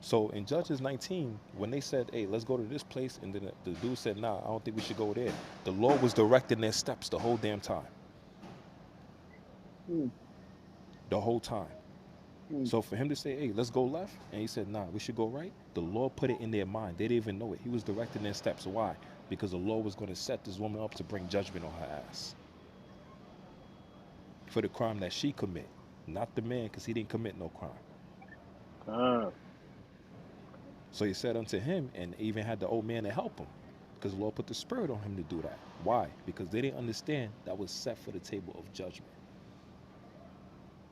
So in Judges 19, when they said, hey, let's go to this place, and then the dude said, nah, I don't think we should go there. The Lord was directing their steps the whole damn time. Hmm, The whole time. hmm, So for him to say, hey, let's go left, and he said, nah, we should go right, the Lord put it in their mind. They didn't even know it. He was directing their steps. Why? Because the Lord was going to set this woman up to bring judgment on her ass for the crime that she commit, not the man, because he didn't commit no crime. con, So he said unto him, and even had the old man to help him, because the Lord put the spirit on him to do that. Why? Because they didn't understand that was set for the table of judgment.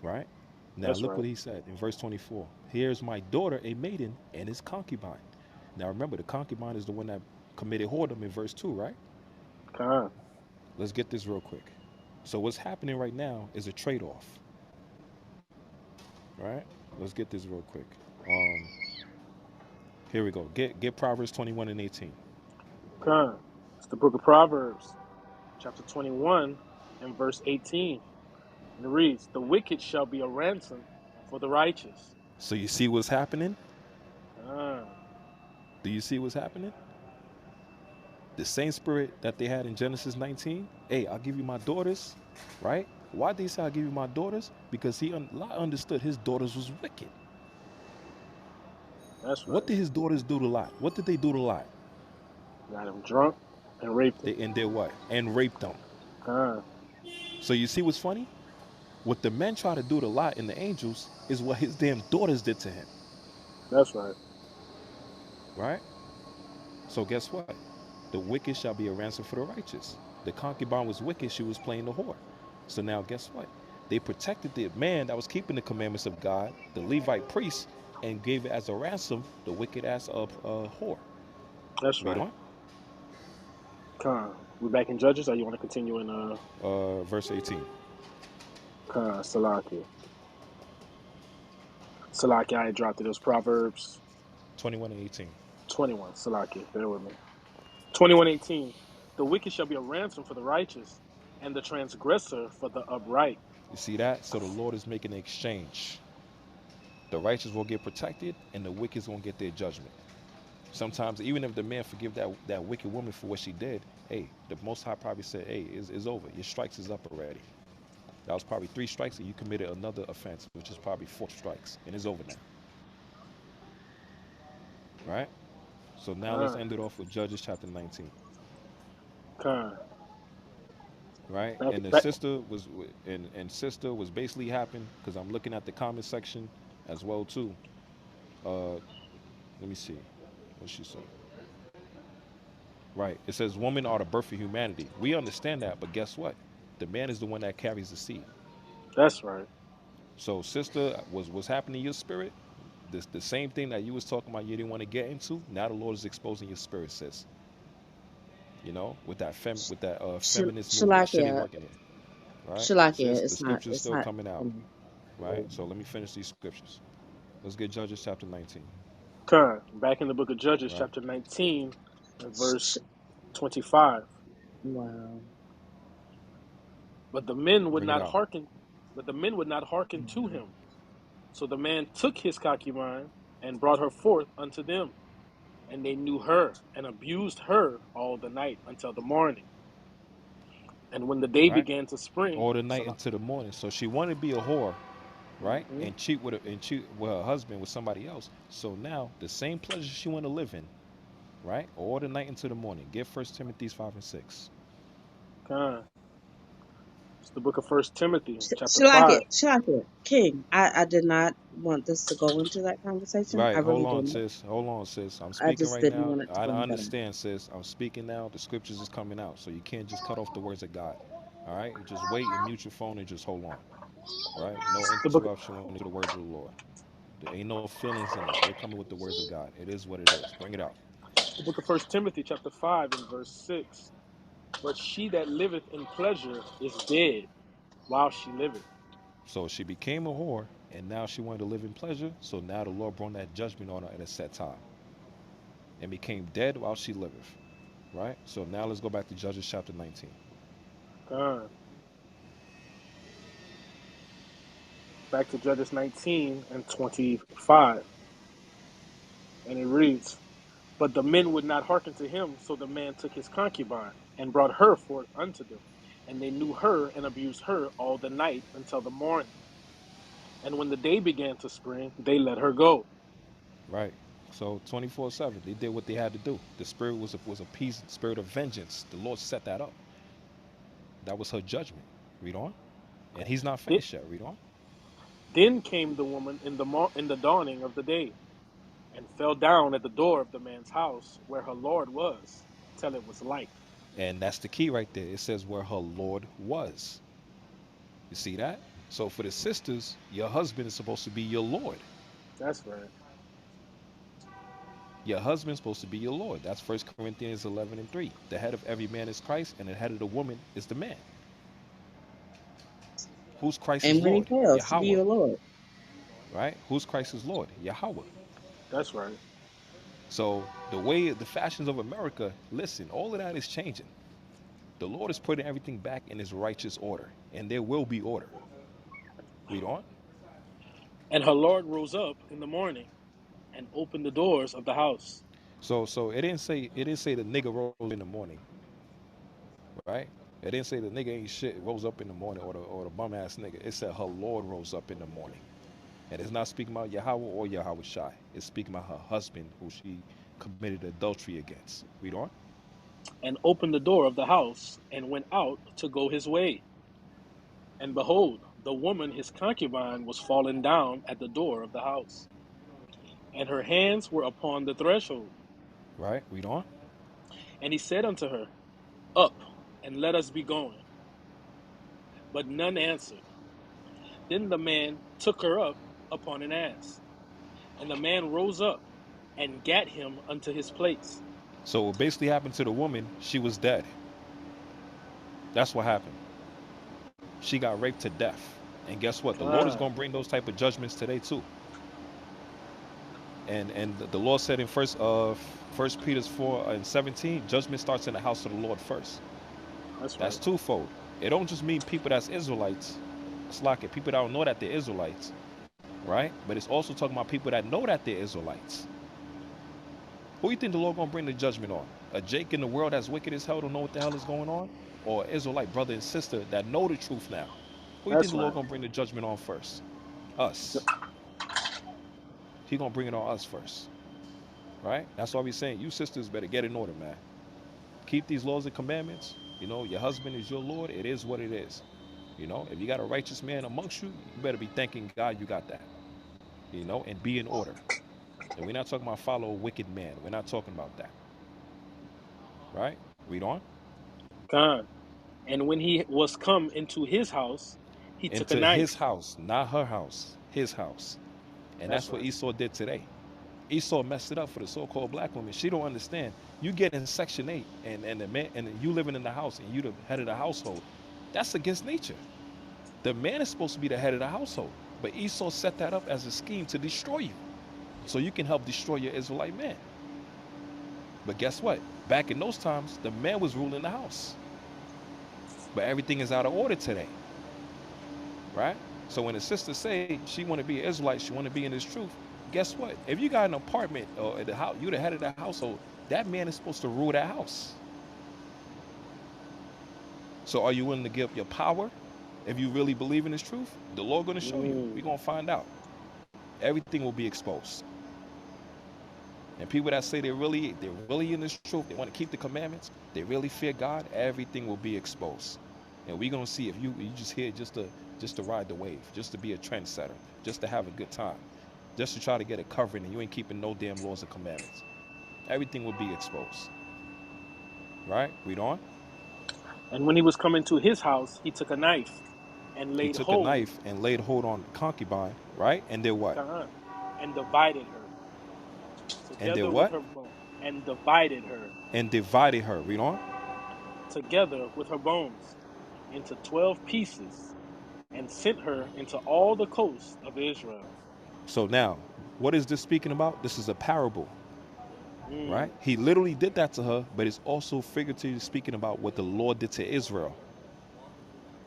Right? Now that's look right. what he said in verse 24. Here's my daughter, a maiden, and his concubine. Now remember, the concubine is the one that committed whoredom in verse 2, right? Con, Let's get this real quick. So what's happening right now is a trade-off, right? Let's get this real quick. Um, Here we go. Get Proverbs 21 and 18. con. It's the book of Proverbs, chapter 21, and verse 18. And it reads, the wicked shall be a ransom for the righteous. So you see what's happening? Con, Do you see what's happening? The same spirit that they had in Genesis 19. Hey, I'll give you my daughters, right? Why did he say I'll give you my daughters? Because Lot understood his daughters was wicked. that's What right. did his daughters do to Lot? What did they do to Lot? Got him drunk and raped him. They and did what? And raped them. Con, So you see what's funny? What the men try to do to Lot and the angels is what his damn daughters did to him, that's right. right? So guess what? The wicked shall be a ransom for the righteous. The concubine was wicked, she was playing the whore. So now guess what? They protected the man that was keeping the commandments of God, the Levite priest, and gave it as a ransom the wicked ass of whore. That's Read right. on. Con. We back in Judges, or you want to continue in Verse 18. Con Salaki? Salaki, I had dropped it. It was Proverbs 21 and 18. 21. Salaki, bear with me. 21:18. The wicked shall be a ransom for the righteous, and the transgressor for the upright. You see that? So the Lord is making an exchange. The righteous will get protected and the wicked won't get their judgment. Sometimes, even if the man forgive that wicked woman for what she did, hey, the Most High probably said, hey, it's over. Your strikes is up already. That was probably 3 strikes, and you committed another offense, which is probably 4 strikes, and it's over now, right? So now let's Con, end it off with Judges chapter 19, con. right? Back, And the back. sister was, and sister was basically happened because I'm looking at the comment section as well too. Uh, let me see what she said. Right. It says women are the birth of humanity. We understand that, but guess what? The man is the one that carries the seed. That's right. So, sister, what's happening in your spirit? This the same thing that you was talking about you didn't want to get into. Now the Lord is exposing your spirit, sis. You know, with that feminist movement that shouldn't Shalakia, work in it. Right? Shalakia, Sis, the scripture's it's still not. coming out. mm, Right? So let me finish these scriptures. Let's get Judges chapter 19. Con. Back in the book of Judges, Right? chapter 19, and sh- sh- verse 25. wow. But the men would Bring it not out. hearken. But the men would not hearken to him. So the man took his concubine and brought her forth unto them, and they knew her and abused her all the night until the morning. And when the day Right? began to spring, All the night into the morning. So she wanted to be a whore, right? Hmm. And cheat with her husband with somebody else. So now the same pleasure she want to live in, right? All the night into the morning. Get First Timothy 5 and 6. Con. It's the book of First Timothy, chapter Shalaki, 5. Shalaki, King. I did not want this to go into that conversation. I Right, hold really on, didn't. sis. Hold on, sis. I'm I speaking just right didn't now. want it to I go into that. understand, sis. I'm speaking now. The scriptures is coming out. So you can't just cut off the words of God. All right? You just wait and mute your phone and just hold on. Right? No The book, interruption when the words of the Lord. There ain't no feelings in this. We're coming with the words of God. It is what it is. Bring it out. the book of First Timothy, chapter 5, and verse 6. But she that liveth in pleasure is dead while she liveth. So she became a whore, and now she wanted to live in pleasure. So now the Lord brought that judgment on her at a set time, and became dead while she liveth. Right? So now let's go back to Judges chapter 19. Con. Back to Judges 19 and 25. And it reads, but the men would not hearken to him, so the man took his concubine and brought her forth unto them. And they knew her and abused her all the night until the morning. And when the day began to spring, they let her go. Right? So 24/7, they did what they had to do. The spirit was a peace, spirit of vengeance. The Lord set that up. That was her judgment. Read on. And he's not Th- finished yet. Read on. Then came the woman in the dawning of the day, and fell down at the door of the man's house where her Lord was, till it was light. And that's the key right there. It says where her Lord was. You see that? So for the sisters, your husband is supposed to be your Lord. That's right. Your husband's supposed to be your Lord. That's First Corinthians 11:3. The head of every man is Christ, and the head of the woman is the man. Who's And Christ's when he Lord? fails to be Yahweh. your Lord, Right? Who's Christ's Lord? Yahweh. That's right. So the way the fashions of America, listen, all of that is changing. The Lord is putting everything back in his righteous order, and there will be order. Read on. And her Lord rose up in the morning and opened the doors of the house. So it didn't say the nigga rose in the morning, right? It didn't say the nigga ain't shit rose up in the morning or the bum ass nigga. It said her Lord rose up in the morning. And it's not speaking about Yahweh or Yahweh Shai. It's speaking about her husband who she committed adultery against. Read on. And opened the door of the house, and went out to go his way. And behold, the woman his concubine was fallen down at the door of the house, and her hands were upon the threshold. Right? Read on. And he said unto her, up, and let us be going. But none answered. Then the man took her up upon an ass, and the man rose up and gat him unto his place. So what basically happened to the woman, she was dead. That's what happened. She got raped to death. And guess what? The Lord is Con, going to bring those type of judgments today too. And the Lord said in First Peter 4:17, judgment starts in the house of the Lord first. that's That's right. twofold. It don't just mean people that's Israelites. It's like it, people that don't know that they're Israelites, right? But it's also talking about people that know that they're Israelites. Who you think the Lord gonna bring the judgment on? A Jake in the world that's wicked as hell, don't know what the hell is going on, or an Israelite brother and sister that know the truth now? Who you think That's the Lord right. gonna bring the judgment on first? Us. He gonna bring it on us first, right? That's why we saying you sisters better get in order, man. Keep these laws and commandments. You know, your husband is your Lord. It is what it is. You know, if you got a righteous man amongst you, you better be thanking God you got that. You know, and be in order. And we're not talking about follow a wicked man. We're not talking about that, right? Read on. Con. And when he was come into his house, he took a Into his knife. house, not her house, his house. And That's that's what right. Esau did today. Esau messed it up for the so-called black woman. She don't understand. You get in Section 8 and the man and you living in the house and you the head of the household. That's against nature. The man is supposed to be the head of the household. But Esau set that up as a scheme to destroy you. So you can help destroy your Israelite man. But guess what? Back in those times, the man was ruling the house. But everything is out of order today, right? So when the sister say she want to be an Israelite, she want to be in this truth. Guess what? If you got an apartment or the house, you the head of the household. That man is supposed to rule that house. So are you willing to give up your power If you really believe in this truth, the Lord gonna show you. Mm. We're gonna find out. Everything will be exposed. And people that say they're really in this truth, they want to keep the commandments, they really fear God, everything will be exposed. And we're gonna see if you just here just to ride the wave, just to be a trendsetter, just to have a good time, just to try to get a covering and you ain't keeping no damn laws and commandments. Everything will be exposed. Right? Read on. And when he was coming to his house, he took a knife and He laid took a hold, knife and laid hold on the concubine, right? And did what? uh and divided her And did together with what? her bone, and divided her And divided her. Read on. together with her bones into 12 pieces, and sent her into all the coasts of Israel. So now, what is this speaking about? This is a parable, right? Mm. He literally did that to her, but it's also figuratively speaking about what the Lord did to Israel.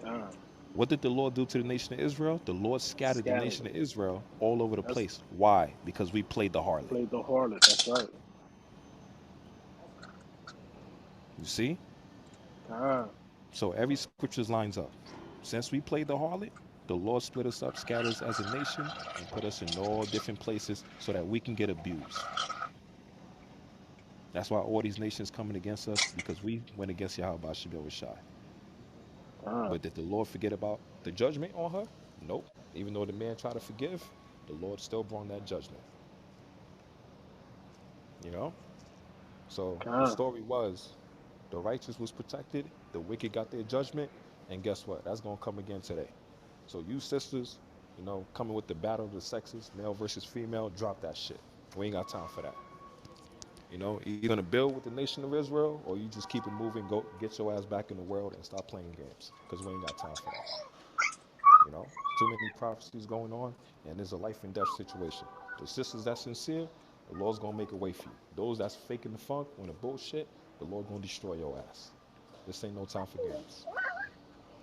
Uh, What did the Lord do to the nation of Israel? The Lord scattered the scattered nation them. of Israel all over the That's place. Why? Because we played the harlot. played the harlot. That's right. You see? Uh, So every scripture lines up. Since we played the harlot, the Lord split us up, scattered us as a nation, and put us in all different places so that we can get abused. That's why all these nations coming against us because we went against Yahweh Shabbat Shai. uh, But did the Lord forget about the judgment on her? Nope. Even though the man tried to forgive, the Lord still brought that judgment. You know? So the uh, story was the righteous was protected, the wicked got their judgment, and guess what? That's gonna come again today. So you sisters, coming with the battle of the sexes, male versus female, drop that shit. We ain't got time for that. You're gonna build with the nation of Israel, or you just keep it moving, go get your ass back in the world and stop playing games. Because we ain't got time for that. Too many prophecies going on, and there's a life and death situation. The sisters that's sincere, the Lord's gonna make a way for you. Those that's faking the funk, when the bullshit, the Lord gonna destroy your ass. This ain't no time for games.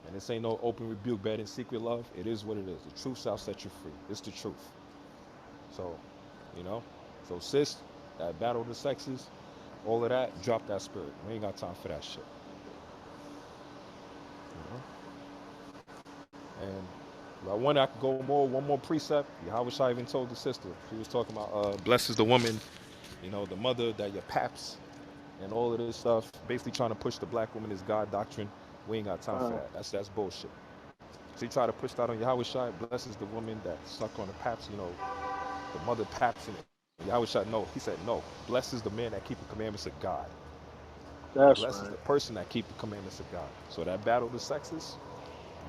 And this ain't no open rebuke, bad and secret love. It is what it is. The truth shall set you free. It's the truth. So, you know, sis, that battle of the sexes, all of that, drop that spirit. We ain't got time for that shit. You know? And I could go more, one more precept. Yahweh Shai even told the sister. She was talking about blessed is the woman, the mother that your paps and all of this stuff. Basically trying to push the black woman is God doctrine. We ain't got time for uh, that. That's bullshit. She tried to push that on Yahweh Shai. Blessed is the woman that suck on the paps, the mother paps in it. Yahweh Shai, no. He said, no. Blessed is the man that keep the commandments of God. that's Blessed is right. the person that keep the commandments of God. So that battle of the sexes,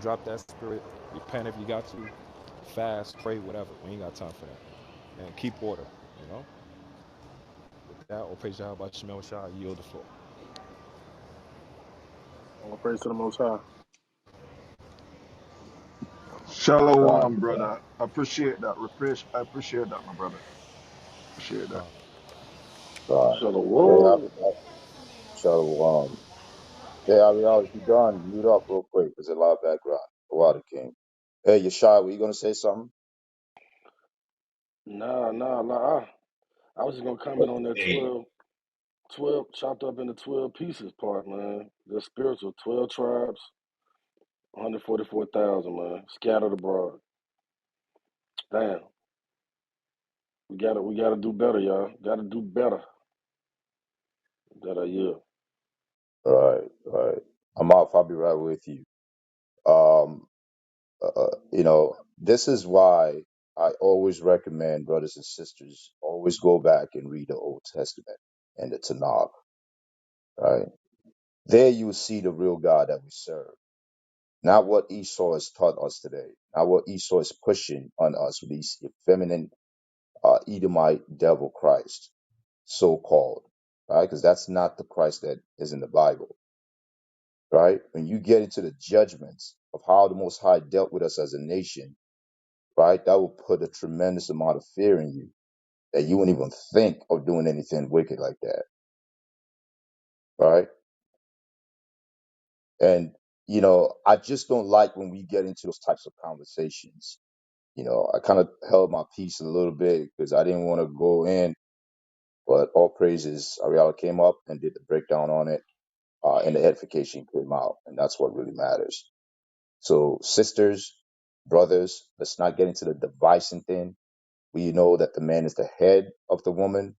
drop that spirit. Repent if you got to. Fast, pray, whatever. We ain't got time for that. And keep order, you know? With that, I'll praise Yahweh by Shemel Shai. I yield the floor. All praise to the Most High. God, Shalom, God, brother. I appreciate that. I appreciate that, my brother. Appreciate that. Con. God. Hey, Shalom. so, hey, Ariel, if you're done, mute up real quick. There's a lot of background. Water King. Hey, Yeshai, were you going to say something? Nah. I was just gonna comment on that 12 chopped up into 12 pieces part, man. The spiritual 12 tribes, 144,000, man, scattered abroad. Damn, we gotta do better, y'all. Gotta do better. That I yeah. Right, right. I'm off. I'll be right with you. Um, this is why I always recommend brothers and sisters always go back and read the Old Testament and the Tanakh. Right there, you will see the real God that we serve, not what Esau has taught us today, not what Esau is pushing on us with these feminine Edomite devil Christ, so called. Right, because that's not the Christ that is in the Bible. Right, when you get into the judgments of how the Most High dealt with us as a nation, right, that will put a tremendous amount of fear in you that you wouldn't even think of doing anything wicked like that, right? And I just don't like when we get into those types of conversations. I kind of held my peace a little bit because I didn't want to go in, but all praises, Ariella came up and did the breakdown on it, and the edification came out, and that's what really matters. So sisters, brothers, let's not get into the dividing thing. We know that the man is the head of the woman,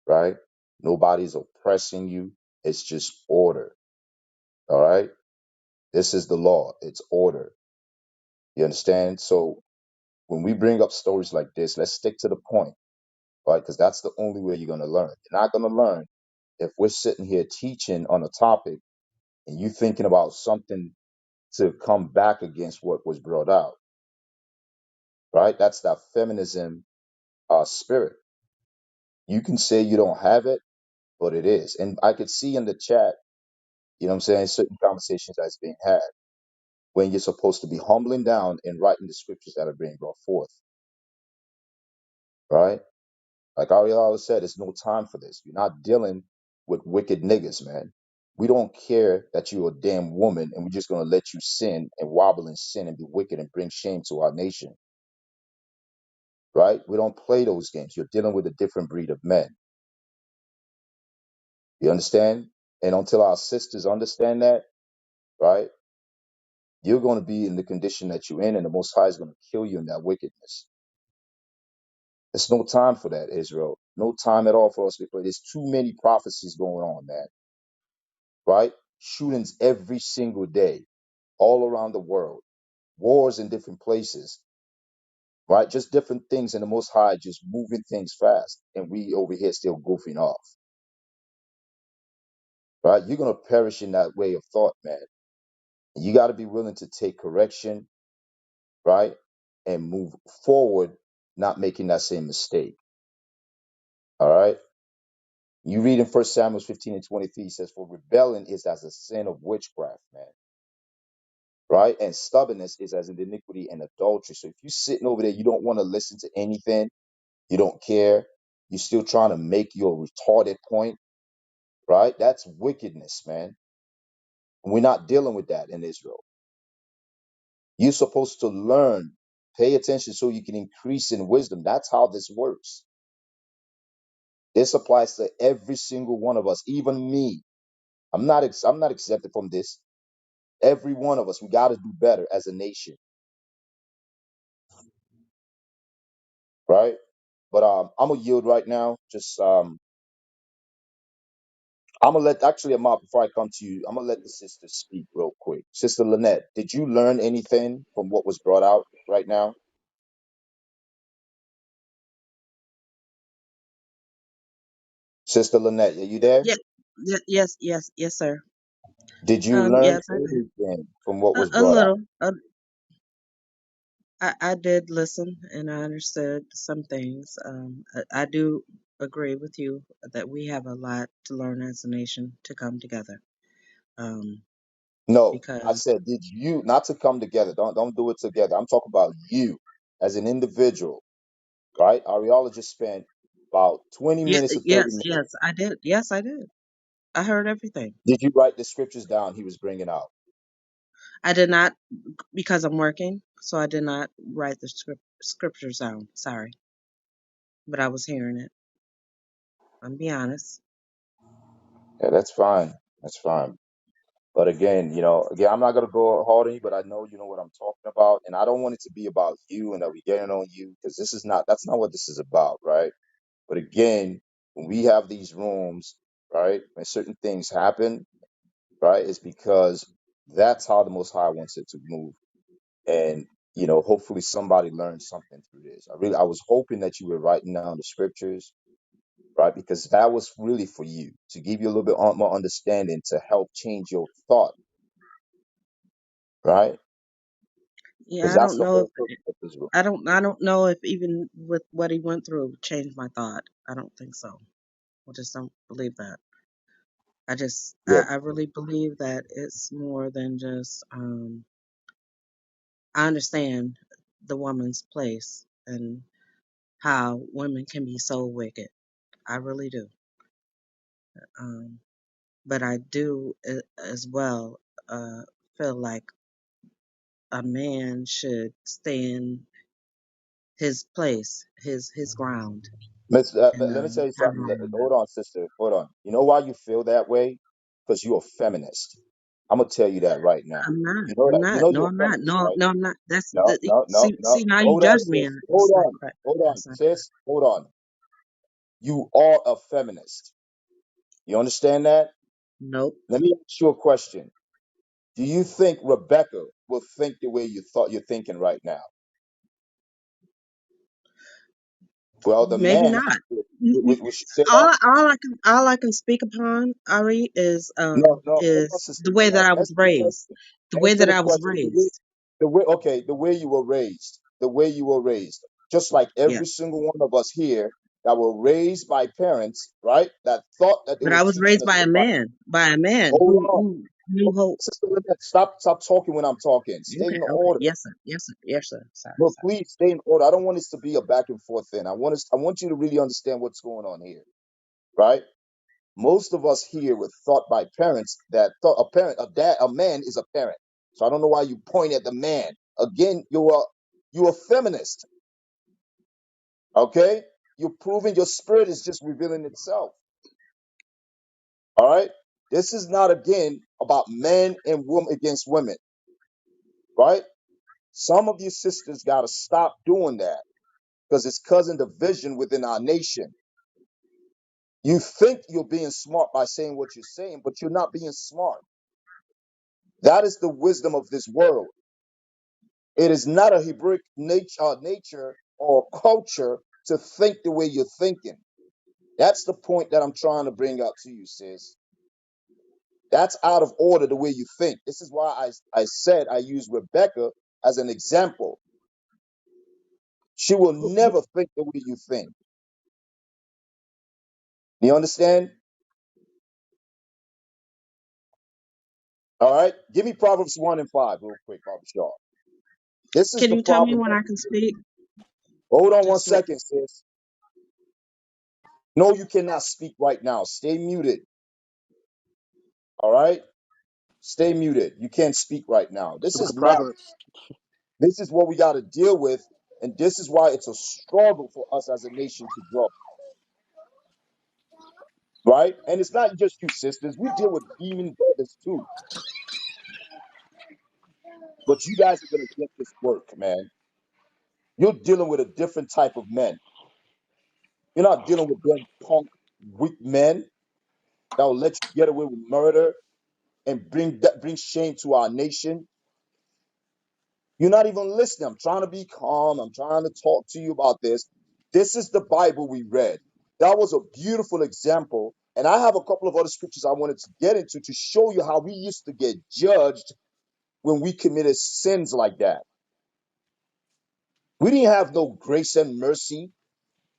right? Nobody's oppressing you. It's just order. All right. This is the law. It's order. You understand? So when we bring up stories like this, let's stick to the point, right? Because that's the only way you're going to learn. You're not going to learn if we're sitting here teaching on a topic and you thinking about something to come back against what was brought out, right? That's that feminism spirit. You can say you don't have it, but it is. And I could see in the chat, you know what I'm saying, certain conversations that's being had when you're supposed to be humbling down and writing the scriptures that are being brought forth, right? Like Ariel always said, it's no time for this. You're not dealing with wicked niggas, man. We don't care that you're a damn woman and we're just going to let you sin and wobble in sin and be wicked and bring shame to our nation, right? We don't play those games. You're dealing with a different breed of men. You understand? And until our sisters understand that, right, you're going to be in the condition that you're in and the Most High is going to kill you in that wickedness. There's no time for that, Israel. No time at all for us to play. There's too many prophecies going on, man, right? Shootings every single day, all around the world, wars in different places, right? Just different things, and the Most High just moving things fast, and we over here still goofing off, right? You're gonna perish in that way of thought, man. And you got to be willing to take correction, right, and move forward, not making that same mistake. All right. You read in First Samuel 15 and 23, he says, "For rebellion is as a sin of witchcraft, man." Right? And stubbornness is as an iniquity and adultery. So if you're sitting over there, you don't want to listen to anything, you don't care, you're still trying to make your retarded point, right? That's wickedness, man. And we're not dealing with that in Israel. You're supposed to learn, pay attention so you can increase in wisdom. That's how this works. This applies to every single one of us, even me. I'm not exempted from this. Every one of us, we got to do better as a nation, right? But I'm gonna yield right now. Just I'm gonna let actually, Amar, before I come to you, I'm gonna let the sisters speak real quick. Sister Lynette, did you learn anything from what was brought out right now? Sister Lynette, are you there? Yes, yes, yes, yes, sir. Did you learn Yes, I did. anything from what was A brought out? little. I did listen and I understood some things. I do agree with you that we have a lot to learn as a nation to come together. Um, No, I because said, did you not to come together? Don't do it together. I'm talking about you as an individual, right? Ariala just spent about 20 yeah, minutes or 30 yes, minutes. yes, I did. Yes, I did. I heard everything. Did you write the scriptures down he was bringing out? I did not because I'm working, so I did not write the scriptures down. Sorry, but I was hearing it. I'm be honest. Yeah, that's fine. That's fine. But again, again, I'm not gonna go hard on you, but I know you know what I'm talking about, and I don't want it to be about you and that we getting on you because that's not what this is about, right? But again, when we have these rooms, right, when certain things happen, right, it's because that's how the Most High wants it to move, and hopefully somebody learns something through this. I was hoping that you were writing down the scriptures, right, because that was really for you to give you a little bit more understanding to help change your thought, right? Because Yeah, I that's don't the know if whole purpose of this room. I don't know if even with what he went through changed my thought. I don't think so. I just don't believe that. Yeah, I really believe that it's more than just I understand the woman's place and how women can be so wicked. I really do. Um, but I do as well feel like a man should stay in his place, his ground, and let me tell you have something. no woman. Hold on, sister. Hold on. You know why you feel that way? Because you're a feminist. I'm gonna tell you that right now. I'm not. You know I'm that. You not. know No, you're I'm a not. feminist, No, right? no, I'm not. That's No, the no, no, see. no. Now you Hold on, judge me, sis. and Hold it's not on. correct. Hold on, That's not correct. sis. Hold on. You are a feminist. You understand that? Nope. Let me ask you a question. Do you think Rebecca will think the way you thought you're thinking right now? Well, the Maybe man, not. N- n- would she say that? all I can speak upon, Ari, No, no. Hold on, is Sister the way that Lynette. I was Answer the raised. question. The way Answer that the I was question. raised. Okay, the way you were raised. The way you were raised. Just like Yeah. every single one of us here that were raised by parents, right? That thought that they But were I was teaching raised us the right. by a man Hold who on. knew hope. Sister Lynette, stop talking when I'm talking. Stay Okay. in the Okay. order. Yes, sir. Yes, sir. Yes, sir. Sorry. No, Sorry. please stay in order. I don't want this to be a back and forth thing. I want you to really understand what's going on here, right? Most of us here were taught by parents that thought a man is a parent. So I don't know why you point at the man. Again, you're a feminist, okay? You're proving your spirit is just revealing itself. All right? This is not again about men and women against women, right? Some of you sisters gotta stop doing that because it's causing division within our nation. You think you're being smart by saying what you're saying, but you're not being smart. That is the wisdom of this world. It is not a Hebraic nature or culture to think the way you're thinking. That's the point that I'm trying to bring up to you, sis. That's out of order the way you think. This is why I said I use Rebecca as an example. She will Who, who, never think the way you think. You understand? All right. Give me Proverbs 1 and 5 real quick, Barbara Shaw. This is can the you tell me problem when that I can speak? hold on one Just let. second, sis. No, you cannot speak right now. Stay muted. All right? Stay muted. You can't speak right now. The book of Proverbs. This is what we got to deal with, and this is why it's a struggle for us as a nation to grow. Right? And it's not just you sisters. We deal with demon brothers too. But you guys are gonna get this work, man. You're dealing with a different type of men. You're not dealing with them punk, weak men that will let you get away with murder and bring shame to our nation. You're not even listening. I'm trying to be calm. I'm trying to talk to you about this. This is the Bible we read. That was a beautiful example. And I have a couple of other scriptures I wanted to get into to show you how we used to get judged when we committed sins like that. We didn't have no grace and mercy.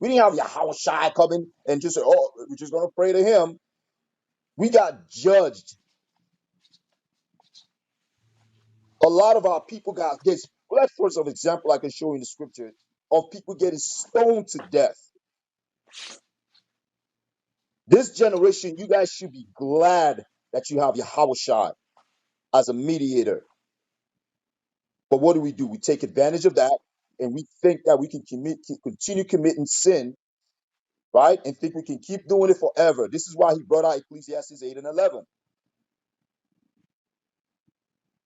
We didn't have Yahweh Shai coming and just say, oh, we're just going to pray to him. We got judged. A lot of our people got this plethora of example I can show you in the scripture of people getting stoned to death. This generation, you guys should be glad that you have Yahweh Shai as a mediator. But what do? We take advantage of that and we think that we can continue committing sin, right? And think we can keep doing it forever. This is why he brought out Ecclesiastes 8 and 11.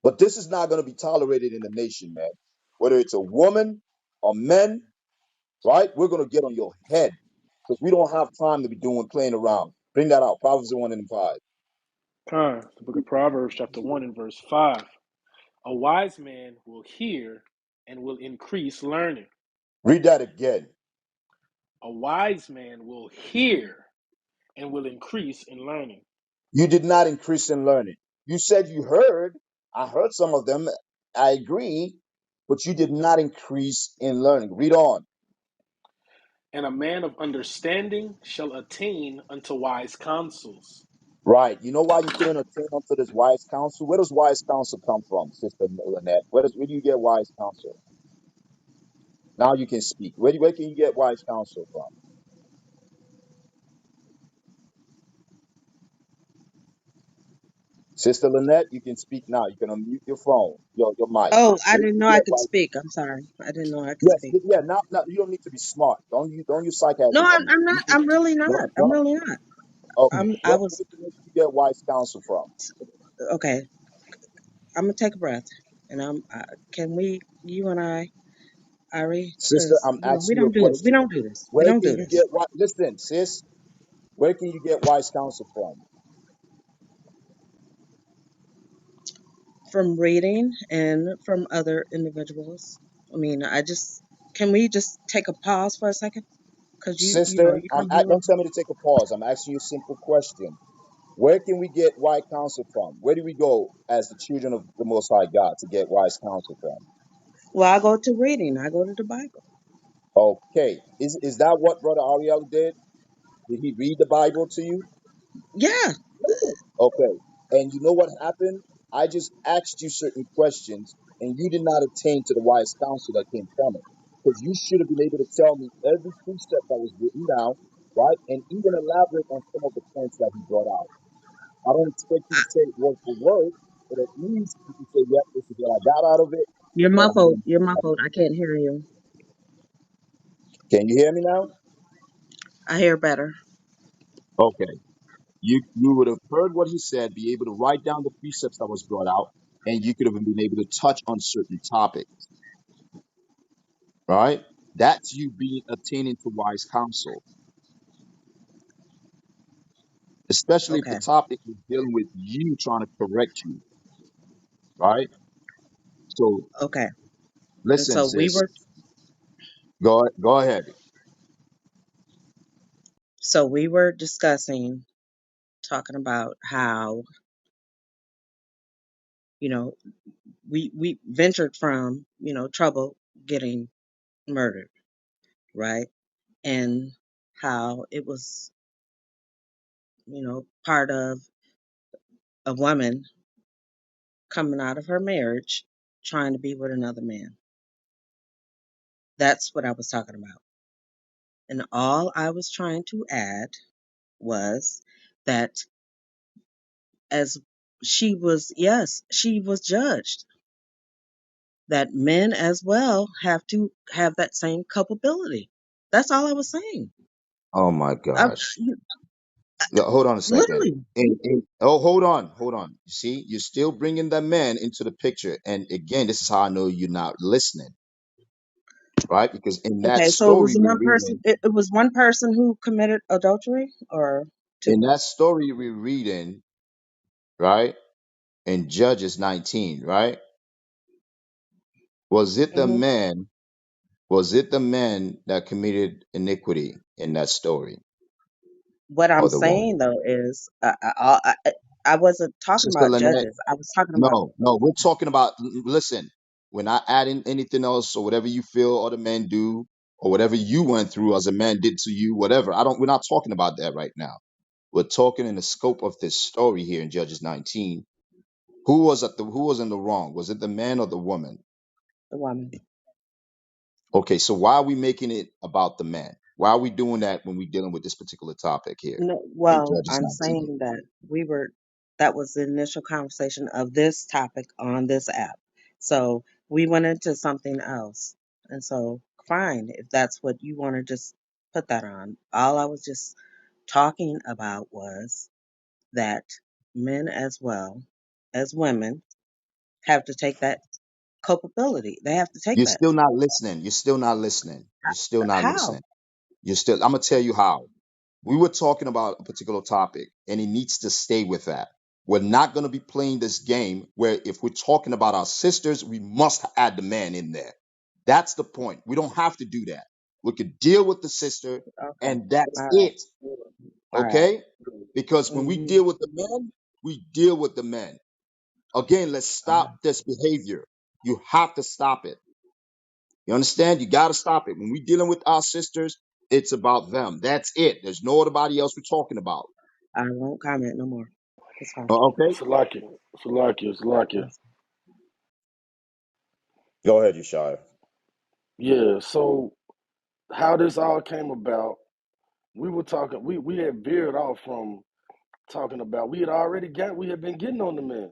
But this is not going to be tolerated in the nation, man. Whether it's a woman or men, right? We're going to get on your head because we don't have time to be playing around. Bring that out. Proverbs 1 and 5. The book of Proverbs, chapter 1 and verse 5. A wise man will hear and will increase learning. Read that again. A wise man will hear and will increase in learning. You did not increase in learning. You said you heard. I heard some of them. I agree. But you did not increase in learning. Read on. And a man of understanding shall attain unto wise counsels. Right. You know why you couldn't attain unto this wise counsel? Where does wise counsel come from, Sister Lynette? Where do you get wise counsel? Now you can speak. Where can you get wise counsel from? Sister Lynette, you can speak now. You can unmute your phone, your mic. Oh, I Where do didn't you know I get could wise? speak. I'm sorry. I didn't know I could Yes, speak. yeah. Now you don't need to be smart. Don't use No, sarcasm on me. I'm not. I'm really not. No, I'm no. really not. Okay. I What was information you get wise counsel from? okay. I'm gonna take a breath, and can we, you and I, Ari, Sister, because I'm we asking you a don't do it. We question. don't do this. We Where don't can do you get this. what? Listen, sis, where can you get wise counsel from? From reading and from other individuals. I mean, can we just take a pause for a second? Because Sister, you come here. don't tell me to take a pause. I'm asking you a simple question. Where can we get wise counsel from? Where do we go as the children of the Most High God to get wise counsel from? Well, I go to reading. I go to the Bible. Okay. Is that what Brother Ariel did? Did he read the Bible to you? Yeah. Okay. And you know what happened? I just asked you certain questions and you did not attain to the wise counsel that came from it. Because you should have been able to tell me every precept that was written down, right? And even elaborate on some of the points that he brought out. I don't expect you to say it word for word, but at least you can say, yep, this is what I got out of it. You're And I'm muffled. going You're to. muffled. I can't hear you. Can you hear me now? I hear better. Okay. You would have heard what he said, be able to write down the precepts that was brought out, and you could have been able to touch on certain topics, right? That's you being attaining to wise counsel, especially if the Okay. topic is dealing with you trying to correct you, right? So Okay. And listen, so sis, go ahead. we were discussing, talking about how, you know, we ventured from, trouble getting murdered, right? And how it was, part of a woman coming out of her marriage trying to be with another man. That's what I was talking about. And all I was trying to add was that, as yes, she was judged, that men as well have to have that same culpability. That's all I was saying. Oh my I, gosh. Yeah, hold on a second. literally. Oh, hold on. You see, you're still bringing that man into the picture. And again, this is how I know you're not listening, right? Because in that Okay, so it was story we're one person. reading, It was one person who committed adultery, or in two. that story we're reading, right? In Judges 19, right? Was it the Hmm. man? Was it the man that committed iniquity in that story, What I'm or the saying woman? though is, I wasn't talking Sister about Lynette, judges. I was talking about. no, we're talking about. Listen, we're not adding anything else or whatever you feel other men do or whatever you went through as a man did to you, whatever. I don't. We're not talking about that right now. We're talking in the scope of this story here in Judges 19. Who was in the wrong? Was it the man or the woman? The woman. Okay, so why are we making it about the man? Why are we doing that when we're dealing with this particular topic here No, in well, Judges I'm 19? saying that that was the initial conversation of this topic on this app. So we went into something else. And so, fine, if that's what you want to just put that on. All I was just talking about was that men as well as women have to take that culpability. They have to take You're that. still not listening. You're still not listening. You're still not How? listening. You're still, I'm gonna tell you how. We were talking about a particular topic, and it needs to stay with that. We're not gonna be playing this game where if we're talking about our sisters, we must add the man in there. That's the point. We don't have to do that. We could deal with the sister, Okay. and that's All right. it. All right. Okay? Because when we Mm-hmm. deal with the men, we deal with the men. Again, let's stop this behavior. You have to stop it. You understand? You got to stop it. When we dealing with our sisters, it's about them. That's it. There's no nobody else we're talking about. I won't comment no more. It's fine. Okay? Salakia, Salakia, Salakia. Yes. Go ahead, Yeshaya. Yeah. So how this all came about? We were talking. We had veered off from talking about. We had been getting on the men.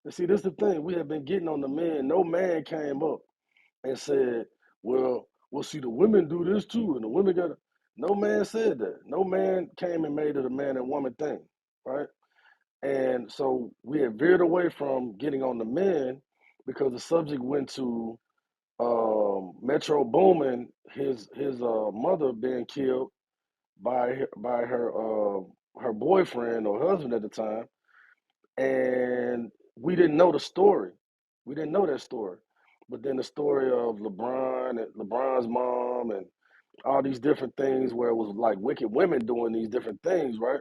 And see, this is the thing. We had been getting on the men. No man came up and said, well, see, the women do this too, and the women got. No man said that. No man came and made it a man and woman thing, right? And so we had veered away from getting on the men because the subject went to Metro Boomin, his mother being killed by her boyfriend or husband at the time, and we didn't know the story. We didn't know that story. But then the story of LeBron and LeBron's mom and all these different things where it was like wicked women doing these different things, right?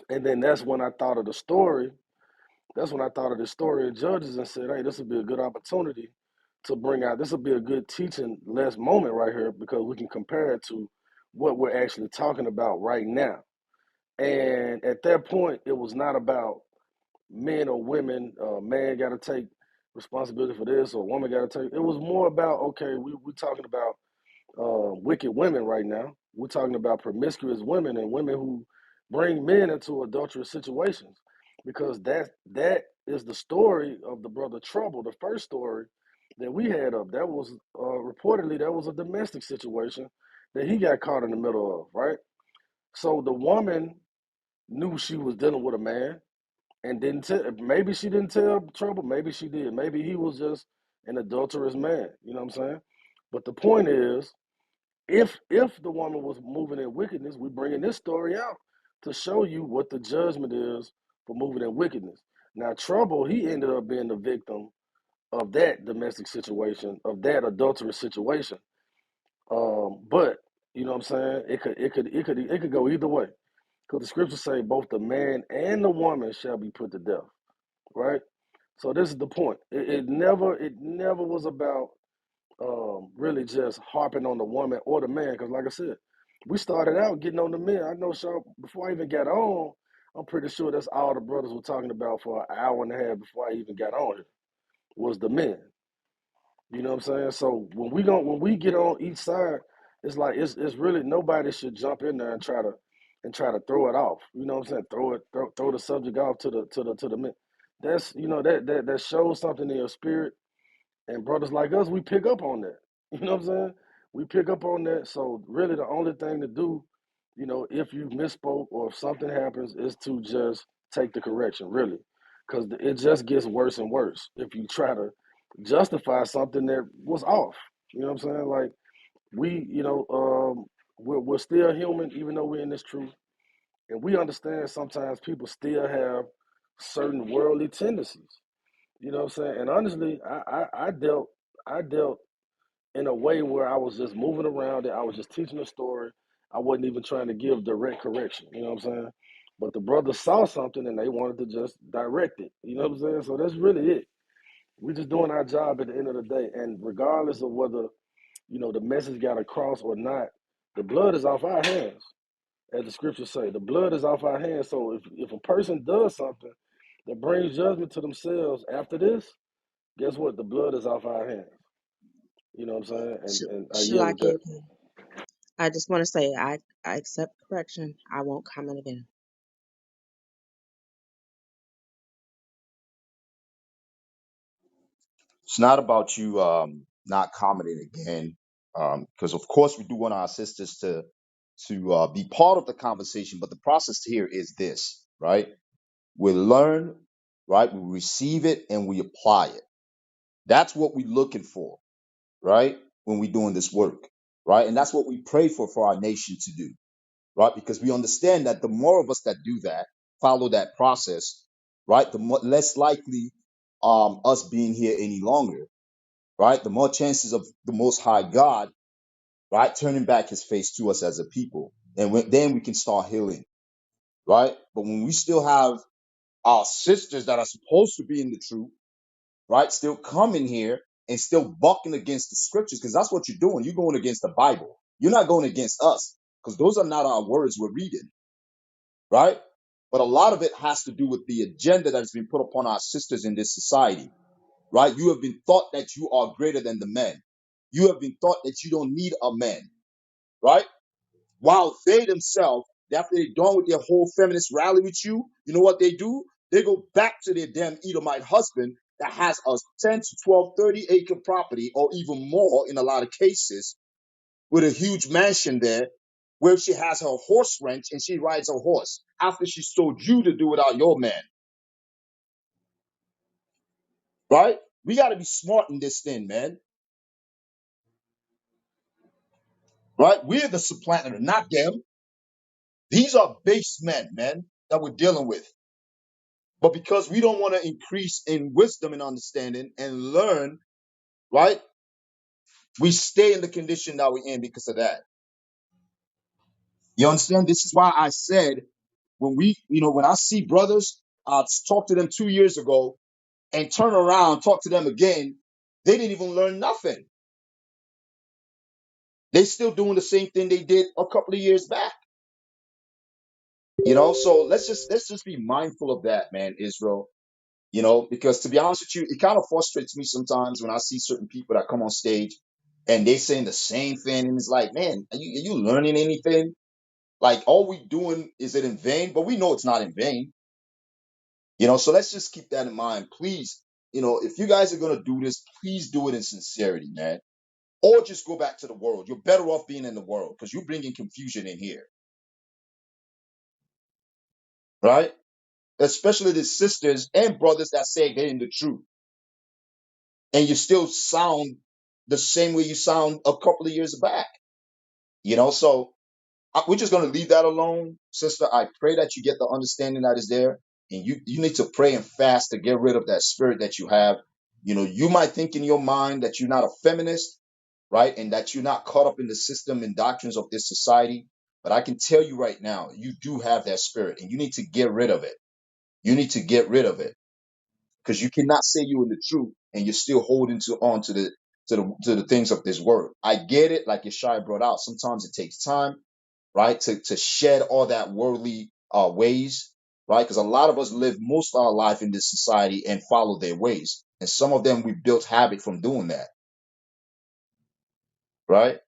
And then that's when I thought of the story. That's when I thought of the story of Judges and said, hey, this would be a good opportunity to bring out, this would be a good teaching less moment right here because we can compare it to what we're actually talking about right now. And at that point, it was not about men or women, man got to take responsibility for this or woman got to take. It was more about, okay, we're talking about wicked women right now. We're talking about promiscuous women and women who bring men into adulterous situations, because that is the story of the brother Trouble. The first story that we had up that was reportedly that was a domestic situation that he got caught in the middle of, right? So the woman knew she was dealing with a man and didn't tell. Maybe she didn't tell Trouble. Maybe she did. Maybe he was just an adulterous man. You know what I'm saying? But the point is, if the woman was moving in wickedness, we bringing this story out to show you what the judgment is for moving in wickedness. Now, Trouble, he ended up being the victim of that domestic situation, of that adulterous situation. But you know what I'm saying? It could go either way, because the scriptures say both the man and the woman shall be put to death, right? So this is the point. It never was about really just harping on the woman or the man. Because, like I said, we started out getting on the men. I know, Sean, before I even got on, I'm pretty sure that's all the brothers were talking about for an hour and a half before I even got on here was the men. You know what I'm saying? So when we get on each side, it's like it's really nobody should jump in there and try to throw it off. You know what I'm saying? Throw the subject off to the men. That's that shows something in your spirit, and brothers like us, we pick up on that. You know what I'm saying? We pick up on that. So really the only thing to do, if you misspoke or if something happens, is to just take the correction, really. Because it just gets worse and worse if you try to justify something that was off. You know what I'm saying? Like we're still human, even though we're in this truth. And we understand sometimes people still have certain worldly tendencies. You know what I'm saying? And honestly, I dealt in a way where I was just moving around it. I was just teaching a story. I wasn't even trying to give direct correction. You know what I'm saying? But the brothers saw something and they wanted to just direct it. You know what I'm saying? So that's really it. We're just doing our job at the end of the day. And regardless of whether, the message got across or not, the blood is off our hands. As the scriptures say, the blood is off our hands. So if a person does something that brings judgment to themselves after this, guess what? The blood is off our hands. You know what I'm saying? And I yield with that. Shalakia. I just want to say I accept correction. I won't comment again. It's not about you not commenting again, because of course we do want our sisters to be part of the conversation. But the process here is this, right? We learn, right? We receive it and we apply it. That's what we're looking for, right? When we're doing this work, right? And that's what we pray for our nation to do, right? Because we understand that the more of us that do that, follow that process, right, the more, less likely us being here any longer, right? The more chances of the Most High God, right, turning back His face to us as a people, and then we can start healing, right? But when we still have our sisters that are supposed to be in the truth, right, still coming here and still bucking against the scriptures, because that's what you're doing. You're going against the Bible. You're not going against us, because those are not our words we're reading, right? But a lot of it has to do with the agenda that has been put upon our sisters in this society, right? You have been thought that you are greater than the men. You have been thought that you don't need a man, right? While they themselves, after they're done with their whole feminist rally with you, you know what they do? They go back to their damn Edomite husband that has a 10 to 12, 30-acre property or even more in a lot of cases with a huge mansion there, where she has her horse wrench and she rides a horse after she told you to do without your man, right? We got to be smart in this thing, man, right? We're the supplanter, not them. These are base men, man, that we're dealing with. But because we don't want to increase in wisdom and understanding and learn, right? We stay in the condition that we're in because of that. You understand? This is why I said when I see brothers, talk to them 2 years ago and turn around, talk to them again, they didn't even learn nothing. They still doing the same thing they did a couple of years back. So let's just be mindful of that, man, Israel. Because to be honest with you, it kind of frustrates me sometimes when I see certain people that come on stage and they saying the same thing, and it's like, man, are you learning anything? Like all we doing is it in vain? But we know it's not in vain. So let's just keep that in mind, please. If you guys are gonna do this, please do it in sincerity, man. Or just go back to the world. You're better off being in the world because you're bringing confusion in here, right? Especially the sisters and brothers that say they're in the truth, and you still sound the same way you sound a couple of years back. So we're just going to leave that alone, sister. I pray that you get the understanding that is there, and you need to pray and fast to get rid of that spirit that you have. You might think in your mind that you're not a feminist, right, and that you're not caught up in the system and doctrines of this society. But I can tell you right now, you do have that spirit, and you need to get rid of it. You need to get rid of it because you cannot say you're in the truth and you're still holding on to the things of this world. I get it, like Yeshua brought out. Sometimes it takes time, right, to shed all that worldly ways, right? Because a lot of us live most of our life in this society and follow their ways, and some of them we built habit from doing that, right?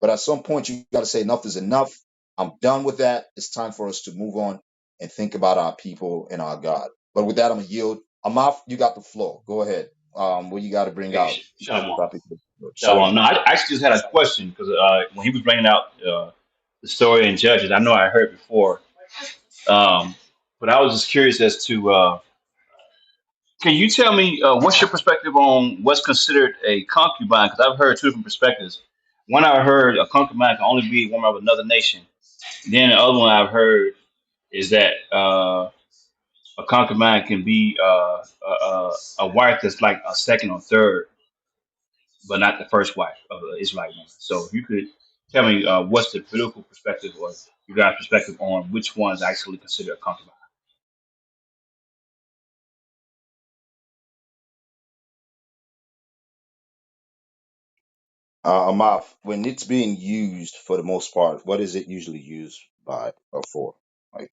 But at some point, you got to say enough is enough. I'm done with that. It's time for us to move on and think about our people and our God. But with that, I'm gonna yield. Amaf, you got the floor. Go ahead. What you got to bring Hey, out? Shalom. Shalom. Shalom. No, I actually just had a question because when he was bringing out the story in Judges, I know I heard before, um, but I was just curious as to can you tell me what's your perspective on what's considered a concubine? Because I've heard two different perspectives. One I heard a concubine can only be a woman of another nation. Then the other one I've heard is that a concubine can be a wife that's like a second or third, but not the first wife of an Israelite woman. So if you could tell me what's the political perspective or your guys' perspective on which one's actually considered a concubine. Amaf, when it's being used for the most part, what is it usually used by or for? Like,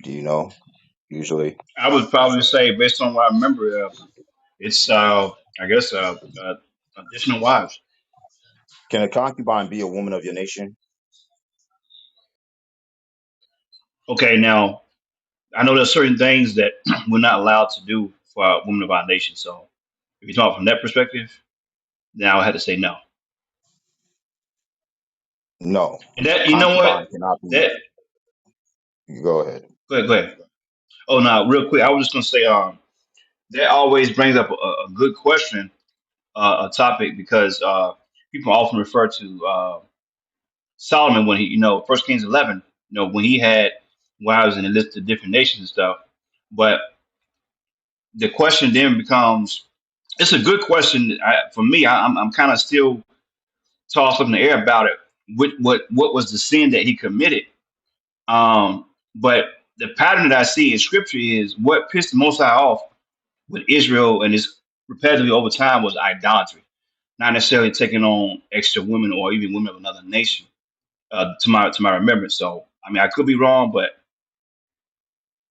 do you know? Usually, I would probably say, based on what I remember, it's I guess additional wives. can a concubine be a woman of your nation? Okay, now I know there's certain things that we're not allowed to do for our women of our nation. So if you're talking from that perspective, then I would have to say no. No, And a that you know what concubine cannot be. that You go ahead. go ahead. Oh no, real quick, I was just gonna say that always brings up a good question, a topic because people often refer to Solomon when he, First Kings 11, when he had wives and a list of different nations and stuff. But the question then becomes, it's a good question for me. I'm kind of still tossed up in the air about it. What was the sin that he committed? But the pattern that I see in Scripture is what pissed the Most High off with Israel and this repetitively over time was idolatry, not necessarily taking on extra women or even women of another nation. To my remembrance. So I mean, I could be wrong, but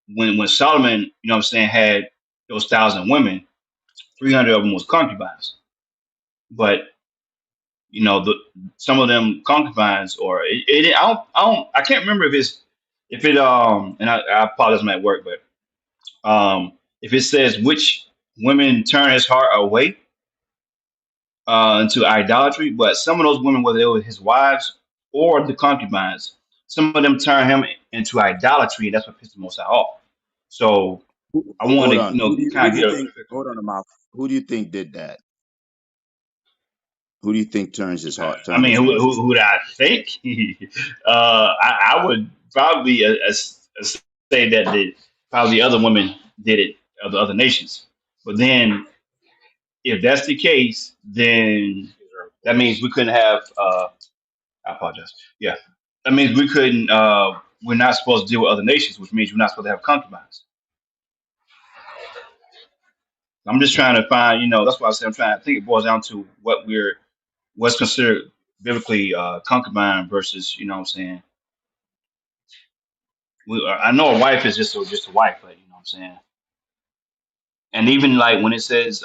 when Solomon, what I'm saying, had those 1,000 women, 300 of them was concubines. But the some of them concubines, or I can't remember if it and I apologize, I'm at work, but if it says which women turn his heart away, into idolatry. But some of those women, whether they were his wives or the concubines, some of them turned him into idolatry, and that's what pissed the Most High off. So I wanted Hold to, on. Who kind do of you get a think? perspective Hold on, Amaf. Who do you think did that? Who do you think turns his on that. heart, I turned mean, his wives? who did I think? I would probably say that probably the other women did it of the other nations. But then, if that's the case, then that means we couldn't have. I apologize. Yeah, that means we couldn't. We're not supposed to deal with other nations, which means we're not supposed to have concubines. I'm just trying to find. That's why I said I'm trying. I think it boils down to what's considered biblically concubine versus. What I'm saying. I know a wife is just a wife, but you know what I'm saying. And even like when it says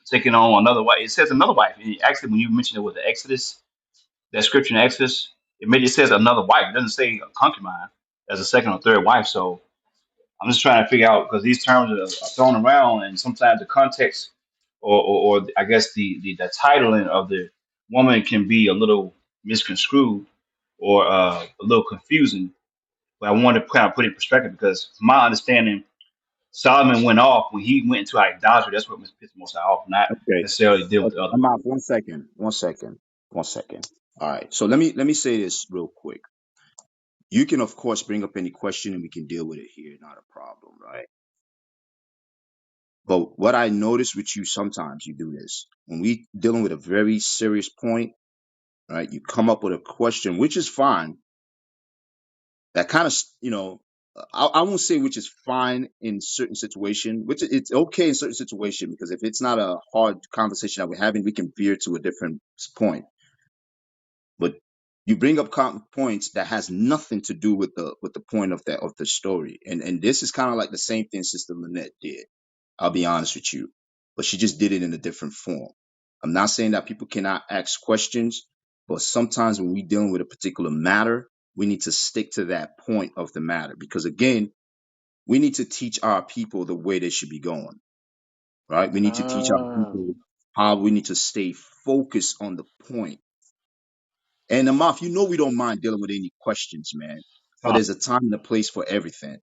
taking on another wife, it says another wife. And actually, when you mentioned it with the Exodus, that scripture in Exodus, it says another wife. It doesn't say a concubine as a second or third wife. So I'm just trying to figure out because these terms are thrown around, and sometimes the context or I guess the titling of the woman can be a little misconstrued or a little confusing. But I want to kind of put it in perspective because, from my understanding, Solomon went off when he went into idolatry. That's what pissed Mosai off, not Okay. necessarily deal with the Okay. other women. Amaf, 1 second. 1 second. 1 second. All right. So let me say this real quick. You can of course bring up any question and we can deal with it here. Not a problem, right? But what I notice with you sometimes you do this when we dealing with a very serious point, right? You come up with a question, which is fine. That kind of, I won't say which is fine in certain situation, which it's okay in certain situation because if it's not a hard conversation that we're having, we can veer to a different point. But you bring up points that has nothing to do with the point of the story, and this is kind of like the same thing Sister Lynette did. I'll be honest with you, but she just did it in a different form. I'm not saying that people cannot ask questions, but sometimes when we're dealing with a particular matter, we need to stick to that point of the matter because again, we need to teach our people the way they should be going. Right? We need to teach our Ah, people how we need to stay focused on the point. And Amaf, we don't mind dealing with any questions, man. But Huh. there's a time and a place for everything.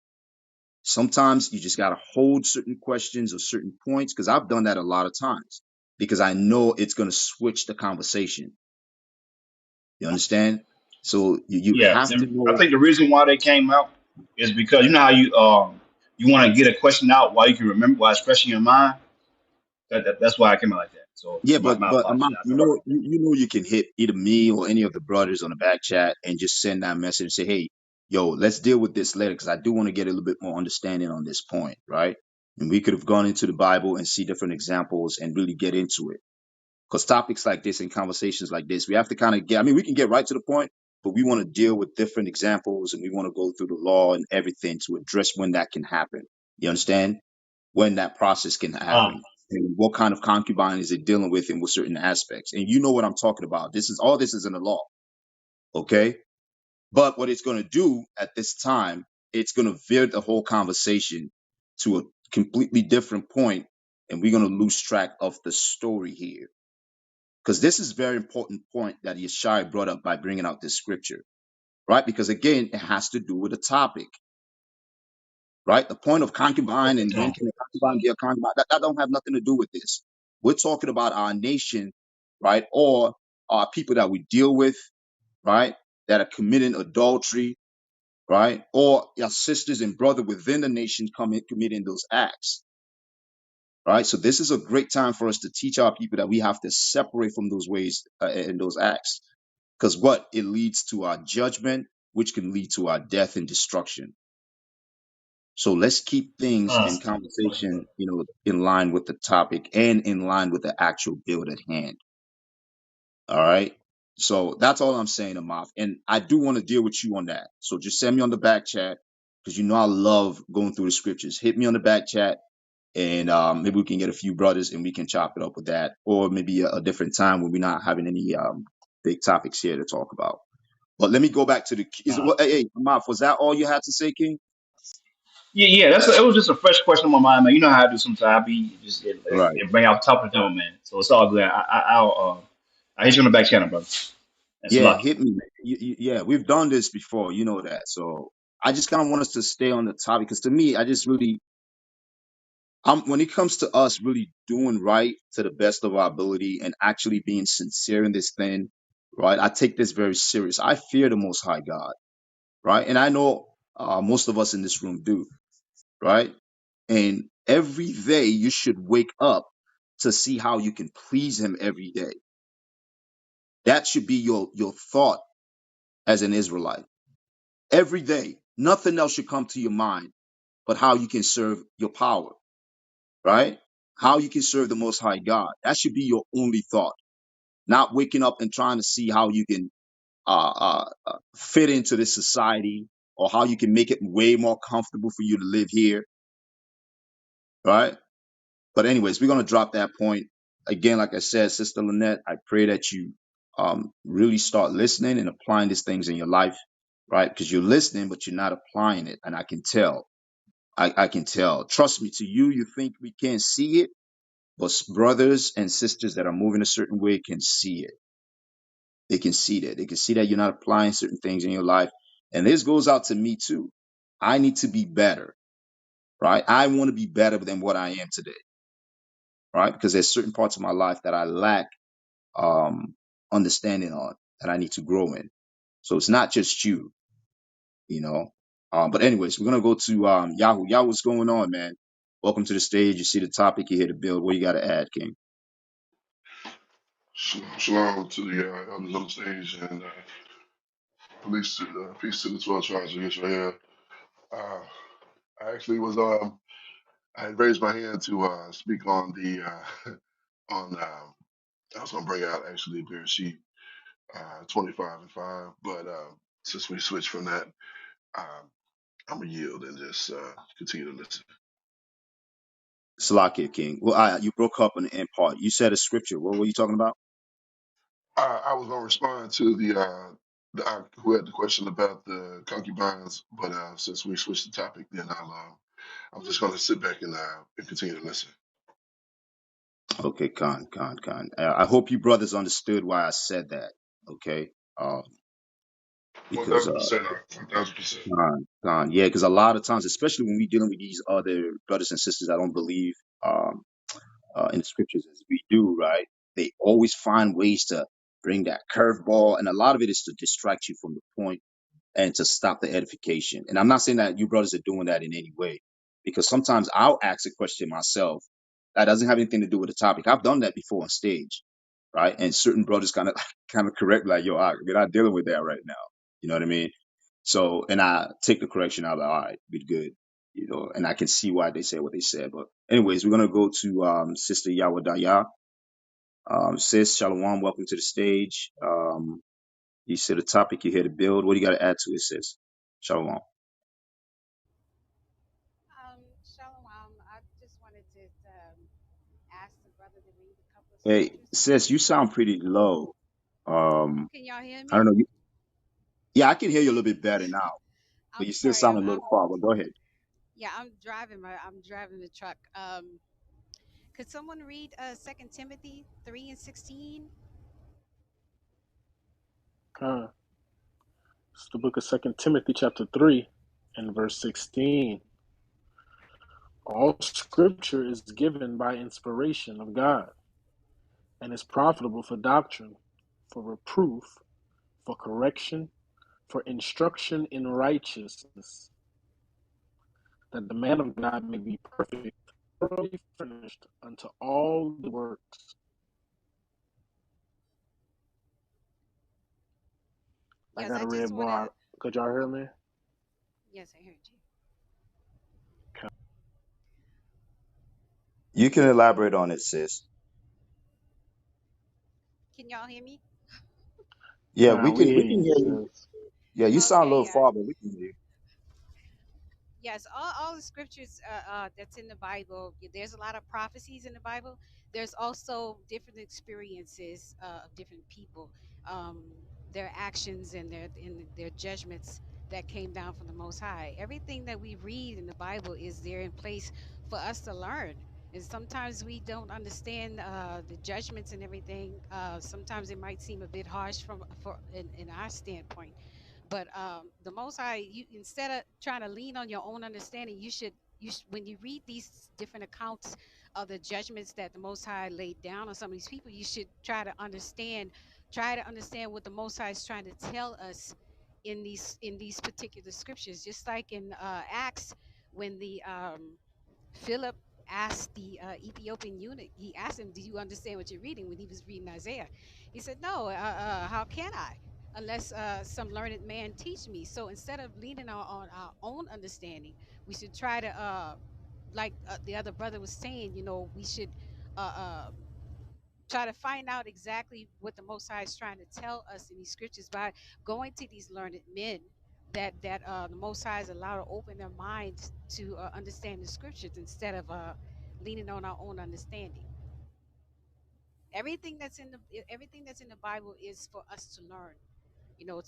Sometimes you just gotta hold certain questions or certain points, because I've done that a lot of times. Because I know it's gonna switch the conversation. You understand? So you Yeah, have to I know. think the reason why they came out is because you know how you want to get a question out while you can remember while it's fresh in your mind. That's why I came out like that. So Yeah, my but apologies. Amaf, you can hit either me or any of the brothers on the back chat and just send that message and say, hey, yo, let's deal with this later because I do want to get a little bit more understanding on this point, right? And we could have gone into the Bible and see different examples and really get into it. Because topics like this and conversations like this, we have to kind of get, I mean, we can get right to the point, but we want to deal with different examples and we want to go through the law and everything to address when that can happen. You understand? When that process can Um, happen and what kind of concubine is it dealing with and with certain aspects. And you know what I'm talking about. This is in the law. Okay. But what it's going to do at this time, it's going to veer the whole conversation to a completely different point, and we're going to lose track of the story here. Because this is a very important point that Yeshai brought up by bringing out this scripture, right? Because again, it has to do with the topic, right? The point of concubine and when um, can a concubine be a concubine, that don't have nothing to do with this. We're talking about our nation, right? Or our people that we deal with, right? That are committing adultery, right? Or our sisters and brother within the nation committing those acts, right? So this is a great time for us to teach our people that we have to separate from those ways and those acts. Because what? It leads to our judgment, which can lead to our death and destruction. So let's keep things um, in conversation, in line with the topic and in line with the actual build at hand. All right. So that's all I'm saying, Amaf. And I do want to deal with you on that. So just send me on the back chat because I love going through the scriptures. Hit me on the back chat and maybe we can get a few brothers and we can chop it up with that. Or maybe a different time when we're not having any big topics here to talk about. But let me go back to the. Is it um, what? Hey, Amaf, was that all you had to say, King? Yeah, yeah. It was just a fresh question on my mind, man. You know how I do sometimes. I be just Right. it bring out topics on, man. So it's all good. I hit you on the back channel, brother. That's Yeah, lucky. hit me. Yeah, we've done this before. You know that. So I just kind of want us to stay on the topic because to me, I just really, when it comes to us really doing right to the best of our ability and actually being sincere in this thing, right? I take this very serious. I fear the Most High God, right? And I know most of us in this room do, right? And every day you should wake up to see how you can please Him every day. That should be your thought as an Israelite. Every day, nothing else should come to your mind but how you can serve your power, right? How you can serve the Most High God. That should be your only thought, not waking up and trying to see how you can fit into this society or how you can make it way more comfortable for you to live here, right? But anyways, we're gonna drop that point again. Like I said, Sister Lynette, I pray that you really start listening and applying these things in your life, right? Because you're listening, but you're not applying it, and I can tell. I can tell. Trust me, to you, you think we can't see it, but brothers and sisters that are moving a certain way can see it. They can see that. They can see that you're not applying certain things in your life. And this goes out to me too. I need to be better, right? I want to be better than what I am today, right? Because there's certain parts of my life that I lack um, understanding on that I need to grow in. So it's not just you, you know. But anyways, we're gonna go to Yahoo. Yahoo, what's going on, man? Welcome to the stage. You see the topic, you're here to build. What you got to add, King? Shalom to the elders on the stage and peace to the 12 tribes of Israel. Uh, I actually was I had raised my hand to speak on the on I was gonna bring out actually Bereshit 25 and 5, but since we switched from that, um, I'm gonna yield and just continue to listen. Salakia, King. Well, you broke up in the end part. You said a scripture. What were you talking about? I was gonna respond to the who had the question about the concubines, but since we switched the topic, then I'm just gonna sit back and continue to listen. Okay, Khan. I hope you brothers understood why I said that. Okay, One because thousand percent, 1,000%. Yeah, because a lot of times, especially when we're dealing with these other brothers and sisters that don't believe um, in the scriptures as we do, right? They always find ways to bring that curveball, and a lot of it is to distract you from the point and to stop the edification. And I'm not saying that you brothers are doing that in any way, because sometimes I'll ask a question myself that doesn't have anything to do with the topic. I've done that before on stage, right? And certain brothers kind of kind of correct me, like, "Yo, we're not dealing with that right now." You know what I mean? So, and I take the correction out, like, all right, be good, you know, and I can see why they said what they said. But anyways, we're gonna go to Sister Yawadaya. Sis, Shalom, welcome to the stage. You said the topic you're here to build. What do you got to add to it, sis? Shalom. Shalom. I just wanted to ask the brother to read a couple of Hey, scriptures for sis, me. you sound pretty low. Oh, Um, can y'all hear I don't me? know. Yeah, I can hear you a little bit better now, but I'm you still sorry. sound a little far. But go ahead. Yeah, I'm driving the truck. Could someone read 2 Timothy 3:16? It's the book of Second Timothy, chapter 3, and verse 16. All scripture is given by inspiration of God and is profitable for doctrine, for reproof, for correction, for instruction in righteousness, that the man of God may be perfect, thoroughly furnished unto all the works. I Yes, got I a just red want to. bar. Could y'all hear Oh, me? yes, I heard you. You can elaborate on it, sis. Can y'all hear me? Yeah, Con, we hear we can you, hear you. sis. Yeah, you sound a little Okay. far, but we can hear you. Yes, all the scriptures that's in the Bible. There's a lot of prophecies in the Bible. There's also different experiences of different people, um, their actions and their judgments that came down from the Most High. Everything that we read in the Bible is there in place for us to learn. And sometimes we don't understand the judgments and everything. Sometimes it might seem a bit harsh in our standpoint. But the Most High, you, instead of trying to lean on your own understanding, when you read these different accounts of the judgments that the Most High laid down on some of these people, you should try to understand what the Most High is trying to tell us in these particular scriptures. Just like in Acts, when the Philip asked the Ethiopian eunuch, he asked him, "Do you understand what you're reading?" When he was reading Isaiah, he said, "No. How can I, unless some learned man teach me?" So instead of leaning on our own understanding, we should try to, like the other brother was saying, we should uh, uh, try to find out exactly what the Most High is trying to tell us in these scriptures by going to these learned men that the Most High is allowed to open their minds to understand the scriptures instead of leaning on our own understanding. Everything that's in the Bible is for us to learn.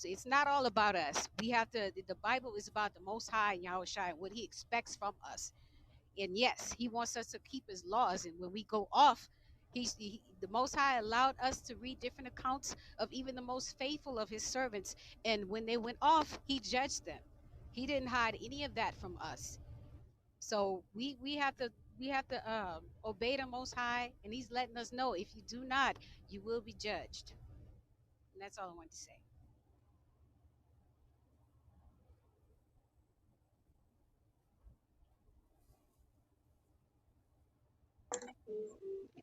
It's not all about us. We have to. The Bible is about the Most High and Yahweh Shai and what He expects from us. And yes, He wants us to keep His laws. And when we go off, the Most High allowed us to read different accounts of even the most faithful of His servants. And when they went off, He judged them. He didn't hide any of that from us. So we have to obey the Most High, and He's letting us know, if you do not, you will be judged. And that's all I wanted to say.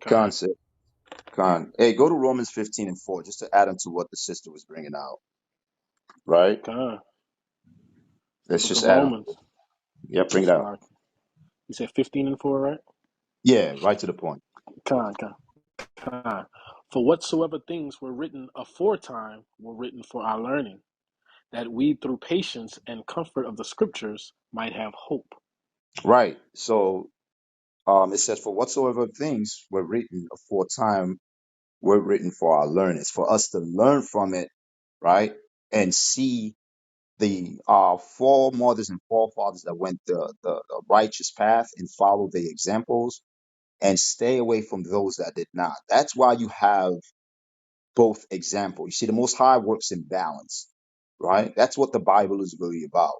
Khan Con, said, Khan. Hey, go to Romans 15:4, just to add on to what the sister was bringing out, right? con. It's the Let's book just of add on. Romans. Yeah, bring it out. Salaki. You said 15:4, right? Yeah, right to the point. Con. For whatsoever things were written aforetime were written for our learning, that we through patience and comfort of the scriptures might have hope. Right. So it says, for whatsoever things were written aforetime were written for our learning. It's for us to learn from it, right? And see the foremothers and forefathers that went the righteous path and follow the examples and stay away from those that did not. That's why you have both examples. You see, the Most High works in balance, right? That's what the Bible is really about.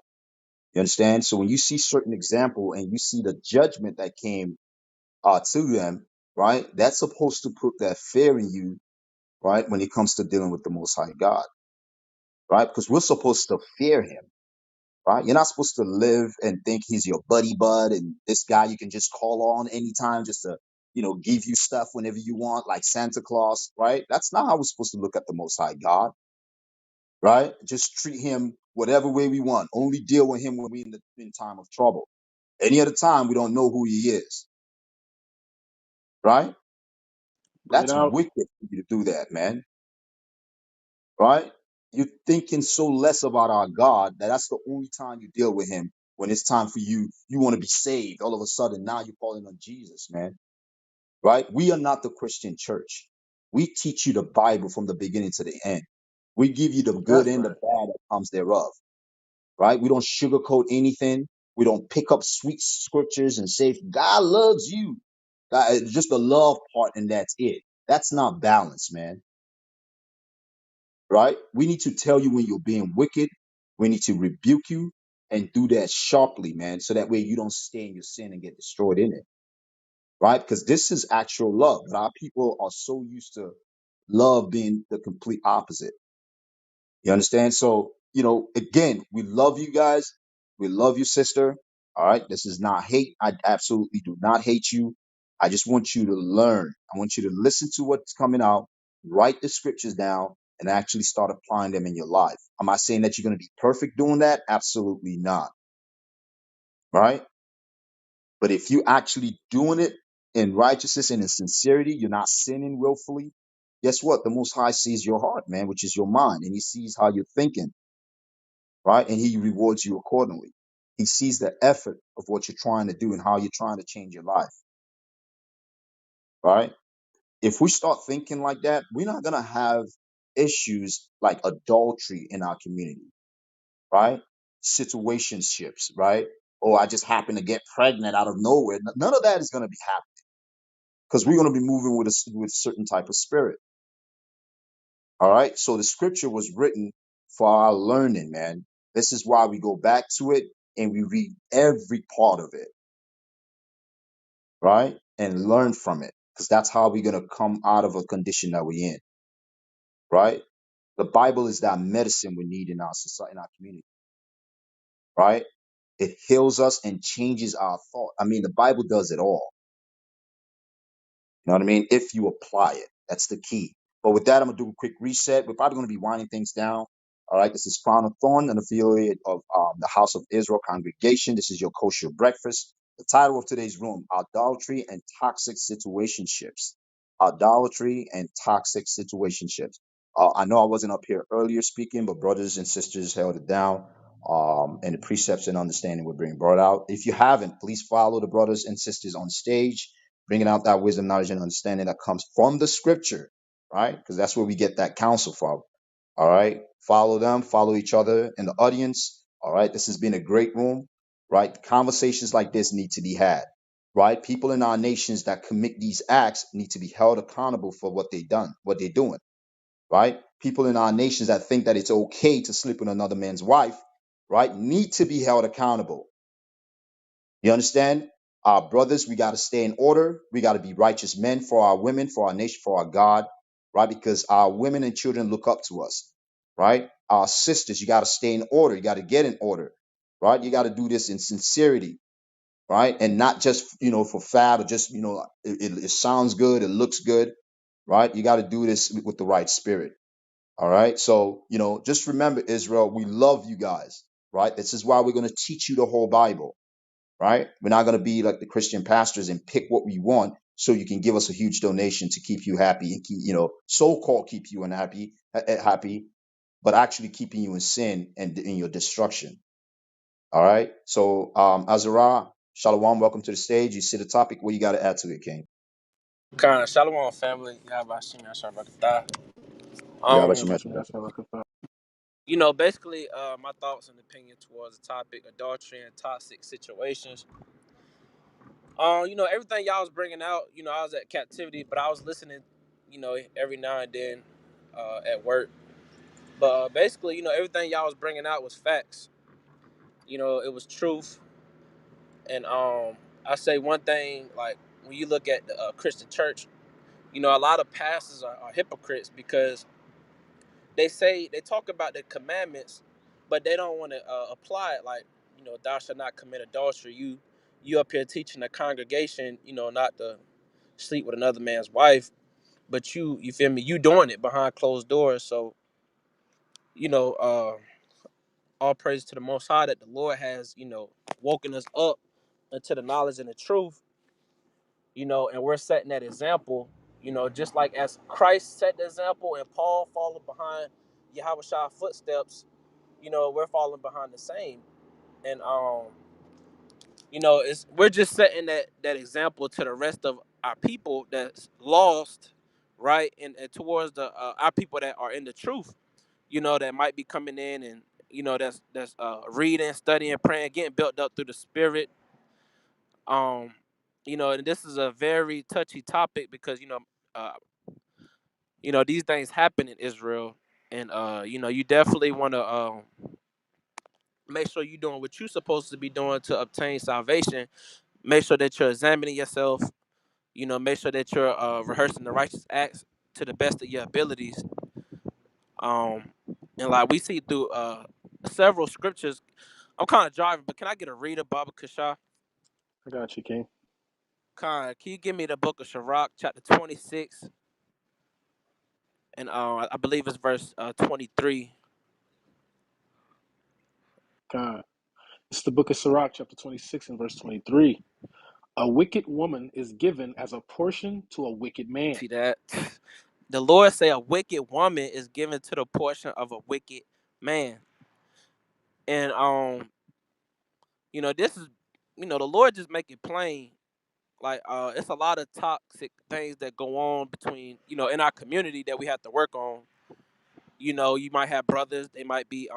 You understand? So when you see certain example and you see the judgment that came to them, right? That's supposed to put that fear in you, right? When it comes to dealing with the Most High God, right? Because we're supposed to fear Him, right? You're not supposed to live and think He's your buddy bud and this guy you can just call on anytime just to, give you stuff whenever you want, like Santa Claus, right? That's not how we're supposed to look at the Most High God, right? Just treat Him whatever way we want. Only deal with Him when we're in time of trouble. Any other time, we don't know who He is, right? Bring it That's out. wicked for you to do that, man, right? You're thinking so less about our God that that's the only time you deal with Him. When it's time for you want to be saved. All of a sudden, now you're calling on Jesus, man, right? We are not the Christian church. We teach you the Bible from the beginning to the end. We give you the good That's and the right. bad that comes thereof, right? We don't sugarcoat anything. We don't pick up sweet scriptures and say, God loves you. Just the love part, and that's it. That's not balance, man, right? We need to tell you when you're being wicked. We need to rebuke you and do that sharply, man, so that way you don't stay in your sin and get destroyed in it, right? Because this is actual love. But our people are so used to love being the complete opposite. You understand? So, again, we love you guys. We love you, sister. All right. This is not hate. I absolutely do not hate you. I just want you to learn. I want you to listen to what's coming out, write the scriptures down, and actually start applying them in your life. Am I saying that you're going to be perfect doing that? Absolutely not. Right. But if you actually doing it in righteousness and in sincerity, you're not sinning willfully. Guess what? The Most High sees your heart, man, which is your mind, and He sees how you're thinking, right? And He rewards you accordingly. He sees the effort of what you're trying to do and how you're trying to change your life, right? If we start thinking like that, we're not gonna have issues like adultery in our community, right? situationships, right? Or I just happen to get pregnant out of nowhere. None of that is going to be happening because we're going to be moving with with a certain type of spirit. All right. So the scripture was written for our learning, man. This is why we go back to it and we read every part of it, right? And learn from it because that's how we're going to come out of a condition that we're in, right? The Bible is that medicine we need in our society, in our community, right? It heals us and changes our thought. I mean, the Bible does it all. You know what I mean? If you apply it, that's the key. But with that, I'm gonna do a quick reset. We're probably gonna be winding things down. All right, this is Crown of Thorn, an affiliate of the House of Israel congregation. This is your kosher breakfast. The title of today's room: Adultery and Toxic Situationships. Idolatry and Toxic Situationships. I know I wasn't up here earlier speaking, but brothers and sisters held it down. And the precepts and understanding were being brought out. If you haven't, please follow the brothers and sisters on stage bringing out that wisdom, knowledge, and understanding that comes from the scripture, right? Because that's where we get that counsel from. All right. Follow them, follow each other in the audience. All right. This has been a great room, right? Conversations like this need to be had, right? People in our nations that commit these acts need to be held accountable for what they done, what they're doing, right? People in our nations that think that it's okay to sleep with another man's wife, right, need to be held accountable. You understand? Our brothers, we got to stay in order. We got to be righteous men for our women, for our nation, for our God, right? Because our women and children look up to us, right? Our sisters, you got to stay in order. You got to get in order, right? You got to do this in sincerity, right? And not just, for fad or just, it sounds good, it looks good, right? You got to do this with the right spirit, all right? So, just remember, Israel, we love you guys, right? This is why we're going to teach you the whole Bible, right? We're not going to be like the Christian pastors and pick what we want so you can give us a huge donation to keep you happy and keep, so-called keep you unhappy, happy, but actually keeping you in sin and in your destruction. All right. So, Azara, Shalom, welcome to the stage. You see the topic. What you got to add to it, King? Kind of Shalom family. Yabashim Yashabakata. Yeah, but you Um, mentioned Yabashim that. Yashabakata. basically, my thoughts and opinion towards the topic adultery and toxic situations. Everything y'all was bringing out. I was at captivity, but I was listening. Every now and then, at work. But basically, everything y'all was bringing out was facts. It was truth. And I say one thing like when you look at the Christian church, a lot of pastors are hypocrites because they talk about the commandments, but they don't want to apply it. Like, thou shalt not commit adultery. You up here teaching the congregation, not to sleep with another man's wife, but you feel me? You doing it behind closed doors. So, you know, uh, all praise to the Most High that the Lord has, woken us up into the knowledge and the truth. And we're setting that example. Just like as Christ set the example and Paul followed behind Yahweh Shah's footsteps, we're falling behind the same. And it's we're just setting that example to the rest of our people that's lost, right? And towards the our people that are in the truth, that might be coming in and that's reading, studying, praying, getting built up through the spirit. Um, and this is a very touchy topic because uh, these things happen in Israel, and you definitely want to make sure you're doing what you're supposed to be doing to obtain salvation. Make sure that you're examining yourself. Make sure that you're rehearsing the righteous acts to the best of your abilities. And like we see through several scriptures. I'm kind of driving, but can I get a reader, Baba Kasha? I got you, King. Can you give me the book of Sirach, chapter 26, and I believe it's verse 23. God. It's the book of Sirach, chapter 26 and verse 23. A wicked woman is given as a portion to a wicked man. See that? The Lord say a wicked woman is given to the portion of a wicked man. And this is the Lord just make it plain. Like it's a lot of toxic things that go on between, in our community that we have to work on. You might have brothers, they might be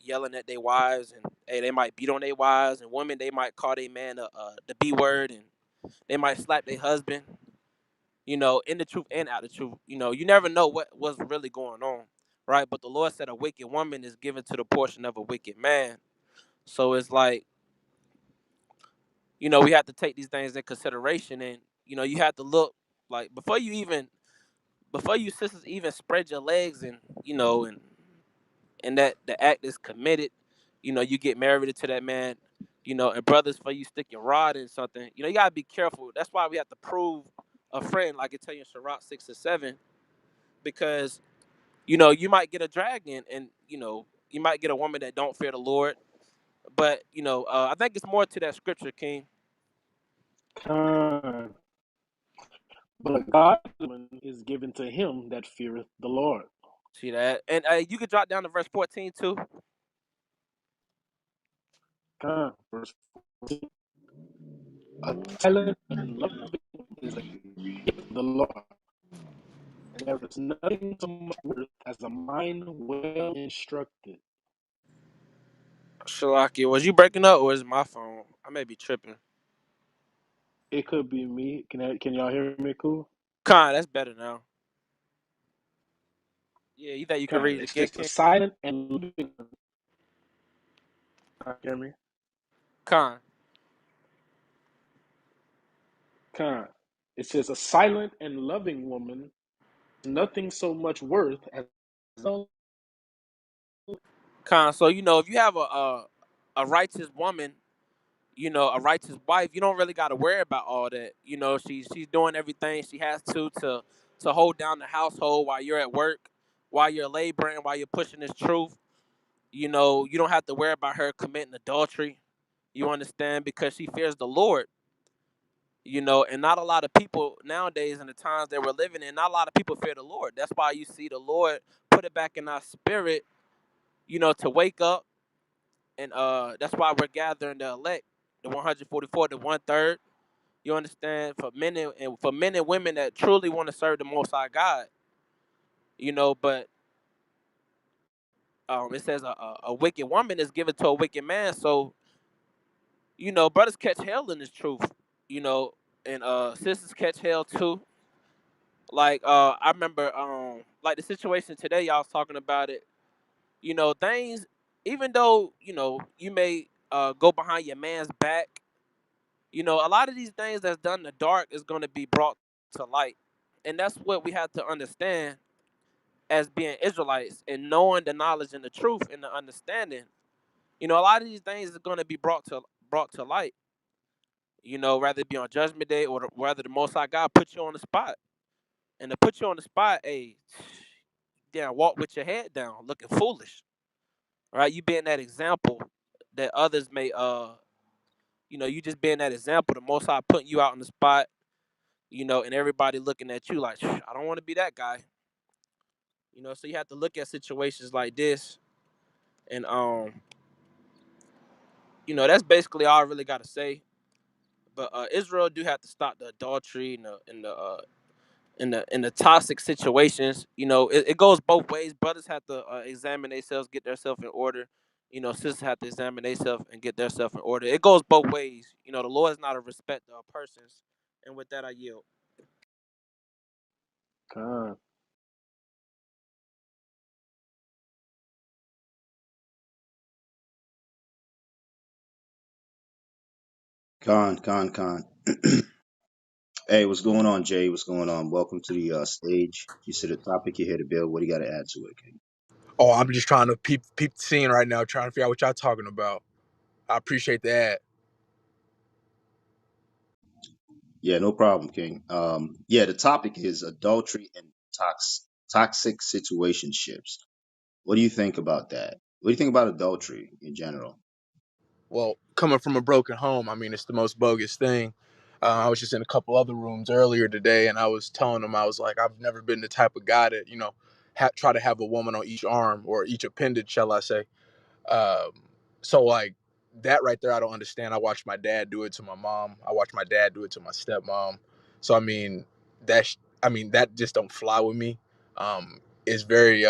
yelling at their wives and Hey, they might beat on their wives, and women they might call their man the B word, and they might slap their husband. In the truth and out the truth. You never know what's really going on, right? But the Lord said a wicked woman is given to the portion of a wicked man. So it's like, we have to take these things in consideration, and you have to look like before you sisters even spread your legs, and that the act is committed. You get married to that man. And brothers, for you stick your rod in something, you gotta be careful. That's why we have to prove a friend, like I tell you in Sirach 6 and 7, because you might get a dragon, and you might get a woman that don't fear the Lord. But I think it's more to that scripture, King. Con. But God's woman is given to him that feareth the Lord. See that? And you could drop down to verse 14 too. Con. Verse 14. A silent and loving is a gift of the Lord, and there is nothing so much worth as a mind well instructed. Shalaki, was you breaking up, or is it my phone? I may be tripping. It could be me. Can y'all hear me cool? Con, that's better now. Yeah, you think you can Con. read it It's again, just a King? silent and loving. Hear me? Con. Con. It says a silent and loving woman, nothing so much worth as Con. So if you have a righteous woman, a righteous wife, you don't really got to worry about all that. She's doing everything she has to hold down the household while you're at work, while you're laboring, while you're pushing this truth. You don't have to worry about her committing adultery. You understand? Because she fears the Lord. And not a lot of people nowadays, in the times that we're living in, not a lot of people fear the Lord. That's why you see the Lord put it back in our spirit, to wake up. And that's why we're gathering the elect, the 144, the 1/3. You understand? For men and women that truly want to serve the Most High God. But it says a wicked woman is given to a wicked man. So brothers catch hell in this truth. You know, and sisters catch hell too. Like I remember like the situation today, y'all was talking about it. Things, even though you may go behind your man's back. A lot of these things that's done in the dark is going to be brought to light. And that's what we have to understand as being Israelites, and knowing the knowledge and the truth and the understanding. A lot of these things is going to be brought to light. Rather it be on Judgment Day, or whether the Most High God put you on the spot. And to put you on the spot, hey, damn, walk with your head down, looking foolish, right? You being that example that others may, you just being that example. The Most High putting you out on the spot, and everybody looking at you like, I don't want to be that guy. So you have to look at situations like this, and that's basically all I really got to say. But Israel do have to stop the adultery and the toxic situations. It goes both ways. Brothers have to examine themselves, get themselves in order. Sisters have to examine themselves and get themselves in order. It goes both ways. The Lord is not a respecter of persons. And with that, I yield. Con. Con. Hey, what's going on, Jay? What's going on? Welcome to the stage. You see the topic, you're here to build. What do you got to add to it, King? Oh, I'm just trying to peep the scene right now, trying to figure out what y'all talking about. I appreciate that. Yeah, no problem, King. Yeah, the topic is adultery and toxic situationships. What do you think about that? What do you think about adultery in general? Well, coming from a broken home, I mean, it's the most bogus thing. I was just in a couple other rooms earlier today, and I was telling them, I was like, I've never been the type of guy that, try to have a woman on each arm or each appendage, shall I say. Um, so, like, that right there, I don't understand. I watched my dad do it to my mom. I watched my dad do it to my stepmom. So, I mean, that just don't fly with me. It's very,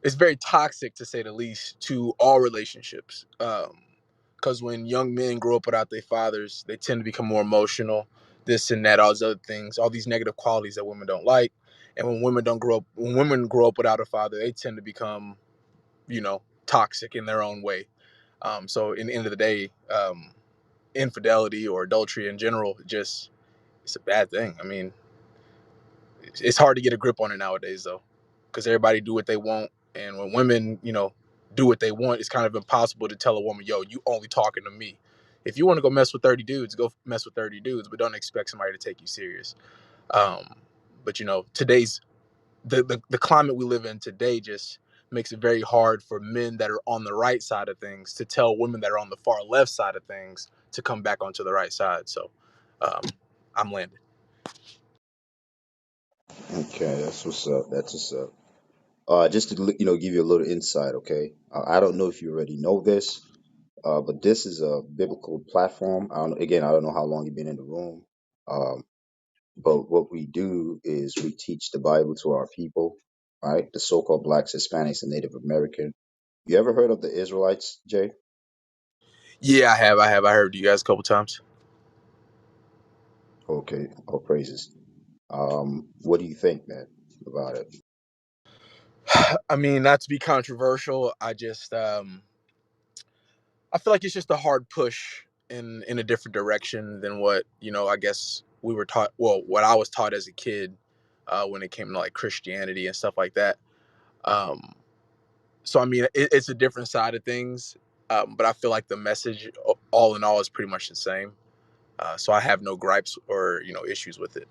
it's very toxic to say the least to all relationships. Because when young men grow up without their fathers, they tend to become more emotional, this and that, all these other things, all these negative qualities that women don't like. And when women grow up without a father, they tend to become, toxic in their own way. So in the end of the day, infidelity or adultery in general, just it's a bad thing. I mean, it's hard to get a grip on it nowadays though, because everybody do what they want, and when women, do what they want, it's kind of impossible to tell a woman, "Yo, you only talking to me." If you want to go mess with 30 dudes, go mess with 30 dudes, but don't expect somebody to take you serious. Um, but today's the climate we live in today just makes it very hard for men that are on the right side of things to tell women that are on the far left side of things to come back onto the right side. So, um, I'm landed. Okay, that's what's up. That's what's up. Just to give you a little insight. Okay, I don't know if you already know this, but this is a biblical platform. I don't know how long you've been in the room, um, but what we do is we teach the Bible to our people, right? The so-called blacks, Hispanics, and Native American. You ever heard of the Israelites, Jay? Yeah, I have. I heard you guys a couple times. Okay, all praises. What do you think, man, about it? I mean, not to be controversial, I feel like it's just a hard push in a different direction than what I guess we were taught. Well, what I was taught as a kid, when it came to like Christianity and stuff like that. Um, so I mean, it's a different side of things, but I feel like the message, all in all, is pretty much the same. So I have no gripes or issues with it.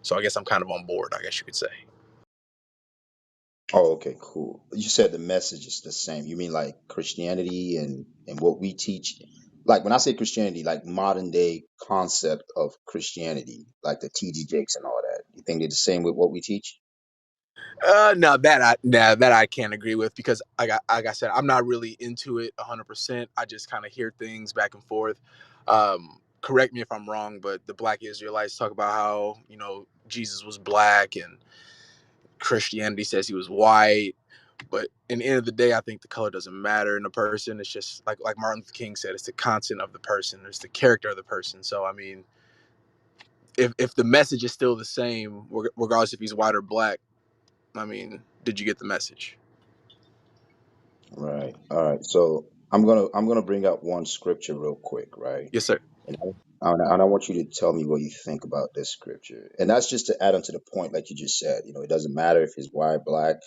So I guess I'm kind of on board. I guess you could say. Oh, okay, cool. You said the message is the same. You mean like Christianity and what we teach? Like when I say Christianity, like modern day concept of Christianity, like the TD Jakes and all that. You think they're the same with what we teach? That I can't agree with because like I said, I'm not really into it 100%. I just kind of hear things back and forth. Correct me if I'm wrong, but the Black Israelites talk about how Jesus was black and Christianity says he was white. But in the end of the day, I think the color doesn't matter in a person. It's just like Martin Luther King said, it's the content of the person, it's the character of the person. So I mean, if the message is still the same, regardless if he's white or black, I mean, did you get the message? Right. All right. So I'm gonna bring up one scripture real quick, right? Yes, sir. And I want you to tell me what you think about this scripture. And that's just to add on to the point, like you just said. It doesn't matter if it's white, black,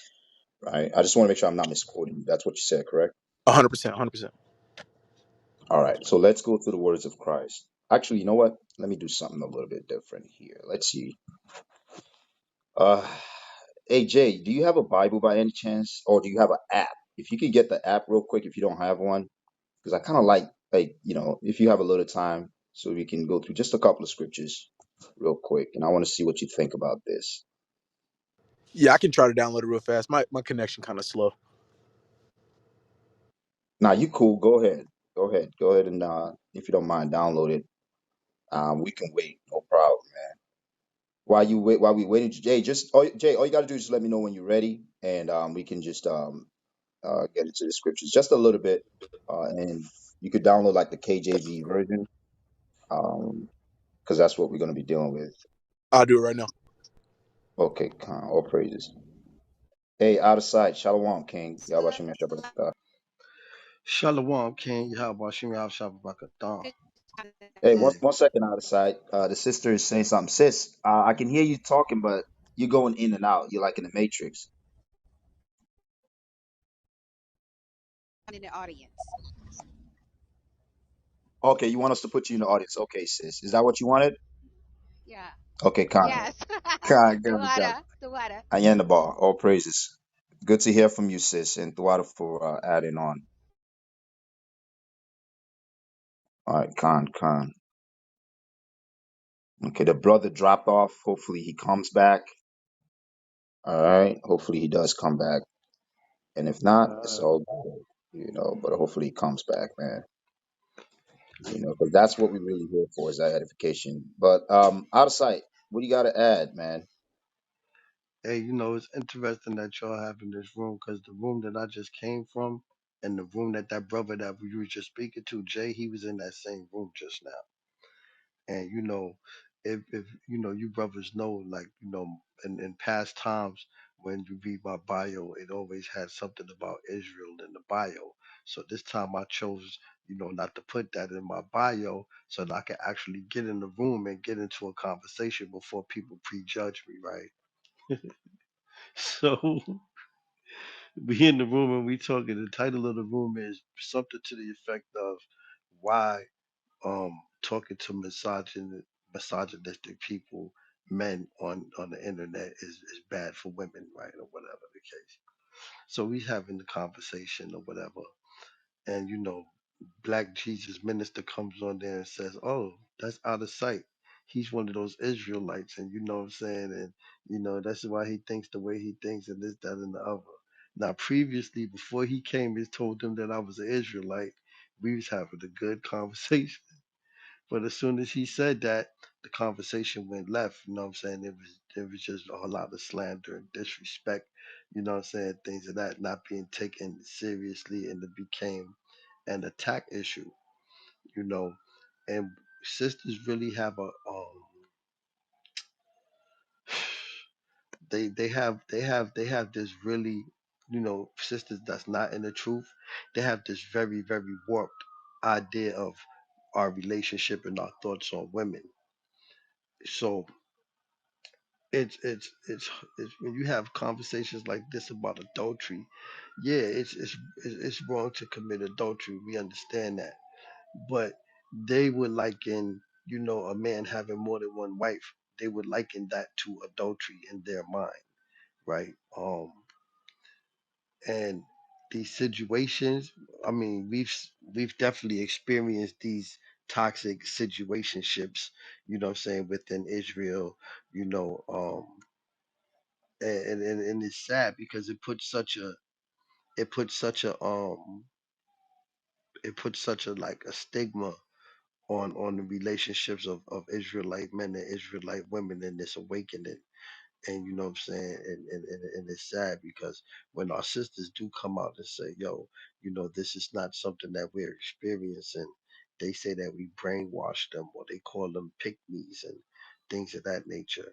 right? I just want to make sure I'm not misquoting you. That's what you said, correct? 100%, 100%. All right, so let's go through the words of Christ. Actually, you know what? Let me do something a little bit different here. Let's see. Uh, hey Jay, do you have a Bible by any chance, or do you have an app? If you could get the app real quick, if you don't have one, because I kind of like if you have a little time, so we can go through just a couple of scriptures real quick, and I want to see what you think about this. Yeah, I can try to download it real fast. My connection kind of slow. Now, you cool? Go ahead, and if you don't mind, download it. We can wait, no problem. While we waiting, Jay, all you got to do is just let me know when you're ready, and we can just get into the scriptures just a little bit, and you could download like the KJV version, because that's what we're going to be dealing with. I'll do it right now. Okay, all praises. Hey, out of sight, Shalom, King. Yabashim Yashabakata. Shalom, King. Yahweh Shem Yahweh Shabbat. Hey, Yeah. one second, out of sight. The sister is saying something. Sis, I can hear you talking, but you're going in and out. You're like in the matrix. In the audience. Okay, you want us to put you in the audience? Okay, sis, is that what you wanted? Yeah. Okay, Yes. The God. water. The water. Ayandabar, all praises. Good to hear from you, sis, and Thwada for adding on. All right, Khan. Okay, the brother dropped off. Hopefully he comes back. All right, hopefully he does come back. And if not, it's Uh, all good, but hopefully he comes back, man. Because that's what we really here for is that edification. But out of sight, what do you got to add, man? Hey, it's interesting that y'all having this room because the room that I just came from and the room that brother that we were just speaking to, Jay, he was in that same room just now. And if you brothers know, like in past times when you read my bio, it always had something about Israel in the bio. So this time I chose, not to put that in my bio so that I can actually get in the room and get into a conversation before people prejudge me, right? So we in the room and we talking. The title of the room is something to the effect of why talking to misogynistic people, men on the internet is bad for women, right, or whatever the case. So we having the conversation or whatever, and Black Jesus Minister comes on there and says, "Oh, that's out of sight. He's one of those Israelites," and you know what I'm saying, and that's why he thinks the way he thinks, and this, that, and the other. Now, previously, before he came and told them that I was an Israelite, we was having a good conversation. But as soon as he said that, the conversation went left. You know what I'm saying? It was just a whole lot of slander and disrespect. You know what I'm saying? Things of that not being taken seriously, and it became an attack issue. You know, and sisters really have a they have this really, sisters that's not in the truth. They have this very very warped idea of our relationship and our thoughts on women. So it's when you have conversations like this about adultery, yeah, it's wrong to commit adultery. We understand that, but they would liken, a man having more than one wife. They would liken that to adultery in their mind, right? And these situations, I mean, we've definitely experienced these toxic situationships, what I'm saying, within Israel, you know, um, and it's sad because it puts such a it puts such a like a stigma on the relationships of Israelite men and Israelite women in this awakening. And you know what I'm saying? And it's sad because when our sisters do come out and say, yo, this is not something that we're experiencing, they say that we brainwash them or they call them pick me's and things of that nature.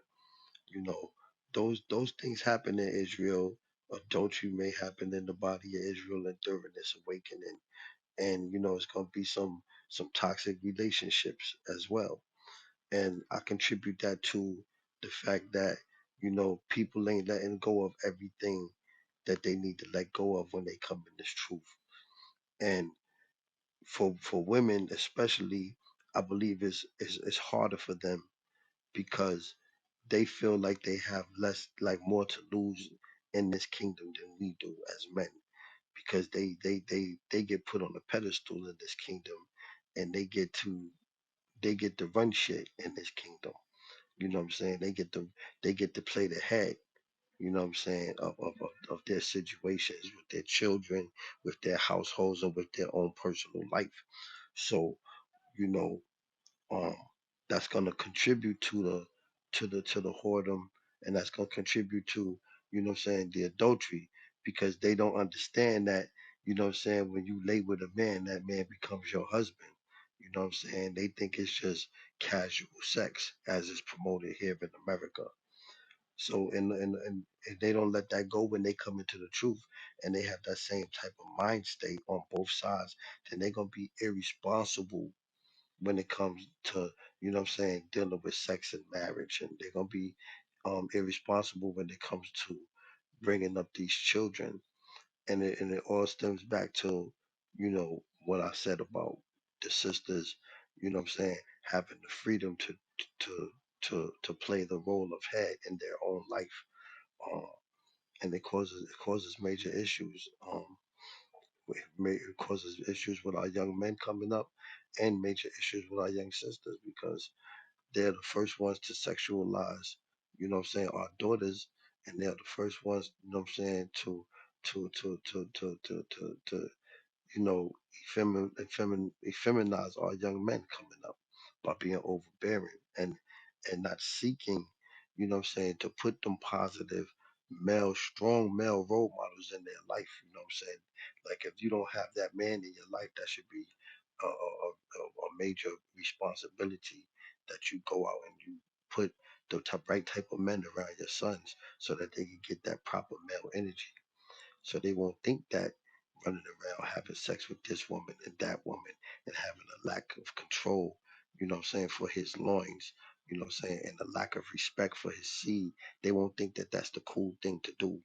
You know, those things happen in Israel. Adultery may happen in the body of Israel and during this awakening. And it's gonna be some toxic relationships as well. And I contribute that to the fact that people ain't letting go of everything that they need to let go of when they come in this truth. And for women especially, I believe it's harder for them because they feel like they have less, like more to lose in this kingdom than we do as men, because they get put on a pedestal in this kingdom, and they get to run shit in this kingdom. You know what I'm saying? They get to play the head. You know what I'm saying, of their situations with their children, with their households, or with their own personal life. So you know um, that's going to contribute to the whoredom, and that's going to contribute to, what I'm saying, the adultery, because they don't understand that, what I'm saying, when you lay with a man, that man becomes your husband. You know what I'm saying? They think it's just casual sex as is promoted here in America. So and they don't let that go when they come into the truth, and they have that same type of mind state on both sides. Then they're gonna be irresponsible when it comes to, what I'm saying, dealing with sex and marriage, and they're gonna be irresponsible when it comes to bringing up these children. And it all stems back to, what I said about the sisters, what I'm saying, having the freedom to to play the role of head in their own life. um, and it causes major issues. It causes issues with our young men coming up, and major issues with our young sisters, because they're the first ones to sexualize, what I'm saying, our daughters, and they're the first ones, what I'm saying, to you know, feminize our young men coming up by being overbearing and not seeking, what I'm saying, to put them positive. strong male role models in their life. You know what I'm saying? Like if you don't have that man in your life, that should be a major responsibility that you go out and you put the right type of men around your sons so that they can get that proper male energy. So they won't think that running around having sex with this woman and that woman and having a lack of control, you know what I'm saying, for his loins, you know what I'm saying, and a lack of respect for his seed, they won't think that that's the cool thing to do,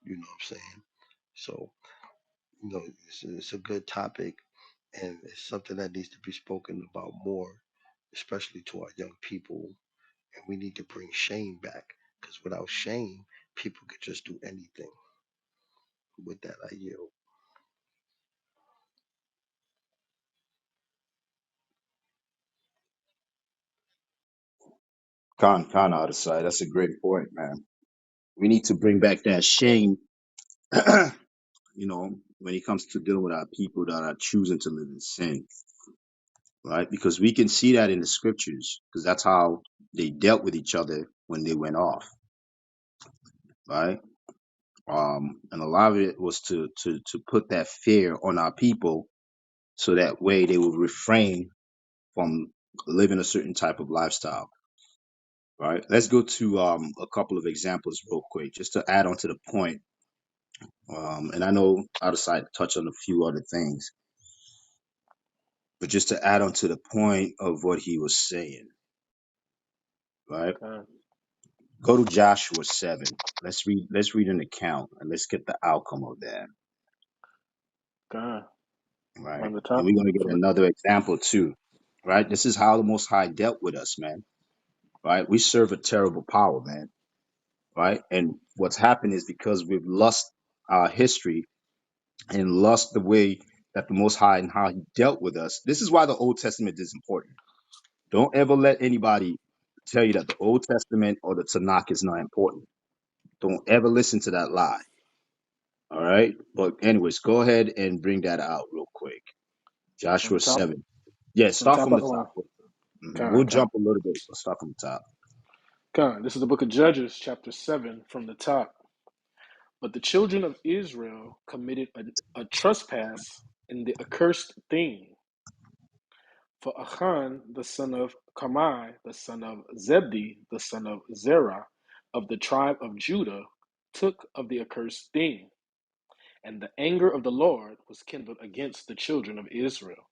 you know what I'm saying? So, it's a good topic and it's something that needs to be spoken about more, especially to our young people. And we need to bring shame back because without shame, people could just do anything. With that, I yield. Khan out of sight. That's a great point, man. We need to bring back that shame, when it comes to dealing with our people that are choosing to live in sin, right? Because we can see that in the scriptures, because that's how they dealt with each other when they went off, right? And a lot of it was to put that fear on our people, so that way they will refrain from living a certain type of lifestyle, right? Let's go to a couple of examples real quick, just to add on to the point. And I know out of sight touch on a few other things, but just to add on to the point of what he was saying, right? Con, Go to Joshua 7. Let's read an account and let's get the outcome of that, con. right? From the And top, we're going to get from the another example too, right? This is how the Most High dealt with us, man, right? We serve a terrible power, man, right? And what's happened is because we've lost our history and lost the way that the Most High and how he dealt with us. This is why the Old Testament is important. Don't ever let anybody tell you that the Old Testament or the Tanakh is not important. Don't ever listen to that lie. All right. But anyways, go ahead and bring that out real quick. from the Joshua top, 7. Yeah, from the start top from of the the top. line. We'll Con, con, jump a little bit, but start from the top. con. This is the book of Judges, chapter 7, from the top. But the children of Israel committed a trespass in the accursed thing. For Achan, the son of Carmi, the son of Zebdi, the son of Zerah, of the tribe of Judah, took of the accursed thing. And the anger of the Lord was kindled against the children of Israel.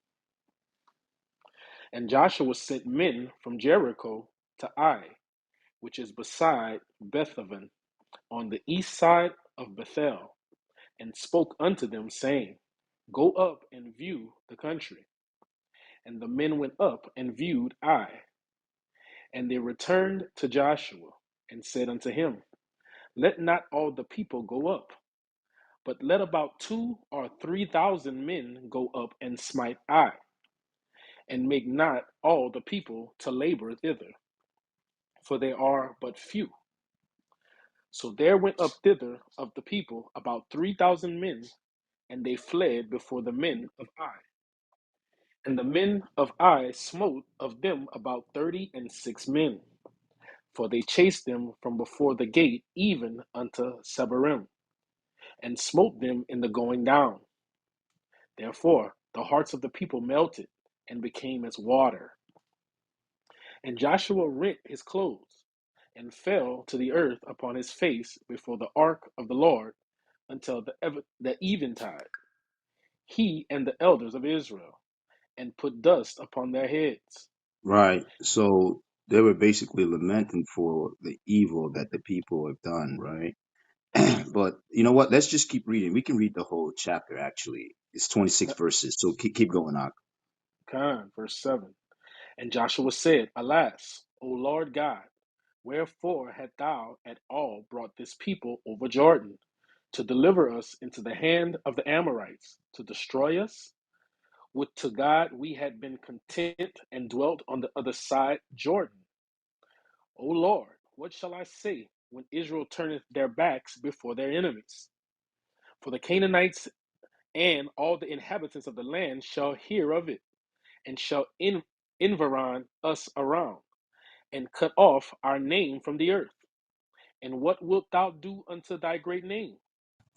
And Joshua sent men from Jericho to Ai, which is beside Bethaven, on the east side of Bethel, and spoke unto them, saying, Go up and view the country. And the men went up and viewed Ai. And they returned to Joshua and said unto him, Let not all the people go up, but let about 2 or 3 thousand men go up and smite Ai, and make not all the people to labor thither, for they are but few. So there went up thither of the people about 3,000 men, and they fled before the men of Ai. And the men of Ai smote of them about 36 men, for they chased them from before the gate even unto Sebarim, and smote them in the going down. Therefore the hearts of the people melted, and became as water. And Joshua rent his clothes, and fell to the earth upon his face before the ark of the Lord until the eventide, he and the elders of Israel, and put dust upon their heads. Right. So they were basically lamenting for the evil that the people have done, right? But you know what? Let's just keep reading. We can read the whole chapter, actually. It's 26 verses. So keep going on. Con, verse 7. And Joshua said, Alas, O Lord God, wherefore hast thou at all brought this people over Jordan, to deliver us into the hand of the Amorites, to destroy us? Would to God we had been content and dwelt on the other side Jordan. O Lord, what shall I say when Israel turneth their backs before their enemies? For the Canaanites and all the inhabitants of the land shall hear of it, and shall environ us around, and cut off our name from the earth. And what wilt thou do unto thy great name?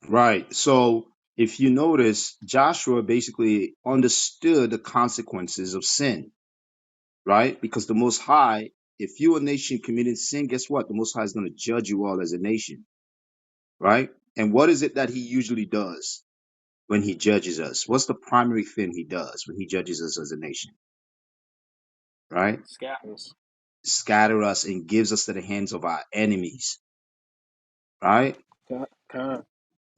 Right. So if you notice, Joshua basically understood the consequences of sin, right? Because the Most High, if you're a nation committing sin, guess what? The Most High is going to judge you all as a nation, right? And what is it that he usually does when he judges us? What's the primary thing he does when he judges us as a nation, right? Scatters. Scatter us and gives us to the hands of our enemies, right? Con.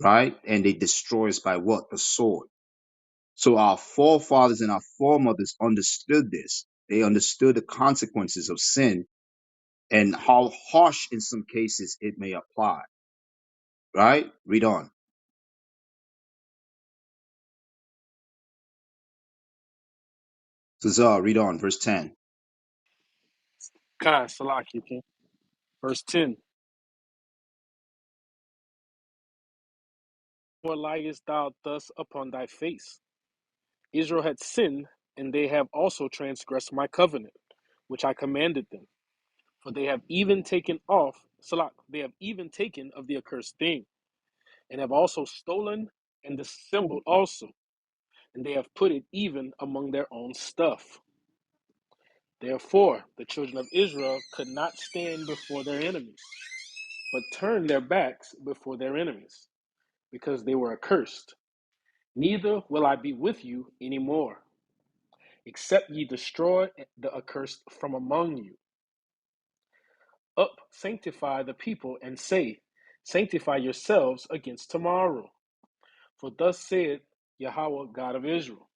Right? And they destroy us by what? The sword. So our forefathers and our foremothers understood this. They understood the consequences of sin and how harsh in some cases it may apply. Right? Read on. Cesar, read on, verse 10. Con. Salaki, okay? Verse 10. Why liest thou thus upon thy face? Israel had sinned, and they have also transgressed my covenant, which I commanded them. For they have even taken off, Salak, they have even taken of the accursed thing, and have also stolen and dissembled also, and they have put it even among their own stuff. Therefore, the children of Israel could not stand before their enemies, but turned their backs before their enemies, because they were accursed. Neither will I be with you any more, except ye destroy the accursed from among you. Up, sanctify the people, and say, sanctify yourselves against tomorrow. For thus said Yahweh God of Israel,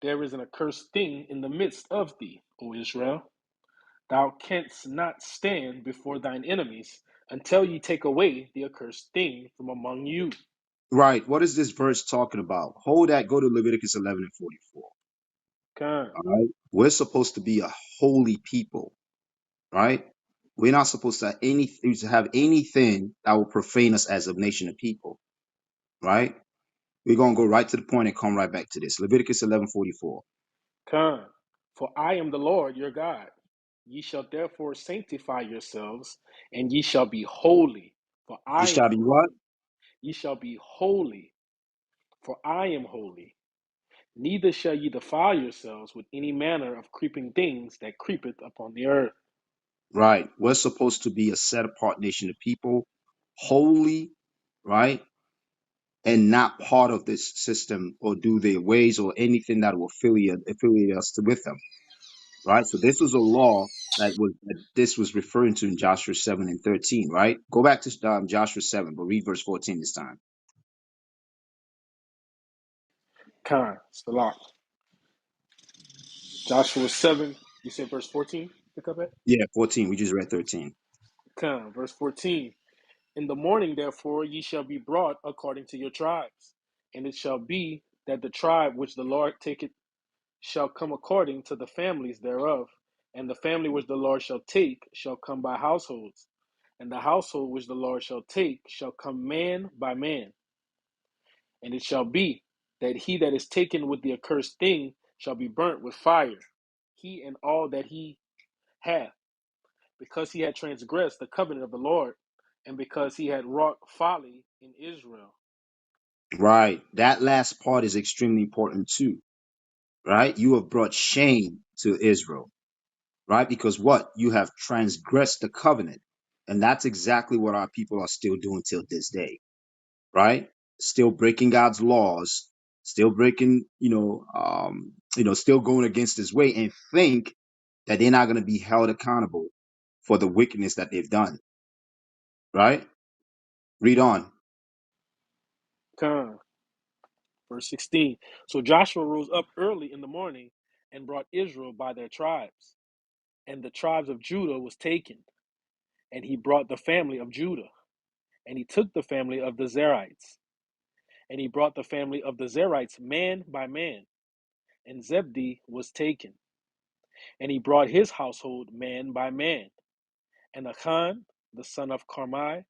there is an accursed thing in the midst of thee, O Israel. Thou canst not stand before thine enemies until ye take away the accursed thing from among you. Right. What is this verse talking about? Hold that. Go to Leviticus 11 and 44. Come, All right. We're supposed to be a holy people, right? We're not supposed to have anything that will profane us as a nation of people, right? We're gonna go right to the point and come right back to this. Leviticus 11:44. come. For I am the Lord your God. Ye shall therefore sanctify yourselves, and ye shall be holy, for Ye I am shall be holy. what? Ye shall be holy, for I am holy. Neither shall ye defile yourselves with any manner of creeping things that creepeth upon the earth. Right. We're supposed to be a set apart nation of people, holy, right? And not part of this system or do their ways or anything that will affiliate us with them. Right. So this was a law that this was referring to in Joshua 7 and 13, right? Go back to Joshua 7, but read verse 14 this time. Con, Salah. Joshua 7, you said verse 14, pick up at? Yeah, 14. We just read 13. Come, verse 14. In the morning, therefore, ye shall be brought according to your tribes. And it shall be that the tribe which the Lord taketh shall come according to the families thereof. And the family which the Lord shall take shall come by households. And the household which the Lord shall take shall come man by man. And it shall be that he that is taken with the accursed thing shall be burnt with fire, he and all that he hath, because he had transgressed the covenant of the Lord, and because he had wrought folly in Israel. Right. That last part is extremely important too. Right. You have brought shame to Israel. Right. Because what? You have transgressed the covenant. And that's exactly what our people are still doing till this day. Right. Still breaking God's laws, still breaking, still going against his way and think that they're not going to be held accountable for the wickedness that they've done. Right. Read on. Come, verse 16. So Joshua rose up early in the morning and brought Israel by their tribes. And the tribes of Judah was taken, and he brought the family of Judah. And he took the family of the Zerites, and he brought the family of the Zerites man by man. And Zebdi was taken, and he brought his household man by man. And Achan, the son of Carmi,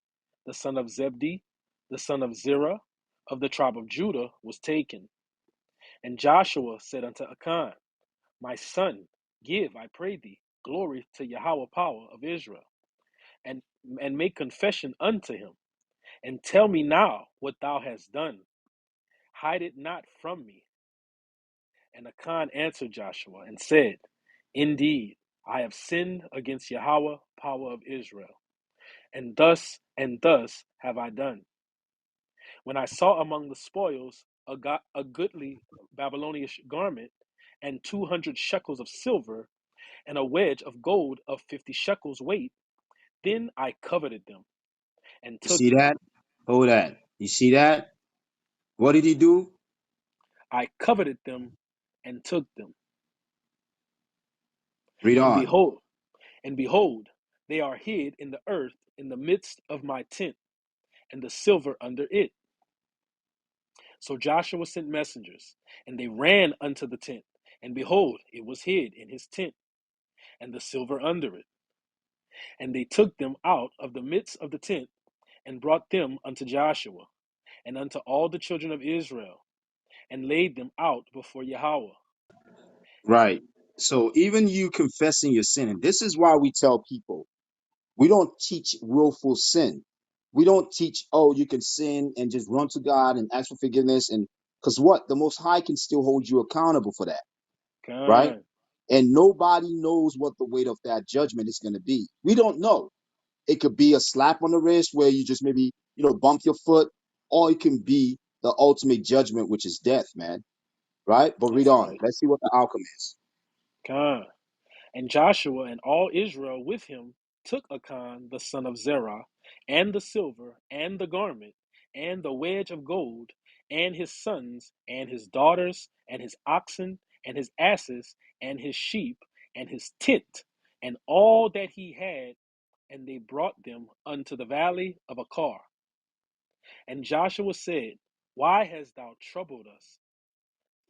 the son of Zebdi, the son of Zerah, of the tribe of Judah, was taken. And Joshua said unto Achan, my son, give, I pray thee, glory to Yahweh power of Israel. and make confession unto him, and tell me now what thou hast done. Hide it not from me. And Achan answered Joshua and said, Indeed, I have sinned against Yahweh, power of Israel, and thus have I done. When I saw among the spoils a goodly Babylonian garment, and 200 shekels of silver, and a wedge of gold of 50 shekels weight, then I coveted them and You took see them. that? Hold that. You see that? What did he do? I coveted them and took them. Read And on. behold, they are hid in the earth in the midst of my tent, and the silver under it. So Joshua sent messengers, and they ran unto the tent, and behold, it was hid in his tent, and the silver under it. And they took them out of the midst of the tent, and brought them unto Joshua, and unto all the children of Israel, and laid them out before Yahweh. Right. So even you confessing your sin, and this is why we tell people we don't teach willful sin. We don't teach, oh, you can sin and just run to God and ask for forgiveness. And because what? The Most High can still hold you accountable for that, right? Con, And nobody knows what the weight of that judgment is going to be. We don't know. It could be a slap on the wrist where you just maybe, bump your foot, or it can be the ultimate judgment, which is death, man. Right? But read that's on. right. Let's see what the outcome is. Con. And Joshua and all Israel with him took Achan the son of Zerah, and the silver, and the garment, and the wedge of gold, and his sons, and his daughters, and his oxen, and his asses, and his sheep, and his tent, and all that he had, and they brought them unto the valley of Achor. And Joshua said, Why hast thou troubled us?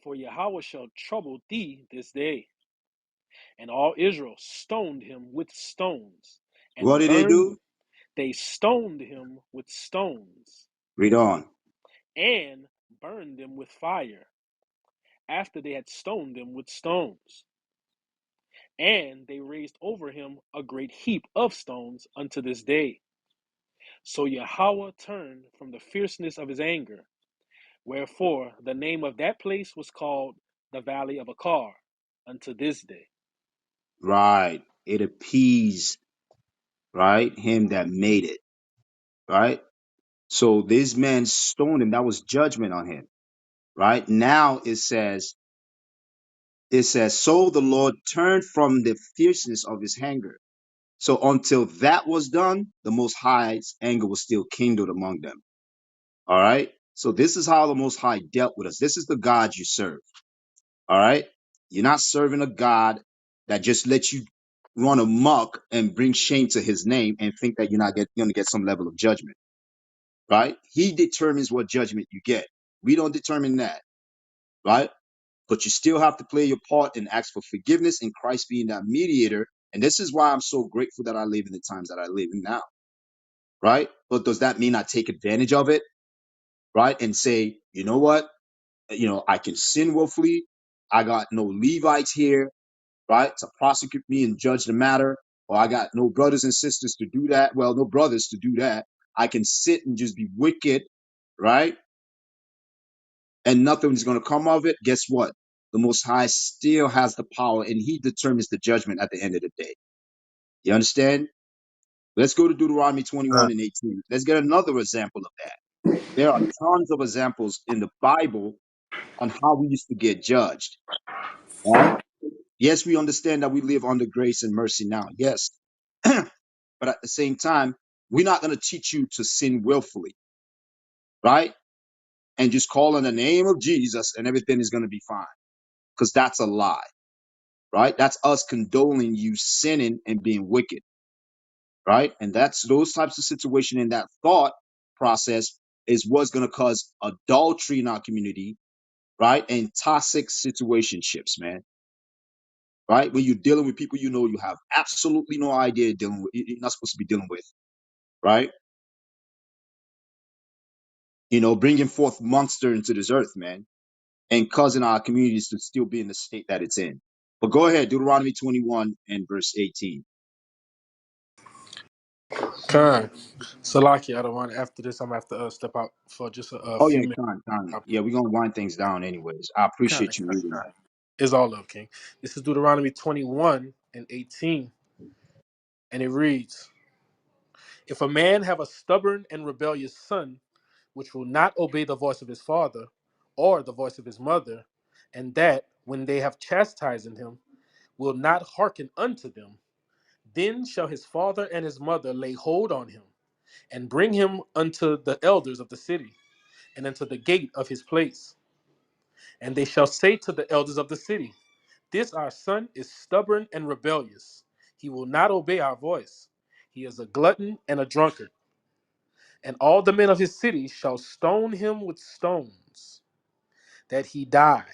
For Yahweh shall trouble thee this day. And all Israel stoned him with stones, What and did they burned, do? they stoned him with stones, Read on. and burned them with fire, after they had stoned them with stones. And they raised over him a great heap of stones unto this day. So Yahweh turned from the fierceness of his anger, wherefore the name of that place was called the Valley of Achor unto this day. Right. It appeased, right, him that made it. Right? So this man stoned him. That was judgment on him. Right? Now it says, so the Lord turned from the fierceness of his anger. So until that was done, the Most High's anger was still kindled among them. All right. So this is how the Most High dealt with us. This is the God you serve. All right. You're not serving a God that just lets you run amok and bring shame to his name and think that you're not going to get some level of judgment. Right. He determines what judgment you get. We don't determine that. Right. But you still have to play your part and ask for forgiveness in Christ being that mediator. And this is why I'm so grateful that I live in the times that I live in now. Right. But does that mean I take advantage of it? Right. And say, you know what? I can sin willfully. I got no Levites here, right, to prosecute me and judge the matter, or I got no brothers and sisters to do that. Well, no brothers to do that. I can sit and just be wicked, right, and nothing's going to come of it. Guess what? The Most High still has the power, and He determines the judgment at the end of the day. You understand? Let's go to Deuteronomy 21 and 18. Let's get another example of that. There are tons of examples in the Bible on how we used to get judged. Right? Yes, we understand that we live under grace and mercy now. Yes. But at the same time, we're not going to teach you to sin willfully, right? And just call on the name of Jesus and everything is going to be fine. Because that's a lie, right? That's us condoling you sinning and being wicked, right? And that's those types of situation in that thought process is what's going to cause adultery in our community, right? And toxic situationships, man, right? When you're dealing with people you have absolutely no idea dealing with, you're not supposed to be dealing with, right? Bringing forth monster into this earth, man, and causing our communities to still be in the state that it's in. But go ahead, Deuteronomy 21 and verse 18. Khan. Salaki, I don't want after this. I'm gonna have to step out for just a Oh few yeah, minutes. Con. Yeah, we're gonna wind things down anyways. I Khan, appreciate you Khan, reading Khan. that. Is all love, King. This is Deuteronomy 21 and 18, and it reads: If a man have a stubborn and rebellious son, which will not obey the voice of his father or the voice of his mother, and that, when they have chastised him, will not hearken unto them, then shall his father and his mother lay hold on him, and bring him unto the elders of the city, and unto the gate of his place. And they shall say to the elders of the city, This our son is stubborn and rebellious. He will not obey our voice. He is a glutton and a drunkard. And all the men of his city shall stone him with stones, that he die.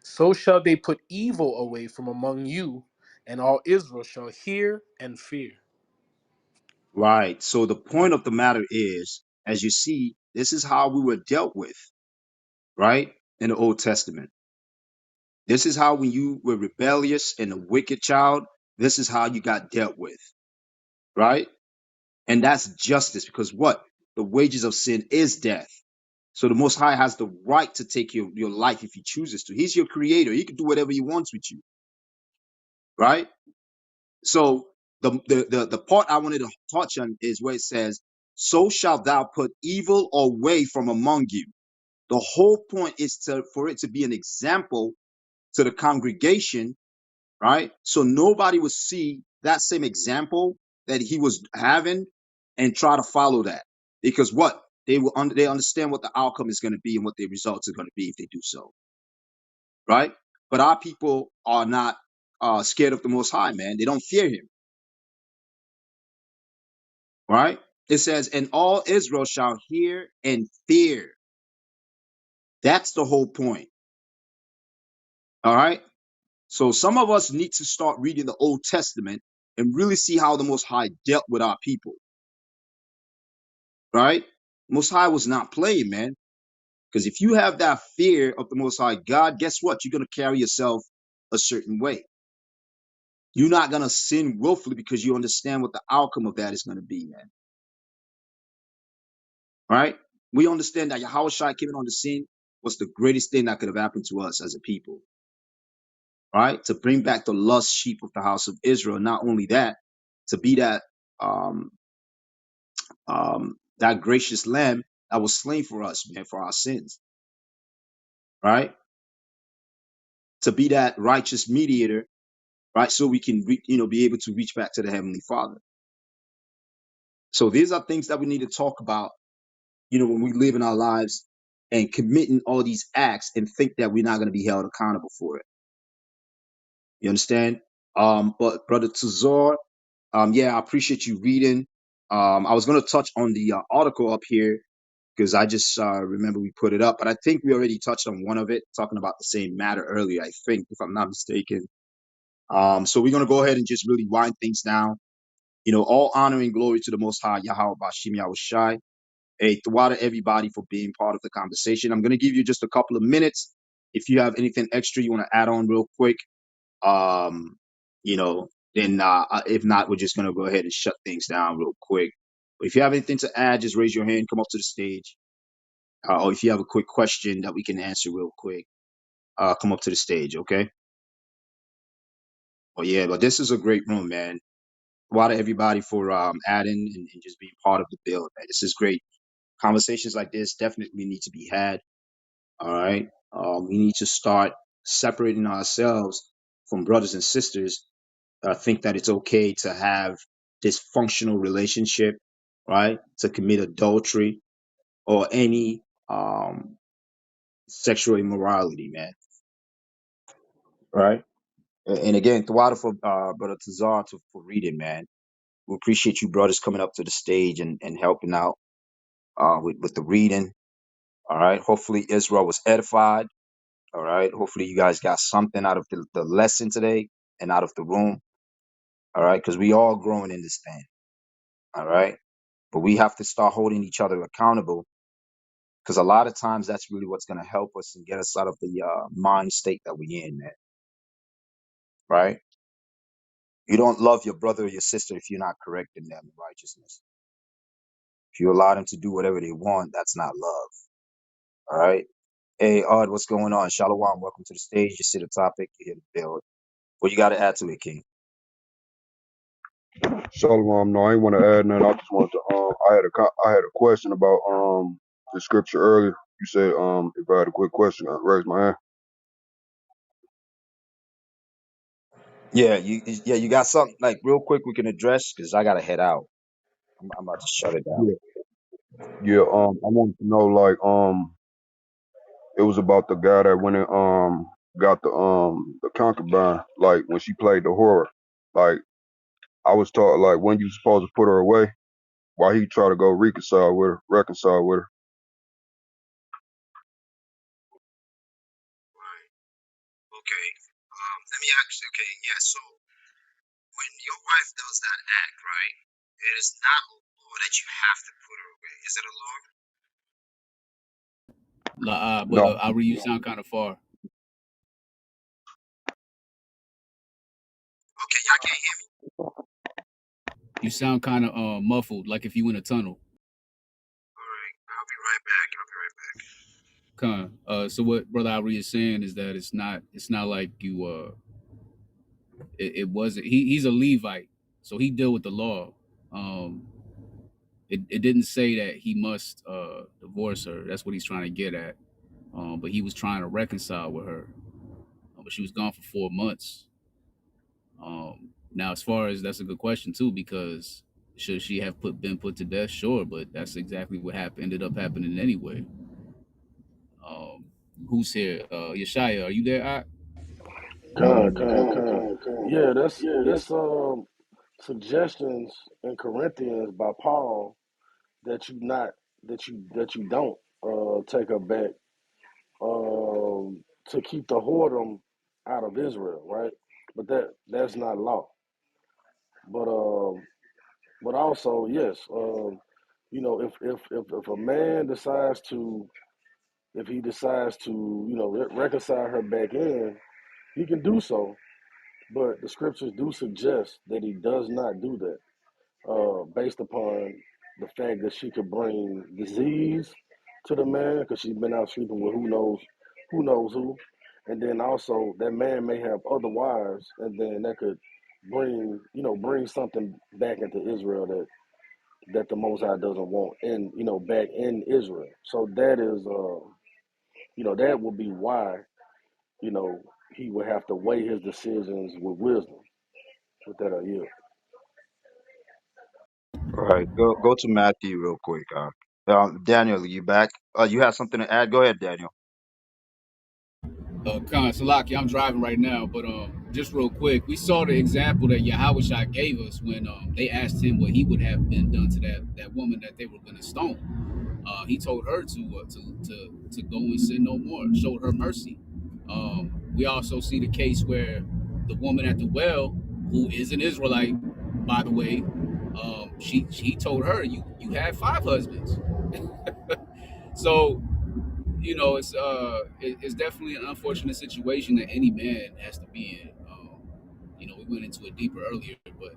So shall they put evil away from among you, and all Israel shall hear and fear. Right. So the point of the matter is, as you see, this is how we were dealt with, right? In the Old Testament. This is how when you were rebellious and a wicked child, this is how you got dealt with, right? And that's justice because what? The wages of sin is death. So the Most High has the right to take your life if he chooses to. He's your creator. He can do whatever he wants with you, right? So the part I wanted to touch on is where it says, "So shalt thou put evil away from among you." The whole point is for it to be an example to the congregation, right? So nobody would see that same example that he was having and try to follow that, because what they understand what the outcome is going to be and what the results are going to be if they do so, right? But our people are not scared of the Most High, man. They don't fear him, right? It says, "And all Israel shall hear and fear." That's the whole point, all right? So some of us need to start reading the Old Testament and really see how the Most High dealt with our people, right? Most High was not playing, man. Because if you have that fear of the Most High God, guess what? You're going to carry yourself a certain way. You're not going to sin willfully because you understand what the outcome of that is going to be, man. Right? We understand that Yahweh Shai came on the scene was the greatest thing that could have happened to us as a people, right? To bring back the lost sheep of the house of Israel. Not only that, to be um, that gracious lamb that was slain for us, man, for our sins, right? To be that righteous mediator, right? So we can, be able to reach back to the Heavenly Father. So these are things that we need to talk about, when we live in our lives and committing all these acts and think that we're not going to be held accountable for it. You understand? But Brother Tazor, yeah, I appreciate you reading. I was going to touch on the article up here because I just remember we put it up, but I think we already touched on one of it, talking about the same matter earlier, I think, if I'm not mistaken. So we're going to go ahead and just really wind things down. All honor and glory to the Most High, Yahweh Bashim Yahweh Shai. Hey, to everybody for being part of the conversation. I'm going to give you just a couple of minutes. If you have anything extra you want to add on real quick, um, then if not, we're just going to go ahead and shut things down real quick. But if you have anything to add, just raise your hand, come up to the stage. Or if you have a quick question that we can answer real quick, come up to the stage, okay? Well, yeah, but this is a great room, man. Everybody for adding and just being part of the build, man. This is great. Conversations like this definitely need to be had. All right. We need to start separating ourselves from brothers and sisters. Think that it's okay to have dysfunctional relationship, right? To commit adultery or any sexual immorality, man. Right. And again, Thwada for Brother Tazar for reading, man. We appreciate you brothers coming up to the stage and helping out with the reading. All right. Hopefully Israel was edified. All right. Hopefully you guys got something out of the lesson today and out of the room. All right. Because we all growing in this thing. All right. But we have to start holding each other accountable because a lot of times that's really what's going to help us and get us out of the mind state that we in, man. Right. You don't love your brother or your sister if you're not correcting them in righteousness. If you allow them to do whatever they want, that's not love. All right. Hey, Odd, what's going on? Shalom, welcome to the stage. You see the topic, you hear the build. What you got to add to it, King? Shalom, no, I ain't want to add nothing. I just wanted to, I had a question about, the scripture earlier. You said, if I had a quick question, I'd raise my hand. Yeah, you got something like real quick we can address because I gotta head out. I'm about to shut it down. Yeah. Yeah, I wanted to know, like, it was about the guy that went and, got the concubine, like, when she played the whore. Like, I was taught, like, when you supposed to put her away, while he try to go reconcile with her. Right. Okay. Let me ask you. Okay. Yeah. So when your wife does that act, right? It is not a law that you have to put her away. Is it a law? Brother, No, Ari, you sound kind of far. Okay, y'all can't hear me. You sound kind of muffled, like if you in a tunnel. All right. I'll be right back. I'll be right back. So what Brother Ari is saying is that it's not like you it wasn't he's a Levite, so he deal with the law. Um, it didn't say that he must divorce her. That's what he's trying to get at. But he was trying to reconcile with her. But she was gone for 4 months. Now, as far as that's a good question too, because should she have been put to death? Sure, but that's exactly what ended up happening anyway. Um, who's here? Yeshaya, are you there? Con. Yeah, that's suggestions in Corinthians by Paul that you don't take her back to keep the whoredom out of Israel, right? But that's not law. But also yes, if a man decides to if he decides to reconcile her back in, he can do so. But the scriptures do suggest that he does not do that, based upon the fact that she could bring disease to the man because she's been out sleeping with who, and then also that man may have other wives, and then that could bring something back into Israel that the Most High doesn't want, and back in Israel. So that is that would be why you know he would have to weigh his decisions with wisdom. With that, I yield. All right. Go to Matthew real quick. Daniel, you back? You have something to add? Go ahead, Daniel. Khan Salaki, I'm driving right now, but just real quick, we saw the example that Yahushua gave us when they asked him what he would have been done to that woman that they were going to stone. He told her to go and sin no more, showed her mercy. We also see the case where the woman at the well, who is an Israelite, by the way, she told her you had 5 husbands. So it's definitely an unfortunate situation that any man has to be in. We went into it deeper earlier, but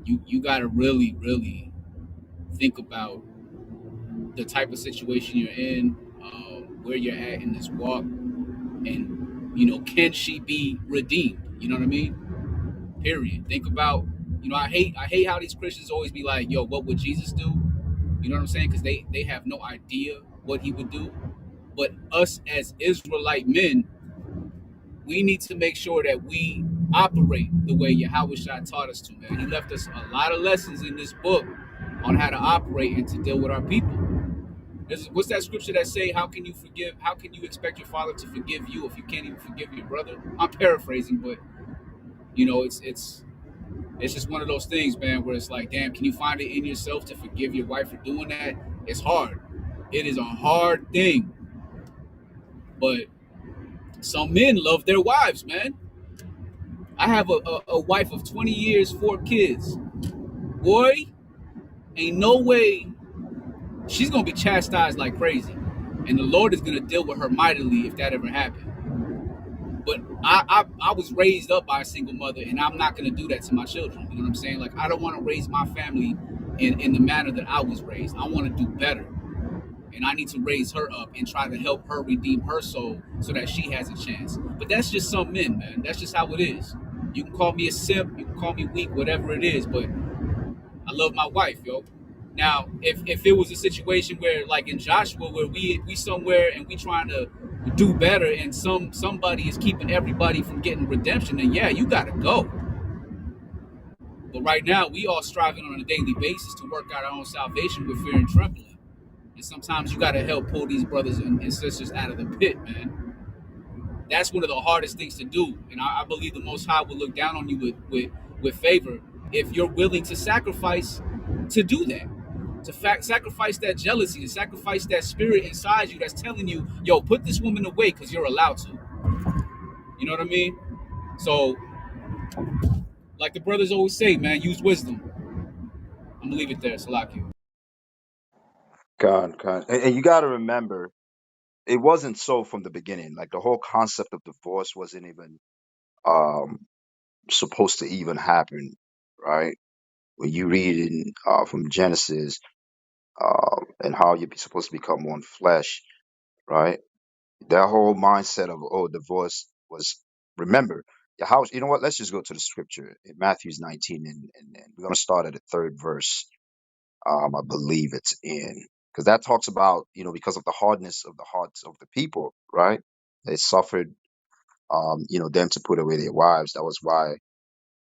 you got to really think about the type of situation you're in, where you're at in this walk, and can she be redeemed? You know what I mean? Period. Think about, I hate how these Christians always be like, yo, what would Jesus do? You know what I'm saying? Because they have no idea what he would do. But us as Israelite men, we need to make sure that we operate the way Yahweh Shai taught us to, man. He left us a lot of lessons in this book on how to operate and to deal with our people. What's that scripture that say, how can you forgive? How can you expect your father to forgive you if you can't even forgive your brother? I'm paraphrasing, but it's just one of those things, man, where it's like, damn, can you find it in yourself to forgive your wife for doing that? It's hard. It is a hard thing. But some men love their wives, man. I have a wife of 20 years, 4 kids. Boy, ain't no way she's gonna be chastised like crazy. And the Lord is gonna deal with her mightily if that ever happened. But I was raised up by a single mother, and I'm not going to do that to my children. You know what I'm saying? Like, I don't want to raise my family in the manner that I was raised. I want to do better, and I need to raise her up and try to help her redeem her soul so that she has a chance. But that's just some men, man. That's just how it is. You can call me a simp, you can call me weak, whatever it is, but I love my wife, yo. Now, if it was a situation where, like in Joshua, where we somewhere and we trying to do better, and somebody is keeping everybody from getting redemption, then yeah, you gotta go. But right now, we all striving on a daily basis to work out our own salvation with fear and trembling. And sometimes you gotta help pull these brothers and sisters out of the pit, man. That's one of the hardest things to do. And I believe the Most High will look down on you with favor if you're willing to sacrifice to do that. To sacrifice that jealousy, to sacrifice that spirit inside you that's telling you, yo, put this woman away because you're allowed to. You know what I mean? So, like the brothers always say, man, use wisdom. I'm gonna leave it there. Salakia. God. And you got to remember, it wasn't so from the beginning. Like the whole concept of divorce wasn't even um, supposed to even happen, right? When you read in from Genesis and how you're supposed to become one flesh, right? That whole mindset of divorce was, remember, your house. You know what? Let's just go to the scripture in Matthew's 19, and we're gonna start at the third verse. I believe it's in, because that talks about, because of the hardness of the hearts of the people, right? They suffered, them to put away their wives. That was why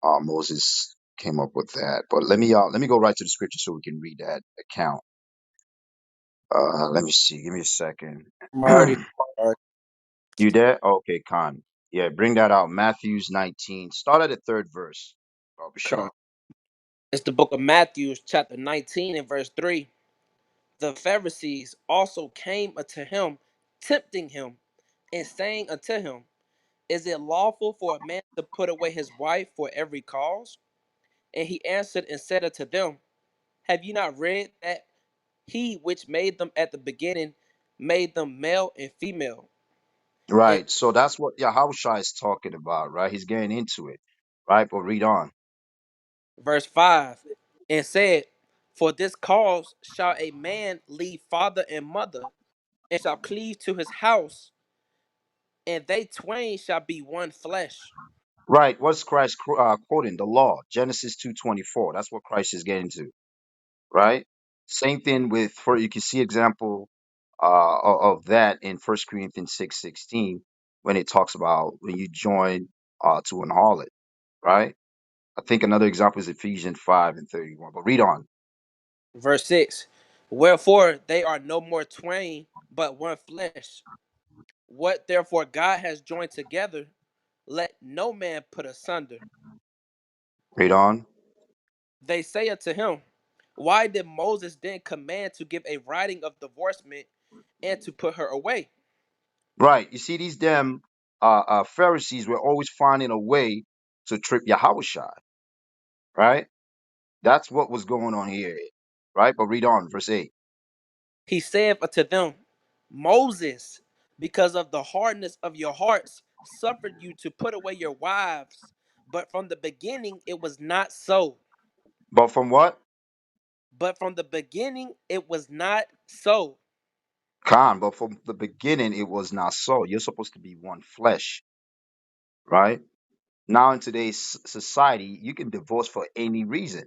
Moses came up with that. But let me go right to the scripture so we can read that account. Let me see. Give me a second. I'm already. You there? Okay, Khan. Yeah, bring that out. Matthew's 19. Start at the third verse. Baba Come. Shah. It's the book of Matthew, chapter 19 and verse 3. The Pharisees also came unto him, tempting him, and saying unto him, is it lawful for a man to put away his wife for every cause? And he answered and said unto them, have you not read that he which made them at the beginning made them male and female? And Right. So that's what Yahushua is talking about, right? He's getting into it, right? But read on. verse 5, and said, for this cause shall a man leave father and mother, and shall cleave to his house, and they twain shall be one flesh. Right. What's Christ quoting? The law, Genesis 2:24. That's what Christ is getting to, right? Same thing with, for you can see example of that in First Corinthians 6:16 when it talks about when you join to an harlot, right? I think another example is Ephesians 5:31. But read on. Verse 6, wherefore they are no more twain, but one flesh. What therefore God has joined together, let no man put asunder. Read on. They say unto him, why did Moses then command to give a writing of divorcement and to put her away? Right. You see, these damn Pharisees were always finding a way to trip Yahushua, right? That's what was going on here, right? But read on, verse 8. He saith unto them, Moses, because of the hardness of your hearts, suffered you to put away your wives, but from the beginning it was not so. But from what? But from the beginning it was not so. Khan, but from the beginning it was not so. You're supposed to be one flesh, right? Now in today's society, you can divorce for any reason,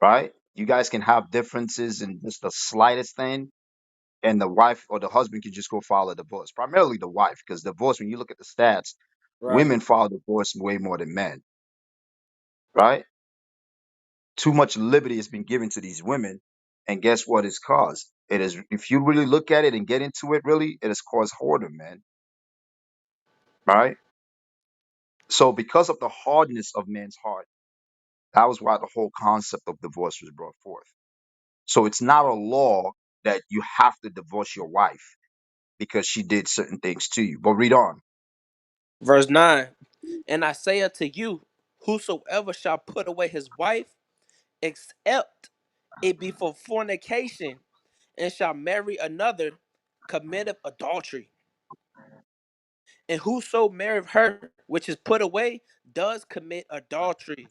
right? You guys can have differences in just the slightest thing, and the wife or the husband can just go file a divorce. Primarily the wife, because divorce, when you look at the stats, Right. women file divorce way more than men, right? Too much liberty has been given to these women, and guess what it's caused? It is, if you really look at it and get into it, really, it has caused whoredom, man, right? So because of the hardness of man's heart, that was why the whole concept of divorce was brought forth. So it's not a law that you have to divorce your wife because she did certain things to you. But read on. Verse 9, and I say unto you, whosoever shall put away his wife, except it be for fornication, and shall marry another, committeth adultery. And whoso marrieth her which is put away does commit adultery.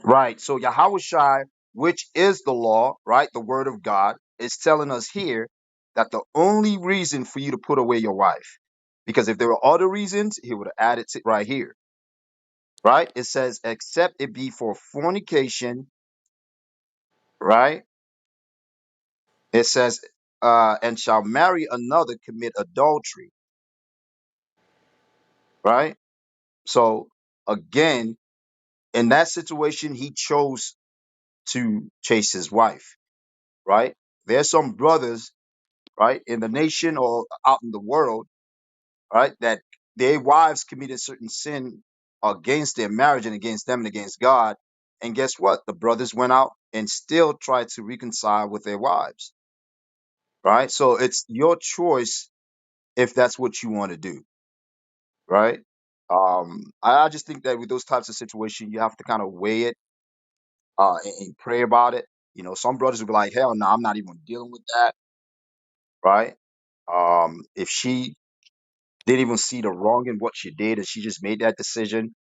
Right. So Yahweh Shai, which is the law, right? The word of God, is telling us here that the only reason for you to put away your wife, because if there were other reasons, he would have added it right here, right? It says, except it be for fornication, right? It says, and shall marry another, commit adultery, right? So again, in that situation, he chose to chase his wife, right? There's some brothers, right, in the nation or out in the world, right, that their wives committed certain sin against their marriage and against them and against God. And guess what? The brothers went out and still tried to reconcile with their wives, right? So it's your choice if that's what you want to do, right? I just think that with those types of situations, you have to kind of weigh it and pray about it. You know, some brothers will be like, hell no, I'm not even dealing with that, right? If she didn't even see the wrong in what she did and she just made that decision,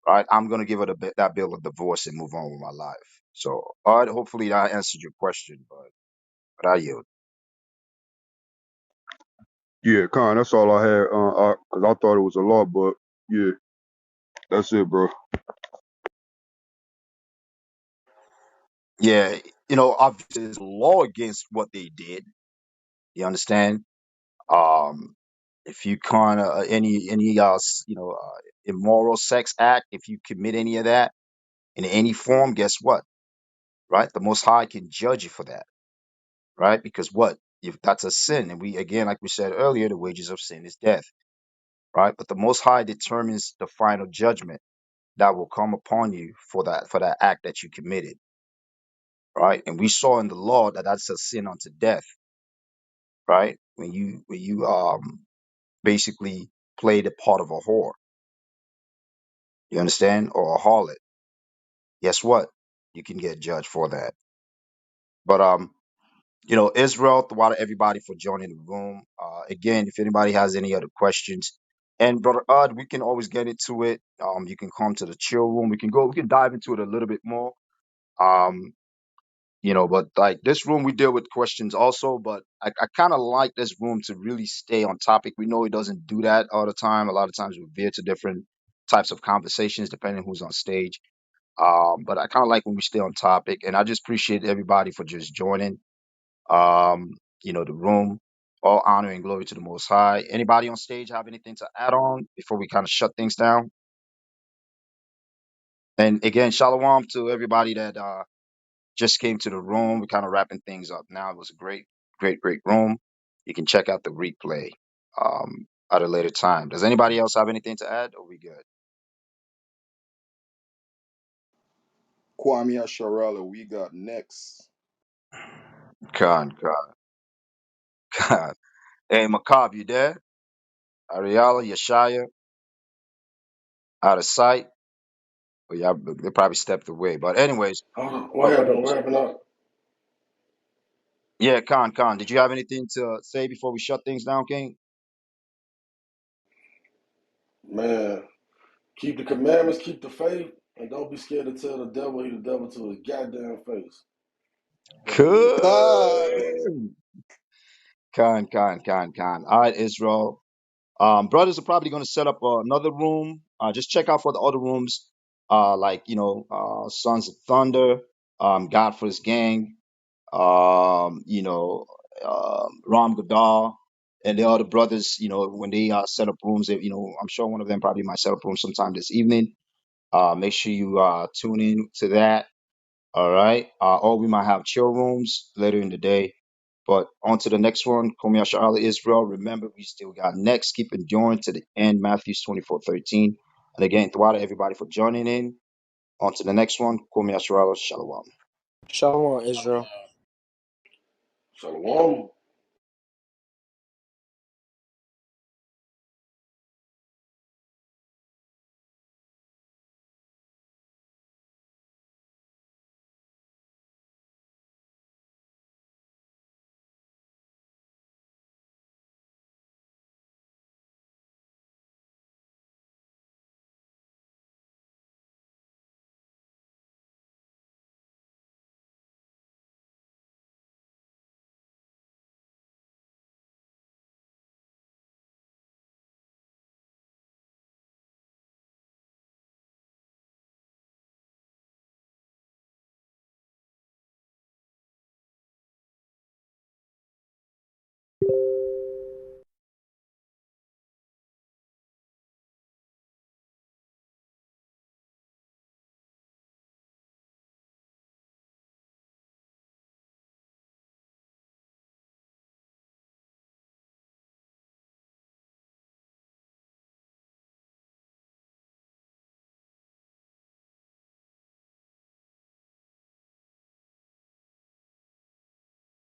right? I'm going to give her that bill of divorce and move on with my life. So, all right, hopefully that answered your question, but I yield. Yeah, Con, that's all I had. Cause I thought it was a law, but yeah, that's it, bro. Yeah, you know, obviously there's a law against what they did. You understand? Um, if you kind of any immoral sex act, if you commit any of that in any form, guess what? Right? The Most High can judge you for that, right? Because what? If that's a sin, and we again, like we said earlier, the wages of sin is death, right? But the Most High determines the final judgment that will come upon you for that act that you committed, right? And we saw in the law that that's a sin unto death, right? When you basically play the part of a whore, you understand, or a harlot, guess what? You can get judged for that. But Israel, throughout everybody for joining the room. Again, if anybody has any other questions, and brother Ud, we can always get into it. You can come to the chill room. We can dive into it a little bit more. Um, but like this room, we deal with questions also. But I kind of like this room to really stay on topic. We know it doesn't do that all the time. A lot of times we veer to different types of conversations depending who's on stage. But I kind of like when we stay on topic, and I just appreciate everybody for just joining. um, the room. All honor and glory to the Most High. Anybody on stage have anything to add on before we kind of shut things down? And again, shalom to everybody that just came to the room. We're kind of wrapping things up now. It was a great, great, great room. You can check out the replay at a later time. Does anybody else have anything to add? Or we good? Kwame Asharala, we got next. God, God, God. Hey, Macab, you there? Ariala, Yeshaya, out of sight. Well, yeah, they probably stepped away. But anyways, Hold on. What uh, happened? What happened now? yeah, Khan, did you have anything to say before we shut things down, King? Man, keep the commandments, keep the faith, and don't be scared to tell the devil he the devil to his goddamn face. Go ahead, you got it. God. Good. Khan. All right, Israel. Brothers are probably going to set up another room. Just check out for the other rooms, Sons of Thunder, God for His Gang, Ram Gadal, and the other brothers. When they set up rooms, I'm sure one of them probably might set up rooms sometime this evening. Make sure you tune in to that. All right. Or we might have chill rooms later in the day. But on to the next one. Komi Asha'ala Israel. Remember, we still got next. Keep enduring to the end. Matthew 24:13. And again, throughout everybody for joining in. On to the next one. Komi Asha'ala Shalom. Shalom, Israel. Shalom.